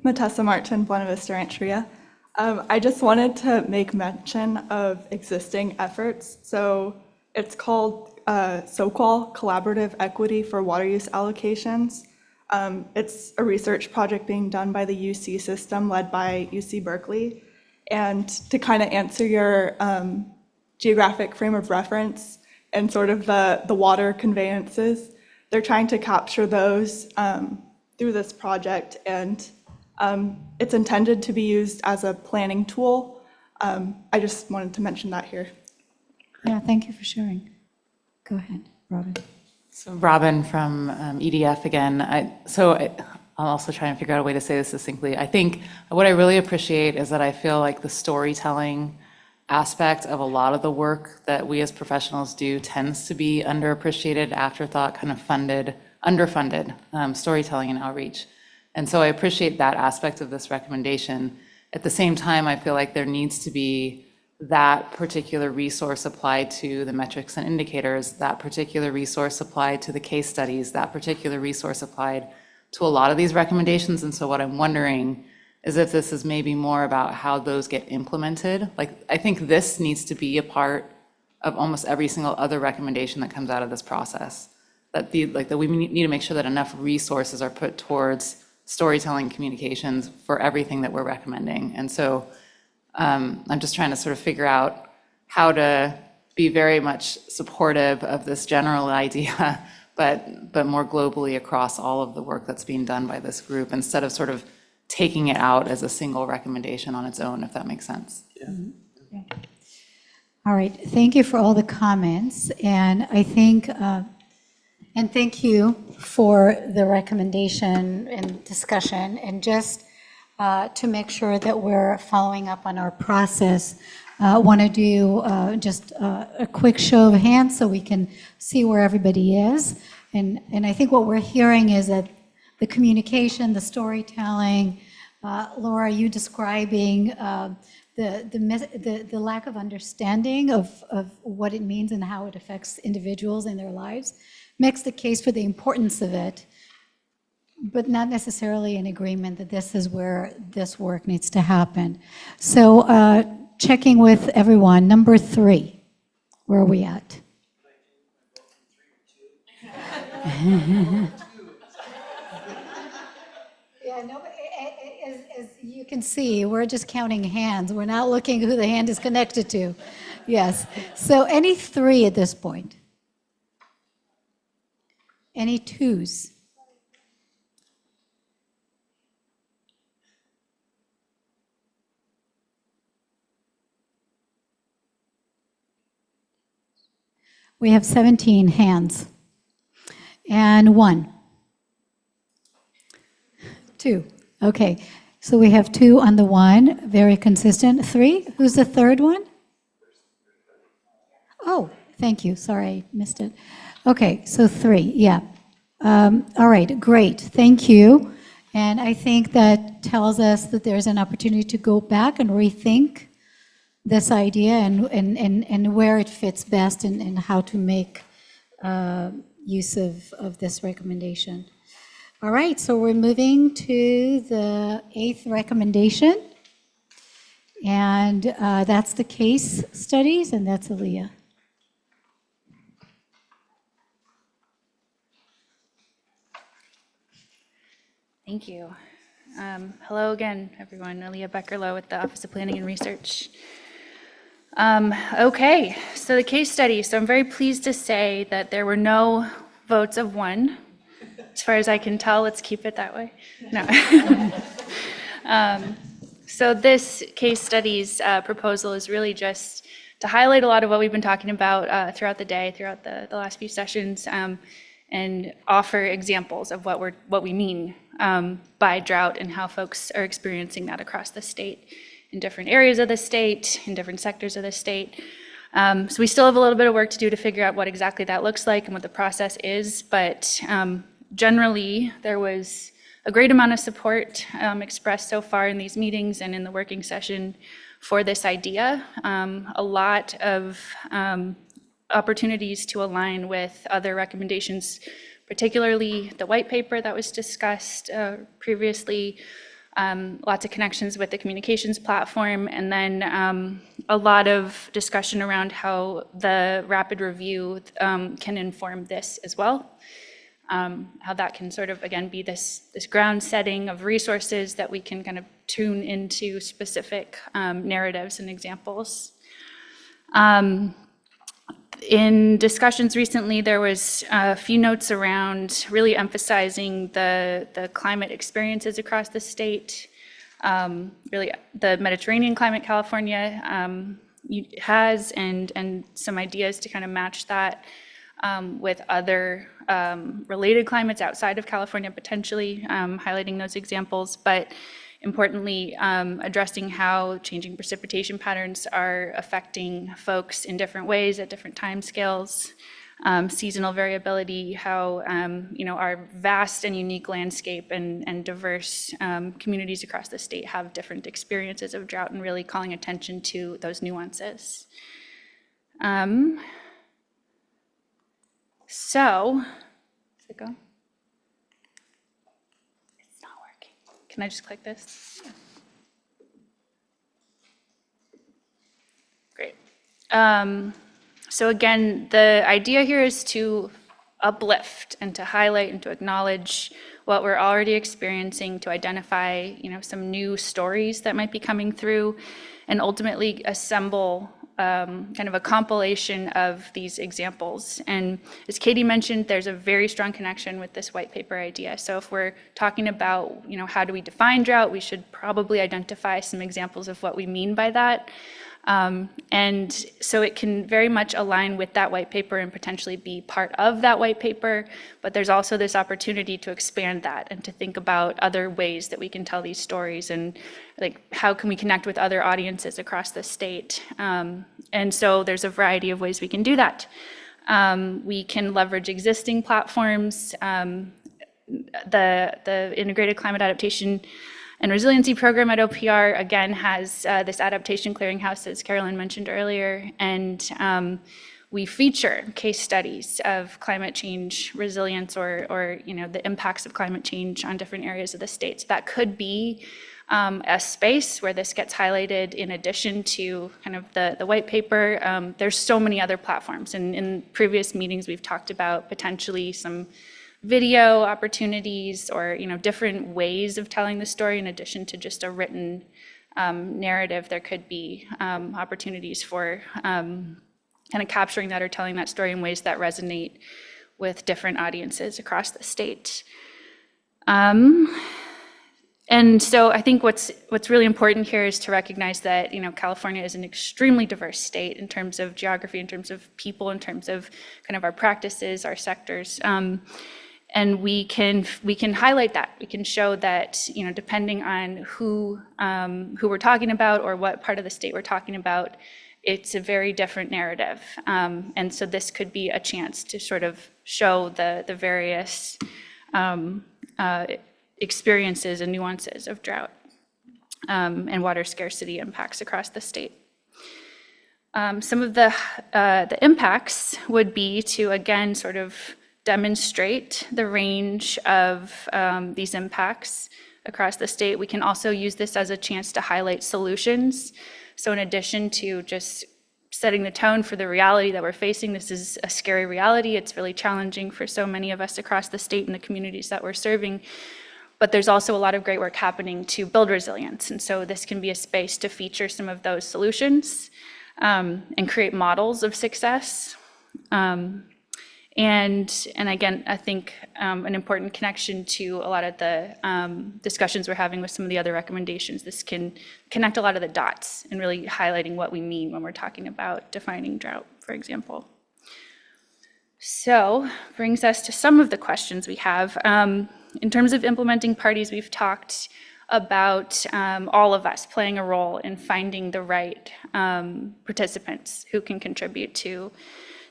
Matessa Martin, Buena Vista Rancheria. I just wanted to make mention of existing efforts. So it's called SOQUAL, Collaborative Equity for Water Use Allocations. It's a research project being done by the UC system led by UC Berkeley. And to kind of answer your geographic frame of reference and sort of the water conveyances, they're trying to capture those through this project, and it's intended to be used as a planning tool. I just wanted to mention that here. Yeah, thank you for sharing. Go ahead, Robin. So Robin from EDF again. I'll also try and figure out a way to say this succinctly. I think what I really appreciate is that I feel like the storytelling aspect of a lot of the work that we as professionals do tends to be underappreciated, afterthought, kind of underfunded storytelling and outreach. And so I appreciate that aspect of this recommendation. At the same time, I feel like there needs to be that particular resource applied to the metrics and indicators, that particular resource applied to the case studies, that particular resource applied to a lot of these recommendations. And so what I'm wondering is if this is maybe more about how those get implemented. Like, I think this needs to be a part of almost every single other recommendation that comes out of this process. That we need to make sure that enough resources are put towards storytelling communications for everything that we're recommending. And so I'm just trying to sort of figure out how to be very much supportive of this general idea, but more globally across all of the work that's being done by this group, instead of sort of taking it out as a single recommendation on its own, if that makes sense. Yeah. All right, thank you for all the comments. And I think, and thank you for the recommendation and discussion. And just to make sure that we're following up on our process, want to do just a quick show of hands so we can see where everybody is. And I think what we're hearing is that the communication, the storytelling, Laura, you describing the lack of understanding of what it means and how it affects individuals in their lives, makes the case for the importance of it, but not necessarily in agreement that this is where this work needs to happen. So checking with everyone, number 3, where are we at? Yeah, no, as you can see, we're just counting hands. We're not looking who the hand is connected to. Yes. So any 3 at this point? Any 2s? We have 17 hands. And 1. 2. Okay. So we have 2 on the 1, very consistent. 3. Who's the 3rd one? Oh, thank you. Sorry, I missed it. Okay, so 3, yeah. All right, great. Thank you. And I think that tells us that there's an opportunity to go back and rethink this idea and where it fits best and how to make use of this recommendation. All right, so we're moving to the 8th recommendation. And that's the case studies, and that's Aaliyah. Thank you. Hello again, everyone. Aaliyah Beckerlow with the Office of Planning and Research. Okay, so the case study. So I'm very pleased to say that there were no votes of 1. As far as I can tell, let's keep it that way. No. So this case study's proposal is really just to highlight a lot of what we've been talking about throughout the day, throughout the last few sessions, and offer examples of what we mean by drought and how folks are experiencing that across the state, in different areas of the state, in different sectors of the state. So we still have a little bit of work to do to figure out what exactly that looks like and what the process is, but generally there was a great amount of support expressed so far in these meetings and in the working session for this idea. A lot of opportunities to align with other recommendations, particularly the white paper that was discussed previously, lots of connections with the communications platform, and then a lot of discussion around how the rapid review can inform this as well. How that can sort of, again, be this ground setting of resources that we can kind of tune into specific narratives and examples. In discussions recently, there was a few notes around really emphasizing the climate experiences across the state. Really, the Mediterranean climate California has, and some ideas to kind of match that with other related climates outside of California, potentially highlighting those examples, but importantly, addressing how changing precipitation patterns are affecting folks in different ways at different time scales, seasonal variability, how our vast and unique landscape and diverse communities across the state have different experiences of drought, and really calling attention to those nuances. So, does it go? It's not working. Can I just click this? Yeah. Great. So again, the idea here is to uplift and to highlight and to acknowledge what we're already experiencing, to identify, some new stories that might be coming through, and ultimately assemble kind of a compilation of these examples. And as Katie mentioned, there's a very strong connection with this white paper idea. So if we're talking about, how do we define drought, we should probably identify some examples of what we mean by that. And so it can very much align with that white paper and potentially be part of that white paper, but there's also this opportunity to expand that and to think about other ways that we can tell these stories, and like how can we connect with other audiences across the state. And so there's a variety of ways we can do that. We can leverage existing platforms. The Integrated Climate Adaptation and Resiliency Program at OPR, again, has this adaptation clearinghouse, as Carolyn mentioned earlier, and we feature case studies of climate change resilience or the impacts of climate change on different areas of the state. So that could be a space where this gets highlighted in addition to kind of the white paper. There's so many other platforms. And in previous meetings, we've talked about potentially some video opportunities or, different ways of telling the story in addition to just a written narrative. There could be opportunities for kind of capturing that or telling that story in ways that resonate with different audiences across the state. And so I think what's really important here is to recognize that, California is an extremely diverse state in terms of geography, in terms of people, in terms of kind of our practices, our sectors. And we can highlight that. We can show that, depending on who we're talking about or what part of the state we're talking about, it's a very different narrative. And so this could be a chance to sort of show the various experiences and nuances of drought and water scarcity impacts across the state. Some of the impacts would be to, again, sort of demonstrate the range of these impacts across the state. We can also use this as a chance to highlight solutions. So in addition to just setting the tone for the reality that we're facing, this is a scary reality. It's really challenging for so many of us across the state and the communities that we're serving. But there's also a lot of great work happening to build resilience. And so this can be a space to feature some of those solutions and create models of success. And again, I think an important connection to a lot of the discussions we're having with some of the other recommendations, this can connect a lot of the dots and really highlighting what we mean when we're talking about defining drought, for example. So brings us to some of the questions we have. In terms of implementing parties, we've talked about all of us playing a role in finding the right participants who can contribute to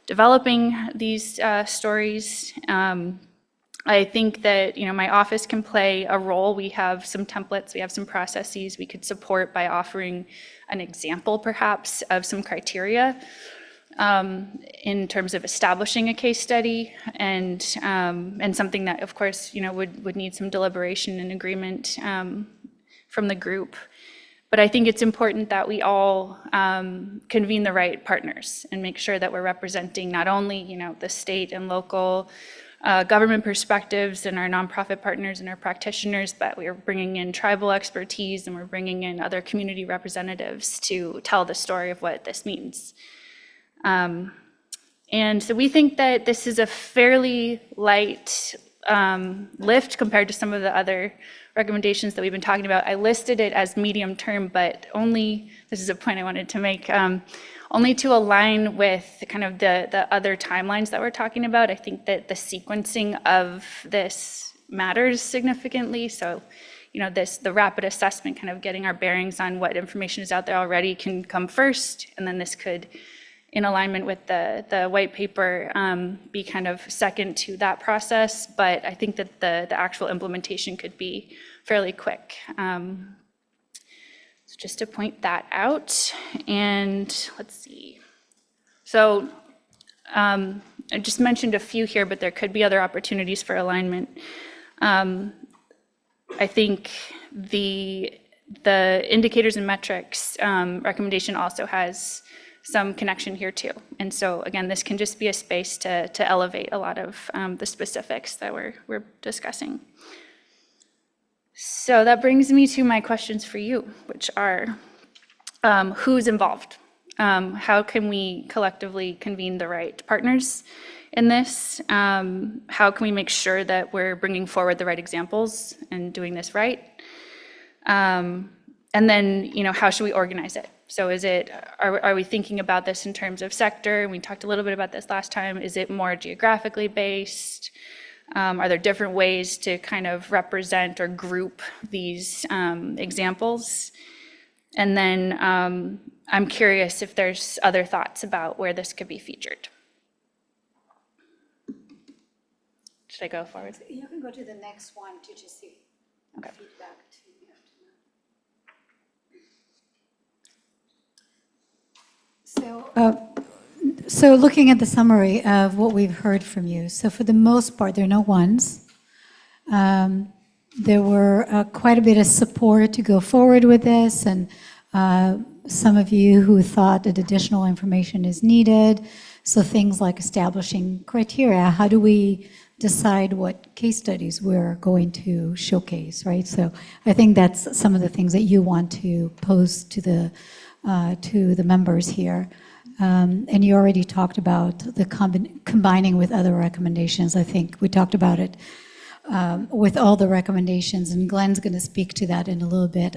developing these stories. I think that my office can play a role. We have some templates, we have some processes we could support by offering an example perhaps of some criteria in terms of establishing a case study and something that of course would need some deliberation and agreement from the group. But I think it's important that we all convene the right partners and make sure that we're representing not only, the state and local government perspectives and our nonprofit partners and our practitioners, but we are bringing in tribal expertise and we're bringing in other community representatives to tell the story of what this means. And so we think that this is a fairly light lift compared to some of the other recommendations that we've been talking about. I listed it as medium term, but only, this is a point I wanted to make, only to align with kind of the other timelines that we're talking about. I think that the sequencing of this matters significantly. So, the rapid assessment, kind of getting our bearings on what information is out there already can come first, and then this could, in alignment with the white paper, be kind of second to that process. But I think that the actual implementation could be fairly quick. So just to point that out. And let's see. So I just mentioned a few here, but there could be other opportunities for alignment. I think the indicators and metrics recommendation also has some connection here too. And so again, this can just be a space to elevate a lot of the specifics that we're discussing. So that brings me to my questions for you, which are who's involved? How can we collectively convene the right partners in this? How can we make sure that we're bringing forward the right examples and doing this right? And then, how should we organize it? So are we thinking about this in terms of sector? We talked a little bit about this last time. Is it more geographically based? Are there different ways to kind of represent or group these examples? And then I'm curious if there's other thoughts about where this could be featured. Should I go forward? You can go to the next one to just see feedback. So looking at the summary of what we've heard from you, so for the most part, there are no ones. there were quite a bit of support to go forward with this, and some of you who thought that additional information is needed. So things like establishing criteria. How do we decide what case studies we're going to showcase, right? So I think that's some of the things that you want to pose to the members here. And you already talked about the combining with other recommendations. I think we talked about it with all the recommendations, and Glenn's going to speak to that in a little bit.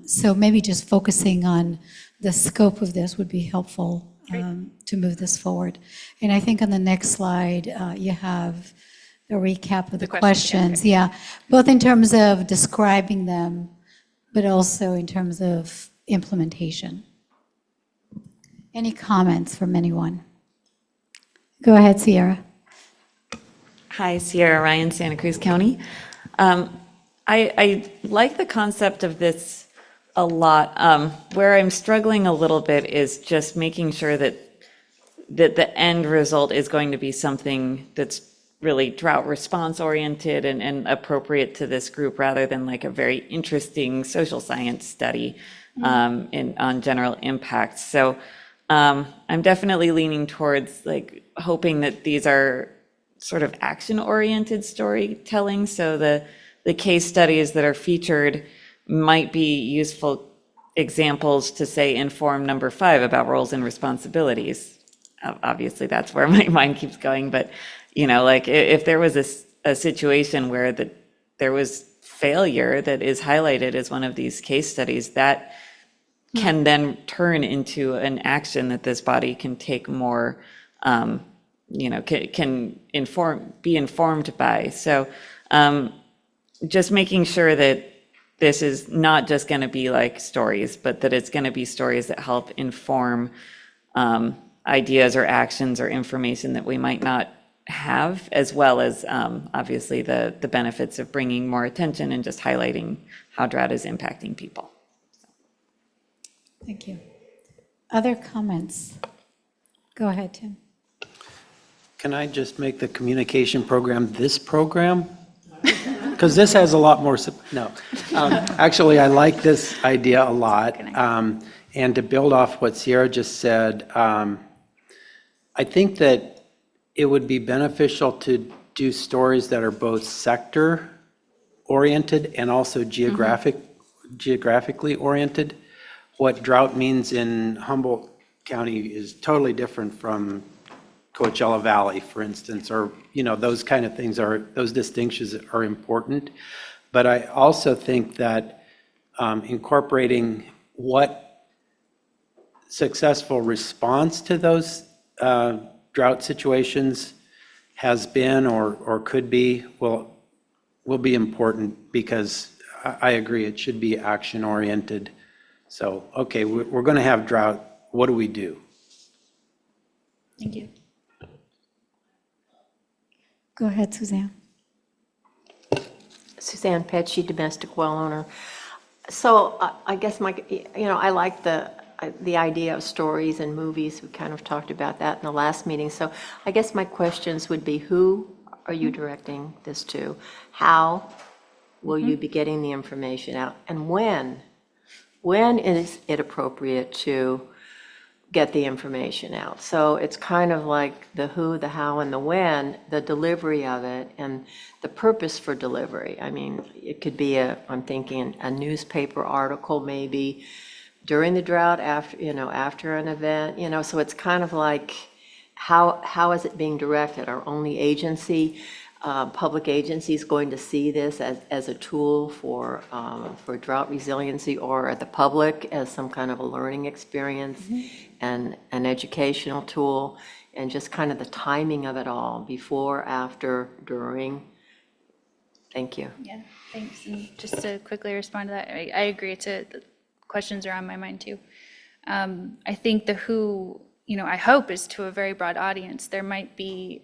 So maybe just focusing on the scope of this would be helpful to move this forward. And I think on the next slide, you have a recap of the questions. Yeah, both in terms of describing them, but also in terms of implementation. Any comments from anyone? Go ahead, Sierra. Hi, Sierra Ryan, Santa Cruz County. I like the concept of this a lot. Where I'm struggling a little bit is just making sure that the end result is going to be something that's really drought response oriented and appropriate to this group, rather than like a very interesting social science study on general impacts. So I'm definitely leaning towards like hoping that these are sort of action-oriented storytelling. So the case studies that are featured might be useful examples to, say, inform number 5 about roles and responsibilities. Obviously, that's where my mind keeps going. But, you know, like if there was a situation where there was failure that is highlighted as one of these case studies, that can then turn into an action that this body can take more, can be informed by. So just making sure that this is not just going to be like stories, but that it's going to be stories that help inform ideas or actions or information that we might not have, as well as obviously the benefits of bringing more attention and just highlighting how drought is impacting people. Thank you. Other comments? Go ahead, Tim. Can I just make the communication program this program? Because this has a lot more, no. Actually, I like this idea a lot. And to build off what Sierra just said, I think that it would be beneficial to do stories that are both sector oriented and also geographically oriented. What drought means in Humboldt County is totally different from Coachella Valley, for instance, or, you know, those kind of things those distinctions are important. But I also think that incorporating what successful response to those drought situations has been or could be will be important, because I agree it should be action oriented. So, okay, we're going to have drought. What do we do? Thank you. Go ahead, Suzanne. Suzanne Petchy, domestic well owner. So I guess I like the idea of stories and movies. We kind of talked about that in the last meeting. So I guess my questions would be, who are you directing this to? How will you be getting the information out? And when is it appropriate to get the information out? So it's kind of like the who, the how, and the when, the delivery of it, and the purpose for delivery. I mean, it could be I'm thinking a newspaper article maybe during the drought, after an event, so it's kind of like, how is it being directed? Are only public agencies going to see this as a tool for drought resiliency, or the public as some kind of a learning experience and an educational tool, and just kind of the timing of it all, before, after, during? Thank you. Yeah, thanks. And just to quickly respond to that, I agree. The questions are on my mind too. I think the who, I hope is to a very broad audience. There might be,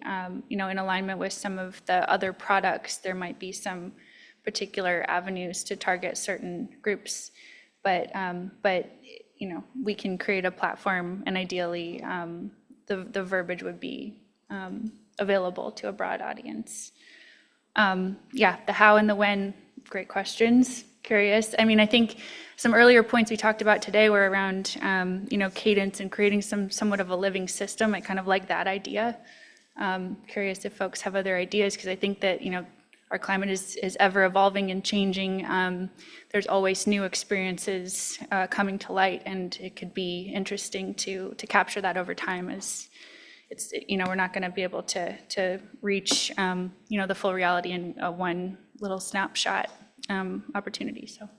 in alignment with some of the other products, there might be some particular avenues to target certain groups, but we can create a platform, and ideally, the verbiage would be available to a broad audience. Yeah, the how and the when, great questions, curious. I mean, I think some earlier points we talked about today were around, cadence and creating somewhat of a living system. I kind of like that idea. Curious if folks have other ideas, because I think that, our climate is ever evolving and changing. There's always new experiences coming to light, and it could be interesting to capture that over time. As it's, we're not going to be able to reach, the full reality in one little snapshot opportunity. So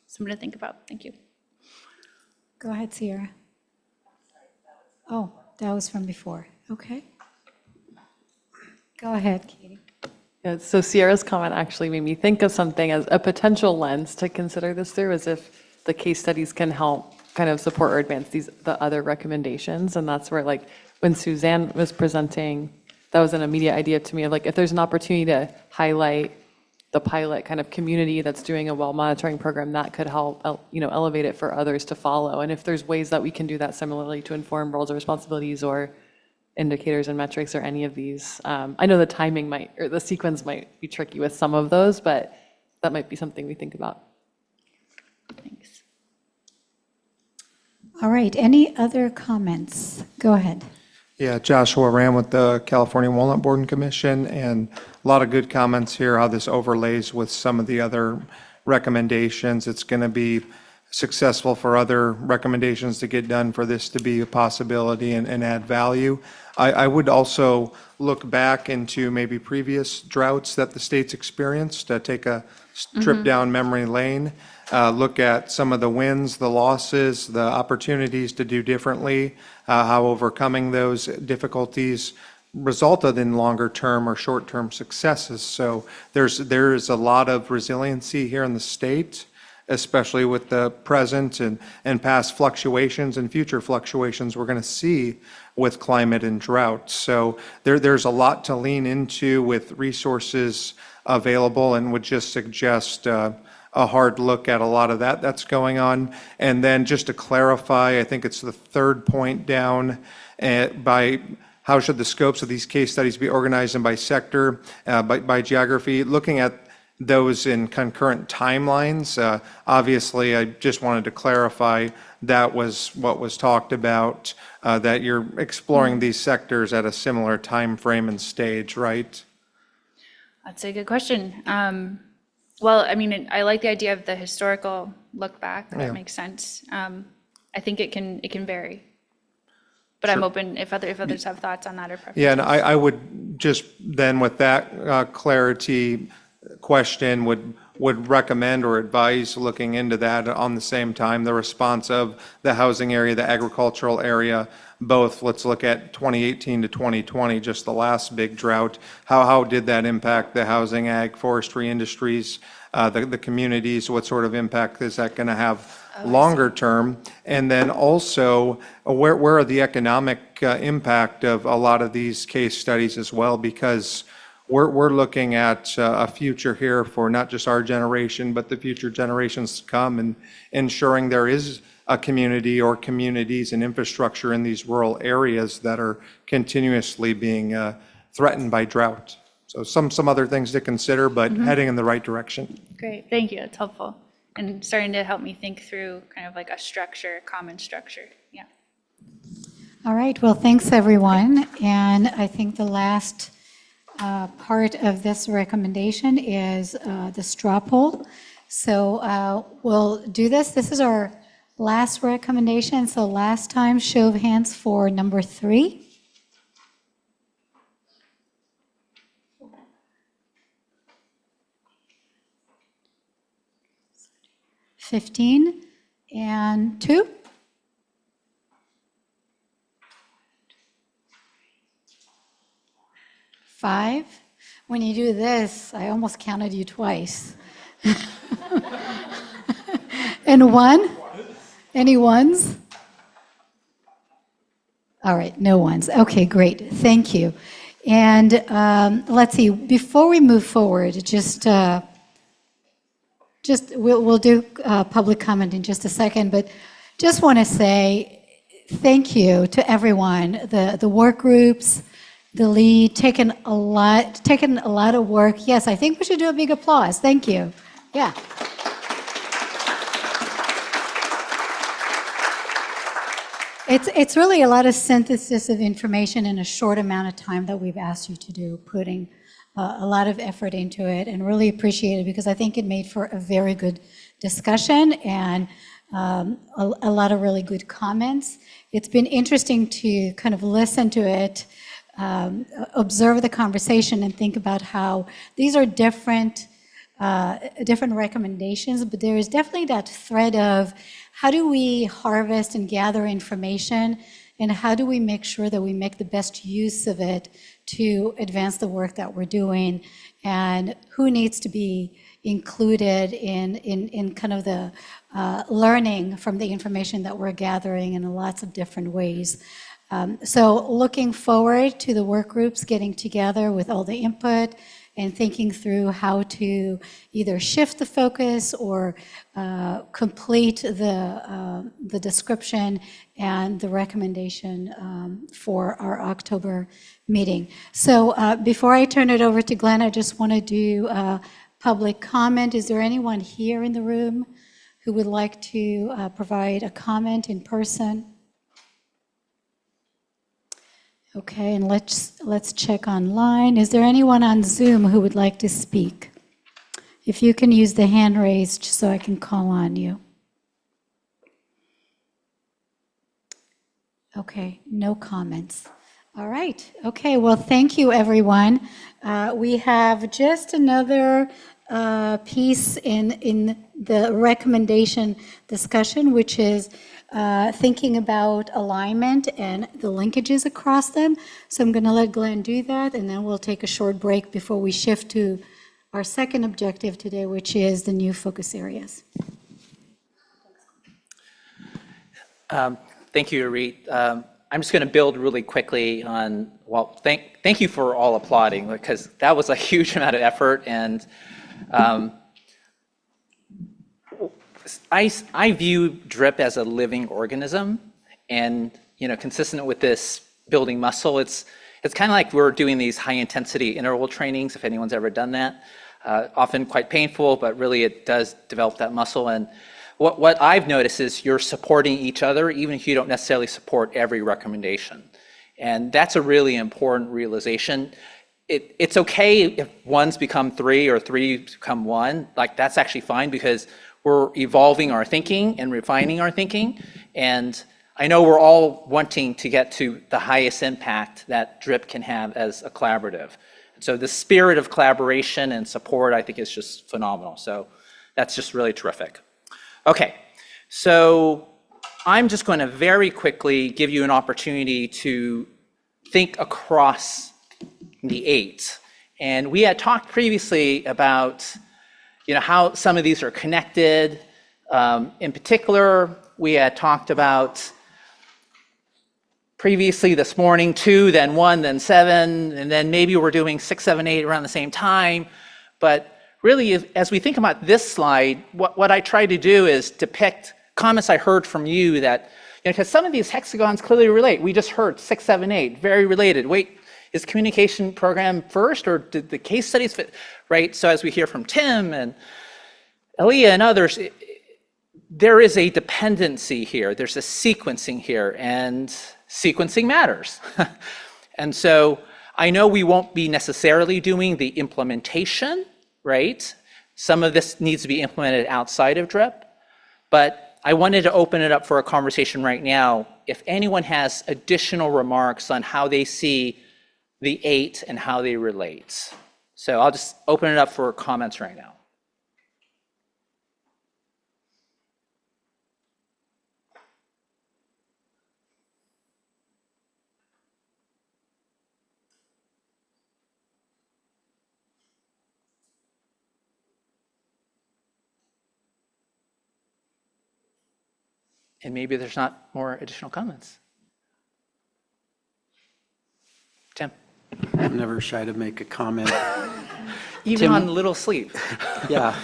something to think about. Thank you. Go ahead, Sierra. Oh, that was from before. Okay. Go ahead, Katie. Yeah, so Sierra's comment actually made me think of something as a potential lens to consider this through, as if the case studies can help kind of support or advance the other recommendations. And that's where, like, when Suzanne was presenting, that was an immediate idea to me of, like, if there's an opportunity to highlight the pilot kind of community that's doing a well monitoring program, that could help, elevate it for others to follow. And if there's ways that we can do that similarly to inform roles or responsibilities or indicators and metrics or any of these. I know the timing or the sequence might be tricky with some of those, but that might be something we think about. Thanks. All right, any other comments? Go ahead. Yeah, Joshua Ram with the California Walnut Board and Commission, and a lot of good comments here, how this overlays with some of the other recommendations. It's going to be successful for other recommendations to get done for this to be a possibility and add value. I would also look back into maybe previous droughts that the state's experienced, take a trip down memory lane, look at some of the wins, the losses, the opportunities to do differently, how overcoming those difficulties resulted in longer term or short term successes. So there's a lot of resiliency here in the state, especially with the present and past fluctuations and future fluctuations we're going to see with climate and drought. So there's a lot to lean into with resources available, and would just suggest a hard look at a lot of that's going on. And then just to clarify, I think it's the third point down, by how should the scopes of these case studies be organized and by sector, by geography, looking at those in concurrent timelines. Obviously, I just wanted to clarify that was what was talked about, that you're exploring these sectors at a similar time frame and stage, right? That's a good question. Well, I mean, I like the idea of the historical look back. That makes sense. I think it can vary, but I'm open if others have thoughts on that or preferences. Yeah, and I would just then with that clarity question would recommend or advise looking into that on the same time, the response of the housing area, the agricultural area, both. Let's look at 2018 to 2020, just the last big drought. How did that impact the housing, ag, forestry industries, the communities? What sort of impact is that going to have longer term? And then also, where are the economic impact of a lot of these case studies as well? Because we're looking at a future here for not just our generation, but the future generations to come, and ensuring there is a community or communities and infrastructure in these rural areas that are continuously being threatened by drought. So some other things to consider, but heading in the right direction. Great, thank you. That's helpful. And starting to help me think through kind of like a structure, common structure. Yeah. All right, well, thanks, everyone. And I think the last part of this recommendation is the straw poll. So we'll do this. This is our last recommendation. So last time, show of hands for number 3. $15 and 2. $5. When you do this, I almost counted you twice. And 1? Any ones? All right, no ones. Okay, great. Thank you. And let's see, before we move forward, we'll do public comment in just a second, but just want to say thank you to everyone, the work groups, the lead, taken a lot of work. Yes, I think we should do a big applause. Thank you. Yeah. It's really a lot of synthesis of information in a short amount of time that we've asked you to do, putting a lot of effort into it, and really appreciate it because I think it made for a very good discussion and a lot of really good comments. It's been interesting to kind of listen to it, observe the conversation, and think about how these are different recommendations, but there is definitely that thread of how do we harvest and gather information, and how do we make sure that we make the best use of it to advance the work that we're doing, and who needs to be included in kind of the learning from the information that we're gathering in lots of different ways. So looking forward to the work groups getting together with all the input and thinking through how to either shift the focus or complete the description and the recommendation for our October meeting. So before I turn it over to Glenn, I just want to do public comment. Is there anyone here in the room who would like to provide a comment in person? Okay, and let's check online. Is there anyone on Zoom who would like to speak? If you can use the hand raised so I can call on you. Okay, no comments. All right. Okay, well, thank you, everyone. We have just another piece in the recommendation discussion, which is thinking about alignment and the linkages across them. So I'm going to let Glenn do that, and then we'll take a short break before we shift to our second objective today, which is the new focus areas. Thank you, Irit. I'm just going to build really quickly on, well, thank you for all applauding, because that was a huge amount of effort, and I view DRIP as a living organism, and consistent with this building muscle, it's kind of like we're doing these high-intensity interval trainings, if anyone's ever done that. Often quite painful, but really it does develop that muscle. And what I've noticed is you're supporting each other, even if you don't necessarily support every recommendation. And that's a really important realization. It's okay if one's become three or three become one. Like, that's actually fine, because we're evolving our thinking and refining our thinking. And I know we're all wanting to get to the highest impact that DRIP can have as a collaborative. So the spirit of collaboration and support, I think, is just phenomenal. So that's just really terrific. Okay, so I'm just going to very quickly give you an opportunity to think across the 8. And we had talked previously about how some of these are connected. In particular, we had talked about previously this morning 2, then 1, then 7, and then maybe we're doing 6, 7, 8 around the same time. But really, as we think about this slide, what I try to do is depict comments I heard from you that, because some of these hexagons clearly relate. We just heard 6, 7, 8, very related. Wait, is communication program first, or did the case studies fit, right? So as we hear from Tim and Aaliyah and others, there is a dependency here. There's a sequencing here, and sequencing matters. And so I know we won't be necessarily doing the implementation, right? Some of this needs to be implemented outside of DRIP, but I wanted to open it up for a conversation right now. If anyone has additional remarks on how they see the 8 and how they relate. So I'll just open it up for comments right now. And maybe there's not more additional comments. Tim? I'm never shy to make a comment. Even Tim, on little sleep. Yeah.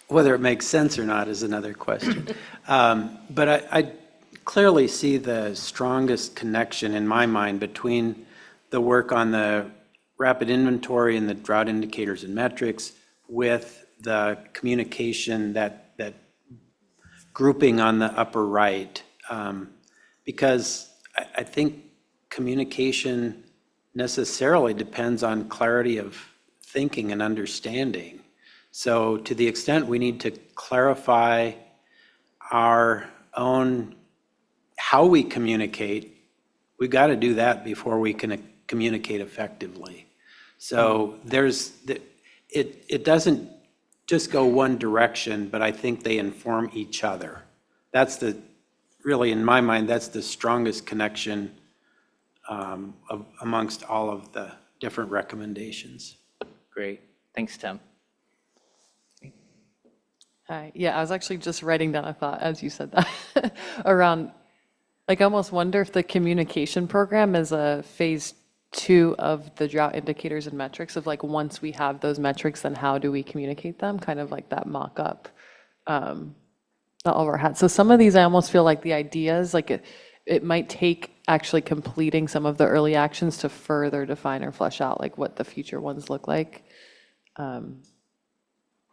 Whether it makes sense or not is another question. But I clearly see the strongest connection in my mind between the work on the rapid inventory and the drought indicators and metrics with the communication, that grouping on the upper right, because I think communication necessarily depends on clarity of thinking and understanding. So to the extent we need to clarify our own, how we communicate, we got to do that before we can communicate effectively. So it doesn't just go one direction, but I think they inform each other. That's really, in my mind, that's the strongest connection amongst all of the different recommendations. Great. Thanks, Tim. Hi. Yeah, I was actually just writing down a thought as you said that around, like, I almost wonder if the communication program is a phase 2 of the drought indicators and metrics of, like, once we have those metrics, then how do we communicate them? Kind of like that mock-up that Oliver had. So some of these, I almost feel like the ideas, like it might take actually completing some of the early actions to further define or flesh out like what the future ones look like.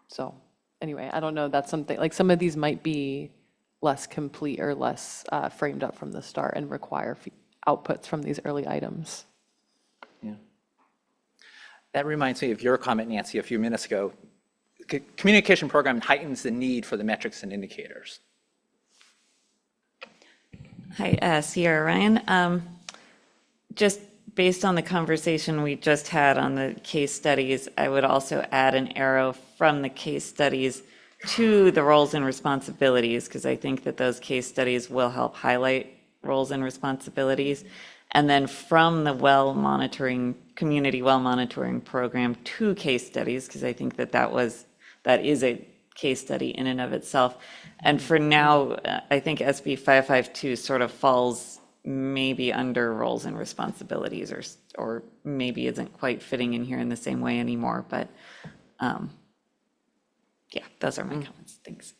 So anyway, I don't know, that's something, like some of these might be less complete or less framed up from the start and require outputs from these early items. Yeah. That reminds me of your comment, Nancy, a few minutes ago. Communication program heightens the need for the metrics and indicators. Hi, Sierra Ryan. Just based on the conversation we just had on the case studies, I would also add an arrow from the case studies to the roles and responsibilities, because I think that those case studies will help highlight roles and responsibilities. And then from the community well monitoring program to case studies, because I think that is a case study in and of itself. And for now, I think SB 552 sort of falls maybe under roles and responsibilities, or maybe isn't quite fitting in here in the same way anymore. But yeah, those are my comments. Thanks.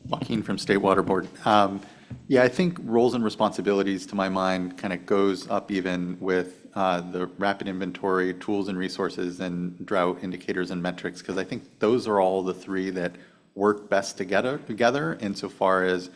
Joaquin from State Water Board. Yeah, I think roles and responsibilities, to my mind, kind of goes up even with the rapid inventory, tools and resources, and drought indicators and metrics, because I think those are all the three that work best together insofar as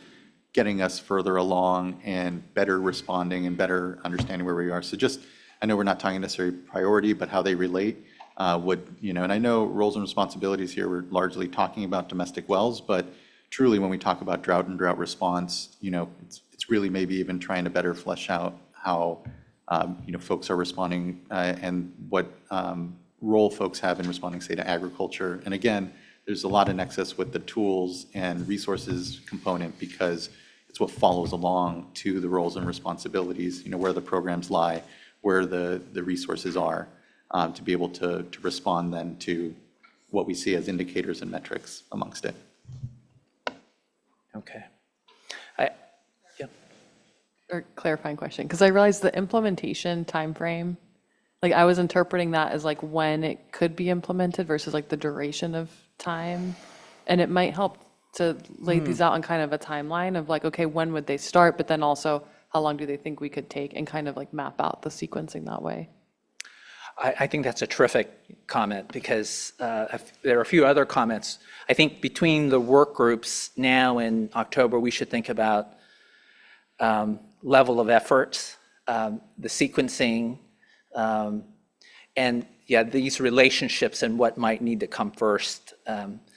getting us further along and better responding and better understanding where we are. So just, I know we're not talking necessarily priority, but how they relate and I know roles and responsibilities here, we're largely talking about domestic wells, but truly when we talk about drought and drought response, it's really maybe even trying to better flesh out how, folks are responding and what role folks have in responding, say, to agriculture. And again, there's a lot of nexus with the tools and resources component because it's what follows along to the roles and responsibilities, where the programs lie, where the resources are, to be able to respond then to what we see as indicators and metrics amongst it. Okay. Or clarifying question, because I realized the implementation timeframe, like I was interpreting that as like when it could be implemented versus like the duration of time. And it might help to lay these out on kind of a timeline of like, okay, when would they start? But then also how long do they think we could take and kind of like map out the sequencing that way? I think that's a terrific comment because there are a few other comments. I think between the work groups now and October, we should think about level of effort, the sequencing, and these relationships and what might need to come first.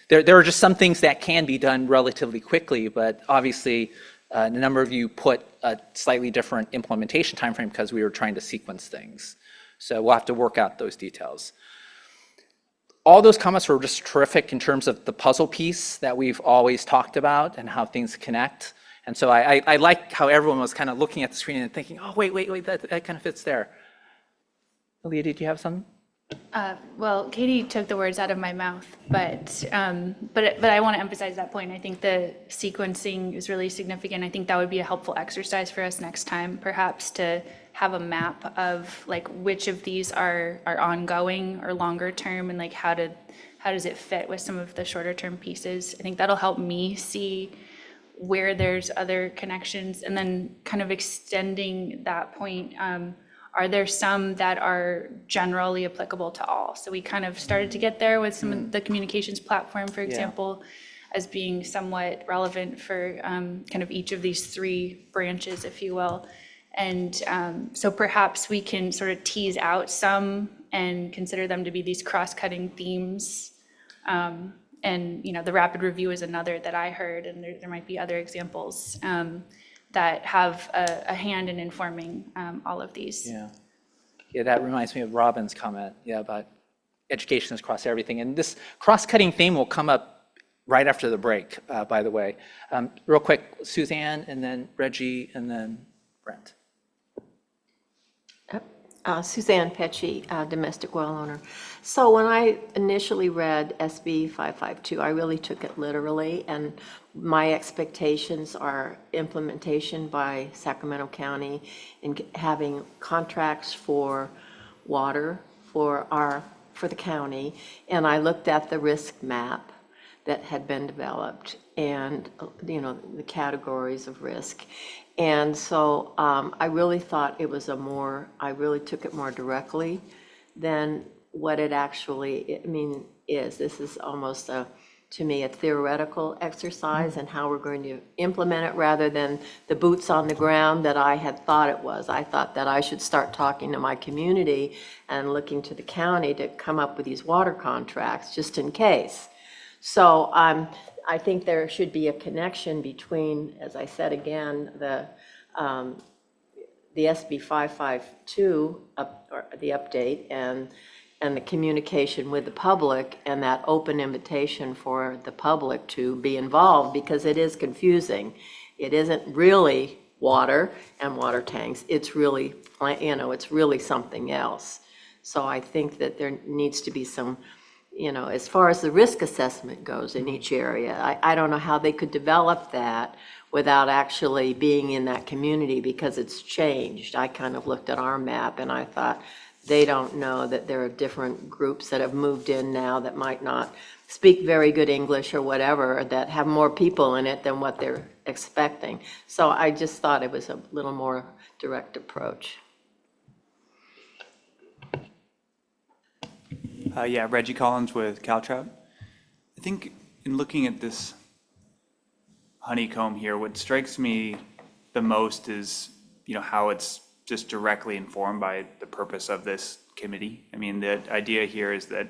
There are just some things that can be done relatively quickly, but obviously a number of you put a slightly different implementation timeframe because we were trying to sequence things. So we'll have to work out those details. All those comments were just terrific in terms of the puzzle piece that we've always talked about and how things connect. And so I like how everyone was kind of looking at the screen and thinking, oh, wait, that kind of fits there. Aaliyah, did you have something? Well, Katie took the words out of my mouth, but I want to emphasize that point. I think the sequencing is really significant. I think that would be a helpful exercise for us next time, perhaps to have a map of like which of these are ongoing or longer term, and like how does it fit with some of the shorter term pieces. I think that'll help me see where there's other connections, and then kind of extending that point. Are there some that are generally applicable to all? So we kind of started to get there with some of the communications platform, for example, as being somewhat relevant for kind of each of these three branches, if you will. And so perhaps we can sort of tease out some and consider them to be these cross-cutting themes. And, you know, the rapid review is another that I heard, and there might be other examples that have a hand in informing all of these. Yeah, that reminds me of Robin's comment, about education is across everything. And this cross-cutting theme will come up right after the break, by the way. Real quick, Suzanne, and then Reggie, and then Brent. Suzanne Pecci, domestic well owner. So when I initially read SB 552, I really took it literally, and my expectations are implementation by Sacramento County in having contracts for water for the county. And I looked at the risk map that had been developed and, you know, the categories of risk. And so I really thought it was I really took it more directly than what it actually, is. This is almost to me, a theoretical exercise and how we're going to implement it rather than the boots on the ground that I had thought it was. I thought that I should start talking to my community and looking to the county to come up with these water contracts just in case. So I think there should be a connection between, as I said again, the SB 552, or the update, and the communication with the public, and that open invitation for the public to be involved, because it is confusing. It isn't really water and water tanks. It's really, it's really something else. So I think that there needs to be some, as far as the risk assessment goes in each area, I don't know how they could develop that without actually being in that community, because it's changed. I kind of looked at our map and I thought, they don't know that there are different groups that have moved in now that might not speak very good English or whatever, that have more people in it than what they're expecting. So I just thought it was a little more direct approach. Reggie Collins with Caltrout. I think in looking at this honeycomb here, what strikes me the most is, how it's just directly informed by the purpose of this committee. I mean, the idea here is that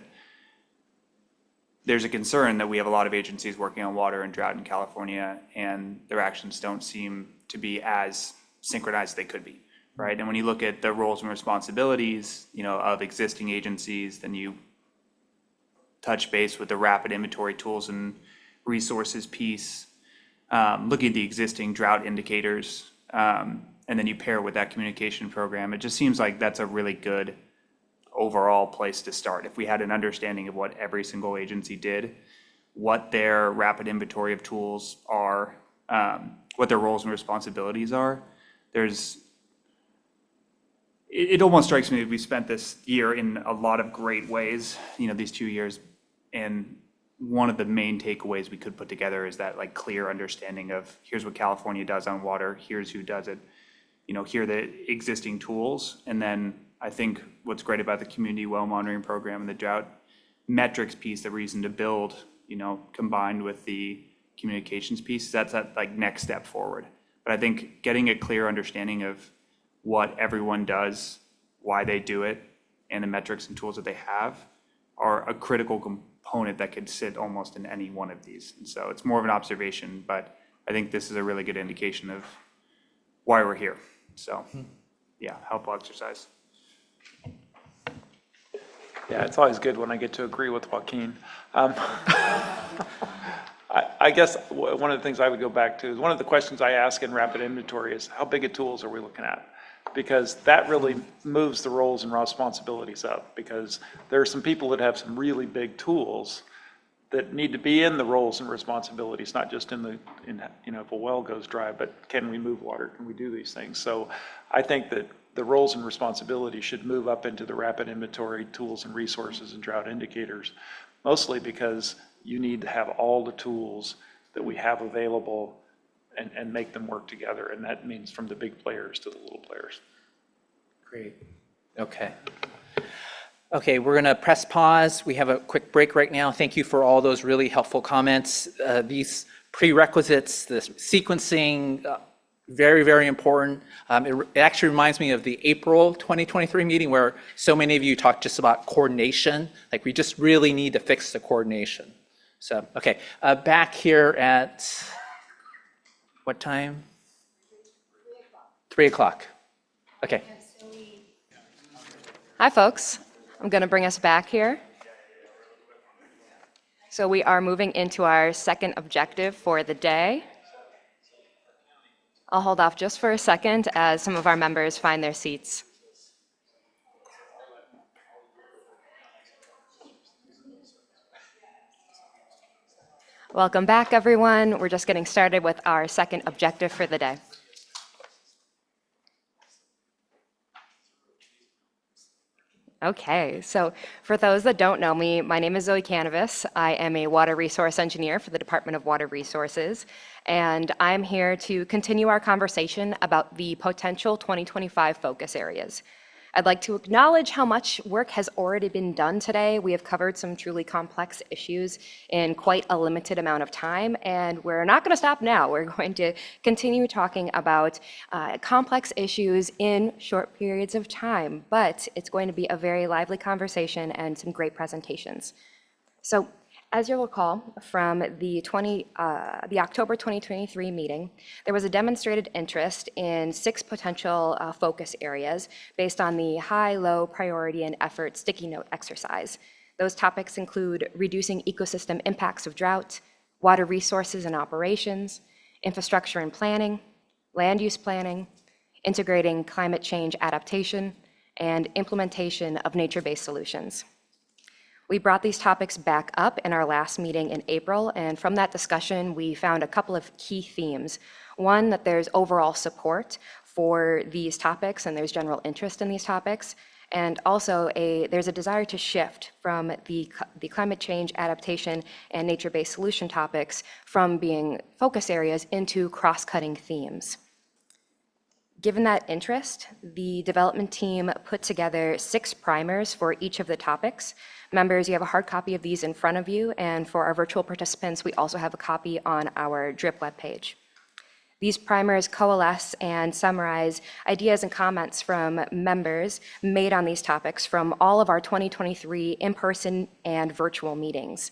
there's a concern that we have a lot of agencies working on water and drought in California, and their actions don't seem to be as synchronized as they could be, right? And when you look at the roles and responsibilities, of existing agencies, then you touch base with the rapid inventory tools and resources piece, looking at the existing drought indicators, and then you pair with that communication program. It just seems like that's a really good overall place to start. If we had an understanding of what every single agency did, what their rapid inventory of tools are, what their roles and responsibilities are, it almost strikes me that we spent this year in a lot of great ways, these 2 years, and one of the main takeaways we could put together is that clear understanding of here's what California does on water, here's who does it, here are the existing tools. And then I think what's great about the community well monitoring program and the drought metrics piece, the reason to build, combined with the communications piece, that's that next step forward. But I think getting a clear understanding of what everyone does, why they do it, and the metrics and tools that they have are a critical component that could sit almost in any one of these. And so it's more of an observation, but I think this is a really good indication of why we're here. So, helpful exercise. Yeah, it's always good when I get to agree with Joaquin. I guess one of the things I would go back to is one of the questions I ask in rapid inventory is how big of tools are we looking at? Because that really moves the roles and responsibilities up, because there are some people that have some really big tools that need to be in the roles and responsibilities, not just in if a well goes dry, but can we move water? Can we do these things? So I think that the roles and responsibilities should move up into the rapid inventory tools and resources and drought indicators, mostly because you need to have all the tools that we have available and make them work together. And that means from the big players to the little players. Great. Okay. Okay, we're going to press pause. We have a quick break right now. Thank you for all those really helpful comments. These prerequisites, the sequencing, very, very important. It actually reminds me of the April 2023 meeting where so many of you talked just about coordination. Like we just really need to fix the coordination. So, okay, back here at what time? 3 o'clock. Okay. Hi, folks. I'm going to bring us back here. So we are moving into our second objective for the day. I'll hold off just for a second as some of our members find their seats. Welcome back, everyone. We're just getting started with our second objective for the day. Okay, so for those that don't know me, my name is Zoe Canavis. I am a water resource engineer for the Department of Water Resources, and I'm here to continue our conversation about the potential 2025 focus areas. I'd like to acknowledge how much work has already been done today. We have covered some truly complex issues in quite a limited amount of time, and we're not going to stop now. We're going to continue talking about complex issues in short periods of time, but it's going to be a very lively conversation and some great presentations. So, as you'll recall from the October 2023 meeting, there was a demonstrated interest in 6 potential focus areas based on the high, low priority and effort sticky note exercise. Those topics include reducing ecosystem impacts of drought, water resources and operations, infrastructure and planning, land use planning, integrating climate change adaptation, and implementation of nature-based solutions. We brought these topics back up in our last meeting in April, and from that discussion, we found a couple of key themes. One, that there's overall support for these topics and there's general interest in these topics, and also there's a desire to shift from the climate change adaptation and nature-based solution topics from being focus areas into cross-cutting themes. Given that interest, the development team put together 6 primers for each of the topics. Members, you have a hard copy of these in front of you, and for our virtual participants, we also have a copy on our DRIP webpage. These primers coalesce and summarize ideas and comments from members made on these topics from all of our 2023 in-person and virtual meetings.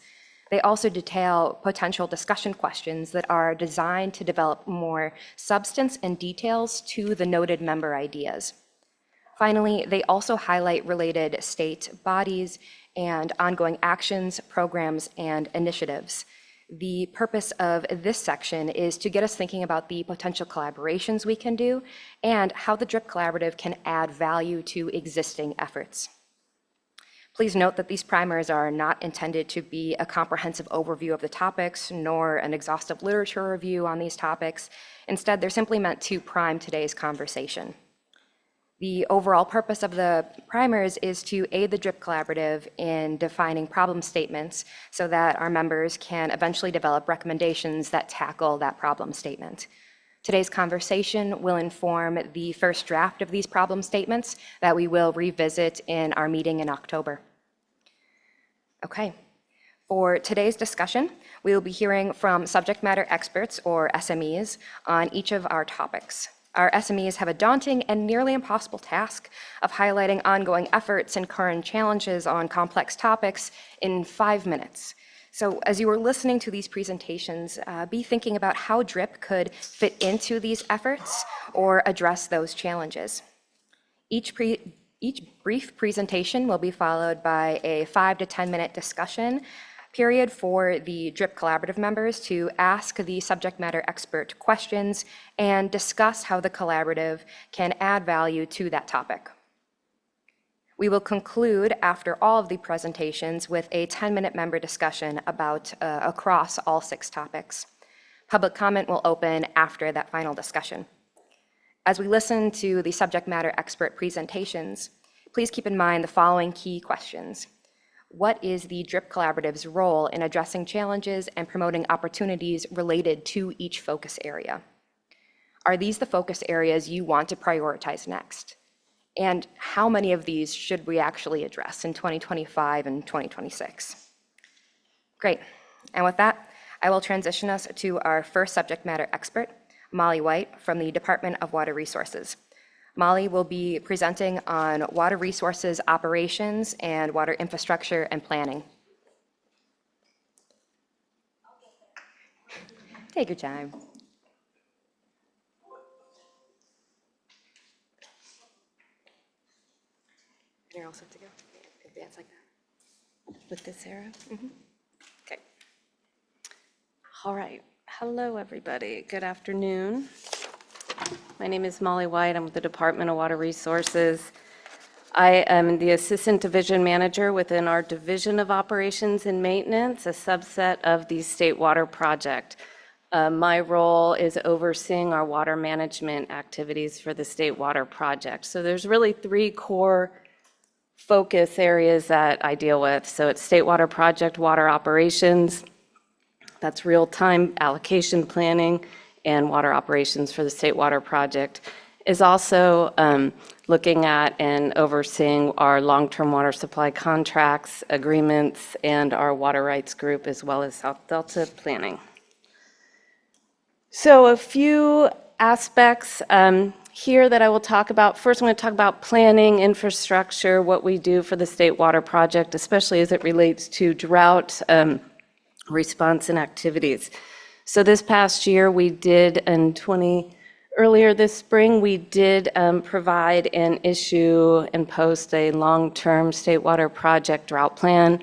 They also detail potential discussion questions that are designed to develop more substance and details to the noted member ideas. Finally, they also highlight related state bodies and ongoing actions, programs, and initiatives. The purpose of this section is to get us thinking about the potential collaborations we can do and how the DRIP Collaborative can add value to existing efforts. Please note that these primers are not intended to be a comprehensive overview of the topics, nor an exhaustive literature review on these topics. Instead, they're simply meant to prime today's conversation. The overall purpose of the primers is to aid the DRIP Collaborative in defining problem statements so that our members can eventually develop recommendations that tackle that problem statement. Today's conversation will inform the first draft of these problem statements that we will revisit in our meeting in October. Okay. For today's discussion, we will be hearing from subject matter experts, or SMEs, on each of our topics. Our SMEs have a daunting and nearly impossible task of highlighting ongoing efforts and current challenges on complex topics in 5 minutes. So as you were listening to these presentations, be thinking about how DRIP could fit into these efforts or address those challenges. Each brief presentation will be followed by a 5 to 10 minute discussion period for the DRIP Collaborative members to ask the subject matter expert questions and discuss how the collaborative can add value to that topic. We will conclude after all of the presentations with a 10-minute member discussion about across all 6 topics. Public comment will open after that final discussion. As we listen to the subject matter expert presentations, please keep in mind the following key questions. What is the DRIP Collaborative's role in addressing challenges and promoting opportunities related to each focus area? are these the focus areas you want to prioritize next? And how many of these should we actually address in 2025 and 2026? Great. And with that, I will transition us to our first subject matter expert, Molly White from the Department of Water Resources. Molly will be presenting on water resources operations and water infrastructure and planning. Take your time. You're all set to go? Advance like that. With this, Sarah? Okay. All right. Hello, everybody. Good afternoon. My name is Molly White. I'm with the Department of Water Resources. I am the Assistant Division Manager within our Division of Operations and Maintenance, a subset of the State Water Project. My role is overseeing our water management activities for the State Water Project. So there's really three core focus areas that I deal with. So it's State Water Project water operations, that's real-time allocation planning, and water operations for the State Water Project is also looking at and overseeing our long-term water supply contracts, agreements, and our water rights group, as well as South Delta planning. So a few aspects here that I will talk about. First, I'm going to talk about planning, infrastructure, what we do for the State Water Project, especially as it relates to drought response and activities. So this past year, we did earlier this spring, we did provide and issue and post a long-term State Water Project drought plan.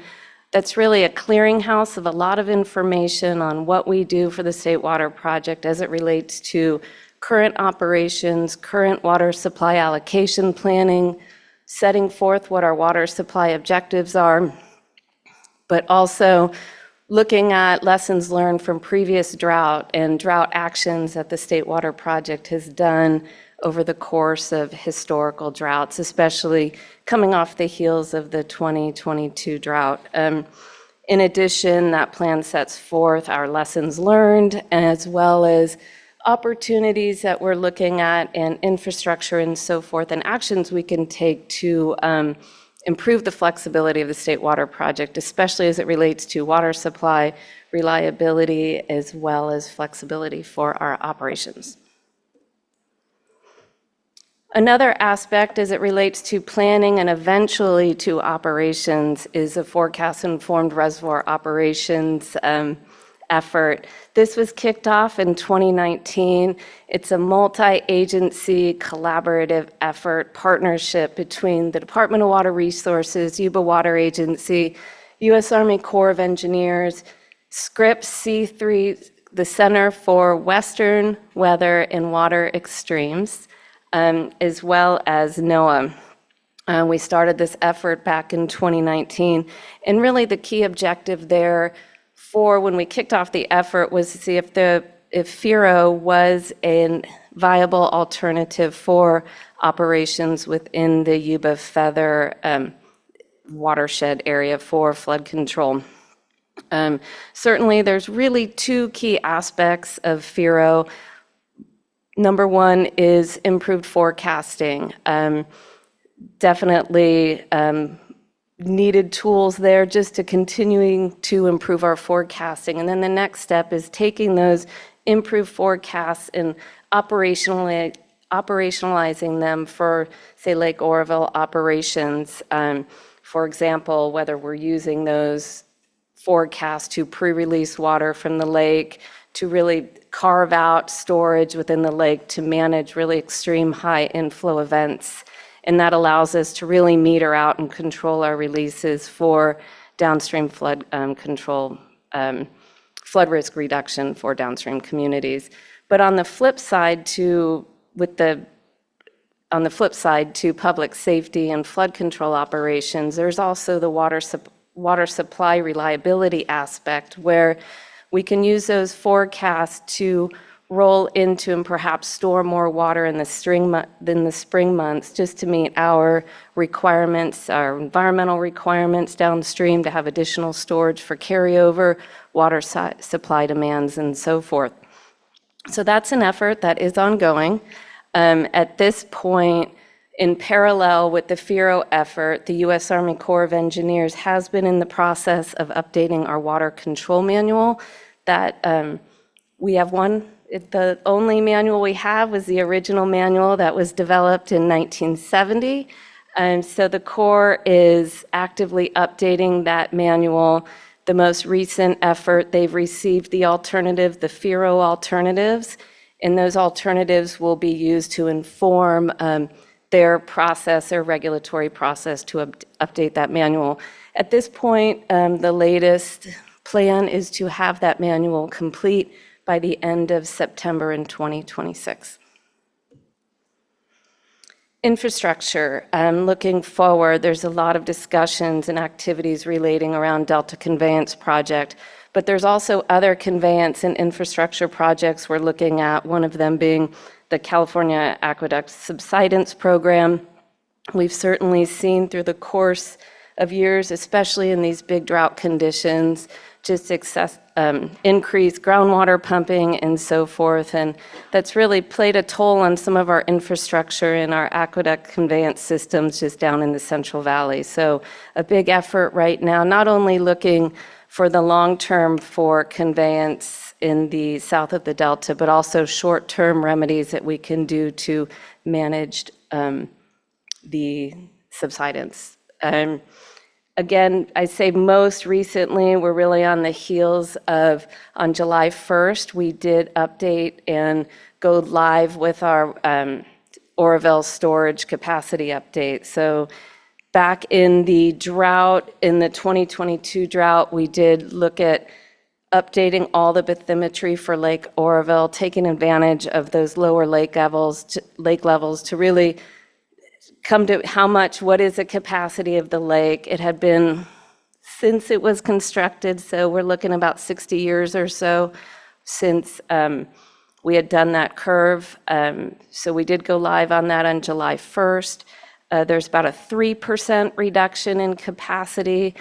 That's really a clearinghouse of a lot of information on what we do for the State Water Project as it relates to current operations, current water supply allocation planning, setting forth what our water supply objectives are, but also looking at lessons learned from previous drought and drought actions that the State Water Project has done over the course of historical droughts, especially coming off the heels of the 2022 drought. In addition, that plan sets forth our lessons learned as well as opportunities that we're looking at and infrastructure and so forth and actions we can take to improve the flexibility of the State Water Project, especially as it relates to water supply, reliability, as well as flexibility for our operations. Another aspect as it relates to planning and eventually to operations is a forecast-informed reservoir operations effort. This was kicked off in 2019. It's a multi-agency collaborative effort, partnership between the Department of Water Resources, Yuba Water Agency, U.S. Army Corps of Engineers, SCRIPS C3, the Center for Western Weather and Water Extremes, as well as NOAA. We started this effort back in 2019, and really the key objective there for when we kicked off the effort was to see if FERO was a viable alternative for operations within the Yuba Feather watershed area for flood control. Certainly, there's really two key aspects of FERO. Number one is improved forecasting. Definitely needed tools there just to continuing to improve our forecasting. And then the next step is taking those improved forecasts and operationalizing them for, say, Lake Oroville operations. For example, whether we're using those forecasts to pre-release water from the lake, to really carve out storage within the lake to manage really extreme high inflow events. And that allows us to really meter out and control our releases for downstream flood control, flood risk reduction for downstream communities. But on the flip side to public safety and flood control operations, there's also the water supply reliability aspect where we can use those forecasts to roll into and perhaps store more water in the spring months just to meet our requirements, our environmental requirements downstream to have additional storage for carryover, water supply demands, and so forth. So that's an effort that is ongoing. At this point, in parallel with the FERO effort, the U.S. Army Corps of Engineers has been in the process of updating our water control manual. That we have one. The only manual we have was the original manual that was developed in 1970. So the Corps is actively updating that manual. The most recent effort, they've received the alternative, the FERO alternatives, and those alternatives will be used to inform their process, their regulatory process to update that manual. At this point, the latest plan is to have that manual complete by the end of September in 2026. Infrastructure, looking forward, there's a lot of discussions and activities relating around Delta Conveyance Project, but there's also other conveyance and infrastructure projects we're looking at, one of them being the California Aqueduct Subsidence Program. We've certainly seen through the course of years, especially in these big drought conditions, just increased groundwater pumping and so forth, and that's really played a toll on some of our infrastructure and our aqueduct conveyance systems just down in the Central Valley. So a big effort right now, not only looking for the long term for conveyance in the south of the Delta, but also short-term remedies that we can do to manage the subsidence. Again, I say most recently, we're really on the heels of, on July 1st, we did update and go live with our Oroville storage capacity update. So back in the drought, in the 2022 drought, we did look at updating all the bathymetry for Lake Oroville, taking advantage of those lower lake levels to really come to what is the capacity of the lake. It had been, since it was constructed, so we're looking about 60 years or so since we had done that curve. So we did go live on that on July 1st. There's about a 3% reduction in capacity,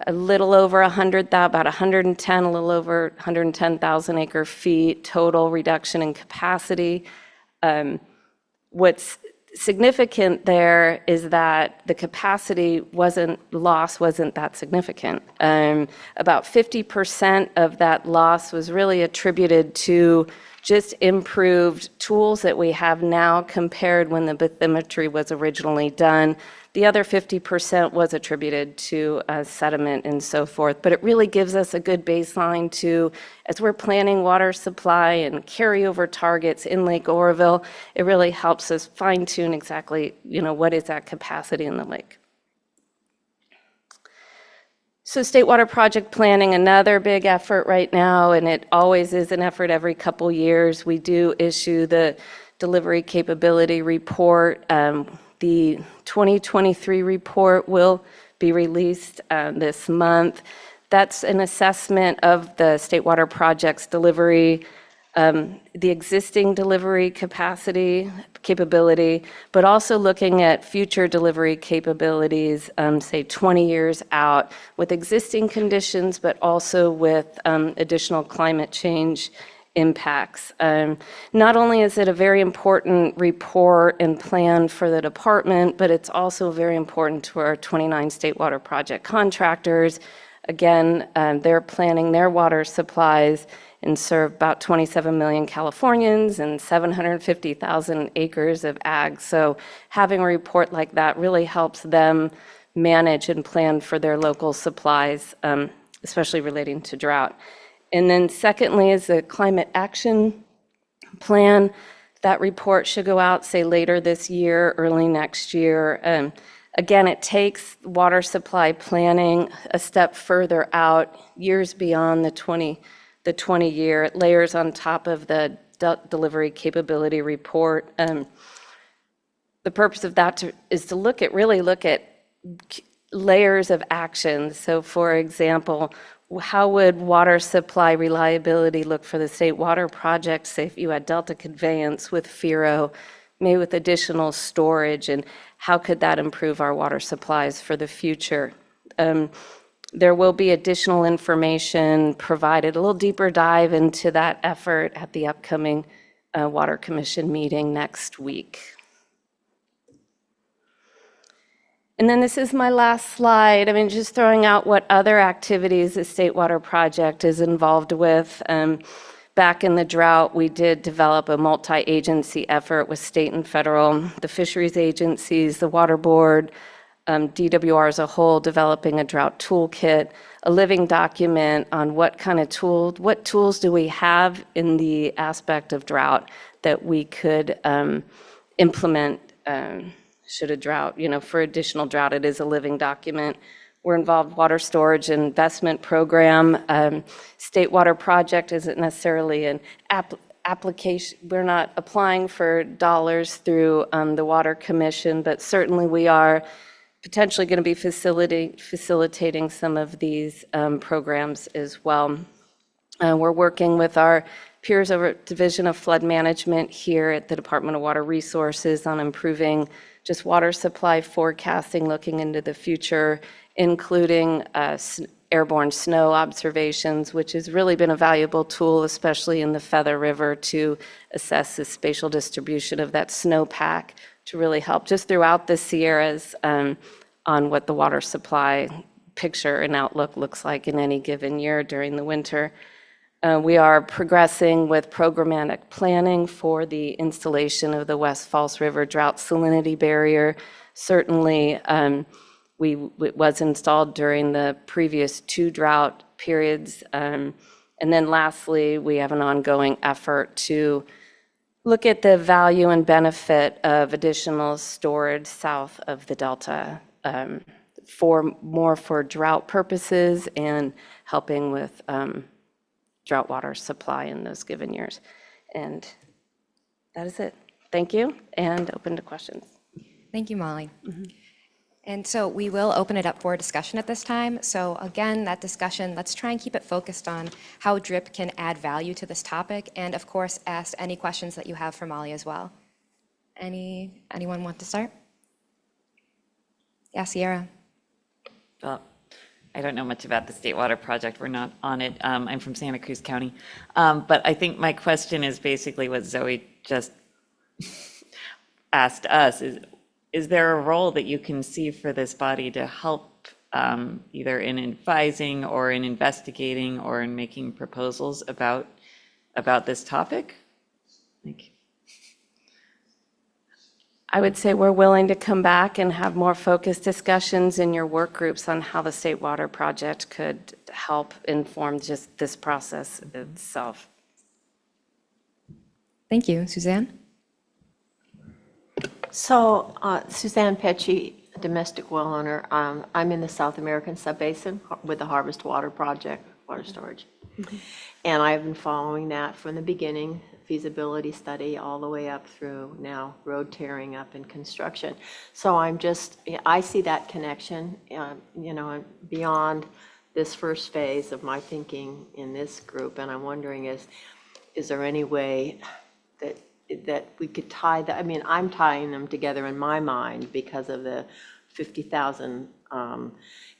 a little over 100,000, about 110, a little over 110,000 acre feet total reduction in capacity. What's significant there is that the capacity wasn't that significant. About 50% of that loss was really attributed to just improved tools that we have now compared when the bathymetry was originally done. The other 50% was attributed to sediment and so forth, but it really gives us a good baseline to, as we're planning water supply and carryover targets in Lake Oroville, it really helps us fine tune exactly, what is that capacity in the lake. So State Water Project planning, another big effort right now, and it always is an effort every couple years. We do issue the delivery capability report. The 2023 report will be released this month. That's an assessment of the State Water Project's delivery, the existing delivery capability, but also looking at future delivery capabilities, say 20 years out, with existing conditions, but also with additional climate change impacts. Not only is it a very important report and plan for the department, but it's also very important to our 29 State Water Project contractors. Again, they're planning their water supplies and serve about 27 million Californians and 750,000 acres of ag. So having a report like that really helps them manage and plan for their local supplies, especially relating to drought. And then secondly is the climate action plan. That report should go out, say, later this year, early next year. Again, it takes water supply planning a step further out, years beyond the 20-year. It layers on top of the delivery capability report. The purpose of that is to really look at layers of action. So, for example, how would water supply reliability look for the State Water Project, say if you had Delta Conveyance with FERO, maybe with additional storage, and how could that improve our water supplies for the future? There will be additional information provided, a little deeper dive into that effort at the upcoming Water Commission meeting next week. And then this is my last slide. I mean, just throwing out what other activities the State Water Project is involved with. Back in the drought, we did develop a multi-agency effort with state and federal, the fisheries agencies, the water board, DWR as a whole, developing a drought toolkit, a living document on what tools do we have in the aspect of drought that we could implement should a drought, for additional drought. It is a living document. We're involved water storage and investment program. State Water Project isn't necessarily an application. We're not applying for dollars through the Water Commission, but certainly we are potentially going to be facilitating some of these programs as well. We're working with our peers over at Division of Flood Management here at the Department of Water Resources on improving just water supply forecasting, looking into the future, including airborne snow observations, which has really been a valuable tool, especially in the Feather River, to assess the spatial distribution of that snowpack to really help just throughout the Sierras on what the water supply picture and outlook looks like in any given year during the winter. We are progressing with programmatic planning for the installation of the West Falls River drought salinity barrier. Certainly, it was installed during the previous 2 drought periods. And then lastly, we have an ongoing effort to look at the value and benefit of additional storage south of the Delta for drought purposes and helping with drought water supply in those given years. And that is it. Thank you, and open to questions. Thank you, Molly. And so we will open it up for discussion at this time. So again, that discussion, let's try and keep it focused on how DRIP can add value to this topic, and of course, ask any questions that you have for Molly as well. Anyone want to start? Yeah, Sierra. Well, I don't know much about the State Water Project. We're not on it. I'm from Santa Cruz County. But I think my question is basically what Zoe just asked us. Is there a role that you can see for this body to help either in advising or in investigating or in making proposals about this topic? I would say we're willing to come back and have more focused discussions in your work groups on how the State Water Project could help inform just this process itself. Thank you. Suzanne? So Suzanne Pecci, domestic well owner. I'm in the South American Subbasin with the Harvest Water Project, water storage. And I've been following that from the beginning, feasibility study, all the way up through now road tearing up and construction. So I see that connection, beyond this first phase of my thinking in this group. And I'm wondering is there any way that we could tie that? I mean, I'm tying them together in my mind because of the 50,000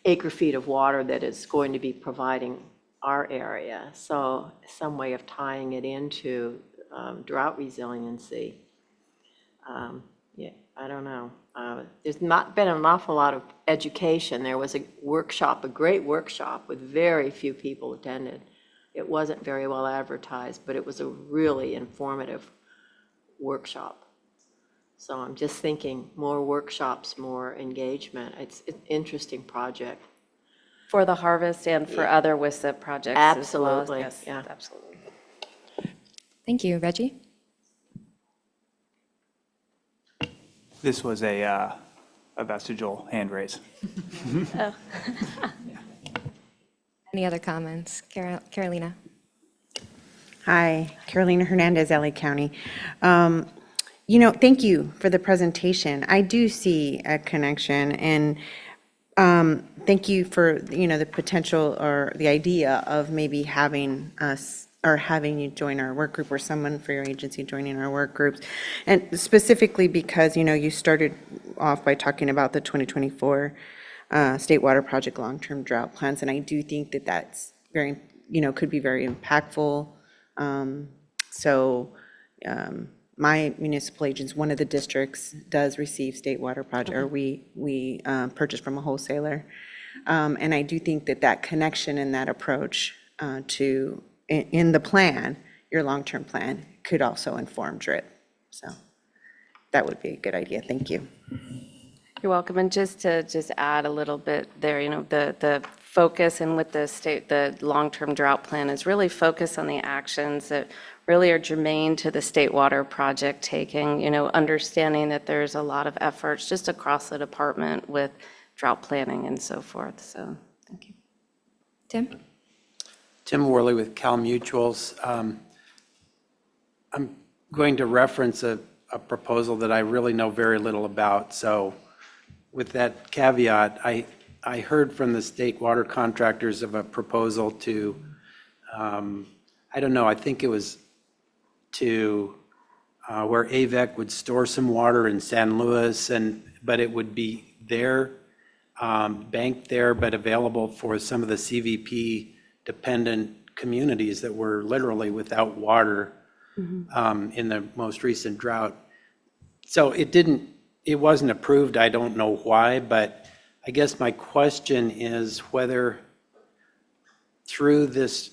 acre feet of water that is going to be providing our area. So some way of tying it into drought resiliency. I don't know. There's not been an awful lot of education. There was a workshop, a great workshop with very few people attended. It wasn't very well advertised, but it was a really informative workshop. So I'm just thinking more workshops, more engagement. It's an interesting project. For the Harvest and for other WISA projects as well. Absolutely, Yes, yeah. absolutely. Thank you. Reggie? This was a vestigial hand raise. Oh. Any other comments? Carolina? Hi, Carolina Hernandez, LA County. Thank you for the presentation. I do see a connection, and thank you for, the potential or the idea of maybe having us or having you join our work group or someone for your agency joining our work groups. And specifically because, you started off by talking about the 2024 State Water Project long-term drought plans. And I do think that that's very, could be very impactful. My municipal agents, one of the districts does receive state water project, or we purchase from a wholesaler. And I do think that that connection and that approach in the plan, your long-term plan, could also inform DRIP. So that would be a good idea. Thank you. You're welcome. And just to add a little bit there, the focus and with the long-term drought plan is really focus on the actions that really are germane to the state water project taking, understanding that there's a lot of efforts just across the department with drought planning and so forth. So, thank you. Tim? Tim Worley with Cal Mutuals. I'm going to reference a proposal that I really know very little about. So with that caveat, I heard from the state water contractors of a proposal to, I don't know, I think it was to where AVEC would store some water in San Luis, but it would be there, banked there, but available for some of the CVP-dependent communities that were literally without water in the most recent drought. So it wasn't approved. I don't know why, but I guess my question is whether through this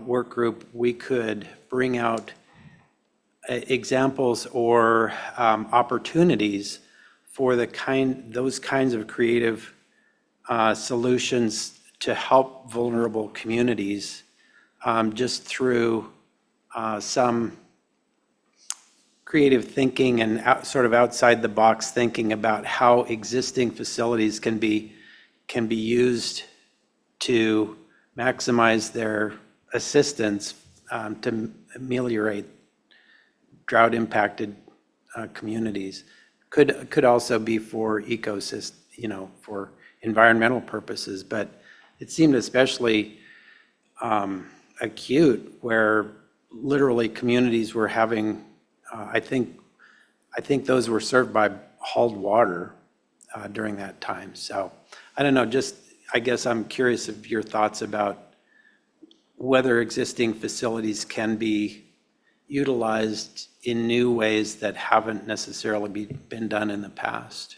work group, we could bring out examples or opportunities for those kinds of creative solutions to help vulnerable communities just through some creative thinking and sort of outside the box thinking about how existing facilities can be used to maximize their assistance to ameliorate drought impacted communities. Could also be for ecosystem, for environmental purposes, but it seemed especially acute where literally communities were having, I think those were served by hauled water during that time. So I don't know, I guess I'm curious of your thoughts about whether existing facilities can be utilized in new ways that haven't necessarily been done in the past.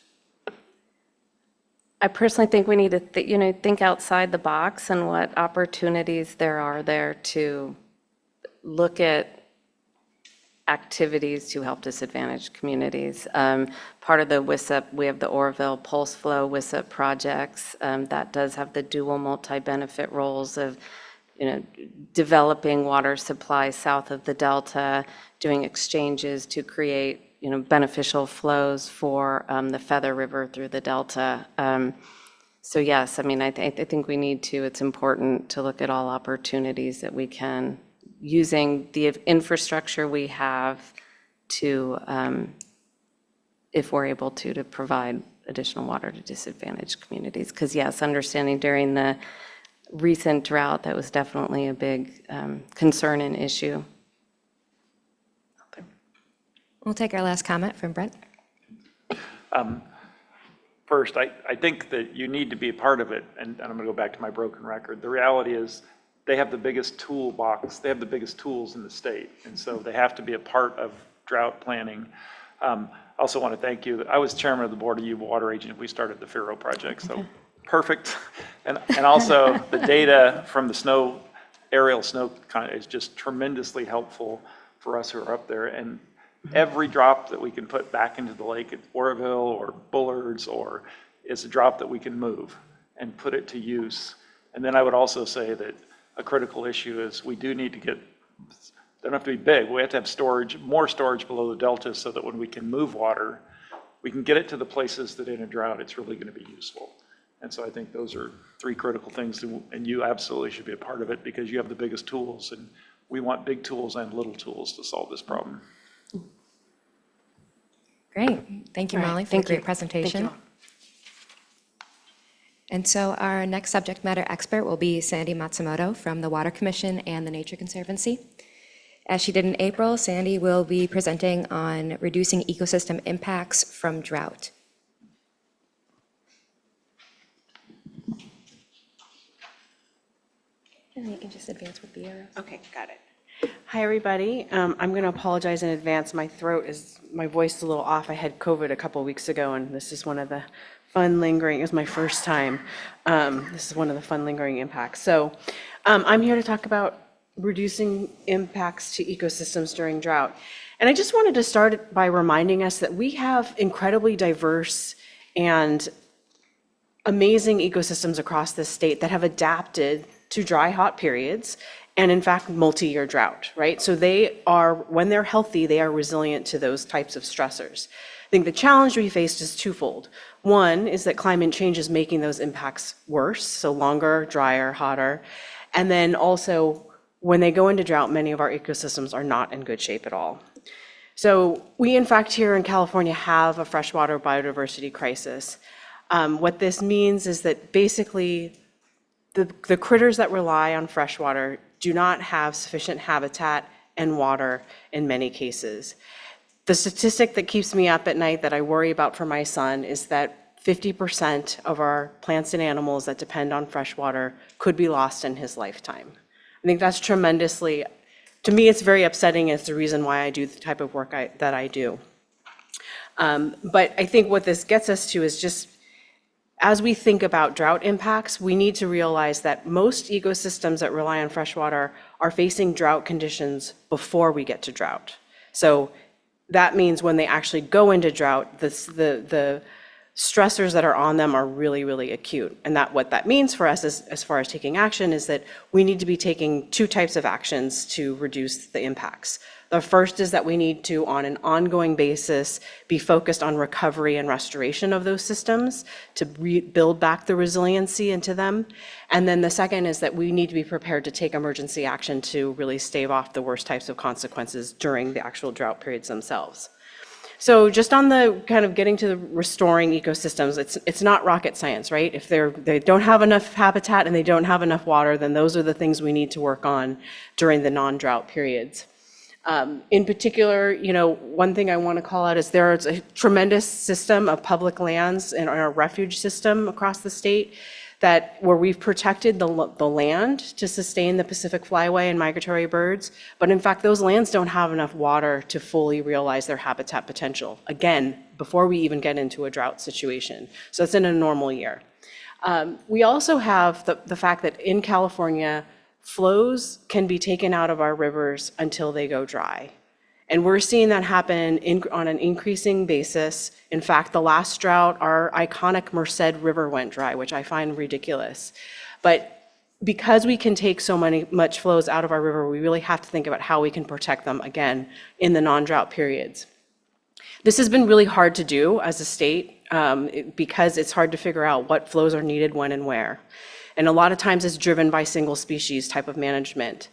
I personally think we need to think outside the box and what opportunities there are there to look at activities to help disadvantaged communities. Part of the WISIP, we have the Oroville Pulse Flow WISIP projects that does have the dual multi-benefit roles of developing water supply south of the Delta, doing exchanges to create beneficial flows for the Feather River through the Delta. So yes, I think we need to, it's important to look at all opportunities that we can, using the infrastructure we have to, if we're able to provide additional water to disadvantaged communities. Because yes, understanding during the recent drought, that was definitely a big concern and issue. We'll take our last comment from Brent. First, I think that you need to be a part of it, and I'm going to go back to my broken record. The reality is they have the biggest toolbox, they have the biggest tools in the state, and so they have to be a part of drought planning. I also want to thank you. I was chairman of the board of U Water Agent. We started the FARO project, so perfect. And also the data from the aerial snow is just tremendously helpful for us who are up there. And every drop that we can put back into the lake at Oroville or Bullards is a drop that we can move and put it to use. And then I would also say that a critical issue is we do need to get, they don't have to be big, we have to have storage, more storage below the delta so that when we can move water, we can get it to the places that in a drought it's really going to be useful. And so I think those are three critical things, and you absolutely should be a part of it because you have the biggest tools, and we want big tools and little tools to solve this problem. Great. Thank you, Molly, for a great presentation. And so our next subject matter expert will be Sandy Matsumoto from the Water Commission and the Nature Conservancy. As she did in April, Sandy will be presenting on reducing ecosystem impacts from drought. And you can just advance with the arrows. Okay, got it. Hi, everybody. I'm going to apologize in advance. My voice is a little off. I had COVID a couple weeks ago, and this is one of the fun lingering, it was my first time. This is one of the fun lingering impacts. So I'm here to talk about reducing impacts to ecosystems during drought. And I just wanted to start by reminding us that we have incredibly diverse and amazing ecosystems across the state that have adapted to dry, hot periods and in fact, multi-year drought, right? So they are, when they're healthy, they are resilient to those types of stressors. I think the challenge we faced is twofold. One is that climate change is making those impacts worse, so longer, drier, hotter. And then also, when they go into drought, many of our ecosystems are not in good shape at all. So we, in fact, here in California have a freshwater biodiversity crisis. What this means is that basically the critters that rely on freshwater do not have sufficient habitat and water in many cases. The statistic that keeps me up at night that I worry about for my son is that 50% of our plants and animals that depend on freshwater could be lost in his lifetime. I think that's tremendously, to me, it's very upsetting. It's the reason why I do the type of work that I do. But I think what this gets us to is just, as we think about drought impacts, we need to realize that most ecosystems that rely on freshwater are facing drought conditions before we get to drought. So that means when they actually go into drought, the stressors that are on them are really, really acute. And what that means for us as far as taking action is that we need to be taking two types of actions to reduce the impacts. The first is that we need to, on an ongoing basis, be focused on recovery and restoration of those systems to build back the resiliency into them. And then the second is that we need to be prepared to take emergency action to really stave off the worst types of consequences during the actual drought periods themselves. So just on the kind of getting to the restoring ecosystems, it's not rocket science, right? If they don't have enough habitat and they don't have enough water, then those are the things we need to work on during the non-drought periods. In particular, one thing I want to call out is there's a tremendous system of public lands in our refuge system across the state where we've protected the land to sustain the Pacific flyway and migratory birds. But in fact, those lands don't have enough water to fully realize their habitat potential. Again, before we even get into a drought situation. So it's in a normal year. We also have the fact that in California, flows can be taken out of our rivers until they go dry. And we're seeing that happen on an increasing basis. In fact, the last drought, our iconic Merced River went dry, which I find ridiculous. But because we can take so much flows out of our river, we really have to think about how we can protect them again in the non-drought periods. This has been really hard to do as a state because it's hard to figure out what flows are needed when and where. And a lot of times it's driven by single species type of management.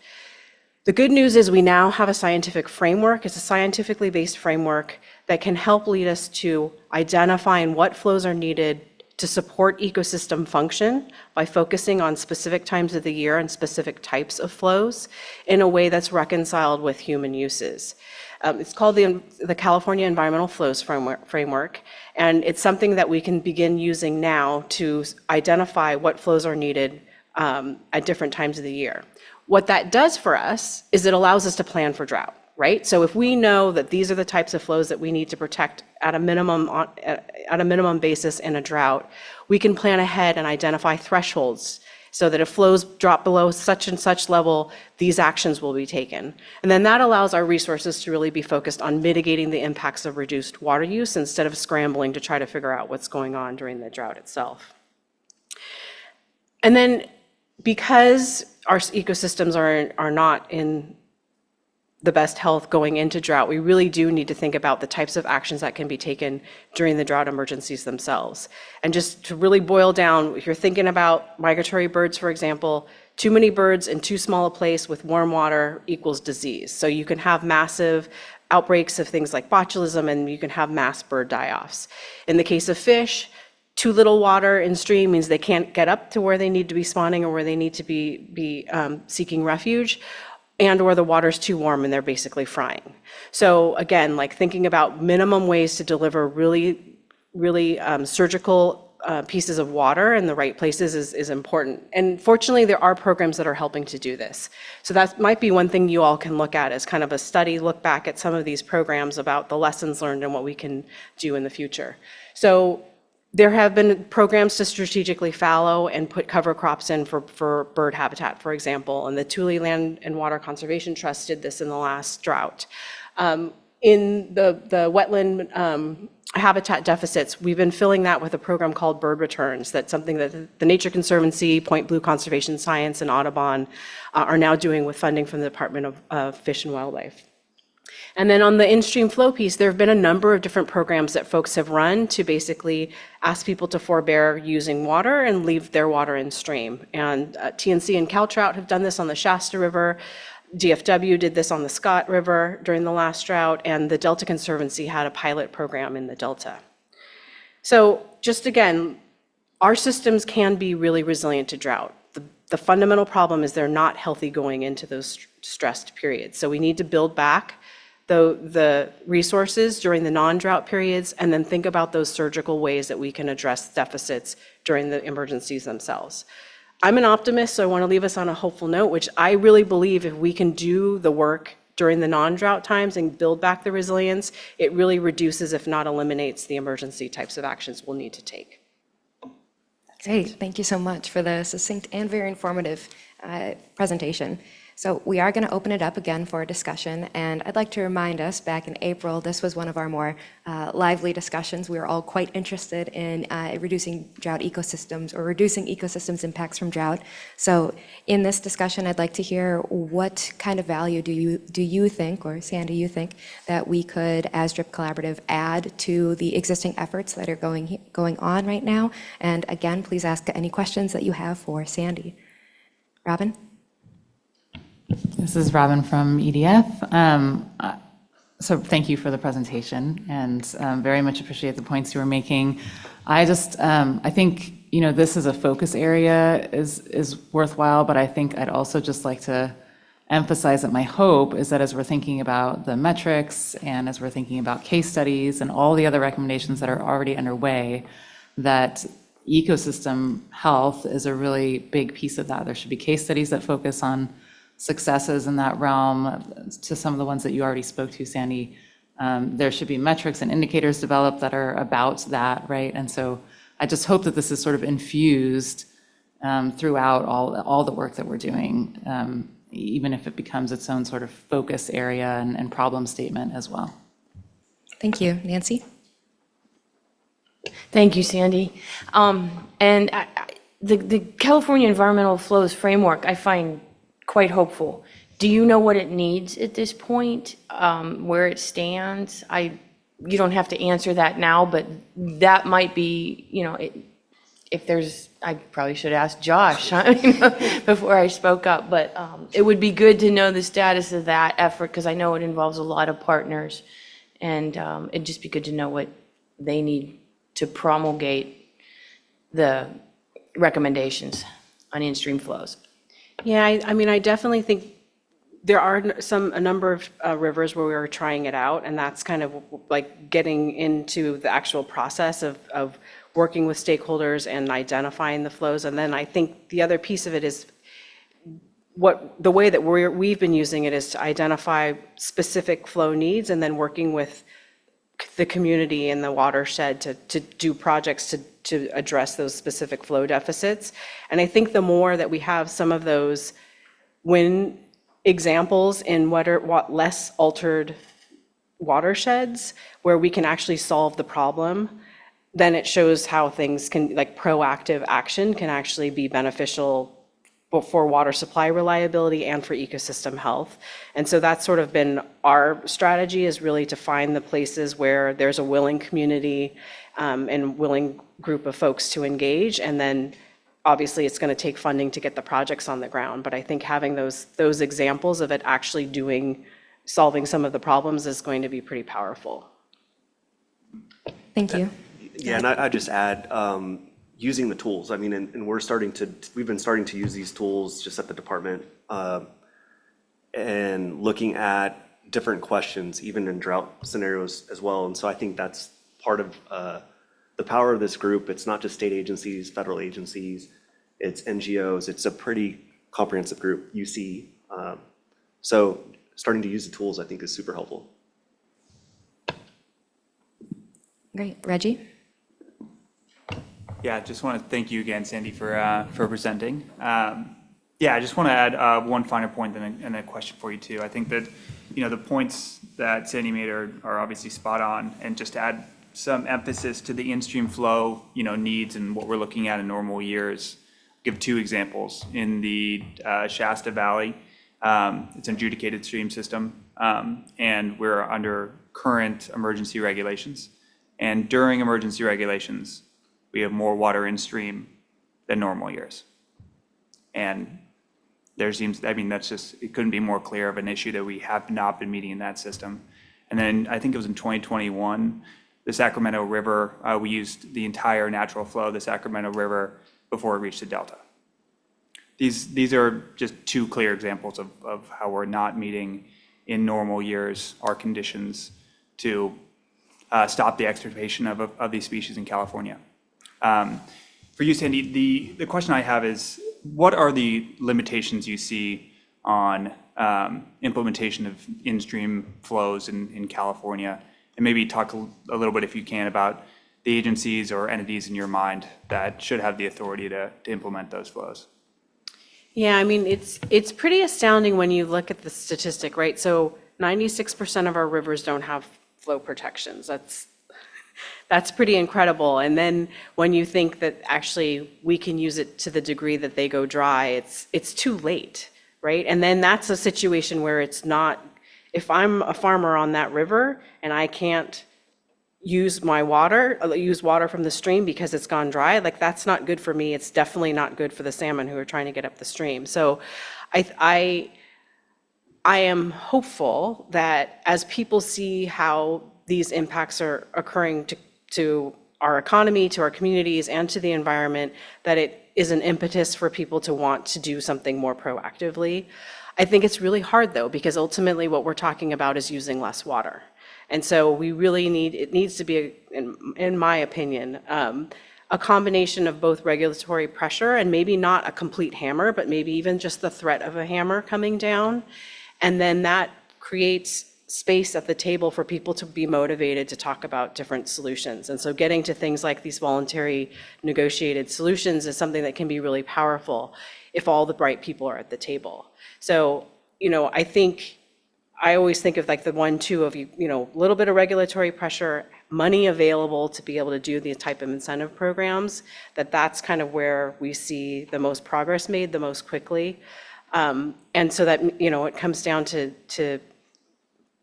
The good news is we now have a scientific framework. It's a scientifically based framework that can help lead us to identifying what flows are needed to support ecosystem function by focusing on specific times of the year and specific types of flows in a way that's reconciled with human uses. It's called the California Environmental Flows Framework, and it's something that we can begin using now to identify what flows are needed at different times of the year. What that does for us is it allows us to plan for drought, right? So if we know that these are the types of flows that we need to protect at a minimum basis in a drought, we can plan ahead and identify thresholds so that if flows drop below such and such level, these actions will be taken. And then that allows our resources to really be focused on mitigating the impacts of reduced water use instead of scrambling to try to figure out what's going on during the drought itself. And then because our ecosystems are not in the best health going into drought, we really do need to think about the types of actions that can be taken during the drought emergencies themselves. And just to really boil down, if you're thinking about migratory birds, for example, too many birds in too small a place with warm water equals disease. So you can have massive outbreaks of things like botulism, and you can have mass bird die-offs. In the case of fish, too little water in stream means they can't get up to where they need to be spawning or where they need to be seeking refuge, and or the water's too warm and they're basically frying. So again, like thinking about minimum ways to deliver really surgical pieces of water in the right places is important. And fortunately, there are programs that are helping to do this. So that might be one thing you all can look at as kind of a study, look back at some of these programs about the lessons learned and what we can do in the future. So there have been programs to strategically fallow and put cover crops in for bird habitat, for example, and the Thule Land and Water Conservation Trust did this in the last drought. In the wetland habitat deficits, we've been filling that with a program called Bird Returns. That's something that the Nature Conservancy, Point Blue Conservation Science, and Audubon are now doing with funding from the Department of Fish and Wildlife. And then on the in-stream flow piece, there have been a number of different programs that folks have run to basically ask people to forbear using water and leave their water in stream. And TNC and Caltrout have done this on the Shasta River. DFW did this on the Scott River during the last drought, and the Delta Conservancy had a pilot program in the Delta. So just again, our systems can be really resilient to drought. The fundamental problem is they're not healthy going into those stressed periods. So we need to build back the resources during the non-drought periods, and then think about those surgical ways that we can address deficits during the emergencies themselves. I'm an optimist, so I want to leave us on a hopeful note, which I really believe if we can do the work during the non-drought times and build back the resilience, it really reduces, if not eliminates, the emergency types of actions we'll need to take. Great, thank you so much for the succinct and very informative presentation. So we are going to open it up again for a discussion, and I'd like to remind us, back in April, this was one of our more lively discussions. We were all quite interested in reducing drought ecosystems, or reducing ecosystems impacts from drought. So in this discussion, I'd like to hear what kind of value do you think, or Sandy, you think, that we could, as DRIP Collaborative, add to the existing efforts that are going on right now? And again, please ask any questions that you have for Sandy. Robin? This is Robin from EDF. So thank you for the presentation, and very much appreciate the points you were making. I think, this is a focus area is worthwhile, but I think I'd also just like to emphasize that my hope is that as we're thinking about the metrics and as we're thinking about case studies and all the other recommendations that are already underway, that ecosystem health is a really big piece of that. There should be case studies that focus on successes in that realm, to some of the ones that you already spoke to, Sandy. There should be metrics and indicators developed that are about that, right? And so I just hope that this is sort of infused throughout all the work that we're doing, even if it becomes its own sort of focus area and problem statement as well. Thank you. Nancy? Thank you, Sandy. And the California Environmental Flows Framework, I find quite hopeful. Do you know what it needs at this point, where it stands? You don't have to answer that now, but that might be, if there's, I probably should ask Josh before I spoke up, but it would be good to know the status of that effort, because I know it involves a lot of partners, and it'd just be good to know what they need to promulgate the recommendations on in-stream flows. Yeah, I definitely think there are a number of rivers where we are trying it out, and that's kind of like getting into the actual process of working with stakeholders and identifying the flows. And then I think the other piece of it is the way that we've been using it is to identify specific flow needs, and then working with the community and the watershed to do projects to address those specific flow deficits. And I think the more that we have some of those win examples in what less altered watersheds where we can actually solve the problem, then it shows how things can, like proactive action can actually be beneficial for water supply reliability and for ecosystem health. And so that's sort of been our strategy, is really to find the places where there's a willing community and willing group of folks to engage. And then obviously it's going to take funding to get the projects on the ground. But I think having those examples of it actually solving some of the problems is going to be pretty powerful. Thank you. Yeah, and I just add, using the tools. I mean, and we've been starting to use these tools just at the department, and looking at different questions, even in drought scenarios as well. And so I think that's part of the the power of this group, it's not just state agencies, federal agencies, it's NGOs, it's a pretty comprehensive group, UC. So starting to use the tools, I think, is super helpful. Great. Reggie? Yeah, I just want to thank you again, Sandy, for presenting. Yeah, I just want to add one final point and a question for you too. I think that, the points that Sandy made are obviously spot on, and just to add some emphasis to the in-stream flow, needs and what we're looking at in normal years. Give two examples. In the Shasta Valley, it's an adjudicated stream system, and we're under current emergency regulations. And during emergency regulations, we have more water in stream than normal years. And that's just, it couldn't be more clear of an issue that we have not been meeting in that system. And then I think it was in 2021, the Sacramento River, we used the entire natural flow of the Sacramento River before it reached the Delta. These are just two clear examples of how we're not meeting in normal years our conditions to stop the extirpation of these species in California. For you, Sandy, the question I have is, what are the limitations you see on implementation of in-stream flows in California? And maybe talk a little bit, if you can, about the agencies or entities in your mind that should have the authority to implement those flows. Yeah, I mean, it's pretty astounding when you look at the statistic, right? So 96% of our rivers don't have flow protections. That's pretty incredible. And then when you think that actually we can use it to the degree that they go dry, it's too late, right? And then that's a situation where it's not, if I'm a farmer on that river and I can't use water from the stream because it's gone dry, like that's not good for me. It's definitely not good for the salmon who are trying to get up the stream. So I am hopeful that as people see how these impacts are occurring to our economy, to our communities, and to the environment, that it is an impetus for people to want to do something more proactively. I think it's really hard though, because ultimately what we're talking about is using less water. And so it needs to be, in my opinion, a combination of both regulatory pressure and maybe not a complete hammer, but maybe even just the threat of a hammer coming down. And then that creates space at the table for people to be motivated to talk about different solutions. And so getting to things like these voluntary negotiated solutions is something that can be really powerful if all the right people are at the table. So, I always think of like the 1-2 of, a little bit of regulatory pressure, money available to be able to do these type of incentive programs, that's kind of where we see the most progress made the most quickly. And so that, it comes down to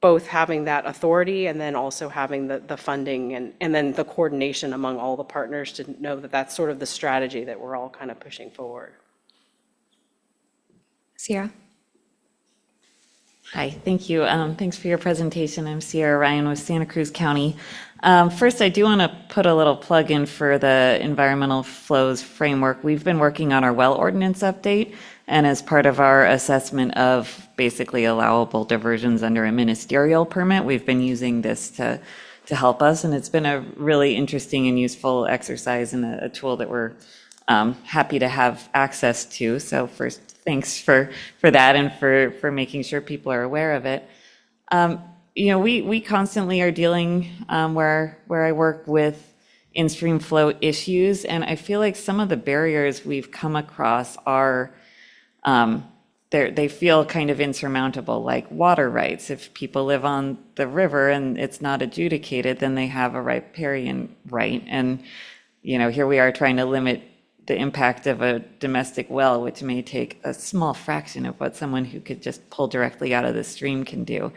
both having that authority and then also having the funding and then the coordination among all the partners to know that that's sort of the strategy that we're all kind of pushing forward. Sierra? Hi, thank you. Thanks for your presentation. I'm Sierra Ryan with Santa Cruz County. First, I do want to put a little plug in for the environmental flows framework. We've been working on our well ordinance update, and as part of our assessment of basically allowable diversions under a ministerial permit, we've been using this to help us, and it's been a really interesting and useful exercise and a tool that we're happy to have access to. So first, thanks for that and for making sure people are aware of it. We constantly are dealing where I work with in-stream flow issues, and I feel like some of the barriers we've come across are they feel kind of insurmountable, like water rights. If people live on the river and it's not adjudicated, then they have a riparian right. And here we are trying to limit the impact of a domestic well, which may take a small fraction of what someone who could just pull directly out of the stream can do.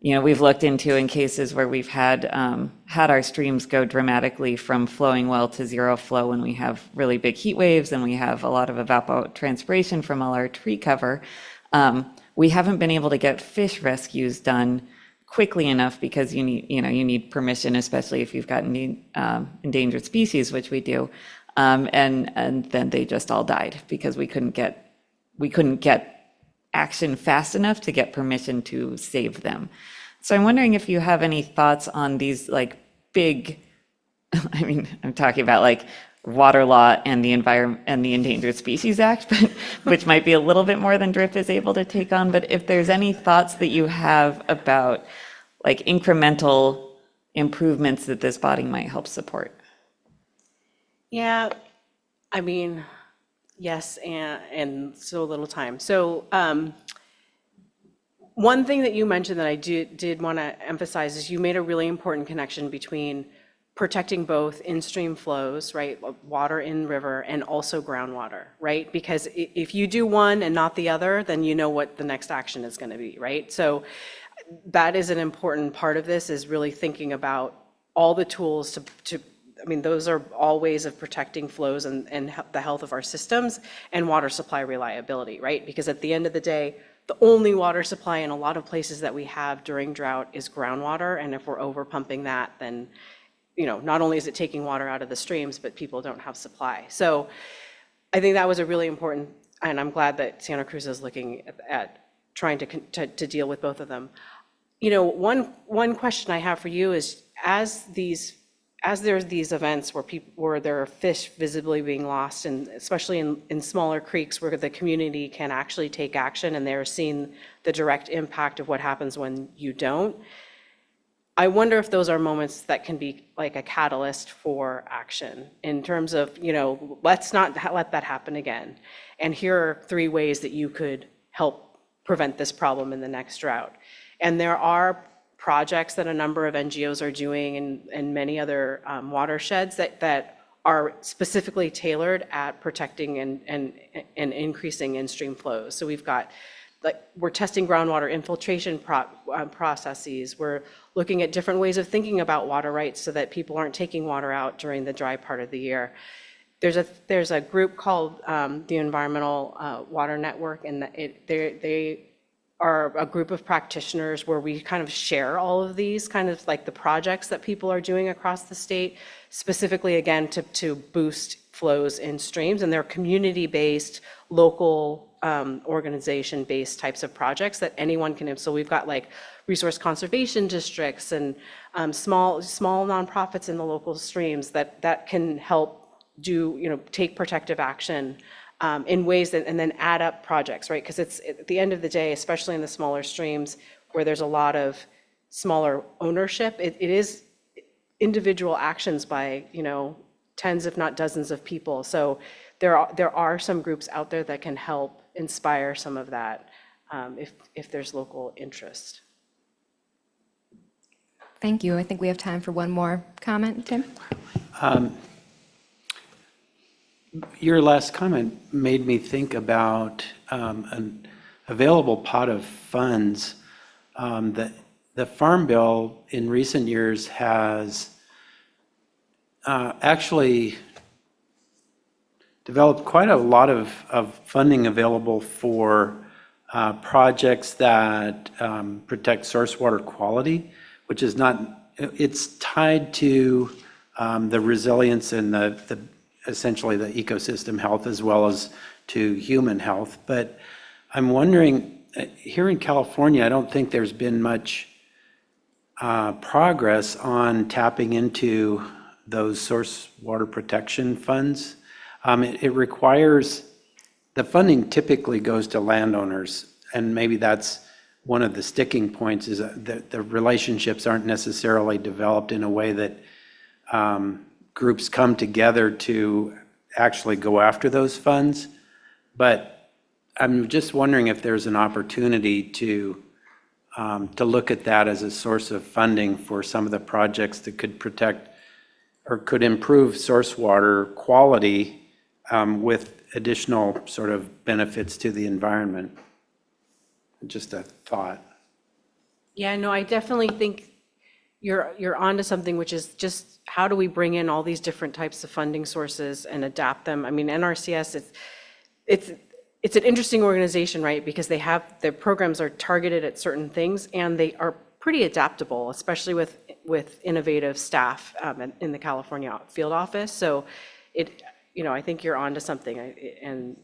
We've looked into in cases where we've had our streams go dramatically from flowing well to zero flow when we have really big heat waves and we have a lot of evapotranspiration from all our tree cover. We haven't been able to get fish rescues done quickly enough because you need permission, especially if you've got endangered species, which we do. And then they just all died because we couldn't get action fast enough to get permission to save them. So I'm wondering if you have any thoughts on these like big, I mean, I'm talking about like water law and the Environment and the Endangered Species Act, but, which might be a little bit more than DRIP is able to take on. But if there's any thoughts that you have about like incremental improvements that this body might help support. Yeah, I mean, yes, and so little time. So one thing that you mentioned that I did want to emphasize is you made a really important connection between protecting both in-stream flows, right, water in river, and also groundwater, right? Because if you do one and not the other, then you know what the next action is going to be, right? So that is an important part of this, is really thinking about all the tools to I mean, those are all ways of protecting flows and the health of our systems and water supply reliability, right? Because at the end of the day, the only water supply in a lot of places that we have during drought is groundwater. And if we're over pumping that, then, you know, not only is it taking water out of the streams, but people don't have supply. So I think that was a really important, and I'm glad that Santa Cruz is looking at trying to deal with both of them. You know, one question I have for you is, as there's these events where there are fish visibly being lost, and especially in smaller creeks where the community can actually take action and they're seeing the direct impact of what happens when you don't, I wonder if those are moments that can be like a catalyst for action in terms of, you know, let's not let that happen again. And here are 3 ways that you could help prevent this problem in the next drought. And there are projects that a number of NGOs are doing and many other watersheds that are specifically tailored at protecting and increasing in-stream flows. So we've got, like, we're testing groundwater infiltration processes. We're looking at different ways of thinking about water rights so that people aren't taking water out during the dry part of the year. There's a group called the Environmental Water Network, and they are a group of practitioners where we kind of share all of these kind of like the projects that people are doing across the state, specifically again to boost flows in streams, and they're community-based, local organization-based types of projects that anyone can. So we've got like resource conservation districts and small nonprofits in the local streams that can help do, you know, take protective action in ways that, and then add up projects, right? Because it's at the end of the day, especially in the smaller streams where there's a lot of smaller ownership, it is individual actions by, you know, tens if not dozens of people. So there are some groups out there that can help inspire some of that if there's local interest. Thank you. I think we have time for one more comment, Tim. Your last comment made me think about an available pot of funds. The Farm Bill in recent years has actually developed quite a lot of funding available for projects that protect source water quality, which is not, it's tied to the resilience and essentially the ecosystem health as well as to human health. But I'm wondering, here in California, I don't think there's been much progress on tapping into those source water protection funds. It requires, the funding typically goes to landowners, and maybe that's one of the sticking points, is that the relationships aren't necessarily developed in a way that groups come together to actually go after those funds. But I'm just wondering if there's an opportunity to look at that as a source of funding for some of the projects that could protect or could improve source water quality with additional sort of benefits to the environment. Just a thought. Yeah, no, I definitely think you're onto something, which is just how do we bring in all these different types of funding sources and adapt them? I mean, NRCS, it's an interesting organization, right? Because they have, their programs are targeted at certain things, and they are pretty adaptable, especially with innovative staff in the California field office. So I think you're onto something,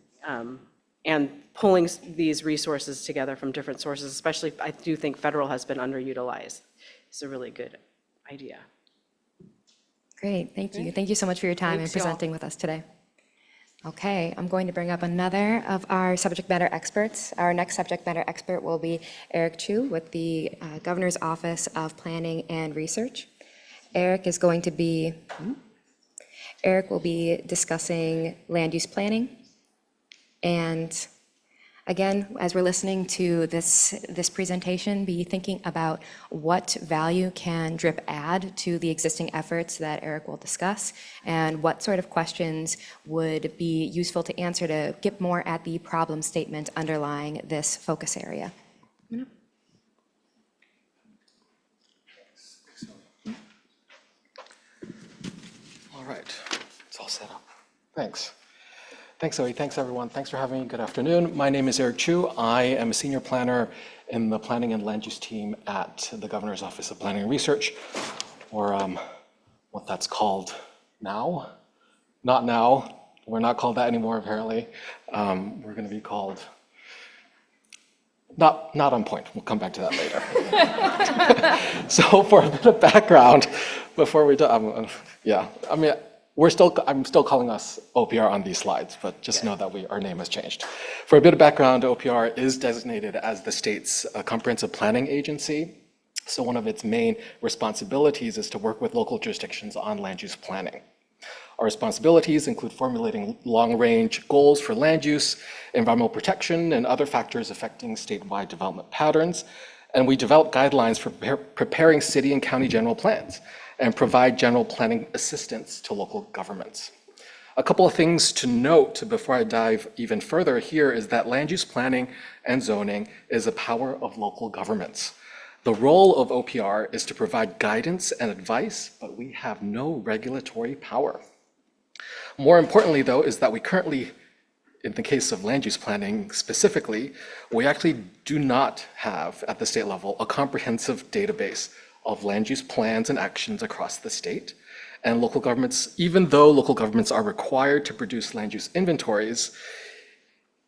and pulling these resources together from different sources, especially I do think federal has been underutilized. It's a really good idea. Great, thank you. Thank you so much for your time and Thanks, y'all. presenting with us today. Okay, I'm going to bring up another of our subject matter experts. Our next subject matter expert will be Eric Chu with the Governor's Office of Planning and Research. Eric will be discussing land use planning. And again, as we're listening to this presentation, be thinking about what value can DRIP add to the existing efforts that Eric will discuss, and what sort of questions would be useful to answer to get more at the problem statement underlying this focus area. All right, it's all set up. Thanks. Thanks, Zoe. Thanks, everyone. Thanks for having me. Good afternoon. My name is Eric Chu. I am a senior planner in the Planning and Land Use team at the Governor's Office of Planning and Research, or what that's called now. Not now. We're not called that anymore, apparently. We're going to be called not on point. We'll come back to that later. So for a bit of background, before we do, I'm still calling us OPR on these slides, but just know that our name has changed. For a bit of background, OPR is designated as the state's comprehensive planning agency. So one of its main responsibilities is to work with local jurisdictions on land use planning. Our responsibilities include formulating long-range goals for land use, environmental protection, and other factors affecting statewide development patterns. And we develop guidelines for preparing city and county general plans and provide general planning assistance to local governments. A couple of things to note before I dive even further here is that land use planning and zoning is a power of local governments. The role of OPR is to provide guidance and advice, but we have no regulatory power. More importantly, though, is that we currently, in the case of land use planning specifically, we actually do not have at the state level a comprehensive database of land use plans and actions across the state. And local governments, even though local governments are required to produce land use inventories,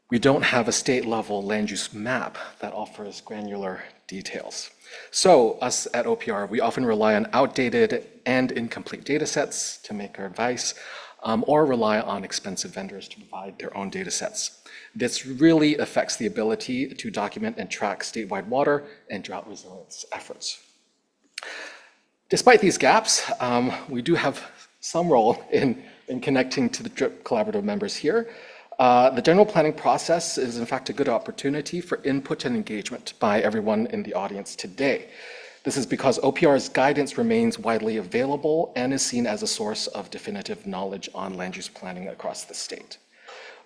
we don't have a state level land use map that offers granular details. So us at OPR, we often rely on outdated and incomplete data sets to make our advice, or rely on expensive vendors to provide their own data sets. This really affects the ability to document and track statewide water and drought resilience efforts. Despite these gaps, we do have some role in connecting to the DRIP collaborative members here. The general planning process is in fact a good opportunity for input and engagement by everyone in the audience today. This is because OPR's guidance remains widely available and is seen as a source of definitive knowledge on land use planning across the state.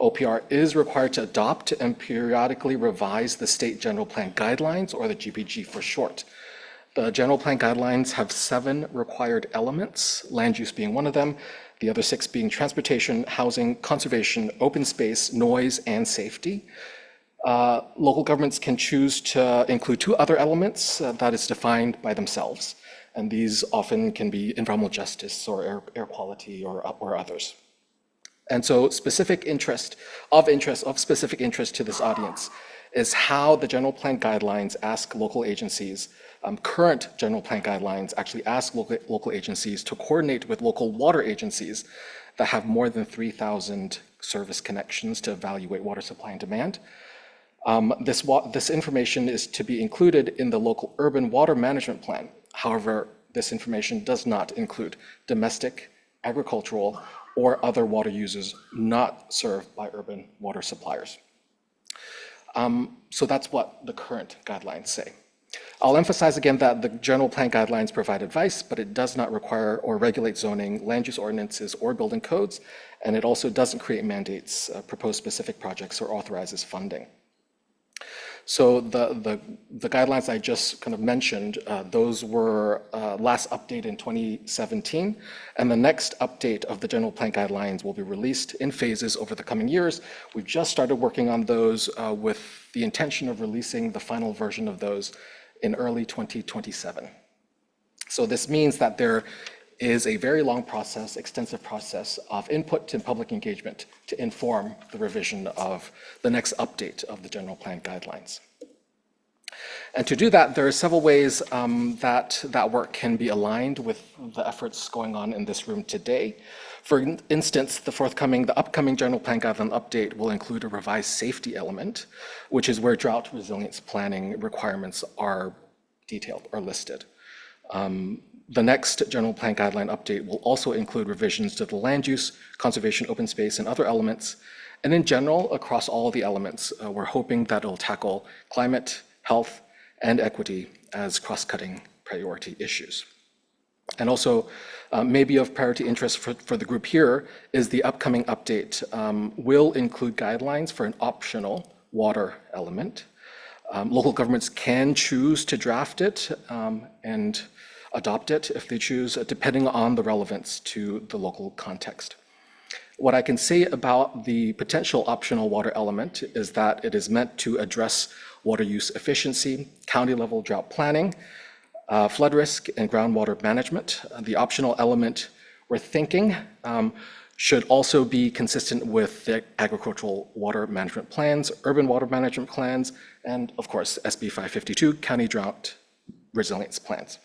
OPR is required to adopt and periodically revise the state general plan guidelines, or the GPG for short. The general plan guidelines have 7 required elements, land use being one of them, the other 6 being transportation, housing, conservation, open space, noise, and safety. Local governments can choose to include 2 other elements that is defined by themselves. And these often can be environmental justice or air quality or others. And so of specific interest to this audience is how the general plan guidelines ask local agencies, current general plan guidelines actually ask local agencies to coordinate with local water agencies that have more than 3,000 service connections to evaluate water supply and demand. This information is to be included in the local urban water management plan. However, this information does not include domestic, agricultural, or other water users not served by urban water suppliers. So that's what the current guidelines say. I'll emphasize again that the general plan guidelines provide advice, but it does not require or regulate zoning, land use ordinances, or building codes, and it also doesn't create mandates, propose specific projects, or authorizes funding. So the guidelines I just kind of mentioned, those were last updated in 2017, and the next update of the general plan guidelines will be released in phases over the coming years. We've just started working on those with the intention of releasing the final version of those in early 2027. So this means that there is a very long process, extensive process of input and public engagement to inform the revision of the next update of the general plan guidelines. And to do that, there are several ways that work can be aligned with the efforts going on in this room today. For instance, the upcoming general plan guideline update will include a revised safety element, which is where drought resilience planning requirements are detailed or listed. The next general plan guideline update will also include revisions to the land use, conservation, open space, and other elements. And in general, across all the elements, we're hoping that it'll tackle climate, health, and equity as cross-cutting priority issues. And also, maybe of priority interest for the group here is the upcoming update will include guidelines for an optional water element. Local governments can choose to draft it and adopt it if they choose, depending on the relevance to the local context. What I can say about the potential optional water element is that it is meant to address water use efficiency, county-level drought planning, flood risk, and groundwater management. The optional element we're thinking should also be consistent with the agricultural water management plans, urban water management plans, and of course, SB 552, county drought resilience plans.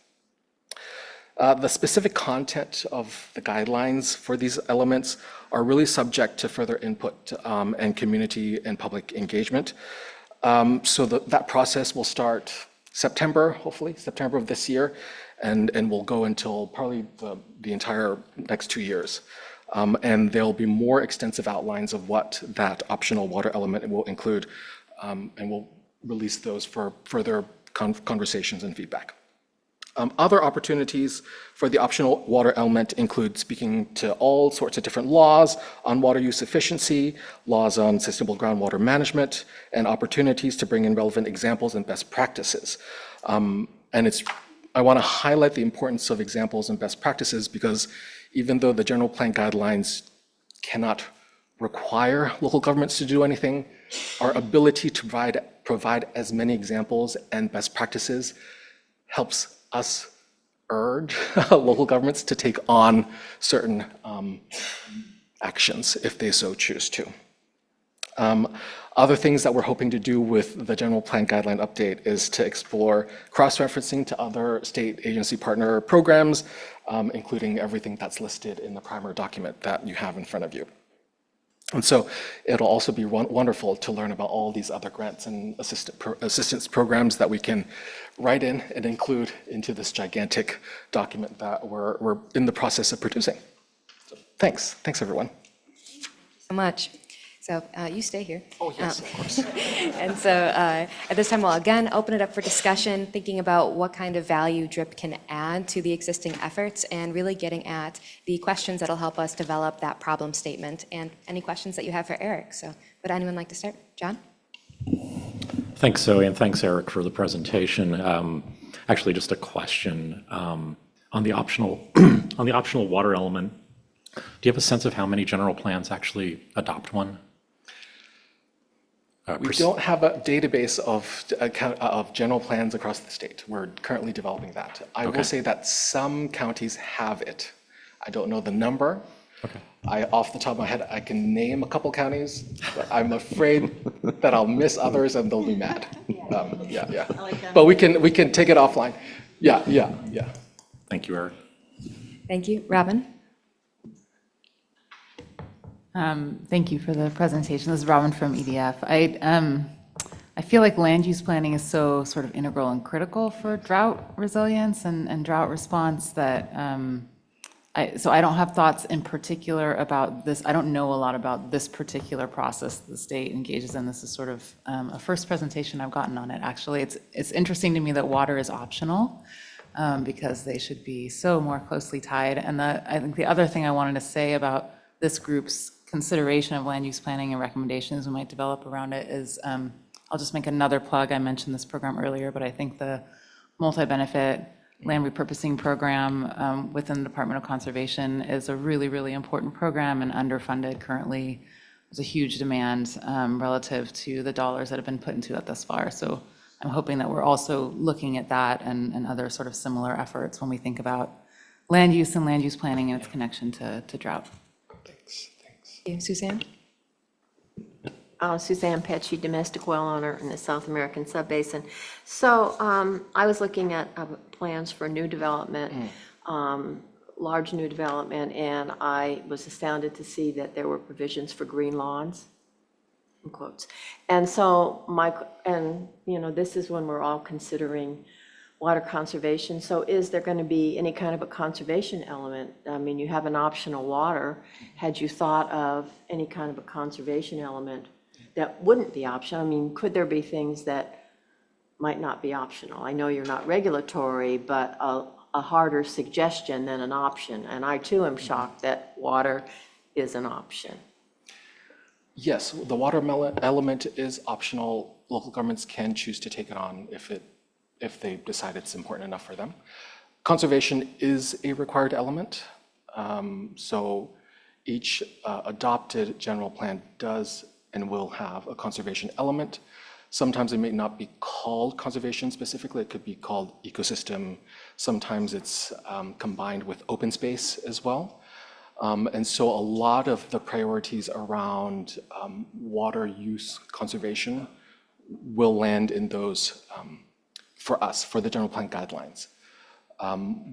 The specific content of the guidelines for these elements are really subject to further input and community and public engagement. So that process will start September, hopefully, September of this year, and will go until probably the entire next 2 years. And there'll be more extensive outlines of what that optional water element will include, and we'll release those for further conversations and feedback. Other opportunities for the optional water element include speaking to all sorts of different laws on water use efficiency, laws on sustainable groundwater management, and opportunities to bring in relevant examples and best practices. I want to highlight the importance of examples and best practices because even though the general plan guidelines cannot require local governments to do anything, our ability to provide as many examples and best practices helps us urge local governments to take on certain actions if they so choose to. Other things that we're hoping to do with the general plan guideline update is to explore cross-referencing to other state agency partner programs, including everything that's listed in the primer document that you have in front of you. And so it'll also be wonderful to learn about all these other grants and assistance programs that we can write in and include into this gigantic document that we're in the process of producing. So thanks, everyone. So much. So you stay here. Oh, yes, of course. And so at this time, we'll again open it up for discussion, thinking about what kind of value DRIP can add to the existing efforts and really getting at the questions that'll help us develop that problem statement and any questions that you have for Eric. So would anyone like to start? John? Thanks, Zoe, and thanks, Eric, for the presentation. Actually, just a question on the optional water element. Do you have a sense of how many general plans actually adopt one? We don't have a database of general plans across the state. We're currently developing that. I will say that some counties have it. I don't know the number. Off the top of my head, I can name a couple counties, but I'm afraid that I'll miss others and they'll be mad. Yeah. But we can take it offline. Yeah. Thank you, Eric. Thank you. Robin? Thank you for the presentation. This is Robin from EDF. I feel like land use planning is so sort of integral and critical for drought resilience and drought response that so I don't have thoughts in particular about this. I don't know a lot about this particular process the state engages in. This is sort of a first presentation I've gotten on it, actually. It's interesting to me that water is optional because they should be so more closely tied. And I think the other thing I wanted to say about this group's consideration of land use planning and recommendations we might develop around it is, I'll just make another plug. I mentioned this program earlier, but I think the multi-benefit land repurposing program within the Department of Conservation is a really, really important program and underfunded currently. There's a huge demand relative to the dollars that have been put into it thus far. So I'm hoping that we're also looking at that and other sort of similar efforts when we think about land use and land use planning and its connection to drought. Thank you. Suzanne? Suzanne Petchy, domestic well owner in the South American Subbasin. So I was looking at plans for new development, large new development, and I was astounded to see that there were provisions for green lawns, in quotes. And so this is when we're all considering water conservation. So is there going to be any kind of a conservation element? I mean, you have an optional water. Had you thought of any kind of a conservation element that wouldn't be optional? I mean, could there be things that might not be optional? I know you're not regulatory, but a harder suggestion than an option. And I too am shocked that water is an option. Yes, the water element is optional. Local governments can choose to take it on if they decide it's important enough for them. Conservation is a required element. So each adopted general plan does and will have a conservation element. Sometimes it may not be called conservation specifically. It could be called ecosystem. Sometimes it's combined with open space as well. And so a lot of the priorities around water use conservation will land in those for us, for the general plan guidelines.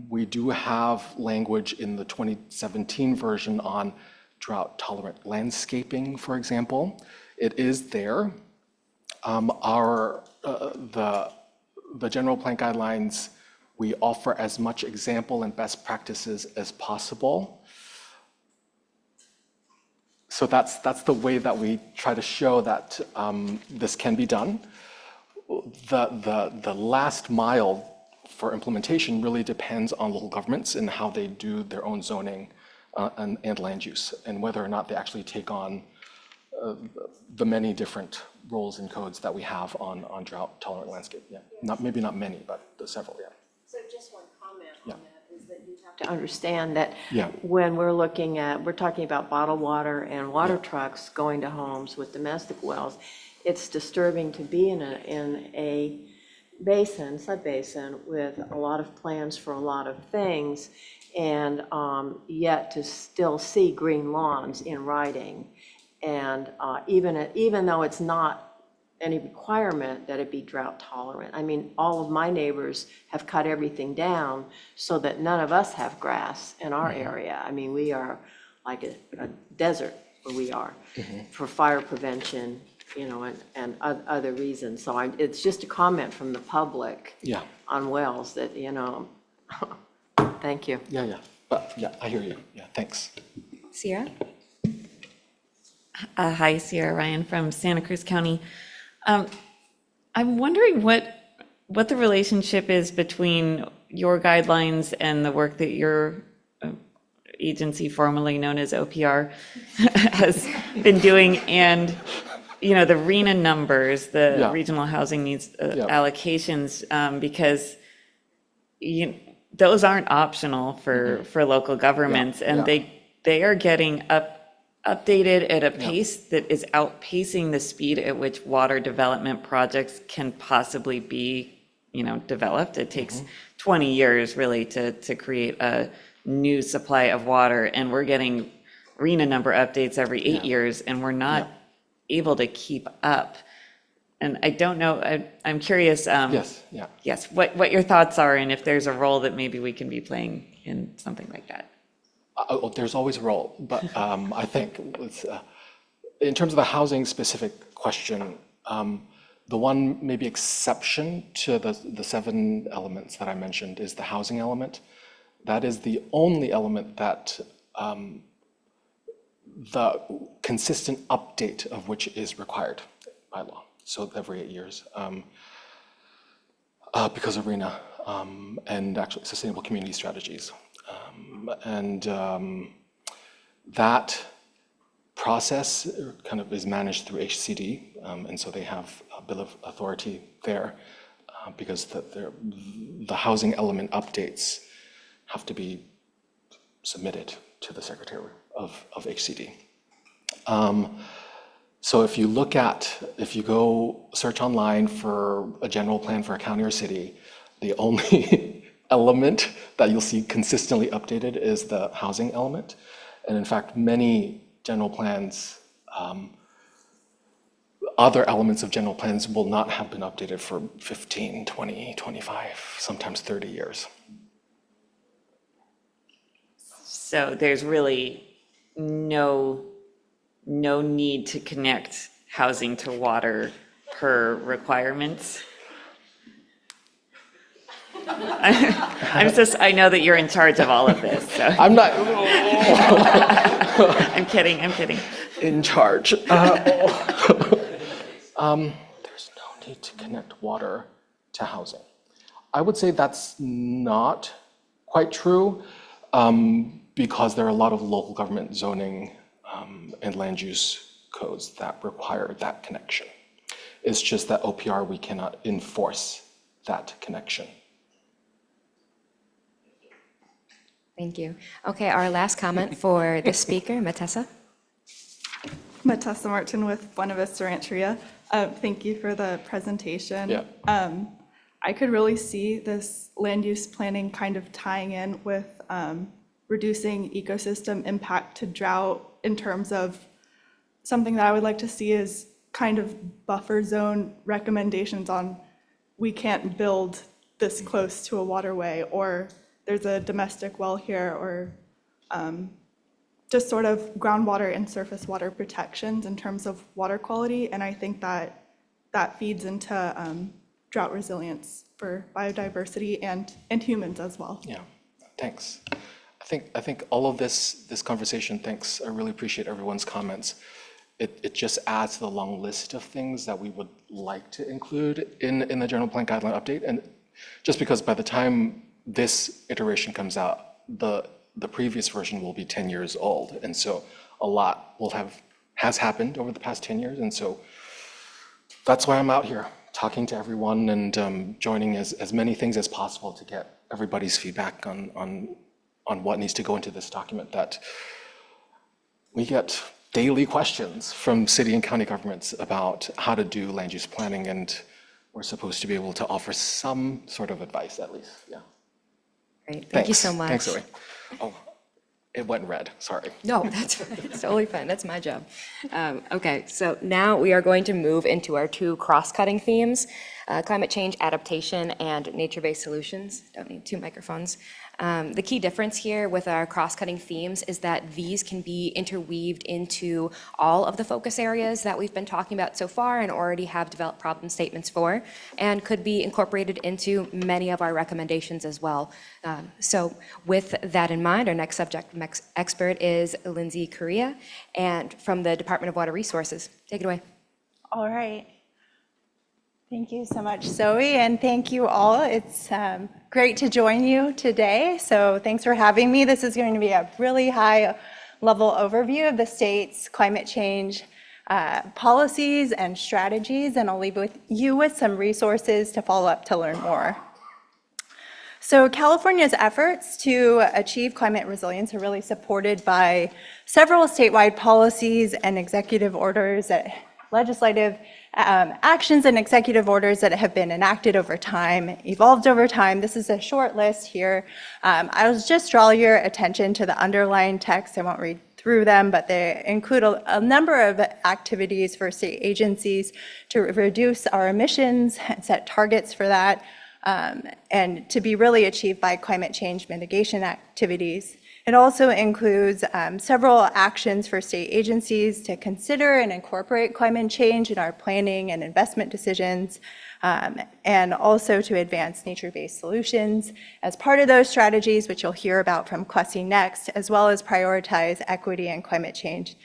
We do have language in the 2017 version on drought-tolerant landscaping, for example. It is there. The general plan guidelines, we offer as much example and best practices as possible. So that's the way that we try to show that this can be done. The last mile for implementation really depends on local governments and how they do their own zoning and land use, and whether or not they actually take on the many different rules and codes that we have on drought-tolerant landscape. Yeah, maybe not many, but several. Yeah. So just one comment on that is that you have to understand that Yeah. when we're talking about bottled water and water trucks going to homes with domestic wells, it's disturbing to be in a basin, sub-basin, with a lot of plans for a lot of things, and yet to still see green lawns in writing. And even though it's not any requirement that it be drought tolerant. I mean, all of my neighbors have cut everything down so that none of us have grass in our area. I mean, we are like a desert where we are for fire prevention, and other reasons. So it's just a comment from the public on wells that, thank you. Yeah. But yeah, I hear you. Yeah, thanks. Sierra? Hi, Sierra Ryan from Santa Cruz County. I'm wondering what the relationship is between your guidelines and the work that your agency, formerly known as OPR, has been doing, and the RHNA numbers, the regional housing needs allocations, because those aren't optional for local governments, and they are getting updated at a pace that is outpacing the speed at which water development projects can possibly be, developed. It takes 20 years really to create a new supply of water, and we're getting RHNA number updates every 8 years, and we're not able to keep up. And I don't know, I'm curious. Yes, what your thoughts are, and if there's a role that maybe we can be playing in something like that. There's always a role, but I think in terms of the housing specific question, the one maybe exception to the 7 elements that I mentioned is the housing element. That is the only element that the consistent update of which is required by law. So every 8 years, because of RHNA and actually sustainable community strategies. That process kind of is managed through HCD, and so they have a bill of authority there because the housing element updates have to be submitted to the Secretary of HCD. So if you go search online for a general plan for a county or city, the only element that you'll see consistently updated is the housing element. And in fact, many general plans other elements of general plans will not have been updated for 15, 20, 25, sometimes 30 years. So there's really no need to connect housing to water per requirements? I know that you're in charge of all of this, so. I'm not. I'm kidding. In charge. There's no need to connect water to housing. I would say that's not quite true because there are a lot of local government zoning and land use codes that require that connection. It's just that OPR, we cannot enforce that connection. Thank you. Okay, our last comment for the speaker, Matessa. Matessa Martin with Buena Vista Rancheria. Thank you for the presentation. Yeah. I could really see this land use planning kind of tying in with reducing ecosystem impact to drought in terms of something that I would like to see is kind of buffer zone recommendations on we can't build this close to a waterway, or there's a domestic well here, or just sort of groundwater and surface water protections in terms of water quality. And I think that that feeds into drought resilience for biodiversity and humans as well. Yeah, thanks. I think all of this conversation, thanks. I really appreciate everyone's comments. It just adds to the long list of things that we would like to include in the general plan guideline update. And just because by the time this iteration comes out, the previous version will be 10 years old. And so a lot has happened over the past 10 years. And so that's why I'm out here talking to everyone and joining as many things as possible to get everybody's feedback on what needs to go into this document. That we get daily questions from city and county governments about how to do land use planning, and we're supposed to be able to offer some sort of advice at least. Yeah. Great, thank you so much. Thanks, Zoe. Oh, it went red, sorry. No, that's fine. It's totally fine. That's my job. Okay, so now we are going to move into our two cross-cutting themes, climate change adaptation and nature-based solutions. Don't need two microphones. The key difference here with our cross-cutting themes is that these can be interweaved into all of the focus areas that we've been talking about so far and already have developed problem statements for, and could be incorporated into many of our recommendations as well. So with that in mind, our next subject expert is Lindsay Correa, and from the Department of Water Resources. Take it away. All right. Thank you so much, Zoe, and thank you all. It's great to join you today. So thanks for having me. This is going to be a really high-level overview of the state's climate change policies and strategies, and I'll leave you with some resources to follow up to learn more. So California's efforts to achieve climate resilience are really supported by several statewide policies and executive orders, legislative actions and executive orders that have been enacted over time, evolved over time. This is a short list here. I'll just draw your attention to the underlying text. I won't read through them, but they include a number of activities for state agencies to reduce our emissions and set targets for that, and to be really achieved by climate change mitigation activities. It also includes several actions for state agencies to consider and incorporate climate change in our planning and investment decisions, and also to advance nature-based solutions as part of those strategies, which you'll hear about from Kwesi next, as well as prioritize equity and climate change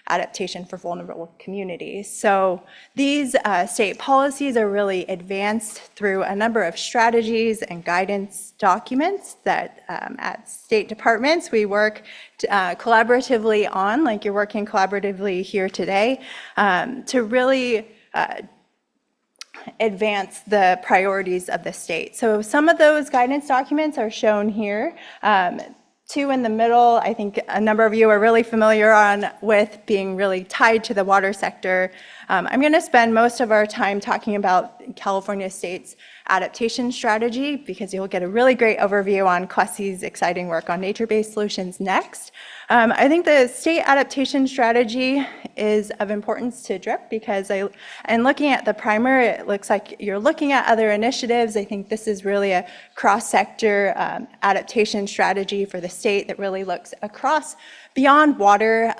adaptation for vulnerable communities. So these state policies are really advanced through a number of strategies and guidance documents that at state departments we work collaboratively on, like you're working collaboratively here today, to really advance the priorities of the state. So some of those guidance documents are shown here. Two in the middle, I think a number of you are really familiar with being really tied to the water sector. I'm going to spend most of our time talking about California State's adaptation strategy, because you'll get a really great overview on CLESI's exciting work on nature-based solutions next. I think the state adaptation strategy is of importance to DRIP because in looking at the primer, it looks like you're looking at other initiatives. I think this is really a cross-sector adaptation strategy for the state that really looks across beyond water,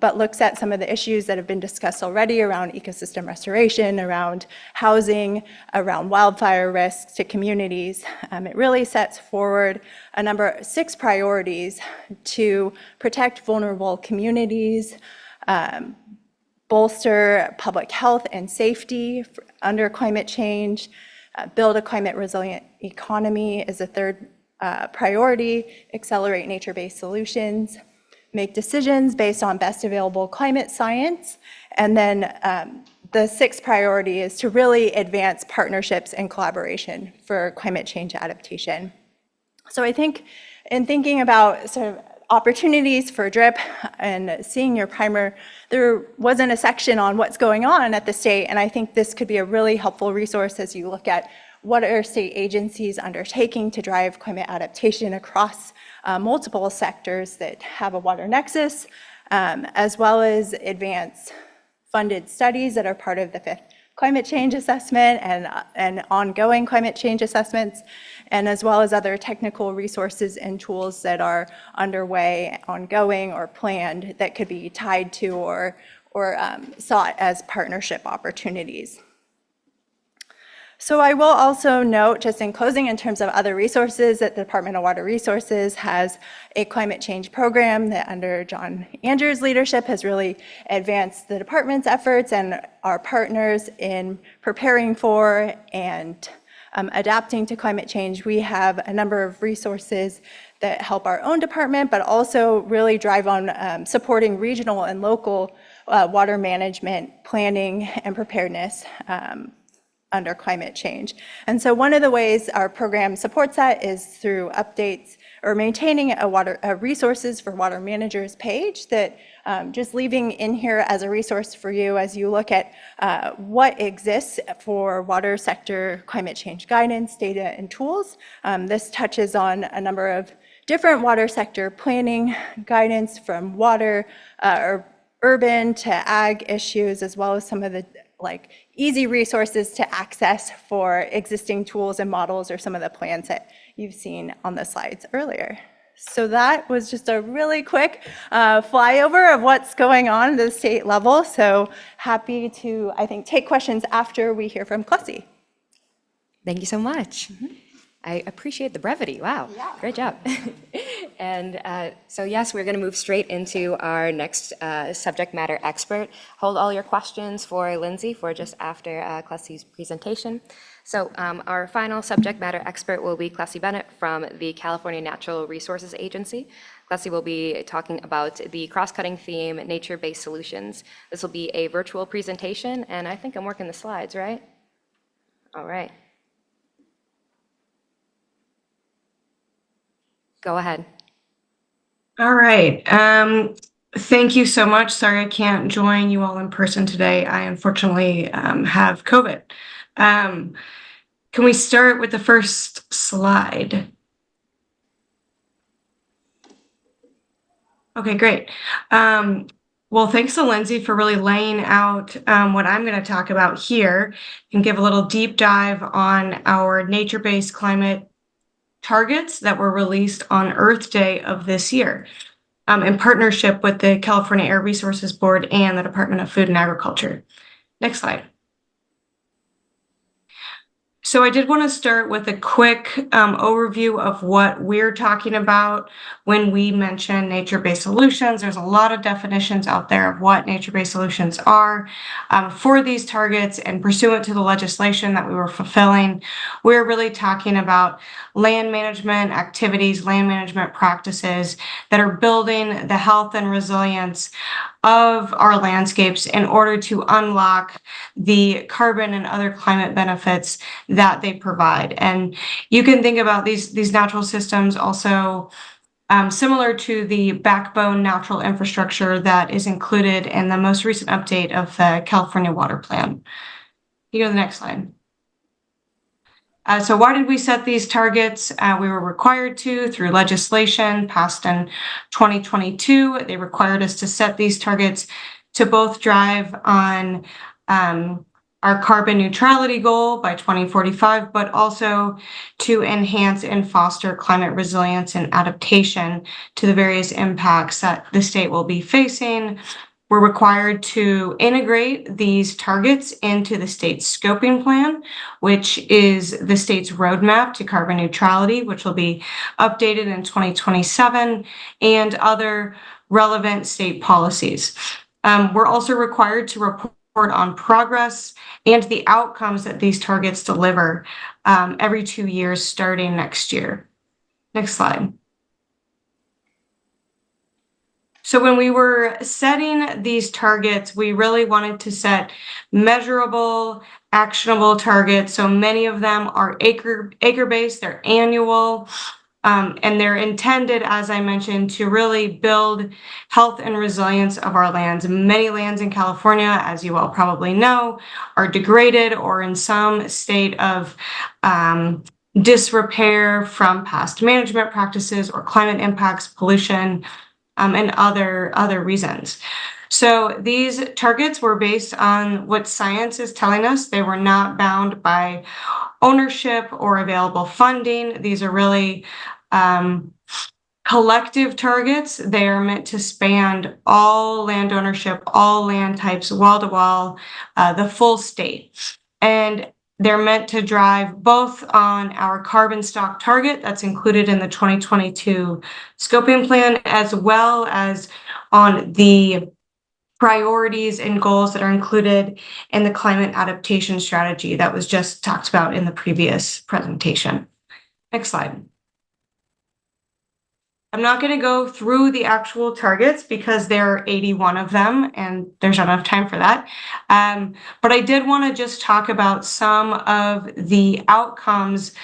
but looks at some of the issues that have been discussed already around ecosystem restoration, around housing, around wildfire risks to communities. It really sets forward a number, 6 priorities to protect vulnerable communities, bolster public health and safety under climate change, build a climate resilient economy is a 3rd priority, accelerate nature-based solutions, make decisions based on best available climate science, and then the 6th priority is to really advance partnerships and collaboration for climate change adaptation. So I think in thinking about sort of opportunities for DRIP and seeing your primer, there wasn't a section on what's going on at the state, and I think this could be a really helpful resource as you look at what are state agencies undertaking to drive climate adaptation across multiple sectors that have a water nexus, as well as advance funded studies that are part of the 5th climate change assessment and ongoing climate change assessments, and as well as other technical resources and tools that are underway, ongoing, or planned that could be tied to or sought as partnership opportunities. So I will also note, just in closing, in terms of other resources, that the Department of Water Resources has a climate change program that under John Andrews' leadership has really advanced the department's efforts and our partners in preparing for and adapting to climate change. We have a number of resources that help our own department, but also really drive on supporting regional and local water management, planning, and preparedness under climate change. And so one of the ways our program supports that is through updates or maintaining a resources for water managers page that just leaving in here as a resource for you as you look at what exists for water sector climate change guidance, data, and tools. This touches on a number of different water sector planning guidance from water or urban to ag issues, as well as some of the easy resources to access for existing tools and models or some of the plans that you've seen on the slides earlier. So that was just a really quick flyover of what's going on at the state level. So happy to, I think, take questions after we hear from CLESI. Thank you so much. I appreciate the brevity. Wow, great job. And so yes, we're going to move straight into our next subject matter expert. Hold all your questions for Lindsay for just after CLESI's presentation. So our final subject matter expert will be CLESI Bennett from the California Natural Resources Agency. CLESI will be talking about the cross-cutting theme, nature-based solutions. This will be a virtual presentation, and I think I'm working the slides, right? All right. Go ahead. All right. Thank you so much. Sorry I can't join you all in person today. I unfortunately have COVID. Can we start with the first slide? Okay, great. Well, thanks to Lindsay for really laying out what I'm going to talk about here and give a little deep dive on our nature-based climate targets that were released on Earth Day of this year in partnership with the California Air Resources Board and the Department of Food and Agriculture. Next slide. So I did want to start with a quick overview of what we're talking about when we mention nature-based solutions. There's a lot of definitions out there of what nature-based solutions are. For these targets and pursuant to the legislation that we were fulfilling, we're really talking about land management activities, land management practices that are building the health and resilience of our landscapes in order to unlock the carbon and other climate benefits that they provide. And you can think about these natural systems also similar to the backbone natural infrastructure that is included in the most recent update of the California Water Plan. You go to the next slide. So why did we set these targets? We were required to through legislation passed in 2022. They required us to set these targets to both drive on our carbon neutrality goal by 2045, but also to enhance and foster climate resilience and adaptation to the various impacts that the state will be facing. We're required to integrate these targets into the state's scoping plan, which is the state's roadmap to carbon neutrality, which will be updated in 2027, and other relevant state policies. We're also required to report on progress and the outcomes that these targets deliver every 2 years starting next year. Next slide. So when we were setting these targets, we really wanted to set measurable, actionable targets. So many of them are acre-based, they're annual, and they're intended, as I mentioned, to really build health and resilience of our lands. Many lands in California, as you all probably know, are degraded or in some state of disrepair from past management practices or climate impacts, pollution, and other reasons. So these targets were based on what science is telling us. They were not bound by ownership or available funding. These are really collective targets. They are meant to span all land ownership, all land types, wall to wall, the full state. And they're meant to drive both on our carbon stock target that's included in the 2022 scoping plan, as well as on the priorities and goals that are included in the climate adaptation strategy that was just talked about in the previous presentation. Next slide. I'm not going to go through the actual targets because there are 81 of them and there's not enough time for that. But I did want to just talk about some of the outcomes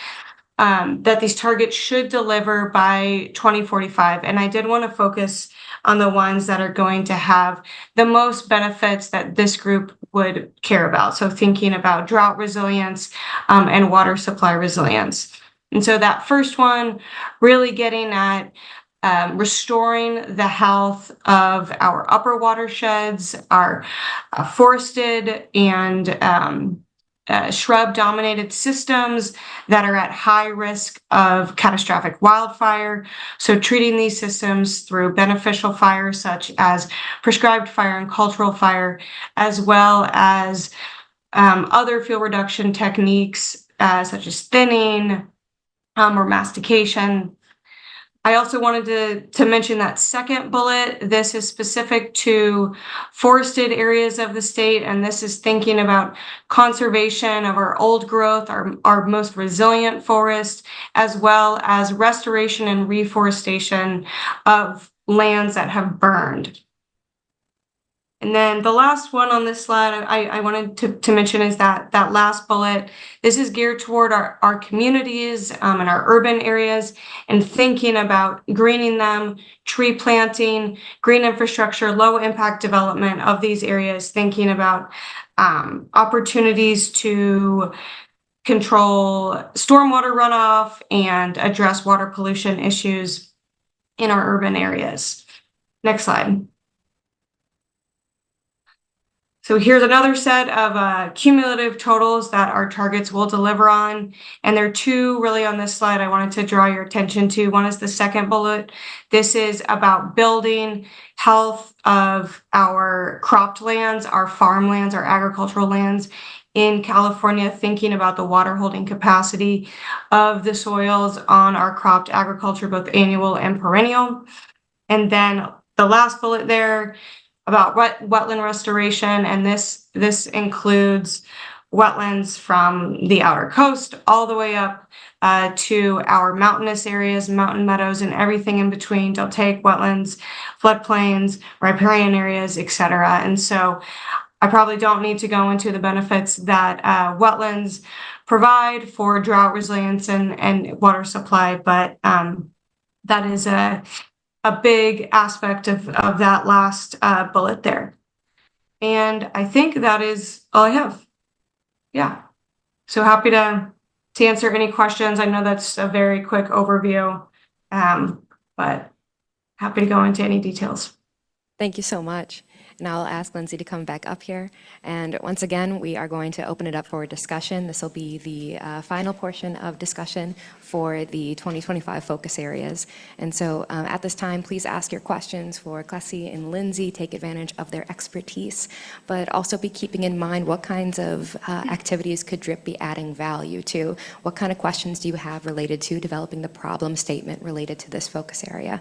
that these targets should deliver by 2045. And I did want to focus on the ones that are going to have the most benefits that this group would care about. So thinking about drought resilience and water supply resilience. And so that first one, really getting at restoring the health of our upper watersheds, our forested and shrub-dominated systems that are at high risk of catastrophic wildfire. So treating these systems through beneficial fire, such as prescribed fire and cultural fire, as well as other fuel reduction techniques, such as thinning or mastication. I also wanted to mention that second bullet. This is specific to forested areas of the state, and this is thinking about conservation of our old growth, our most resilient forest, as well as restoration and reforestation of lands that have burned. And then the last one on this slide I wanted to mention is that last bullet. This is geared toward our communities and our urban areas and thinking about greening them, tree planting, green infrastructure, low impact development of these areas, thinking about opportunities to control stormwater runoff and address water pollution issues in our urban areas. Next slide. So here's another set of cumulative totals that our targets will deliver on. And there are two really on this slide I wanted to draw your attention to. One is the second bullet. This is about building health of our cropped lands, our farmlands, our agricultural lands in California, thinking about the water holding capacity of the soils on our cropped agriculture, both annual and perennial. And then the last bullet there, about wetland restoration, and this includes wetlands from the outer coast all the way up to our mountainous areas, mountain meadows, and everything in between, deltaic wetlands, floodplains, riparian areas, etc. And so I probably don't need to go into the benefits that wetlands provide for drought resilience and water supply, but that is a big aspect of that last bullet there. And I think that is all I have. Yeah. So happy to to answer any questions. I know that's a very quick overview, but happy to go into any details. Thank you so much. And I'll ask Lindsay to come back up here. And once again, we are going to open it up for discussion. This will be the final portion of discussion for the 2025 focus areas. And so at this time, please ask your questions for Klesi and Lindsay. Take advantage of their expertise, but also be keeping in mind what kinds of activities could DRIP be adding value to? What kind of questions do you have related to developing the problem statement related to this focus area?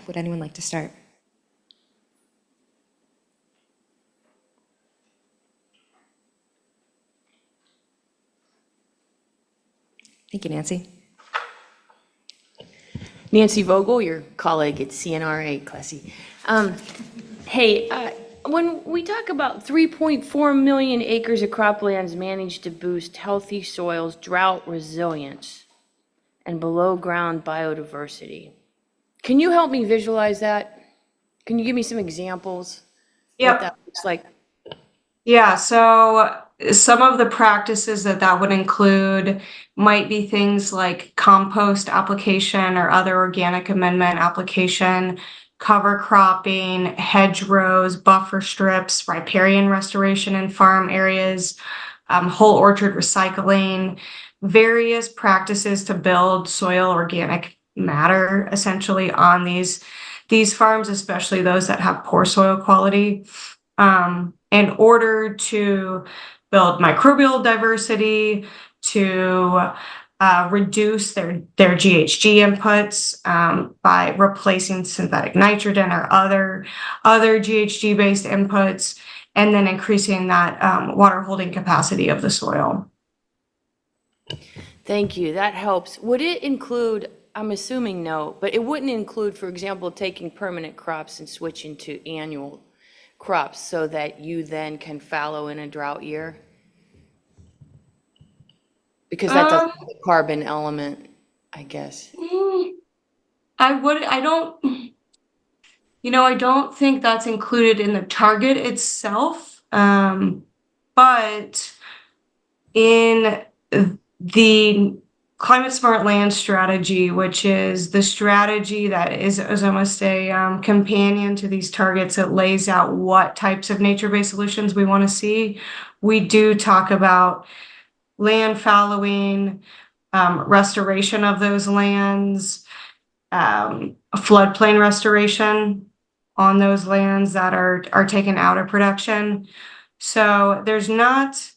Would anyone like to start? Thank you, Nancy. Nancy Vogel, your colleague at CNRA, Klesi. Hey, when we talk about 3.4 million acres of croplands managed to boost healthy soils, drought resilience, and below-ground biodiversity, can you help me visualize that? Can you give me some examples? Yep. What that looks like? Yeah, so some of the practices that would include might be things like compost application or other organic amendment application, cover cropping, hedgerows, buffer strips, riparian restoration in farm areas, whole orchard recycling, various practices to build soil organic matter essentially on these farms, especially those that have poor soil quality, in order to build microbial diversity, to reduce their GHG inputs by replacing synthetic nitrogen or other GHG-based inputs, and then increasing that water holding capacity of the soil. Thank you, that helps. Would it include, I'm assuming no, but it wouldn't include, for example, taking permanent crops and switching to annual crops so that you then can fallow in a drought year? Because that doesn't have the carbon element, I guess. I don't think that's included in the target itself. But in the Climate Smart Land Strategy, which is the strategy that is almost a companion to these targets, it lays out what types of nature-based solutions we want to see. We do talk about land fallowing, restoration of those lands, floodplain restoration on those lands that are taken out of production. So there's not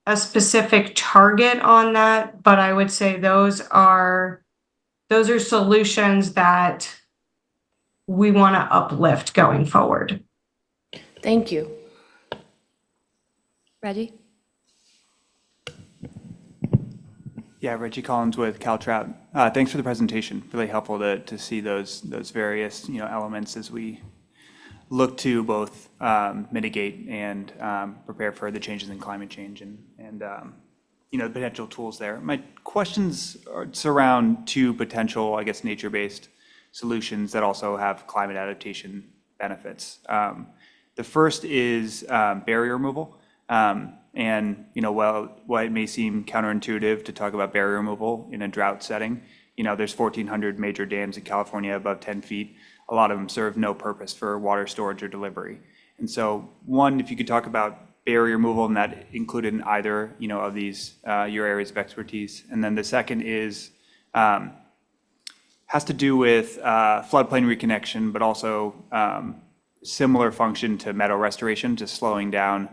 a specific target on that, but I would say those are solutions that we want to uplift going forward. Thank you. Reggie? Yeah, Reggie Collins with Caltrout. Thanks for the presentation. Really helpful to see those various elements as we look to both mitigate and prepare for the changes in climate change and the potential tools there. My questions surround two potential, I guess, nature-based solutions that also have climate adaptation benefits. The first is barrier removal. While it may seem counterintuitive to talk about barrier removal in a drought setting, there's 1,400 major dams in California above 10 feet. A lot of them serve no purpose for water storage or delivery. And so one, if you could talk about barrier removal and that included in either, of these, your areas of expertise. And then the second is, has to do with floodplain reconnection, but also similar function to meadow restoration, just slowing down,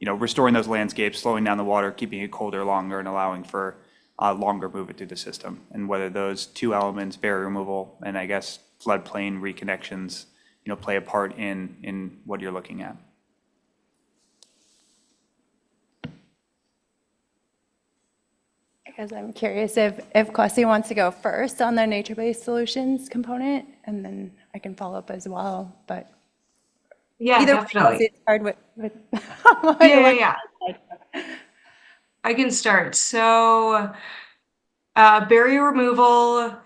restoring those landscapes, slowing down the water, keeping it colder longer, and allowing for longer movement through the system. And whether those two elements, barrier removal and I guess floodplain reconnections, play a part in what you're looking at. I guess I'm curious if Klesi wants to go first on the nature-based solutions component, and then I can follow up as well, but. Yeah, Either definitely. way, it's hard with Yeah. I can start. So barrier removal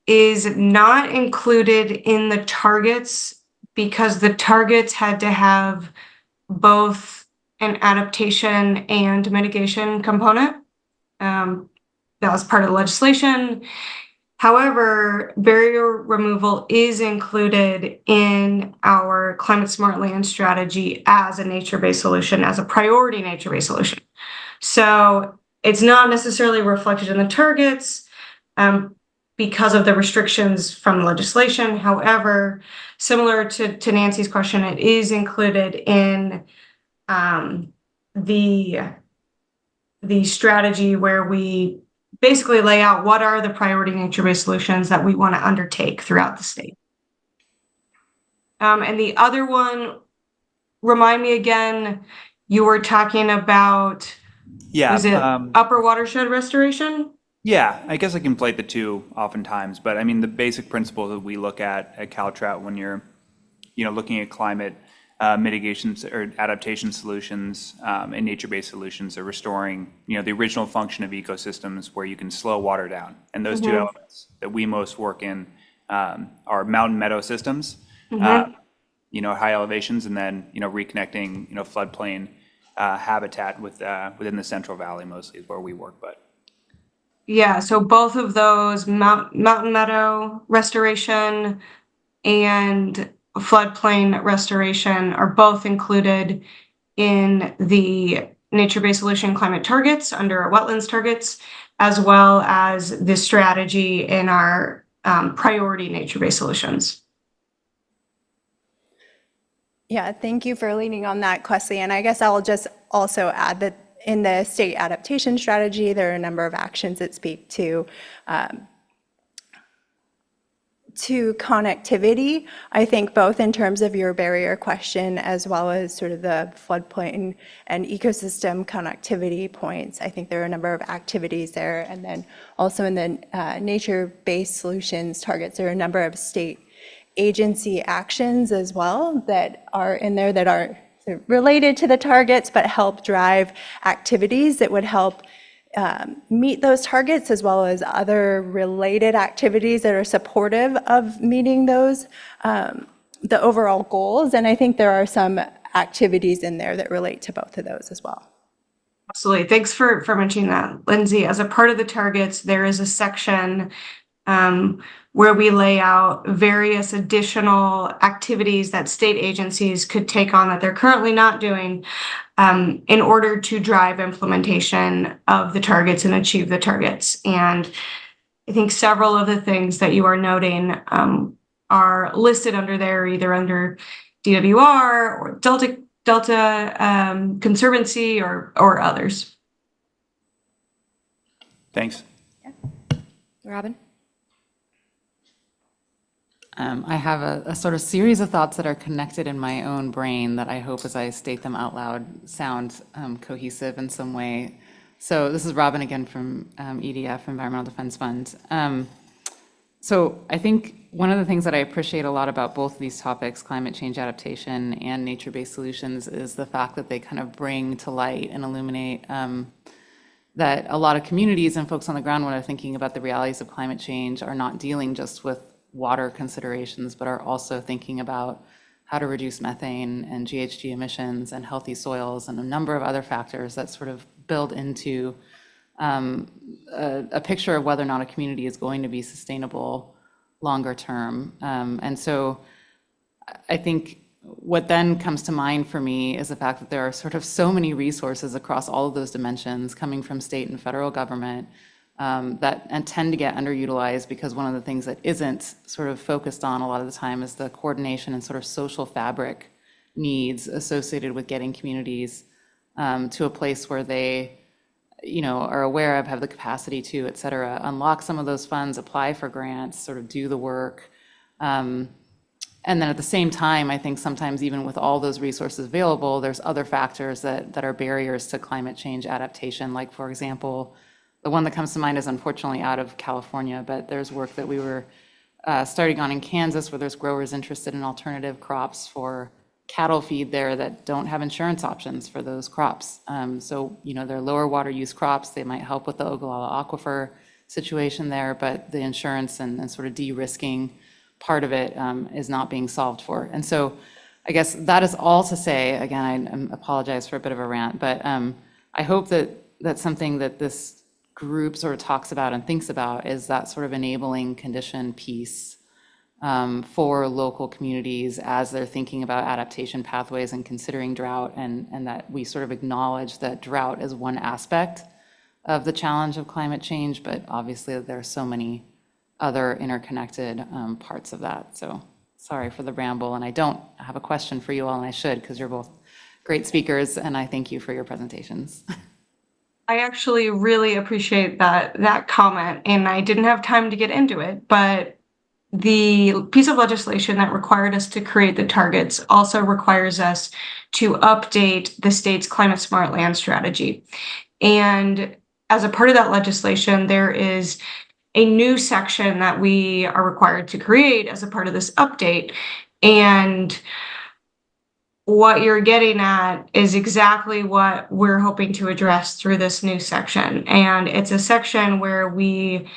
is not included in the targets because the targets had to have both an adaptation and mitigation component. That was part of the legislation. However, barrier removal is included in our climate smart land strategy as a nature-based solution, as a priority nature-based solution. So it's not necessarily reflected in the targets because of the restrictions from the legislation. However, similar to Nancy's question, it is included in the strategy where we basically lay out what are the priority nature-based solutions that we want to undertake throughout the state. And the other one, remind me again, you were talking about, was it upper watershed restoration? Yeah, I guess I can conflate the two oftentimes, but I mean, the basic principle that we look at Caltrout when you're, looking at climate mitigations or adaptation solutions and nature-based solutions are restoring, the original function of ecosystems where you can slow water down. And those two elements that we most work in are mountain meadow systems, high elevations, and then, reconnecting, floodplain habitat within the Central Valley mostly is where we work, but. Yeah, so both of those, mountain meadow restoration and floodplain restoration, are both included in the nature-based solution climate targets under our wetlands targets, as well as the strategy in our priority nature-based solutions. Yeah, thank you for leaning on that, Questley. And I guess I'll just also add that in the state adaptation strategy, there are a number of actions that speak to connectivity. I think both in terms of your barrier question as well as sort of the floodplain and ecosystem connectivity points. I think there are a number of activities there. And then also in the nature-based solutions targets, there are a number of state agency actions as well that are in there that are related to the targets, but help drive activities that would help meet those targets, as well as other related activities that are supportive of meeting those, the overall goals. And I think there are some activities in there that relate to both of those as well. Absolutely. Thanks for mentioning that, Lindsay. As a part of the targets, there is a section where we lay out various additional activities that state agencies could take on that they're currently not doing in order to drive implementation of the targets and achieve the targets. And I think several of the things that you are noting are listed under there, either under DWR or Delta Conservancy or others. Thanks. Robin? I have a sort of series of thoughts that are connected in my own brain that I hope as I state them out loud sound cohesive in some way. So this is Robin again from EDF, Environmental Defense Fund. So I think one of the things that I appreciate a lot about both of these topics, climate change adaptation and nature-based solutions, is the fact that they kind of bring to light and illuminate that a lot of communities and folks on the ground when they're thinking about the realities of climate change are not dealing just with water considerations, but are also thinking about how to reduce methane and GHG emissions and healthy soils and a number of other factors that sort of build into a picture of whether or not a community is going to be sustainable longer term. And so I think what then comes to mind for me is the fact that there are sort of so many resources across all of those dimensions coming from state and federal government that tend to get underutilized, because one of the things that isn't sort of focused on a lot of the time is the coordination and sort of social fabric needs associated with getting communities to a place where they, are aware of, have the capacity to, et cetera, unlock some of those funds, apply for grants, sort of do the work. And then at the same time, I think sometimes even with all those resources available, there's other factors that are barriers to climate change adaptation. Like, for example, the one that comes to mind is unfortunately out of California, but there's work that we were starting on in Kansas where there's growers interested in alternative crops for cattle feed there that don't have insurance options for those crops. So, they're lower water use crops. They might help with the Ogallala Aquifer situation there, but the insurance and sort of de-risking part of it is not being solved for. And so I guess that is all to say, again, I apologize for a bit of a rant, but I hope that that's something that this group sort of talks about and thinks about is that sort of enabling condition piece for local communities as they're thinking about adaptation pathways and considering drought, and that we sort of acknowledge that drought is one aspect of the challenge of climate change, but obviously there are so many other interconnected parts of that. So sorry for the ramble, and I don't have a question for you all, and I should, because you're both great speakers, and I thank you for your presentations. I actually really appreciate that comment, and I didn't have time to get into it, but the piece of legislation that required us to create the targets also requires us to update the state's climate smart land strategy. And as a part of that legislation, there is a new section that we are required to create as a part of this update. And what you're getting at is exactly what we're hoping to address through this new section. And it's a section where we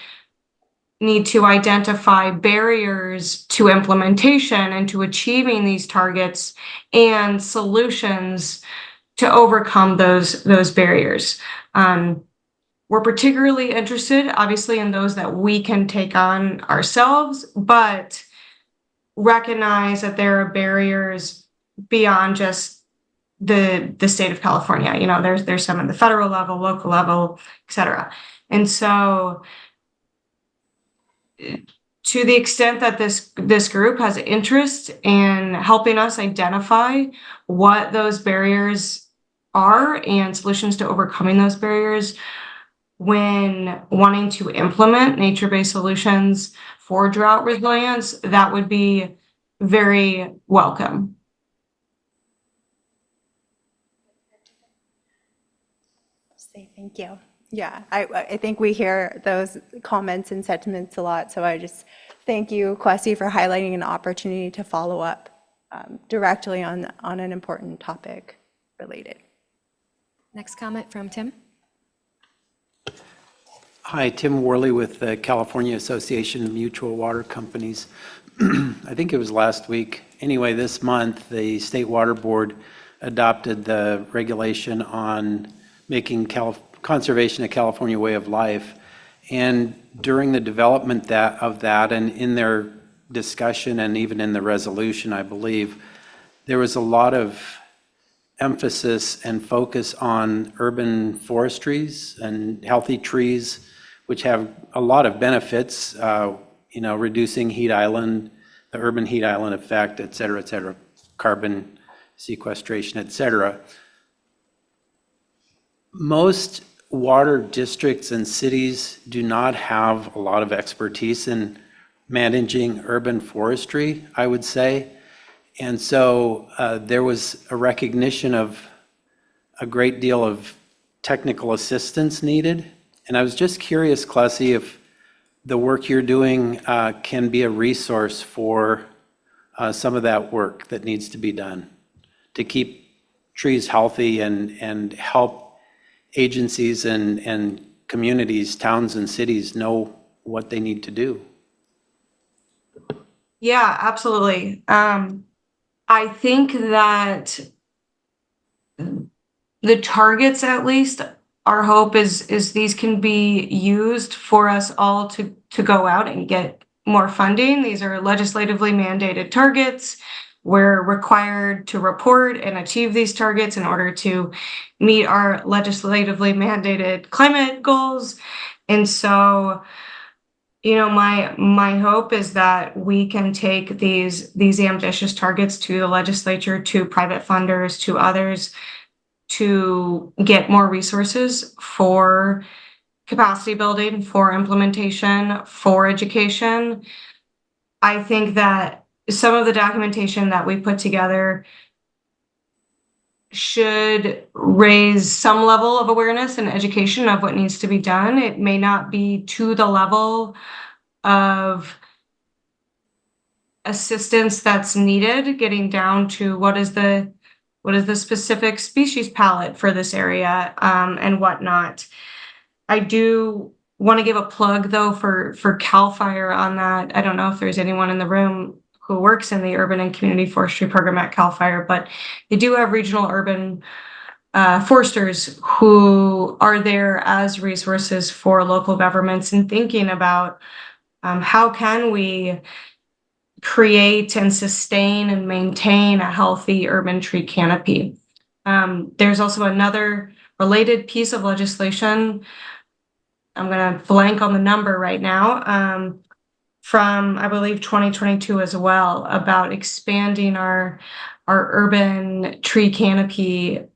need to identify barriers to implementation and to achieving these targets and solutions to overcome those barriers. We're particularly interested, obviously, in those that we can take on ourselves, but recognize that there are barriers beyond just the state of California. You know, there's some at the federal level, local level, et cetera. And so to the extent that this group has interest in helping us identify what those barriers are and solutions to overcoming those barriers when wanting to implement nature-based solutions for drought resilience, that would be very welcome. Say thank you. Yeah, I think we hear those comments and sentiments a lot, so I just thank you, Kwesi, for highlighting an opportunity to follow up directly on an important topic related. Next comment from Tim. Hi, Tim Worley with the California Association of Mutual Water Companies. I think it was last week. Anyway, this month, the State Water Board adopted the regulation on making conservation a California way of life. And during the development of that, and in their discussion and even in the resolution, I believe, there was a lot of emphasis and focus on urban forestries and healthy trees, which have a lot of benefits, reducing heat island, the urban heat island effect, et cetera, carbon sequestration, et cetera. Most water districts and cities do not have a lot of expertise in managing urban forestry, I would say. And so there was a recognition of a great deal of technical assistance needed. And I was just curious, Kwesi, if the work you're doing can be a resource for some of that work that needs to be done to keep trees healthy and help agencies and communities, towns and cities know what they need to do. Yeah, absolutely. I think that the targets, at least, our hope is these can be used for us all to go out and get more funding. These are legislatively mandated targets. We're required to report and achieve these targets in order to meet our legislatively mandated climate goals. And so, my hope is that we can take these ambitious targets to the legislature, to private funders, to others, to get more resources for capacity building, for implementation, for education. I think that some of the documentation that we put together should raise some level of awareness and education of what needs to be done. It may not be to the level of assistance that's needed, getting down to what is the specific species palette for this area and whatnot. I do want to give a plug, though, for CAL FIRE on that. I don't know if there's anyone in the room who works in the urban and community forestry program at CAL FIRE, but they do have regional urban foresters who are there as resources for local governments and thinking about how can we create and sustain and maintain a healthy urban tree canopy. There's also another related piece of legislation. I'm going to blank on the number right now, from, I believe, 2022 as well, about expanding our urban tree canopy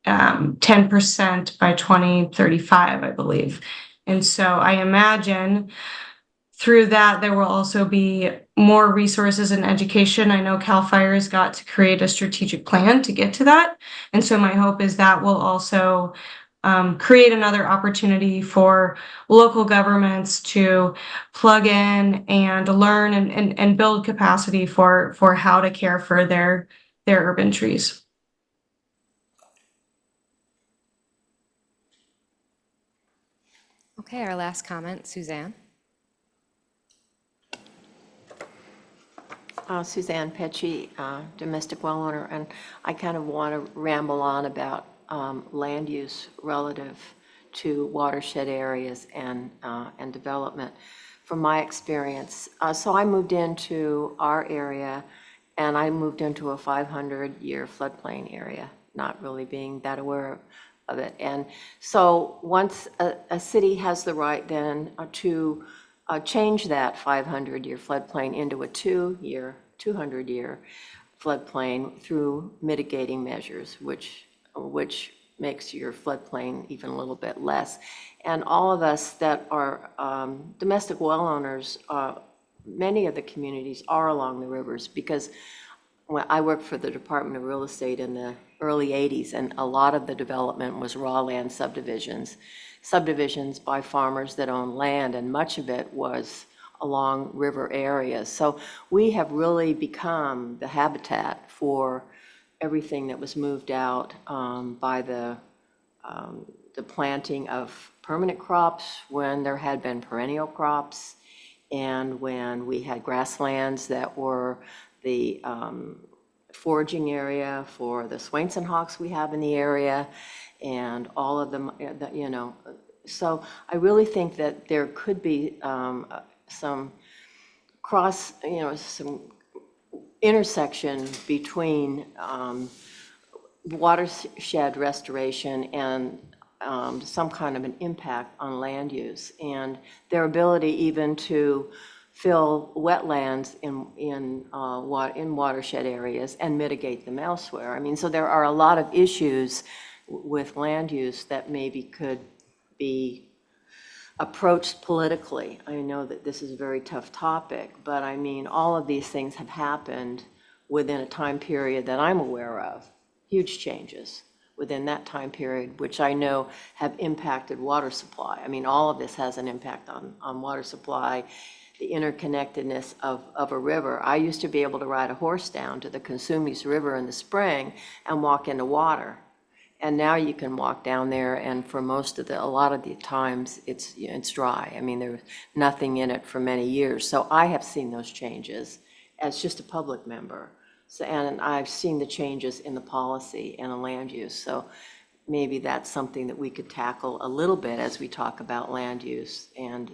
10% by 2035, I believe. And so I imagine through that, there will also be more resources and education. I know CAL FIRE's got to create a strategic plan to get to that. And so my hope is that will also create another opportunity for local governments to plug in and learn and build capacity for how to care for their urban trees. Okay, our last comment, Suzanne. Suzanne Pecci, domestic well owner, and I kind of want to ramble on about land use relative to watershed areas and development. From my experience, so I moved into our area, and I moved into a 500-year floodplain area, not really being that aware of it. And so once a city has the right then to change that 500-year floodplain into a 200-year floodplain through mitigating measures, which makes your floodplain even a little bit less. And all of us that are domestic well owners, many of the communities are along the rivers, because when I worked for the Department of Real Estate in the early 80s, and a lot of the development was raw land subdivisions by farmers that own land, and much of it was along river areas. So we have really become the habitat for everything that was moved out by the planting of permanent crops when there had been perennial crops, and when we had grasslands that were the foraging area for the Swainson hawks we have in the area, and all of them, you know. So I really think that there could be some some intersection between watershed restoration and some kind of an impact on land use, and their ability even to fill wetlands in watershed areas and mitigate them elsewhere. I mean, so there are a lot of issues with land use that maybe could be approached politically. I know that this is a very tough topic, but I mean, all of these things have happened within a time period that I'm aware of, huge changes within that time period, which I know have impacted water supply. I mean, all of this has an impact on water supply, the interconnectedness of a river. I used to be able to ride a horse down to the Consumis River in the spring and walk into water. And now you can walk down there, and for a lot of the times, it's dry. I mean, there's nothing in it for many years. So I have seen those changes as just a public member. So, and I've seen the changes in the policy and the land use. So maybe that's something that we could tackle a little bit as we talk about land use and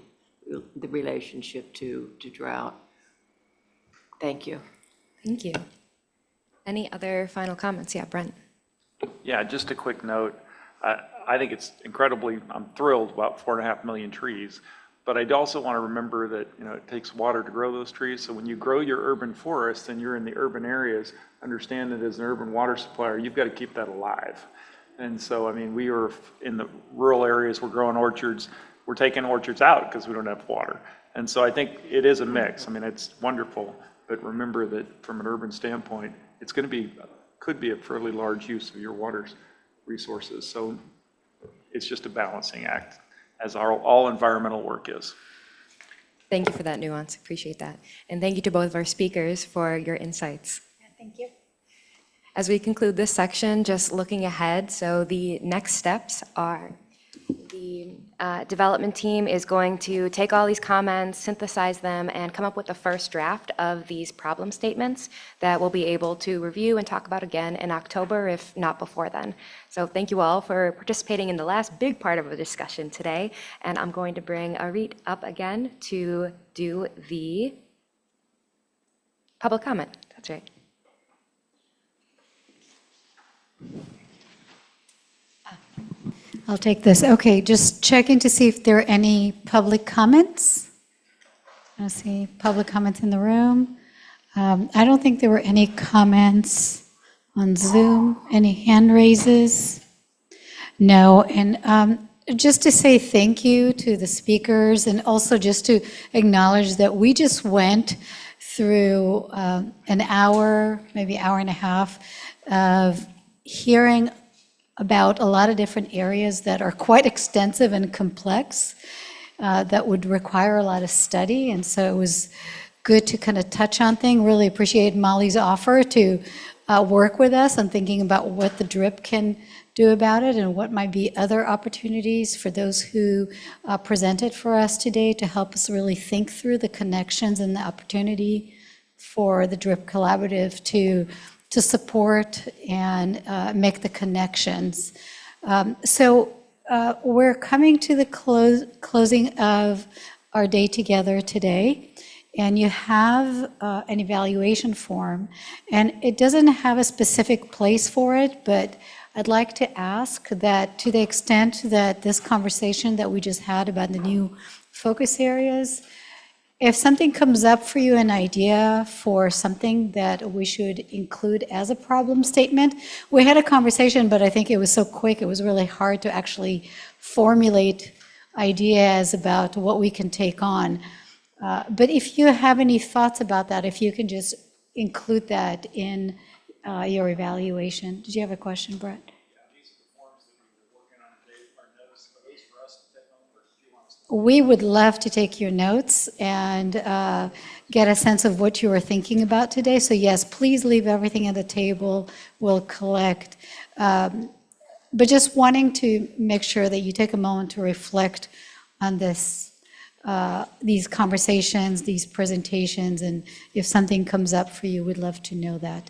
the relationship to drought. Thank you. Thank you. Any other final comments? Yeah, Brent. Yeah, just a quick note. I think it's I'm thrilled about 4.5 million trees, but I also want to remember that, it takes water to grow those trees. So when you grow your urban forest and you're in the urban areas, understand that as an urban water supplier, you've got to keep that alive. And so, I mean, we are in the rural areas, we're growing orchards, we're taking orchards out because we don't have water. And so I think it is a mix. I mean, it's wonderful, but remember that from an urban standpoint, it's going to could be a fairly large use of your water resources. So it's just a balancing act, as all environmental work is. Thank you for that nuance. Appreciate that. And thank you to both of our speakers for your insights. Yeah, thank you. As we conclude this section, just looking ahead, so the next steps are the development team is going to take all these comments, synthesize them, and come up with the first draft of these problem statements that we'll be able to review and talk about again in October, if not before then. So thank you all for participating in the last big part of the discussion today. And I'm going to bring Arit up again to do the public comment. That's right. I'll take this. Okay, just checking to see if there are any public comments. I see public comments in the room. I don't think there were any comments on Zoom. Any hand raises? No. And just to say thank you to the speakers, and also just to acknowledge that we just went through an hour, maybe hour and a half, of hearing about a lot of different areas that are quite extensive and complex, that would require a lot of study. And so it was good to kind of touch on things. Really appreciate Molly's offer to work with us on thinking about what the DRIP can do about it and what might be other opportunities for those who presented for us today to help us really think through the connections and the opportunity for the DRIP Collaborative to support and make the connections. So we're coming to the closing of our day together today, and you have an evaluation form, and it doesn't have a specific place for it, but I'd like to ask that to the extent that this conversation that we just had about the new focus areas, if something comes up for you, an idea for something that we should include as a problem statement. We had a conversation, but I think it was so quick, it was really hard to actually formulate ideas about what we can take on. But if you have any thoughts about that, if you can just include that in your evaluation. Did you have a question, Brett? We would love to take your notes and get a sense of what you were thinking about today. So yes, please leave everything at the table. We'll collect. But just wanting to make sure that you take a moment to reflect on this, these conversations, these presentations, and if something comes up for you, we'd love to know that.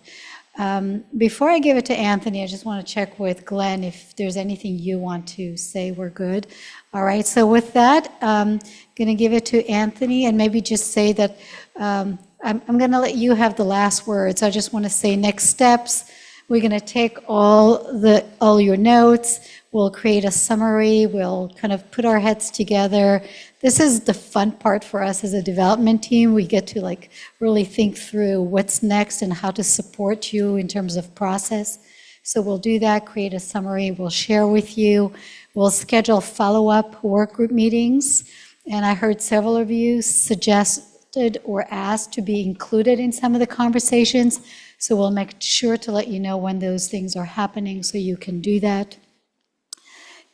Before I give it to Anthony, I just want to check with Glenn if there's anything you want to say. We're good. All right, so with that, I'm going to give it to Anthony and maybe just say that I'm going to let you have the last words. I just want to say next steps. We're going to take all your notes. We'll create a summary. We'll kind of put our heads together. This is the fun part for us as a development team. We get to like really think through what's next and how to support you in terms of process. So we'll do that, create a summary. We'll share with you. We'll schedule follow-up work group meetings. And I heard several of you suggested or asked to be included in some of the conversations. So we'll make sure to let you know when those things are happening so you can do that.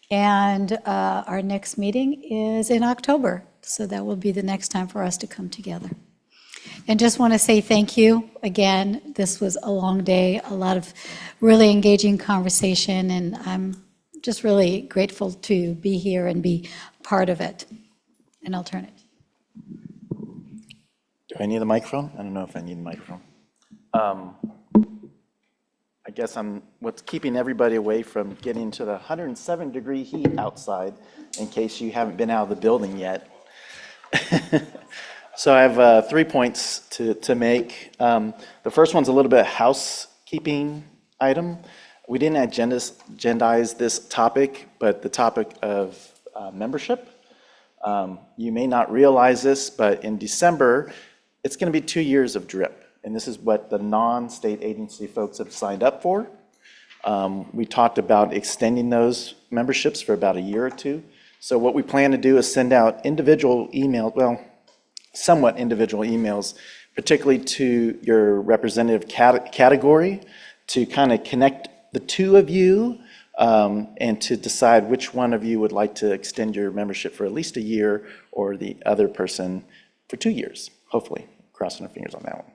And our next meeting is in October. So that will be the next time for us to come together. And just want to say thank you again. This was a long day, a lot of really engaging conversation, and I'm just really grateful to be here and be part of it. And I'll turn it. Do I need a microphone? I don't know if I need a microphone. I guess what's keeping everybody away from getting to the 107-degree heat outside, in case you haven't been out of the building yet. So I have 3 points to make. The first one's a little bit housekeeping item. We didn't agendize this topic, but the topic of membership. You may not realize this, but in December, it's going to be 2 years of DRIP. And this is what the non-state agency folks have signed up for. We talked about extending those memberships for about a year or two. So what we plan to do is send out individual emails, well, somewhat individual emails, particularly to your representative category, to kind of connect the two of you and to decide which one of you would like to extend your membership for at least a year, or the other person for 2 years, hopefully. Crossing our fingers on that one.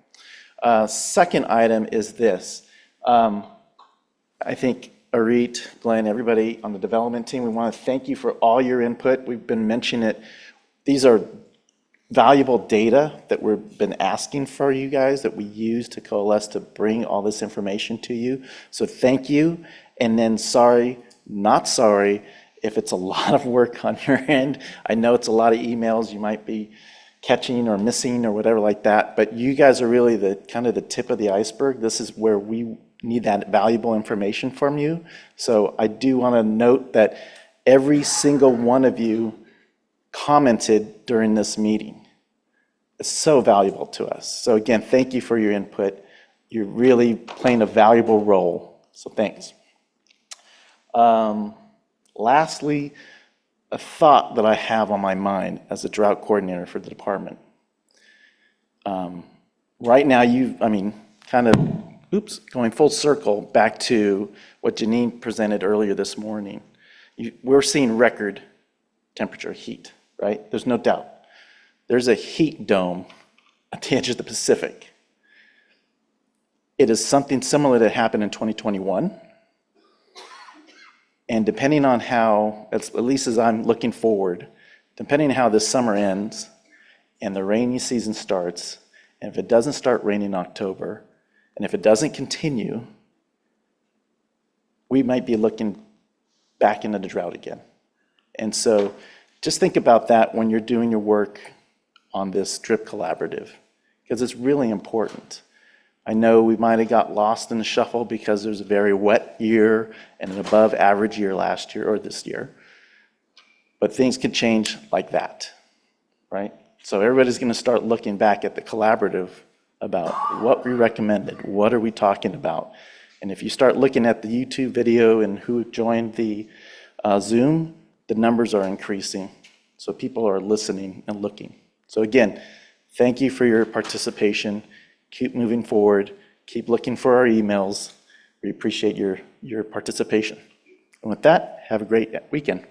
Second item is this. I think Arit, Glenn, everybody on the development team, we want to thank you for all your input. We've been mentioning it. These are valuable data that we've been asking for you guys that we use to coalesce to bring all this information to you. So thank you. And then sorry, not sorry, if it's a lot of work on your end. I know it's a lot of emails you might be catching or missing or whatever like that, but you guys are really the kind of the tip of the iceberg. This is where we need that valuable information from you. So I do want to note that every single one of you commented during this meeting. It's so valuable to us. So again, thank you for your input. You're really playing a valuable role. So thanks. Lastly, a thought that I have on my mind as a drought coordinator for the department. Right now, going full circle back to what Janine presented earlier this morning. We're seeing record temperature heat, right? There's no doubt. There's a heat dome at the edge of the Pacific. It is something similar that happened in 2021. And depending on how, at least as I'm looking forward, depending on how this summer ends and the rainy season starts, and if it doesn't start raining in October, and if it doesn't continue, we might be looking back into the drought again. And so just think about that when you're doing your work on this DRIP collaborative, because it's really important. I know we might have got lost in the shuffle because there's a very wet year and an above average year last year or this year. But things could change like that, right? So everybody's going to start looking back at the collaborative about what we recommended, what are we talking about. And if you start looking at the YouTube video and who joined the Zoom, the numbers are increasing. So people are listening and looking. So again, thank you for your participation. Keep moving forward. Keep looking for our emails. We appreciate your participation. And with that, have a great weekend.